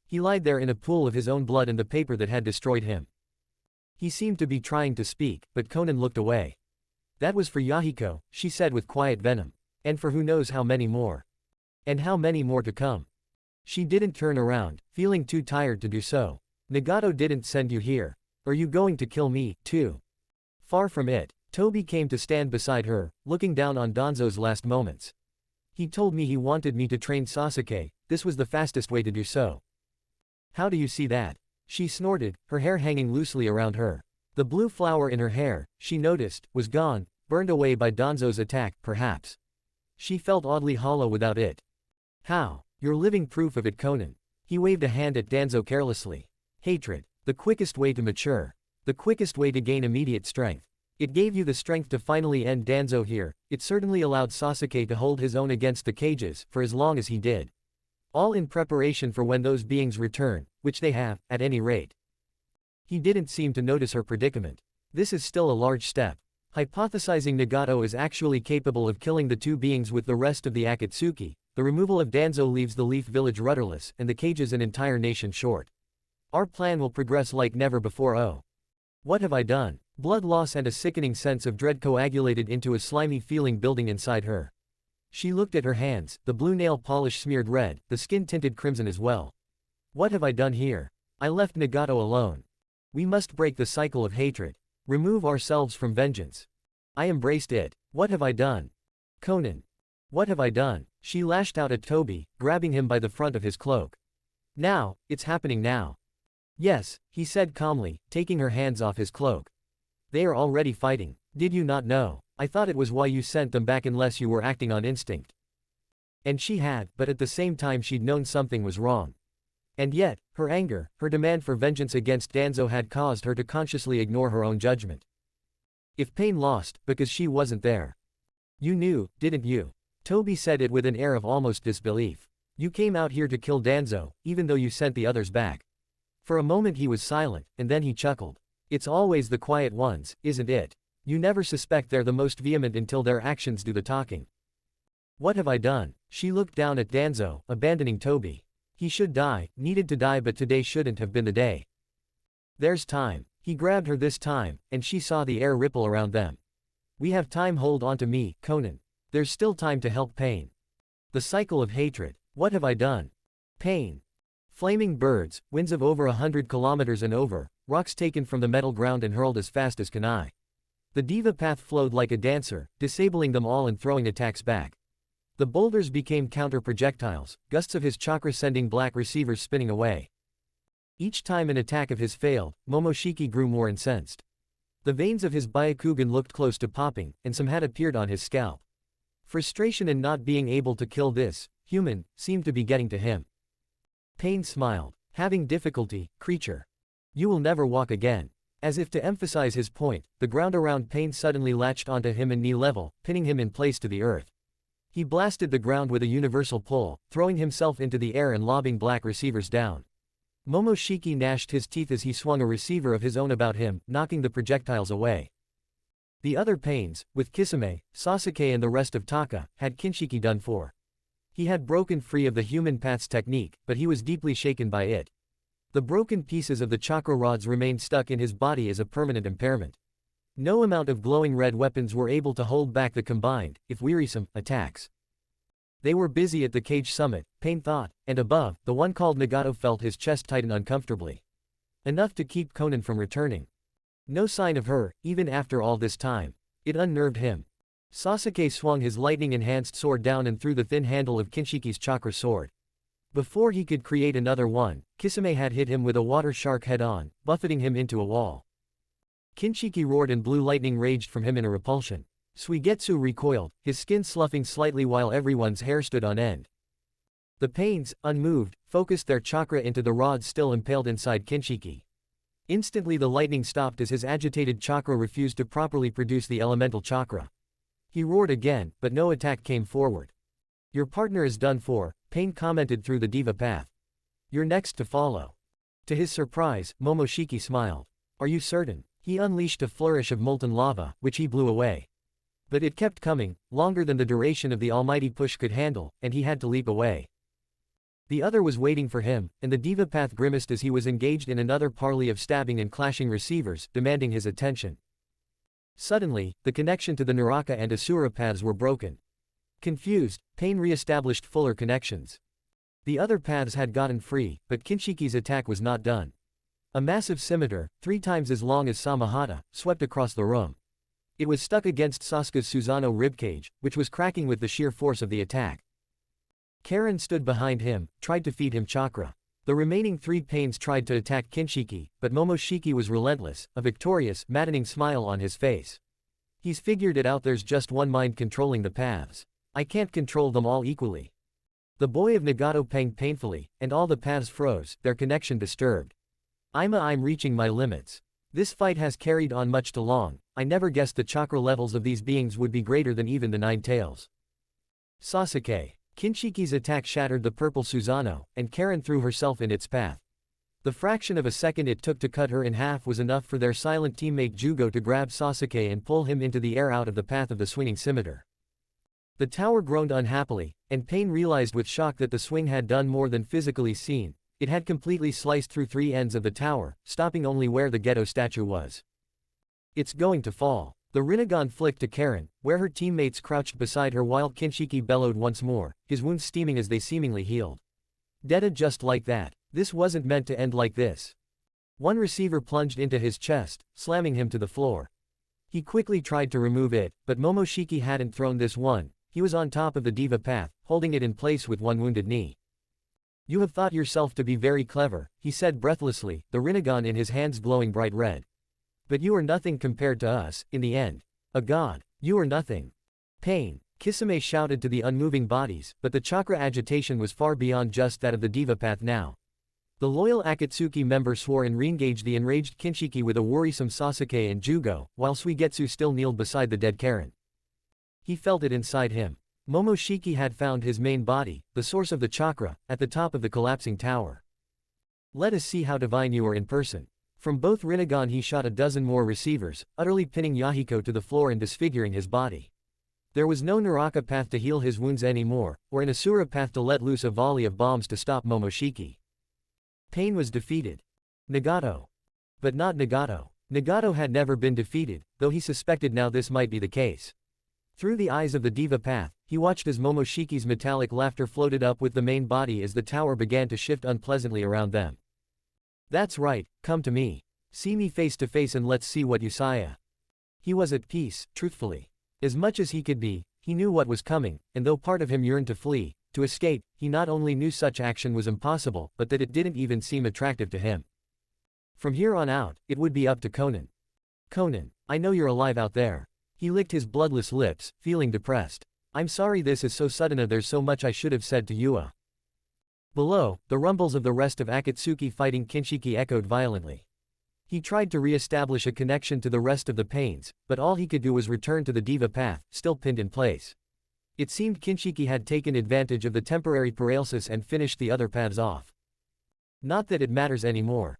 Speaker 2: He lied there in a pool of his own blood and the paper that had destroyed him. He seemed to be trying to speak, but Konan looked away. "That was for Yahiko," she said with quiet venom. "And for who knows how many more. And how many more to come." She didn't turn around, feeling too tired to do so. "Nagato didn't send you here. Are you going to kill me, too?" Far from it. Toby came to stand beside her, looking down on Danzo's last moments. "He told me he wanted me to train Sasuke. This was the fastest way to do so." "How do you see that?" She snorted, her hair hanging loosely around her. The blue flower in her hair, she noticed, was gone, burned away by Danzo's attack, perhaps. She felt oddly hollow without it. "How? You're living proof of it, Konan." He waved a hand at Danzo carelessly. "Hatred. The quickest way to mature. The quickest way to gain immediate strength. It gave you the strength to finally end Danzo here. It certainly allowed Sasuke to hold his own against the cages, for as long as he did. All in preparation for when those beings return, which they have, at any rate." He didn't seem to notice her predicament. This is still a large step. Hypothesizing Nagato is actually capable of killing the two beings with the rest of the Akatsuki, the removal of Danzo leaves the Leaf Village rudderless, and the cages an entire nation short. Our plan will progress like never before. Oh. What have I done? Blood loss and a sickening sense of dread coagulated into a slimy feeling building inside her. She looked at her hands, the blue nail polish smeared red, the skin tinted crimson as well. What have I done here? I left Nagato alone. We must break the cycle of hatred. Remove ourselves from vengeance. I embraced it. What have I done? Konan. What have I done? She lashed out at Toby, grabbing him by the front of his cloak. Now, it's happening now. Yes, he said calmly, taking her hands off his cloak. They are already fighting. Did you not know? I thought it was why you sent them back unless you were acting on instinct. And she had, but at the same time she'd known something was wrong. And yet, her anger, her demand for vengeance against Danzo had caused her to consciously ignore her own judgment. If Pain lost, because she wasn't there. You knew, didn't you? Toby said it with an air of almost disbelief. You came out here to kill Danzo, even though you sent the others back. For a moment he was silent, and then he chuckled. It's always the quiet ones, isn't it? You never suspect they're the most vehement until their actions do the talking. What have I done? She looked down at Danzo, abandoning Toby. He should die, needed to die, but today shouldn't have been the day. There's time. He grabbed her this time, and she saw the air ripple around them. We have time, hold on to me, Konan. There's still time to help Pain. The cycle of hatred. What have I done? Pain. Flaming birds, winds of over 100 kilometers and over, rocks taken from the metal ground and hurled as fast as Kunai. The diva path flowed like a dancer, disabling them all and throwing attacks back. The boulders became counter-projectiles, gusts of his chakra sending black receivers spinning away. Each time an attack of his failed, Momoshiki grew more incensed. The veins of his Byakugan looked close to popping, and some had appeared on his scalp. Frustration in not being able to kill this human, seemed to be getting to him. Pain smiled. Having difficulty, creature. You will never walk again. As if to emphasize his point, the ground around Pain suddenly latched onto him in knee level, pinning him in place to the earth. He blasted the ground with a universal pull, throwing himself into the air and lobbing black receivers down. Momoshiki gnashed his teeth as he swung a receiver of his own about him, knocking the projectiles away. The other Pains, with Kisame, Sasuke and the rest of Taka, had Kinshiki done for. He had broken free of the human path's technique, but he was deeply shaken by it. The broken pieces of the chakra rods remained stuck in his body as a permanent impairment. No amount of glowing red weapons were able to hold back the combined, if wearisome, attacks. They were busy at the cage summit, Pain thought, and above, the one called Nagato felt his chest tighten uncomfortably. Enough to keep Konan from returning. No sign of her, even after all this time. It unnerved him. Sasuke swung his lightning-enhanced sword down and threw the thin handle of Kinshiki's chakra sword. Before he could create another one, Kisame had hit him with a water shark head-on, buffeting him into a wall. Kinshiki roared and blue lightning raged from him in a repulsion. Suigetsu recoiled, his skin sloughing slightly while everyone's hair stood on end. The Pains, unmoved, focused their chakra into the rods still impaled inside Kinshiki. Instantly the lightning stopped as his agitated chakra refused to properly produce the elemental chakra. He roared again, but no attack came forward. Your partner is done for, Pain commented through the diva path. You're next to follow. To his surprise, Momoshiki smiled. Are you certain? He unleashed a flourish of molten lava, which he blew away. But it kept coming, longer than the duration of the almighty push could handle, and he had to leap away. The other was waiting for him, and the diva path grimaced as he was engaged in another parley of stabbing and clashing receivers, demanding his attention. Suddenly, the connection to the Naraka and Asura paths were broken. Confused, Pain re-established fuller connections. The other paths had gotten free, but Kinshiki's attack was not done. A massive scimitar, 3 times as long as Samahata, swept across the room. It was stuck against Sasuke's Susanoo ribcage, which was cracking with the sheer force of the attack. Karen stood behind him, tried to feed him chakra. The remaining 3 Pains tried to attack Kinshiki, but Momoshiki was relentless, a victorious, maddening smile on his face. He's figured it out, there's just one mind controlling the paths. I can't control them all equally. The boy of Nagato panged painfully, and all the paths froze, their connection disturbed. I'm reaching my limits. This fight has carried on much too long. I never guessed the chakra levels of these beings would be greater than even the 9 tails. Sasuke. Kinshiki's attack shattered the purple Susanoo, and Karen threw herself in its path. The fraction of a second it took to cut her in half was enough for their silent teammate Jugo to grab Sasuke and pull him into the air out of the path of the swinging scimitar. The tower groaned unhappily, and Pain realized with shock that the swing had done more than physically seen. It had completely sliced through 3 ends of the tower, stopping only where the Gedo statue was. It's going to fall. The Rinnegan flicked to Karen, where her teammates crouched beside her while Kinshiki bellowed once more, his wounds steaming as they seemingly healed. Dead just like that. This wasn't meant to end like this. One receiver plunged into his chest, slamming him to the floor. He quickly tried to remove it, but Momoshiki hadn't thrown this one. He was on top of the diva path, holding it in place with one wounded knee. You have thought yourself to be very clever, he said breathlessly, the Rinnegan in his hands glowing bright red. But you are nothing compared to us, in the end. A god. You are nothing. Pain. Kisame shouted to the unmoving bodies, but the chakra agitation was far beyond just that of the diva path now. The loyal Akatsuki member swore and re-engaged the enraged Kinshiki with a worrisome Sasuke and Jugo, while Suigetsu still kneeled beside the dead Karen. He felt it inside him. Momoshiki had found his main body, the source of the chakra, at the top of the collapsing tower. Let us see how divine you are in person. From both Rinnegan he shot a dozen more receivers, utterly pinning Yahiko to the floor and disfiguring his body. There was no Naraka path to heal his wounds anymore, or an Asura path to let loose a volley of bombs to stop Momoshiki. Pain was defeated. Nagato. But not Nagato. Nagato had never been defeated, though he suspected now this might be the case. Through the eyes of the diva path, he watched as Momoshiki's metallic laughter floated up with the main body as the tower began to shift unpleasantly around them. That's right, come to me. See me face to face and let's see what you saya. He was at peace, truthfully. As much as he could be, he knew what was coming, and though part of him yearned to flee, to escape, he not only knew such action was impossible, but that it didn't even seem attractive to him. From here on out, it would be up to Konan. Konan, I know you're alive out there. He licked his bloodless lips, feeling depressed. I'm sorry this is so sudden. There's so much I should have said to you. Below, the rumbles of the rest of Akatsuki fighting Kinshiki echoed violently. He tried to re-establish a connection to the rest of the pains, but all he could do was return to the diva path, still pinned in place. It seemed Kinshiki had taken advantage of the temporary paralysis and finished the other paths off. Not that it matters anymore.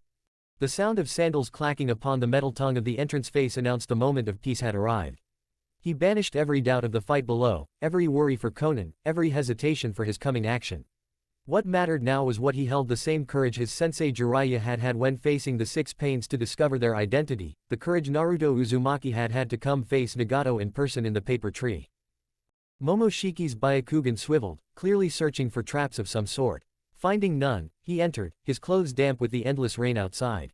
Speaker 2: The sound of sandals clacking upon the metal tongue of the entrance face announced the moment of peace had arrived. He banished every doubt of the fight below, every worry for Konan, every hesitation for his coming action. What mattered now was what he held, the same courage his sensei Jiraiya had had when facing the six pains to discover their identity, the courage Naruto Uzumaki had had to come face Nagato in person in the paper tree. Momoshiki's Byakugan swiveled, clearly searching for traps of some sort. Finding none, he entered, his clothes damp with the endless rain outside.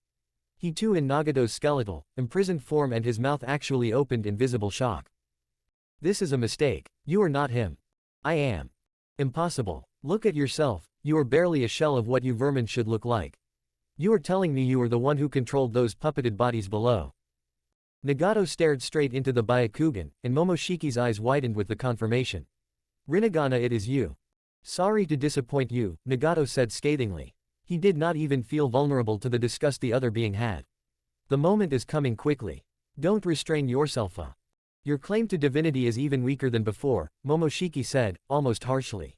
Speaker 2: He too in Nagato's skeletal, imprisoned form, and his mouth actually opened in visible shock. This is a mistake. You are not him. I am. Impossible. Look at yourself, you are barely a shell of what you vermin should look like. You are telling me you are the one who controlled those puppeted bodies below. Nagato stared straight into the Byakugan, and Momoshiki's eyes widened with the confirmation. Rinnegan, it is you. Sorry to disappoint you, Nagato said scathingly. He did not even feel vulnerable to the disgust the other being had. The moment is coming quickly. Don't restrain yourself. Your claim to divinity is even weaker than before, Momoshiki said, almost harshly.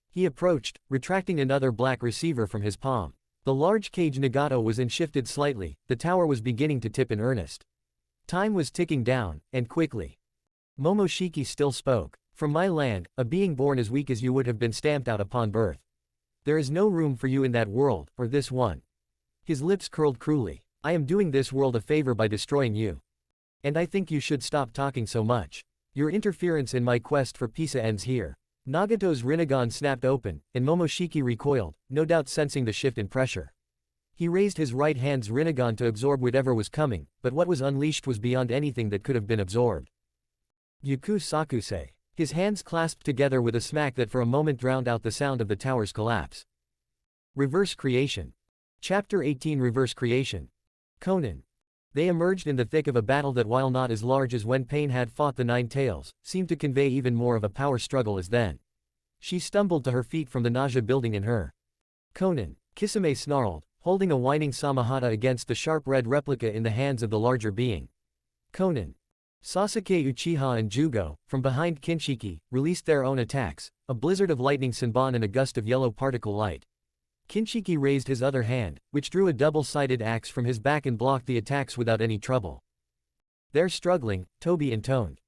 Speaker 2: He approached, retracting another black receiver from his palm. The large cage Nagato was in shifted slightly, the tower was beginning to tip in earnest. Time was ticking down, and quickly. Momoshiki still spoke. From my land, a being born as weak as you would have been stamped out upon birth. There is no room for you in that world, or this one. His lips curled cruelly. I am doing this world a favor by destroying you. And I think you should stop talking so much. Your interference in my quest for peace ends here. Nagato's Rinnegan snapped open, and Momoshiki recoiled, no doubt sensing the shift in pressure. He raised his right hand's Rinnegan to absorb whatever was coming, but what was unleashed was beyond anything that could have been absorbed. Yuku Sakusei. His hands clasped together with a smack that for a moment drowned out the sound of the tower's collapse. Reverse Creation. Chapter 18, Reverse Creation. Konan. They emerged in the thick of a battle that, while not as large as when Pain had fought the Nine Tails, seemed to convey even more of a power struggle as then. She stumbled to her feet from the nausea building in her. Konan. Kisame snarled, holding a whining Samahata against the sharp red replica in the hands of the larger being. Konan. Sasuke Uchiha and Jugo, from behind Kinshiki, released their own attacks, a blizzard of lightning Senbon and a gust of yellow particle light. Kinshiki raised his other hand, which drew a double-sided axe from his back and blocked the attacks without any trouble. They're struggling, Toby intoned.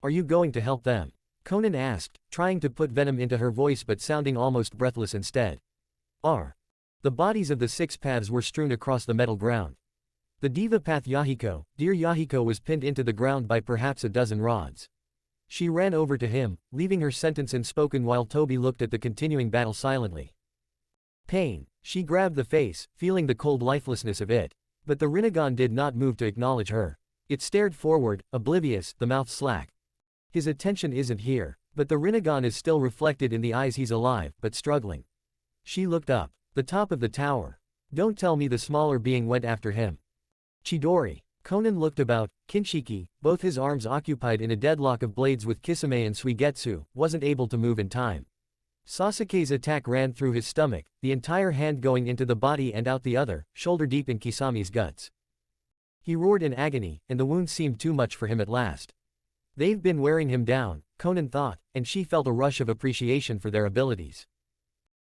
Speaker 2: Are you going to help them? Konan asked, trying to put venom into her voice but sounding almost breathless instead. The bodies of the six paths were strewn across the metal ground. The diva path Yahiko, dear Yahiko, was pinned into the ground by perhaps a dozen rods. She ran over to him, leaving her sentence unspoken while Toby looked at the continuing battle silently. Pain. She grabbed the face, feeling the cold lifelessness of it. But the Rinnegan did not move to acknowledge her. It stared forward, oblivious, the mouth slack. His attention isn't here, but the Rinnegan is still reflected in the eyes. He's alive, but struggling. She looked up. The top of the tower. Don't tell me the smaller being went after him. Chidori. Konan looked about. Kinshiki, both his arms occupied in a deadlock of blades with Kisame and Suigetsu, wasn't able to move in time. Sasuke's attack ran through his stomach, the entire hand going into the body and out the other, shoulder deep in Kisame's guts. He roared in agony, and the wound seemed too much for him at last. They've been wearing him down, Konan thought, and she felt a rush of appreciation for their abilities.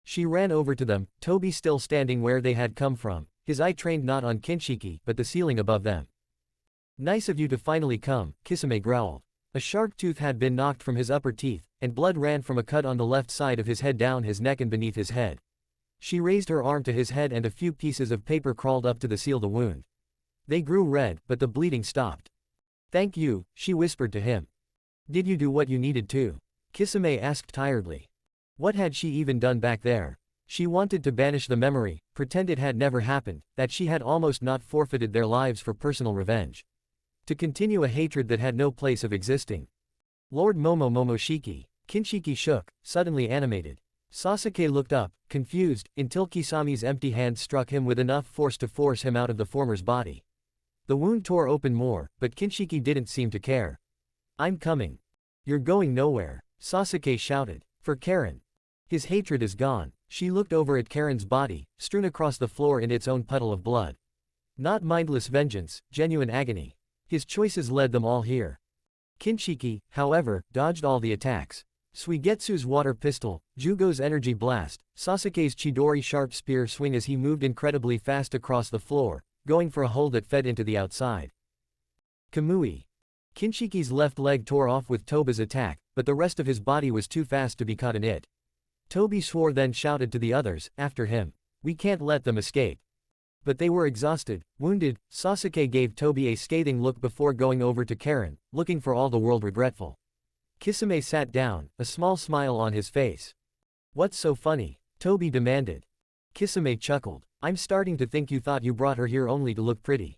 Speaker 2: She ran over to them, Toby still standing where they had come from, his eye trained not on Kinshiki but the ceiling above them. Nice of you to finally come, Kisame growled. A sharp tooth had been knocked from his upper teeth, and blood ran from a cut on the left side of his head down his neck and beneath his head. She raised her arm to his head and a few pieces of paper crawled up to seal the wound. They grew red, but the bleeding stopped. Thank you, she whispered to him. Did you do what you needed to? Kisame asked tiredly. What had she even done back there? She wanted to banish the memory, pretend it had never happened, that she had almost not forfeited their lives for personal revenge. To continue a hatred that had no place of existing. Lord Momoshiki. Kinshiki shook, suddenly animated. Sasuke looked up, confused, until Kisame's empty hand struck him with enough force to force him out of the former's body. The wound tore open more, but Kinshiki didn't seem to care. I'm coming. You're going nowhere. Sasuke shouted. For Karen. His hatred is gone. She looked over at Karen's body, strewn across the floor in its own puddle of blood. Not mindless vengeance, genuine agony. His choices led them all here. Kinshiki, however, dodged all the attacks. Suigetsu's water pistol, Jugo's energy blast, Sasuke's Chidori sharp spear swing as he moved incredibly fast across the floor, going for a hole that fed into the outside. Kamui. Kinshiki's left leg tore off with Toba's attack, but the rest of his body was too fast to be caught in it. Toby swore then shouted to the others, after him. We can't let them escape. But they were exhausted, wounded. Sasuke gave Toby a scathing look before going over to Karen, looking for all the world regretful. Kisame sat down, a small smile on his face. What's so funny? Toby demanded. Kisame chuckled. I'm starting to think you thought you brought her here only to look pretty.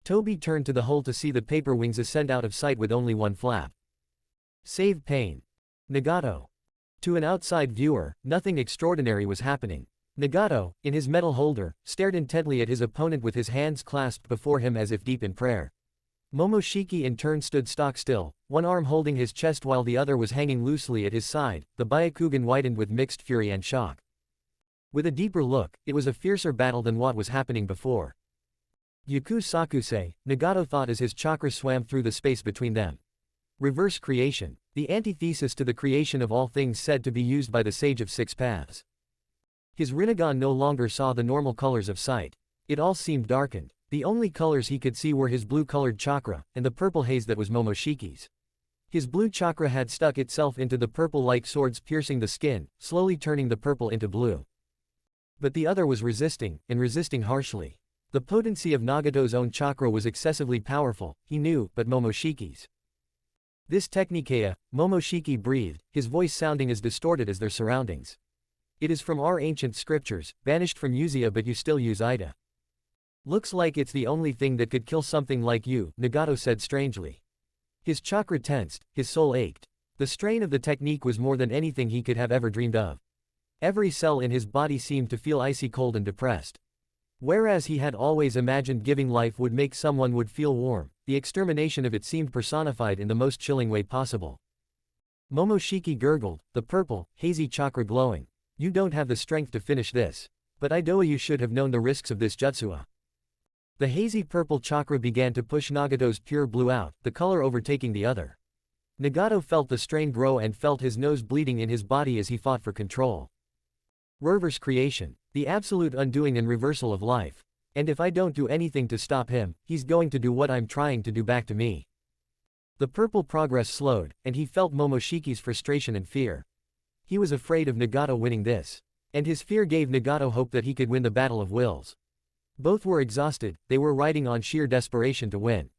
Speaker 2: Toby turned to the hole to see the paper wings ascend out of sight with only one flap. Save pain. Nagato. To an outside viewer, nothing extraordinary was happening. Nagato, in his medal holder, stared intently at his opponent with his hands clasped before him as if deep in prayer. Momoshiki in turn stood stock still, one arm holding his chest while the other was hanging loosely at his side, the Byakugan widened with mixed fury and shock. With a deeper look, it was a fiercer battle than what was happening before. Yaku Sakusei, Nagato thought as his chakra swam through the space between them. Reverse creation, the antithesis to the creation of all things said to be used by the Sage of Six Paths. His Rinnegan no longer saw the normal colors of sight. It all seemed darkened. The only colors he could see were his blue-colored chakra, and the purple haze that was Momoshiki's. His blue chakra had stuck itself into the purple like swords piercing the skin, slowly turning the purple into blue. But the other was resisting, and resisting harshly. The potency of Nagato's own chakra was excessively powerful, he knew, but Momoshiki's. This technicaea, Momoshiki breathed, his voice sounding as distorted as their surroundings. It is from our ancient scriptures, banished from Uzia but you still use Ida. Looks like it's the only thing that could kill something like you, Nagato said strangely. His chakra tensed, his soul ached. The strain of the technique was more than anything he could have ever dreamed of. Every cell in his body seemed to feel icy cold and depressed. Whereas he had always imagined giving life would make someone would feel warm, the extermination of it seemed personified in the most chilling way possible. Momoshiki gurgled, the purple, hazy chakra glowing. You don't have the strength to finish this. But Idoa, you should have known the risks of this jutsu. The hazy purple chakra began to push Nagato's pure blue out, the color overtaking the other. Nagato felt the strain grow and felt his nose bleeding in his body as he fought for control. Reverse creation, the absolute undoing and reversal of life. And if I don't do anything to stop him, he's going to do what I'm trying to do back to me. The purple progress slowed, and he felt Momoshiki's frustration and fear. He was afraid of Nagato winning this. And his fear gave Nagato hope that he could win the battle of wills. Both were exhausted, they were riding on sheer desperation to win.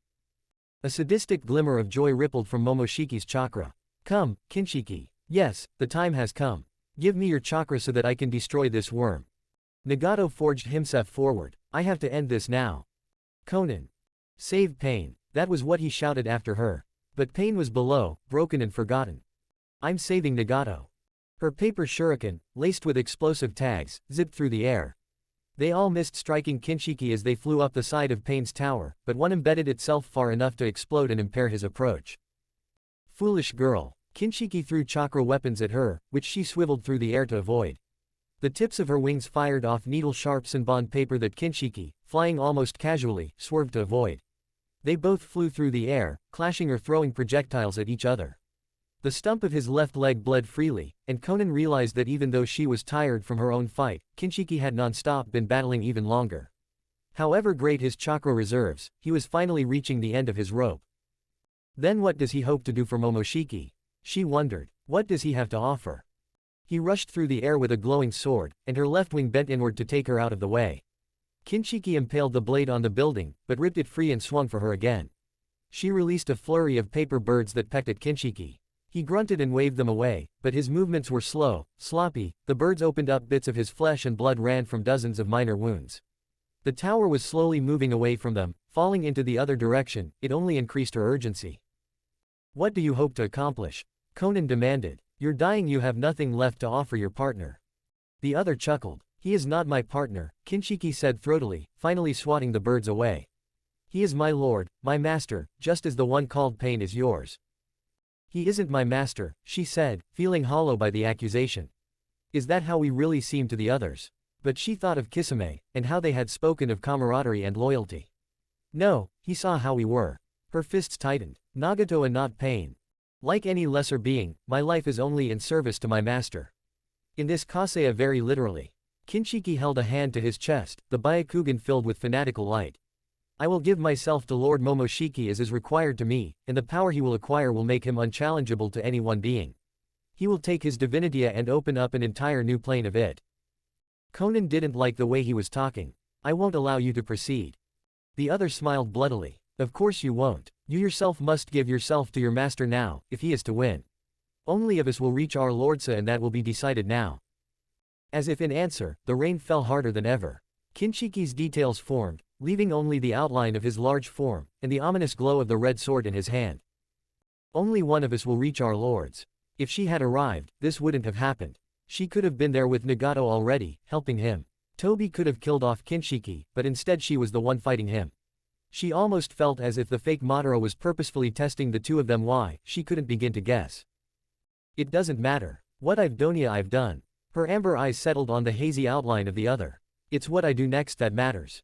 Speaker 2: A sadistic glimmer of joy rippled from Momoshiki's chakra. Come, Kinshiki. Yes, the time has come. Give me your chakra so that I can destroy this worm. Nagato forged himself forward. I have to end this now. Konan. Save pain. That was what he shouted after her. But pain was below, broken and forgotten. I'm saving Nagato. Her paper shuriken, laced with explosive tags, zipped through the air. They all missed striking Kinshiki as they flew up the side of Pain's tower, but one embedded itself far enough to explode and impair his approach. Foolish girl. Kinshiki threw chakra weapons at her, which she swiveled through the air to avoid. The tips of her wings fired off needle-sharp Senbon paper that Kinshiki, flying almost casually, swerved to avoid. They both flew through the air, clashing or throwing projectiles at each other. The stump of his left leg bled freely, and Konan realized that even though she was tired from her own fight, Kinshiki had non-stop been battling even longer. However great his chakra reserves, he was finally reaching the end of his rope. Then what does he hope to do for Momoshiki? She wondered. What does he have to offer? He rushed through the air with a glowing sword, and her left wing bent inward to take her out of the way. Kinshiki impaled the blade on the building, but ripped it free and swung for her again. She released a flurry of paper birds that pecked at Kinshiki. He grunted and waved them away, but his movements were slow, sloppy. The birds opened up bits of his flesh and blood ran from dozens of minor wounds. The tower was slowly moving away from them, falling into the other direction. It only increased her urgency. What do you hope to accomplish? Konan demanded. You're dying, you have nothing left to offer your partner. The other chuckled. He is not my partner, Kinshiki said throatily, finally swatting the birds away. He is my lord, my master, just as the one called Pain is yours. He isn't my master, she said, feeling hollow by the accusation. Is that how we really seem to the others? But she thought of Kisame, and how they had spoken of camaraderie and loyalty. No, he saw how we were. Her fists tightened. Nagato and not pain. Like any lesser being, my life is only in service to my master. In this Kaseya very literally. Kinshiki held a hand to his chest, the Byakugan filled with fanatical light. I will give myself to Lord Momoshiki as is required to me, and the power he will acquire will make him unchallengeable to any one being. He will take his divinity and open up an entire new plane of it. Konan didn't like the way he was talking. I won't allow you to proceed. The other smiled bloodily. Of course you won't. You yourself must give yourself to your master now, if he is to win. Only of us will reach our Lordsa and that will be decided now. As if in answer, the rain fell harder than ever. Kinshiki's details formed, leaving only the outline of his large form, and the ominous glow of the red sword in his hand. Only one of us will reach our lords. If she had arrived, this wouldn't have happened. She could have been there with Nagato already, helping him. Tobi could have killed off Kinshiki, but instead she was the one fighting him. She almost felt as if the fake Madara was purposefully testing the two of them. Why, she couldn't begin to guess. It doesn't matter. What I've done. Her amber eyes settled on the hazy outline of the other. It's what I do next that matters.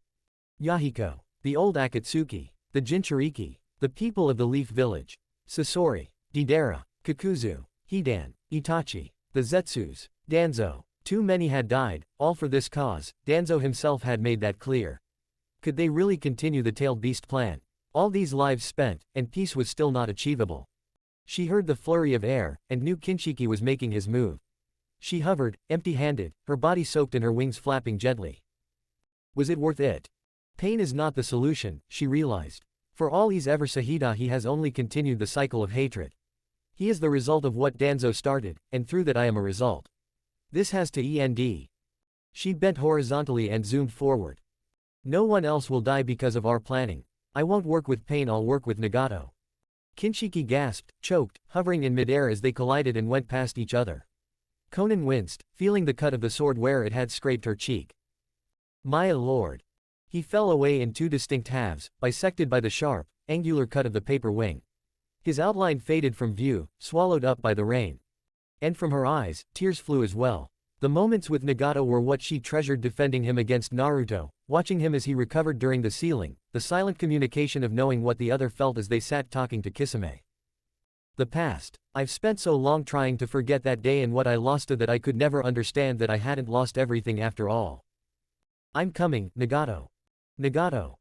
Speaker 2: Yahiko, the old Akatsuki, the Jinchuriki, the people of the Leaf Village, Sasori, Deidara, Kakuzu, Hidan, Itachi, the Zetsus, Danzo. Too many had died, all for this cause. Danzo himself had made that clear. Could they really continue the tailed beast plan? All these lives spent, and peace was still not achievable. She heard the flurry of air, and knew Kinshiki was making his move. She hovered, empty-handed, her body soaked and her wings flapping gently. Was it worth it? Pain is not the solution, she realized. For all he's ever Sahida, he has only continued the cycle of hatred. He is the result of what Danzo started, and through that I am a result. This has to end. She bent horizontally and zoomed forward. No one else will die because of our planning. I won't work with pain, I'll work with Nagato. Kinshiki gasped, choked, hovering in midair as they collided and went past each other. Konan winced, feeling the cut of the sword where it had scraped her cheek. My lord. He fell away in two distinct halves, bisected by the sharp, angular cut of the paper wing. His outline faded from view, swallowed up by the rain. And from her eyes, tears flew as well. The moments with Nagato were what she treasured, defending him against Naruto, watching him as he recovered during the sealing, the silent communication of knowing what the other felt as they sat talking to Kisame. The past. I've spent so long trying to forget that day and what I lost that I could never understand that I hadn't lost everything after all. I'm coming, Nagato. Nagato.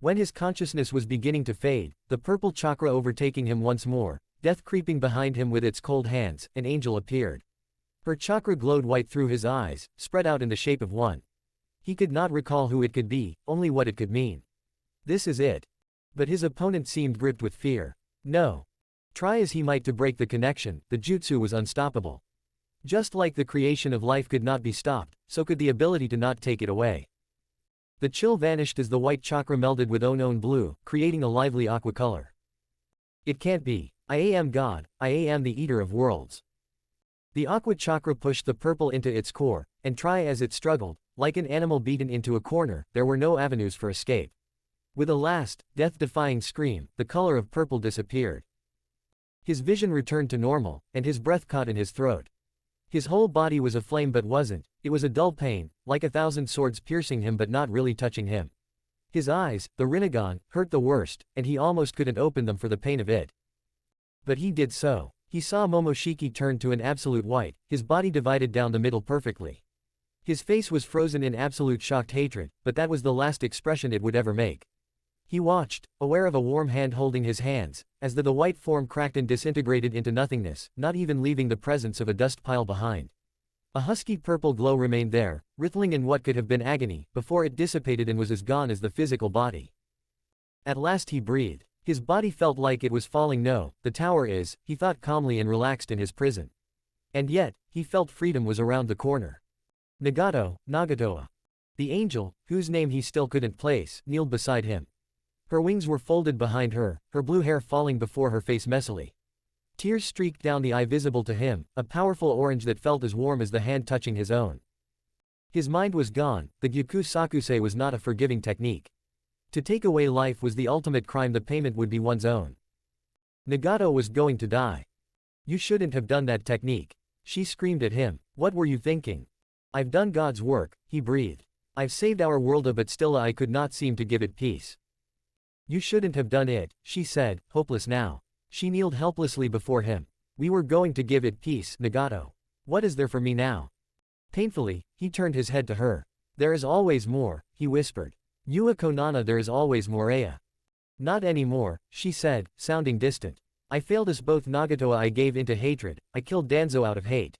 Speaker 2: When his consciousness was beginning to fade, the purple chakra overtaking him once more, death creeping behind him with its cold hands, an angel appeared. Her chakra glowed white through his eyes, spread out in the shape of one. He could not recall who it could be, only what it could mean. This is it. But his opponent seemed gripped with fear. No. Try as he might to break the connection, the jutsu was unstoppable. Just like the creation of life could not be stopped, so could the ability to not take it away. The chill vanished as the white chakra melded with unknown blue, creating a lively aqua color. It can't be. I am God, I am the eater of worlds. The aqua chakra pushed the purple into its core, and try as it struggled, like an animal beaten into a corner, there were no avenues for escape. With a last, death-defying scream, the color of purple disappeared. His vision returned to normal, and his breath caught in his throat. His whole body was aflame but wasn't, it was a dull pain, like 1,000 swords piercing him but not really touching him. His eyes, the Rinnegan, hurt the worst, and he almost couldn't open them for the pain of it. But he did so. He saw Momoshiki turn to an absolute white, his body divided down the middle perfectly. His face was frozen in absolute shocked hatred, but that was the last expression it would ever make. He watched, aware of a warm hand holding his hands, as the white form cracked and disintegrated into nothingness, not even leaving the presence of a dust pile behind. A husky purple glow remained there, writhing in what could have been agony, before it dissipated and was as gone as the physical body. At last he breathed. His body felt like it was falling. No, the tower is, he thought calmly and relaxed in his prison. And yet, he felt freedom was around the corner. Nagato. The angel, whose name he still couldn't place, kneeled beside him. Her wings were folded behind her, her blue hair falling before her face messily. Tears streaked down the eye visible to him, a powerful orange that felt as warm as the hand touching his own. His mind was gone, the Gyuku Sakusei was not a forgiving technique. To take away life was the ultimate crime, the payment would be one's own. Nagato was going to die. You shouldn't have done that technique. She screamed at him. What were you thinking? I've done God's work, he breathed. I've saved our world, but still I could not seem to give it peace. You shouldn't have done it, she said, hopeless now. She kneeled helplessly before him. We were going to give it peace, Nagato. What is there for me now? Painfully, he turned his head to her. There is always more, he whispered. Yua Konana, there is always more Aya. Not anymore, she said, sounding distant. I failed us both, Nagato. I gave into hatred. I killed Danzo out of hate.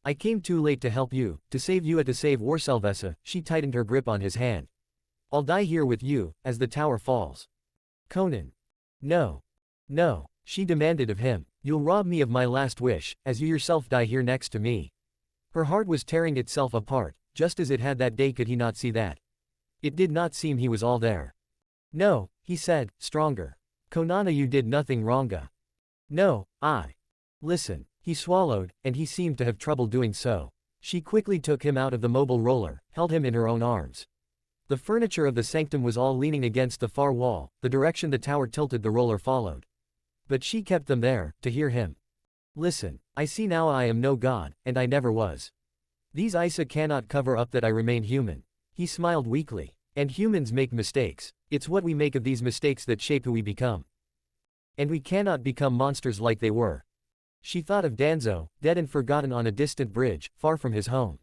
Speaker 2: I came too late to help you, to save Yua, to save Warselvessa. She tightened her grip on his hand. I'll die here with you, as the tower falls. Konan. No. No, she demanded of him. You'll rob me of my last wish, as you yourself die here next to me. Her heart was tearing itself apart, just as it had that day. Could he not see that? It did not seem he was all there. No, he said, stronger. Konana, you did nothing wronga. No, I. Listen. He swallowed, and he seemed to have trouble doing so. She quickly took him out of the mobile roller, held him in her own arms. The furniture of the sanctum was all leaning against the far wall. The direction the tower tilted, the roller followed. But she kept them there, to hear him. Listen, I see now I am no god, and I never was. These Isa cannot cover up that I remain human. He smiled weakly. And humans make mistakes. It's what we make of these mistakes that shape who we become. And we cannot become monsters like they were. She thought of Danzo, dead and forgotten on a distant bridge, far from his home.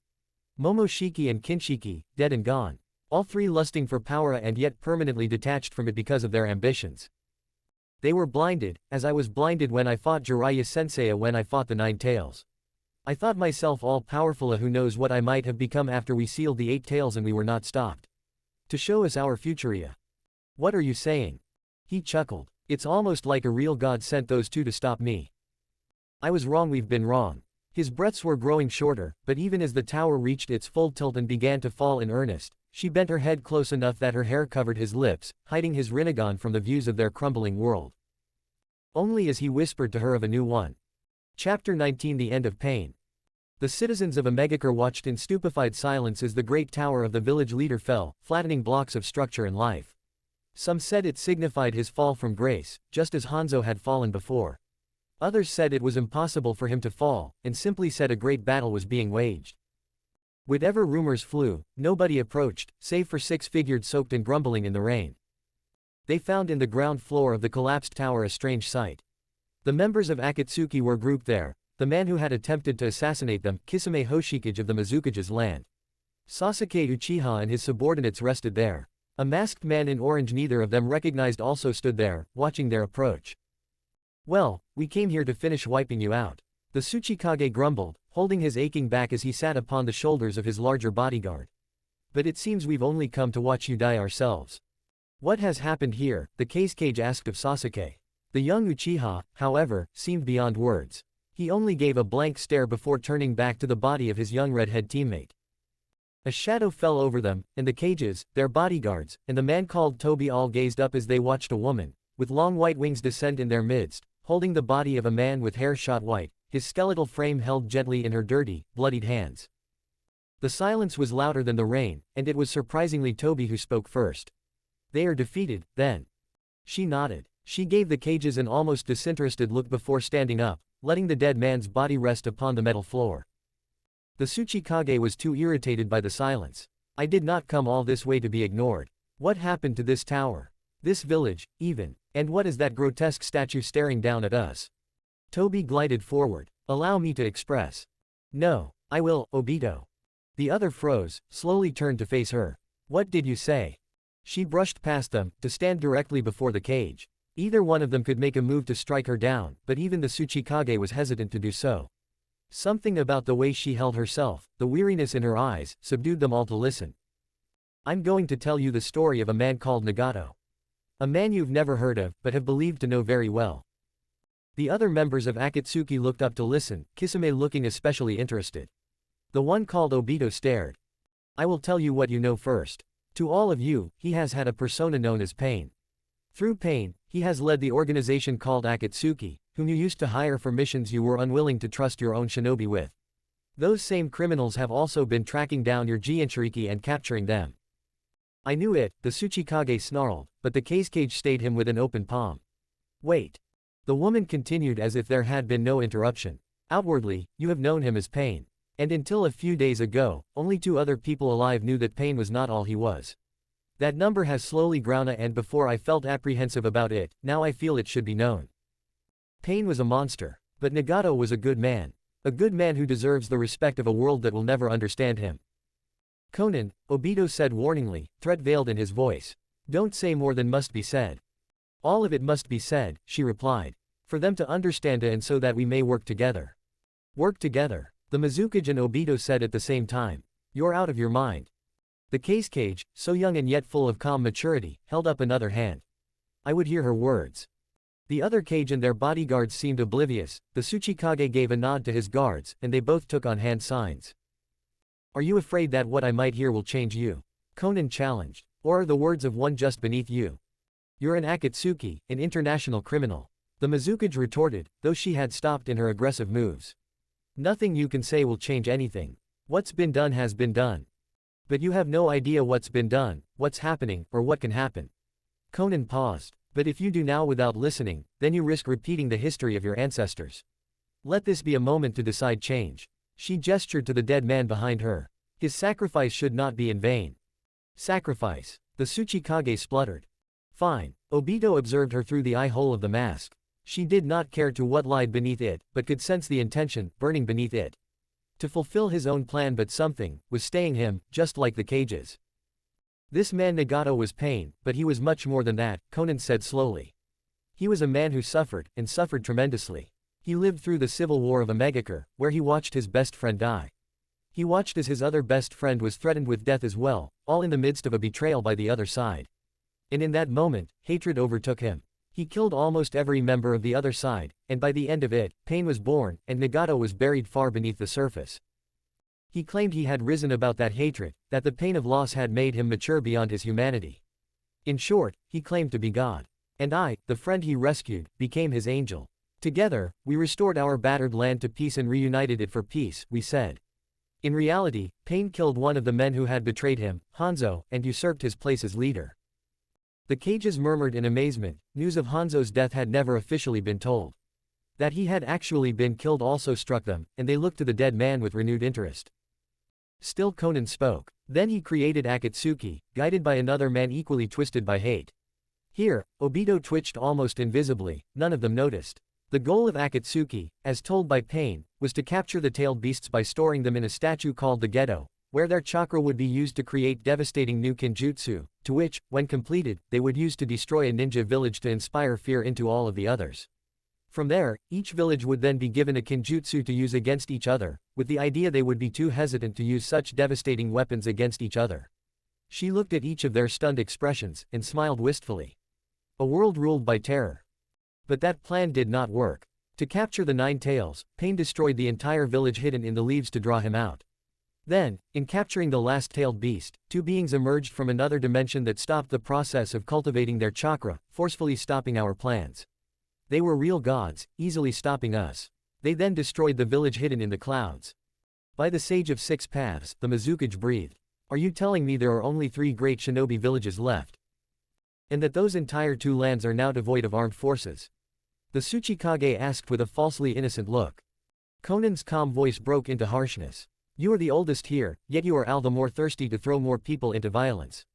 Speaker 2: Momoshiki and Kinshiki, dead and gone. All three lusting for power and yet permanently detached from it because of their ambitions. They were blinded, as I was blinded when I fought Jiraiya Sensei, when I fought the Nine Tails. I thought myself all powerful, who knows what I might have become after we sealed the Eight Tails and we were not stopped. To show us our future. What are you saying? He chuckled. It's almost like a real god sent those two to stop me. I was wrong, we've been wrong. His breaths were growing shorter, but even as the tower reached its full tilt and began to fall in earnest, she bent her head close enough that her hair covered his lips, hiding his Rinnegan from the views of their crumbling world. Only as he whispered to her of a new one. Chapter 19, The End of Pain. The citizens of Amegakure watched in stupefied silence as the great tower of the village leader fell, flattening blocks of structure and life. Some said it signified his fall from grace, just as Hanzo had fallen before. Others said it was impossible for him to fall, and simply said a great battle was being waged. Whatever rumors flew, nobody approached, save for six-figured soaked and grumbling in the rain. They found in the ground floor of the collapsed tower a strange sight. The members of Akatsuki were grouped there, the man who had attempted to assassinate them, Kisame Hoshikage of the Mizukage's land. Sasuke Uchiha and his subordinates rested there. A masked man in orange neither of them recognized also stood there, watching their approach. Well, we came here to finish wiping you out. The Tsuchikage grumbled, holding his aching back as he sat upon the shoulders of his larger bodyguard. But it seems we've only come to watch you die ourselves. What has happened here? The Kazekage asked of Sasuke. The young Uchiha, however, seemed beyond words. He only gave a blank stare before turning back to the body of his young redhead teammate. A shadow fell over them, and the cages, their bodyguards, and the man called Toby all gazed up as they watched a woman, with long white wings descend in their midst, holding the body of a man with hair shot white, his skeletal frame held gently in her dirty, bloodied hands. The silence was louder than the rain, and it was surprisingly Toby who spoke first. They are defeated, then. She nodded. She gave the cages an almost disinterested look before standing up, letting the dead man's body rest upon the metal floor. The Tsuchikage was too irritated by the silence. I did not come all this way to be ignored. What happened to this tower? This village, even? And what is that grotesque statue staring down at us? Toby glided forward. Allow me to express. No, I will, Obito. The other froze, slowly turned to face her. What did you say? She brushed past them, to stand directly before the cage. Either one of them could make a move to strike her down, but even the Tsuchikage was hesitant to do so. Something about the way she held herself, the weariness in her eyes, subdued them all to listen. I'm going to tell you the story of a man called Nagato. A man you've never heard of, but have believed to know very well. The other members of Akatsuki looked up to listen, Kisame looking especially interested. The one called Obito stared. I will tell you what you know first. To all of you, he has had a persona known as Pain. Through Pain, he has led the organization called Akatsuki, whom you used to hire for missions you were unwilling to trust your own shinobi with. Those same criminals have also been tracking down your Jinchuriki and capturing them. I knew it, the Tsuchikage snarled, but the Kazekage stayed him with an open palm. Wait. The woman continued as if there had been no interruption. Outwardly, you have known him as Pain. And until a few days ago, only 2 other people alive knew that Pain was not all he was. That number has slowly grown and before I felt apprehensive about it, now I feel it should be known. Pain was a monster. But Nagato was a good man. A good man who deserves the respect of a world that will never understand him. Konan, Obito said warningly, threat veiled in his voice. Don't say more than must be said. All of it must be said, she replied. For them to understand and so that we may work together. Work together. The Mizukage and Obito said at the same time. You're out of your mind. The cage, so young and yet full of calm maturity, held up another hand. I would hear her words. The other cage and their bodyguards seemed oblivious. The Tsuchikage gave a nod to his guards, and they both took on hand signs. Are you afraid that what I might hear will change you? Konan challenged. Or are the words of one just beneath you? You're an Akatsuki, an international criminal. The Mizukage retorted, though she had stopped in her aggressive moves. Nothing you can say will change anything. What's been done has been done. But you have no idea what's been done, what's happening, or what can happen. Konan paused. But if you do now without listening, then you risk repeating the history of your ancestors. Let this be a moment to decide change. She gestured to the dead man behind her. His sacrifice should not be in vain. Sacrifice. The Tsuchikage spluttered. Fine. Obito observed her through the eye hole of the mask. She did not care to what lied beneath it, but could sense the intention, burning beneath it. To fulfill his own plan but something, was staying him, just like the cages. This man Nagato was Pain, but he was much more than that, Konan said slowly. He was a man who suffered, and suffered tremendously. He lived through the civil war of Amegakure, where he watched his best friend die. He watched as his other best friend was threatened with death as well, all in the midst of a betrayal by the other side. And in that moment, hatred overtook him. He killed almost every member of the other side, and by the end of it, Pain was born, and Nagato was buried far beneath the surface. He claimed he had risen about that hatred, that the pain of loss had made him mature beyond his humanity. In short, he claimed to be God. And I, the friend he rescued, became his angel. Together, we restored our battered land to peace and reunited it for peace, we said. In reality, Pain killed one of the men who had betrayed him, Hanzo, and usurped his place as leader. The cages murmured in amazement. News of Hanzo's death had never officially been told. That he had actually been killed also struck them, and they looked to the dead man with renewed interest. Still Konan spoke. Then he created Akatsuki, guided by another man equally twisted by hate. Here, Obito twitched almost invisibly, none of them noticed. The goal of Akatsuki, as told by Pain, was to capture the tailed beasts by storing them in a statue called the Gedo, where their chakra would be used to create devastating new kinjutsu, to which, when completed, they would use to destroy a ninja village to inspire fear into all of the others. From there, each village would then be given a kinjutsu to use against each other, with the idea they would be too hesitant to use such devastating weapons against each other. She looked at each of their stunned expressions, and smiled wistfully. A world ruled by terror. But that plan did not work. To capture the 9 tails, Pain destroyed the entire village hidden in the leaves to draw him out. Then, in capturing the last tailed beast, 2 beings emerged from another dimension that stopped the process of cultivating their chakra, forcefully stopping our plans. They were real gods, easily stopping us. They then destroyed the village hidden in the clouds. By the Sage of 6 Paths, the Mizukage breathed. Are you telling me there are only 3 great shinobi villages left? And that those entire 2 lands are now devoid of armed forces? The Tsuchikage asked with a falsely innocent look. Konan's calm voice broke into harshness. You are the oldest here, yet you are all the more thirsty to throw more people into violence.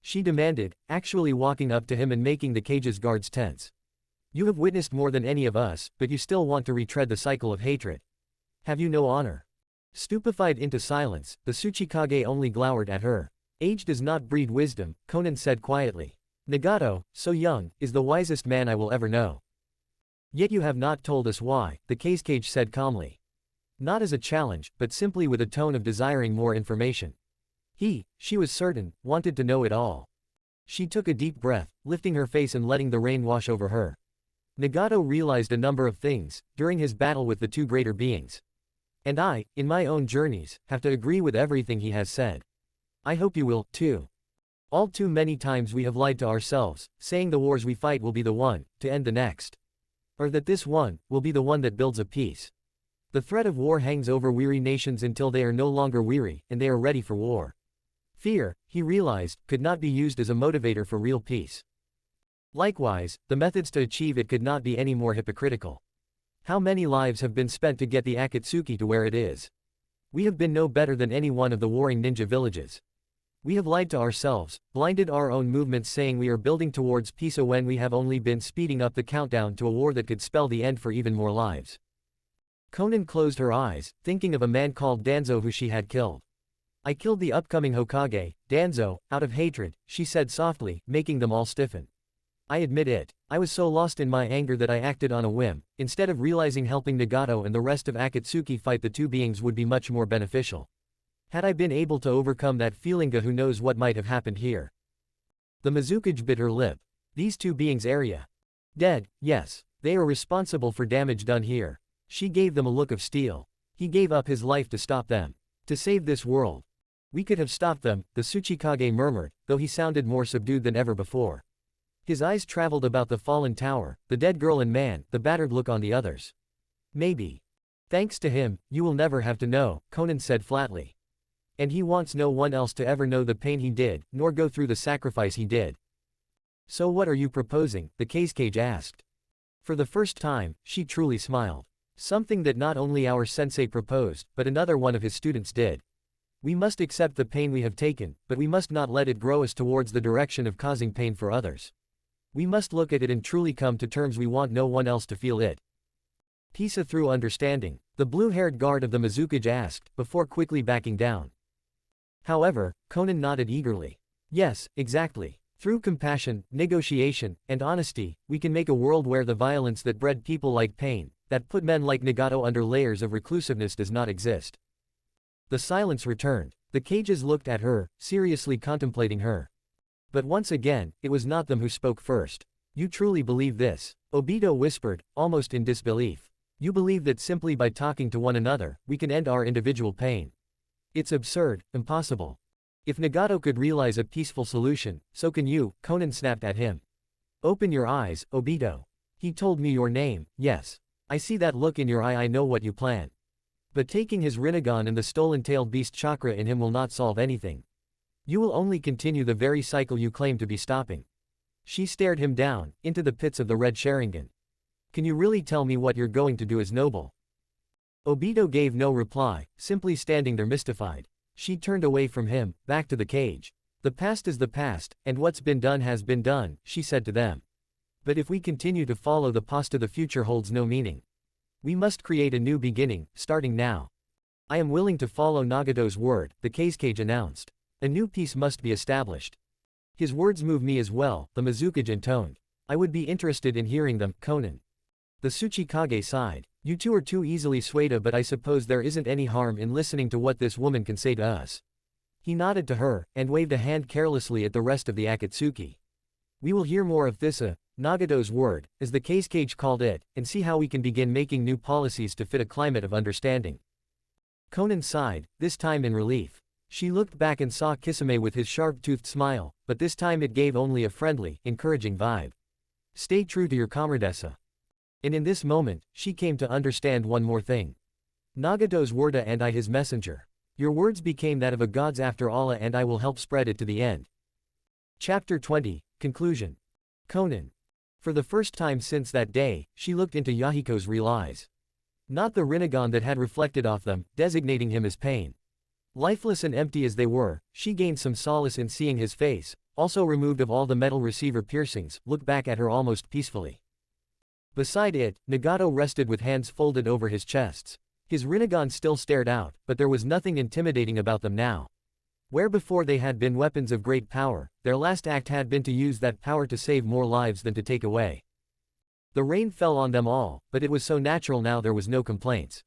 Speaker 2: She demanded, actually walking up to him and making the cage's guards tense. You have witnessed more than any of us, but you still want to retread the cycle of hatred. Have you no honor? Stupefied into silence, the Tsuchikage only glowered at her. Age does not breed wisdom, Konan said quietly. Nagato, so young, is the wisest man I will ever know. Yet you have not told us why, the cage said calmly. Not as a challenge, but simply with a tone of desiring more information. She was certain, wanted to know it all. She took a deep breath, lifting her face and letting the rain wash over her. Nagato realized a number of things, during his battle with the 2 greater beings. And I, in my own journeys, have to agree with everything he has said. I hope you will, too. All too many times we have lied to ourselves, saying the wars we fight will be the one, to end the next. Or that this one, will be the one that builds a peace. The threat of war hangs over weary nations until they are no longer weary, and they are ready for war. Fear, he realized, could not be used as a motivator for real peace. Likewise, the methods to achieve it could not be any more hypocritical. How many lives have been spent to get the Akatsuki to where it is? We have been no better than any one of the warring ninja villages. We have lied to ourselves, blinded our own movements saying we are building towards peace when we have only been speeding up the countdown to a war that could spell the end for even more lives. Konan closed her eyes, thinking of a man called Danzo who she had killed. I killed the upcoming Hokage, Danzo, out of hatred, she said softly, making them all stiffen. I admit it, I was so lost in my anger that I acted on a whim, instead of realizing helping Nagato and the rest of Akatsuki fight the two beings would be much more beneficial. Had I been able to overcome that feeling, who knows what might have happened here. The Mizukage bit her lip. These two beings area. Dead, yes, they are responsible for damage done here. She gave them a look of steel. He gave up his life to stop them. To save this world. We could have stopped them, the Tsuchikage murmured, though he sounded more subdued than ever before. His eyes traveled about the fallen tower, the dead girl and man, the battered look on the others. Maybe. Thanks to him, you will never have to know, Konan said flatly. And he wants no one else to ever know the pain he did, nor go through the sacrifice he did. So what are you proposing? The Kazekage asked. For the first time, she truly smiled. Something that not only our sensei proposed, but another one of his students did. We must accept the pain we have taken, but we must not let it grow us towards the direction of causing pain for others. We must look at it and truly come to terms we want no one else to feel it. Pisa through understanding, the blue-haired guard of the Mizukage asked, before quickly backing down. However, Konan nodded eagerly. Yes, exactly. Through compassion, negotiation, and honesty, we can make a world where the violence that bred people like pain, that put men like Nagato under layers of reclusiveness does not exist. The silence returned. The cages looked at her, seriously contemplating her. But once again, it was not them who spoke first. You truly believe this? Obito whispered, almost in disbelief. You believe that simply by talking to one another, we can end our individual pain. It's absurd, impossible. If Nagato could realize a peaceful solution, so can you, Konan snapped at him. Open your eyes, Obito. He told me your name, yes. I see that look in your eye, I know what you plan. But taking his Rinnegan and the stolen-tailed beast chakra in him will not solve anything. You will only continue the very cycle you claim to be stopping. She stared him down, into the pits of the red Sharingan. Can you really tell me what you're going to do is noble? Obito gave no reply, simply standing there mystified. She turned away from him, back to the cage. The past is the past, and what's been done has been done, she said to them. But if we continue to follow the past, the future holds no meaning. We must create a new beginning, starting now. I am willing to follow Nagato's word, the Kazekage announced. A new peace must be established. His words move me as well, the Mizukage intoned. I would be interested in hearing them, Konan. The Tsuchikage sighed. You two are too easily swayed, but I suppose there isn't any harm in listening to what this woman can say to us. He nodded to her, and waved a hand carelessly at the rest of the Akatsuki. We will hear more of this, Nagato's word, as the Kazekage called it, and see how we can begin making new policies to fit a climate of understanding. Konan sighed, this time in relief. She looked back and saw Kisame with his sharp-toothed smile, but this time it gave only a friendly, encouraging vibe. Stay true to your comradessa. And in this moment, she came to understand one more thing. Nagato's word and I his messenger. Your words became that of a gods after all, and I will help spread it to the end. Chapter 20, Conclusion. Konan. For the first time since that day, she looked into Yahiko's real eyes. Not the Rinnegan that had reflected off them, designating him as pain. Lifeless and empty as they were, she gained some solace in seeing his face, also removed of all the metal receiver piercings, looked back at her almost peacefully. Beside it, Nagato rested with hands folded over his chests. His Rinnegan still stared out, but there was nothing intimidating about them now. Where before they had been weapons of great power, their last act had been to use that power to save more lives than to take away. The rain fell on them all, but it was so natural now there was no complaints.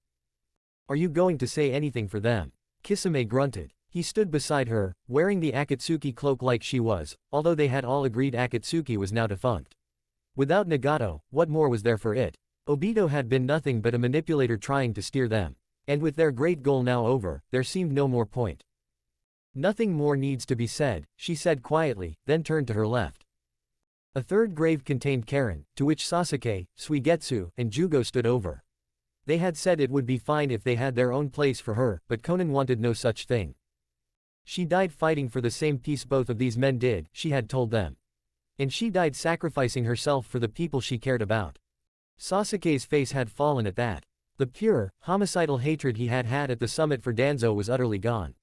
Speaker 2: Are you going to say anything for them? Kisame grunted. He stood beside her, wearing the Akatsuki cloak like she was, although they had all agreed Akatsuki was now defunct. Without Nagato, what more was there for it? Obito had been nothing but a manipulator trying to steer them. And with their great goal now over, there seemed no more point. Nothing more needs to be said, she said quietly, then turned to her left. A third grave contained Karen, to which Sasuke, Suigetsu, and Jugo stood over. They had said it would be fine if they had their own place for her, but Konan wanted no such thing. She died fighting for the same peace both of these men did, she had told them. And she died sacrificing herself for the people she cared about. Sasuke's face had fallen at that. The pure, homicidal hatred he had had at the summit for Danzo was utterly gone.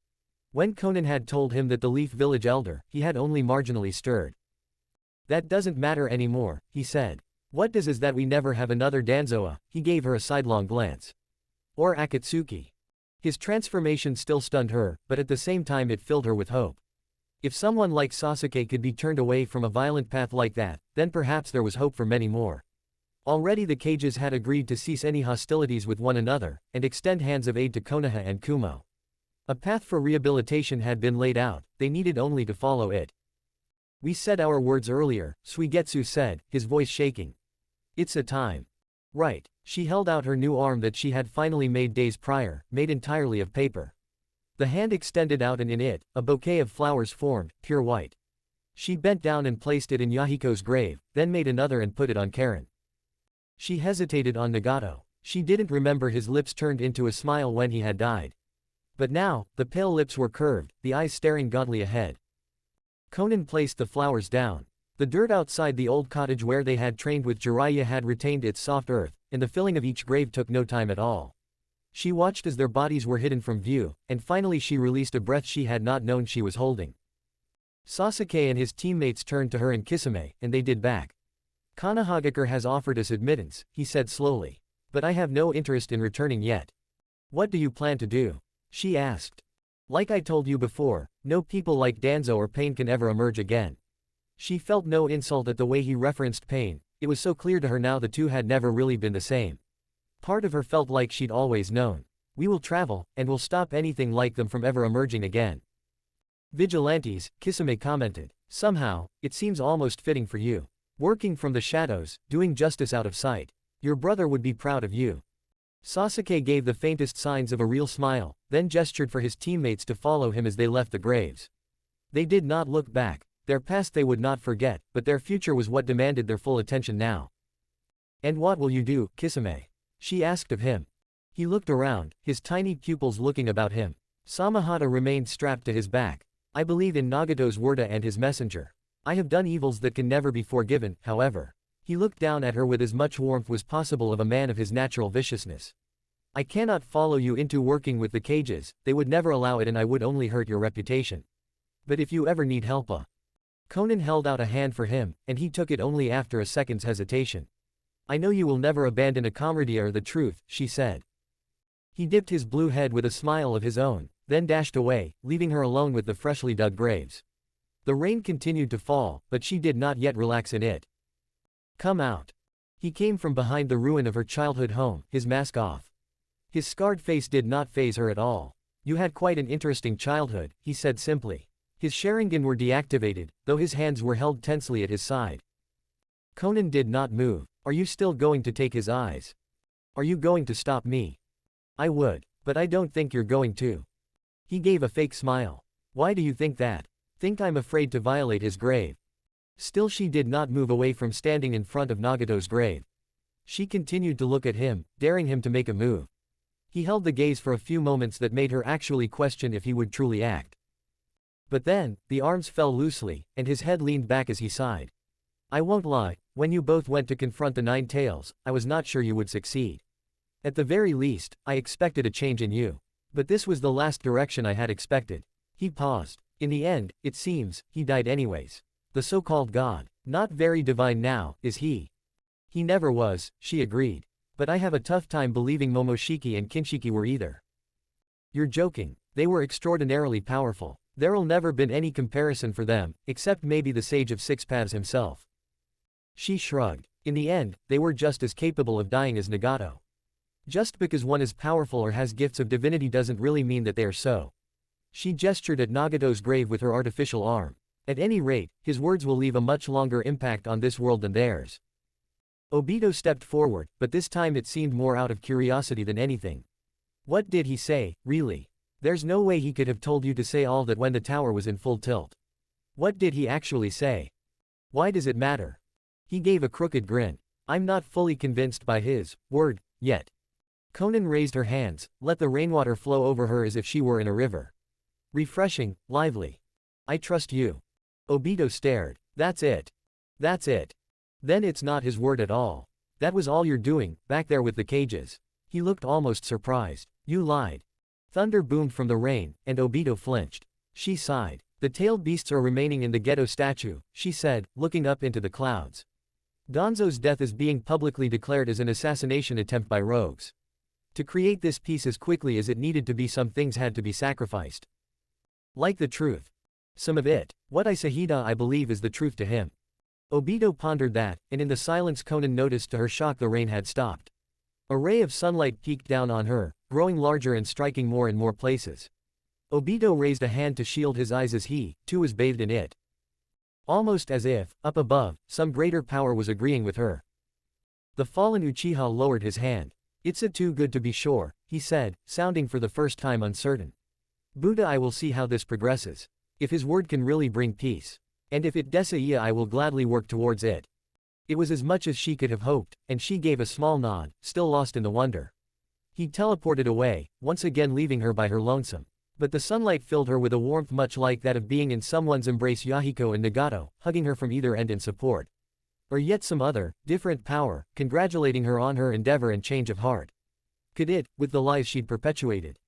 Speaker 2: When Konan had told him that the Leaf Village elder, he had only marginally stirred. That doesn't matter anymore, he said. What does is that we never have another Danzoa, he gave her a sidelong glance. Or Akatsuki. His transformation still stunned her, but at the same time it filled her with hope. If someone like Sasuke could be turned away from a violent path like that, then perhaps there was hope for many more. Already the cages had agreed to cease any hostilities with one another, and extend hands of aid to Konoha and Kumo. A path for rehabilitation had been laid out, they needed only to follow it. We said our words earlier, Suigetsu said, his voice shaking. It's a time. Right. She held out her new arm that she had finally made days prior, made entirely of paper. The hand extended out and in it, a bouquet of flowers formed, pure white. She bent down and placed it in Yahiko's grave, then made another and put it on Karen. She hesitated on Nagato. She didn't remember his lips turned into a smile when he had died. But now, the pale lips were curved, the eyes staring godly ahead. Konan placed the flowers down. The dirt outside the old cottage where they had trained with Jiraiya had retained its soft earth, and the filling of each grave took no time at all. She watched as their bodies were hidden from view, and finally she released a breath she had not known she was holding. Sasuke and his teammates turned to her in Kisame, and they did back. Konohagakure has offered us admittance, he said slowly. But I have no interest in returning yet. What do you plan to do? She asked. Like I told you before, no people like Danzo or Pain can ever emerge again. She felt no insult at the way he referenced Pain, it was so clear to her now the two had never really been the same. Part of her felt like she'd always known. We will travel, and will stop anything like them from ever emerging again. Vigilantes, Kisame commented. Somehow, it seems almost fitting for you. Working from the shadows, doing justice out of sight. Your brother would be proud of you. Sasuke gave the faintest signs of a real smile, then gestured for his teammates to follow him as they left the graves. They did not look back. Their past they would not forget, but their future was what demanded their full attention now. And what will you do, Kisame? She asked of him. He looked around, his tiny pupils looking about him. Samahata remained strapped to his back. I believe in Nagato's word and his messenger. I have done evils that can never be forgiven, however. He looked down at her with as much warmth was possible of a man of his natural viciousness. I cannot follow you into working with the cages, they would never allow it and I would only hurt your reputation. But if you ever need help Konan held out a hand for him, and he took it only after a second's hesitation. I know you will never abandon a comrade or the truth, she said. He dipped his blue head with a smile of his own, then dashed away, leaving her alone with the freshly dug graves. The rain continued to fall, but she did not yet relax in it. Come out. He came from behind the ruin of her childhood home, his mask off. His scarred face did not faze her at all. You had quite an interesting childhood, he said simply. His Sharingan were deactivated, though his hands were held tensely at his side. Konan did not move. Are you still going to take his eyes? Are you going to stop me? I would, but I don't think you're going to. He gave a fake smile. Why do you think that? Think I'm afraid to violate his grave? Still she did not move away from standing in front of Nagato's grave. She continued to look at him, daring him to make a move. He held the gaze for a few moments that made her actually question if he would truly act. But then, the arms fell loosely, and his head leaned back as he sighed. I won't lie, when you both went to confront the Nine Tails, I was not sure you would succeed. At the very least, I expected a change in you. But this was the last direction I had expected. He paused. In the end, it seems, he died anyways. The so-called god. Not very divine now, is he? He never was, she agreed. But I have a tough time believing Momoshiki and Kinshiki were either. You're joking. They were extraordinarily powerful. There'll never been any comparison for them, except maybe the Sage of Six Paths himself. She shrugged. In the end, they were just as capable of dying as Nagato. Just because one is powerful or has gifts of divinity doesn't really mean that they are so. She gestured at Nagato's grave with her artificial arm. At any rate, his words will leave a much longer impact on this world than theirs. Obito stepped forward, but this time it seemed more out of curiosity than anything. What did he say, really? There's no way he could have told you to say all that when the tower was in full tilt. What did he actually say? Why does it matter? He gave a crooked grin. I'm not fully convinced by his word, yet. Konan raised her hands, let the rainwater flow over her as if she were in a river. Refreshing, lively. I trust you. Obito stared. That's it. That's it. Then it's not his word at all. That was all you're doing, back there with the cages. He looked almost surprised. You lied. Thunder boomed from the rain, and Obito flinched. She sighed. The tailed beasts are remaining in the Gedo statue, she said, looking up into the clouds. Danzo's death is being publicly declared as an assassination attempt by rogues. To create this piece as quickly as it needed to be, some things had to be sacrificed. Like the truth. Some of it. What I Sahida I believe is the truth to him. Obito pondered that, and in the silence Konan noticed to her shock the rain had stopped. A ray of sunlight peeked down on her, growing larger and striking more and more places. Obito raised a hand to shield his eyes as he, too, was bathed in it. Almost as if, up above, some greater power was agreeing with her. The fallen Uchiha lowered his hand. It's too good to be sure, he said, sounding for the first time uncertain. Buddha, I will see how this progresses. If his word can really bring peace. And if it Desaiya, I will gladly work towards it. It was as much as she could have hoped, and she gave a small nod, still lost in the wonder. He teleported away, once again leaving her by her lonesome. But the sunlight filled her with a warmth much like that of being in someone's embrace. Yahiko and Nagato, hugging her from either end in support. Or yet some other, different power, congratulating her on her endeavor and change of heart. Could it, with the lies she'd perpetuated?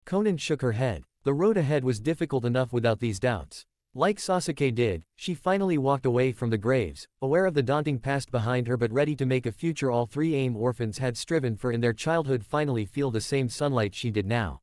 Speaker 2: Konan shook her head. The road ahead was difficult enough without these doubts. Like Sasuke did, she finally walked away from the graves, aware of the daunting past behind her but ready to make a future all three AIM orphans had striven for in their childhood finally feel the same sunlight she did now.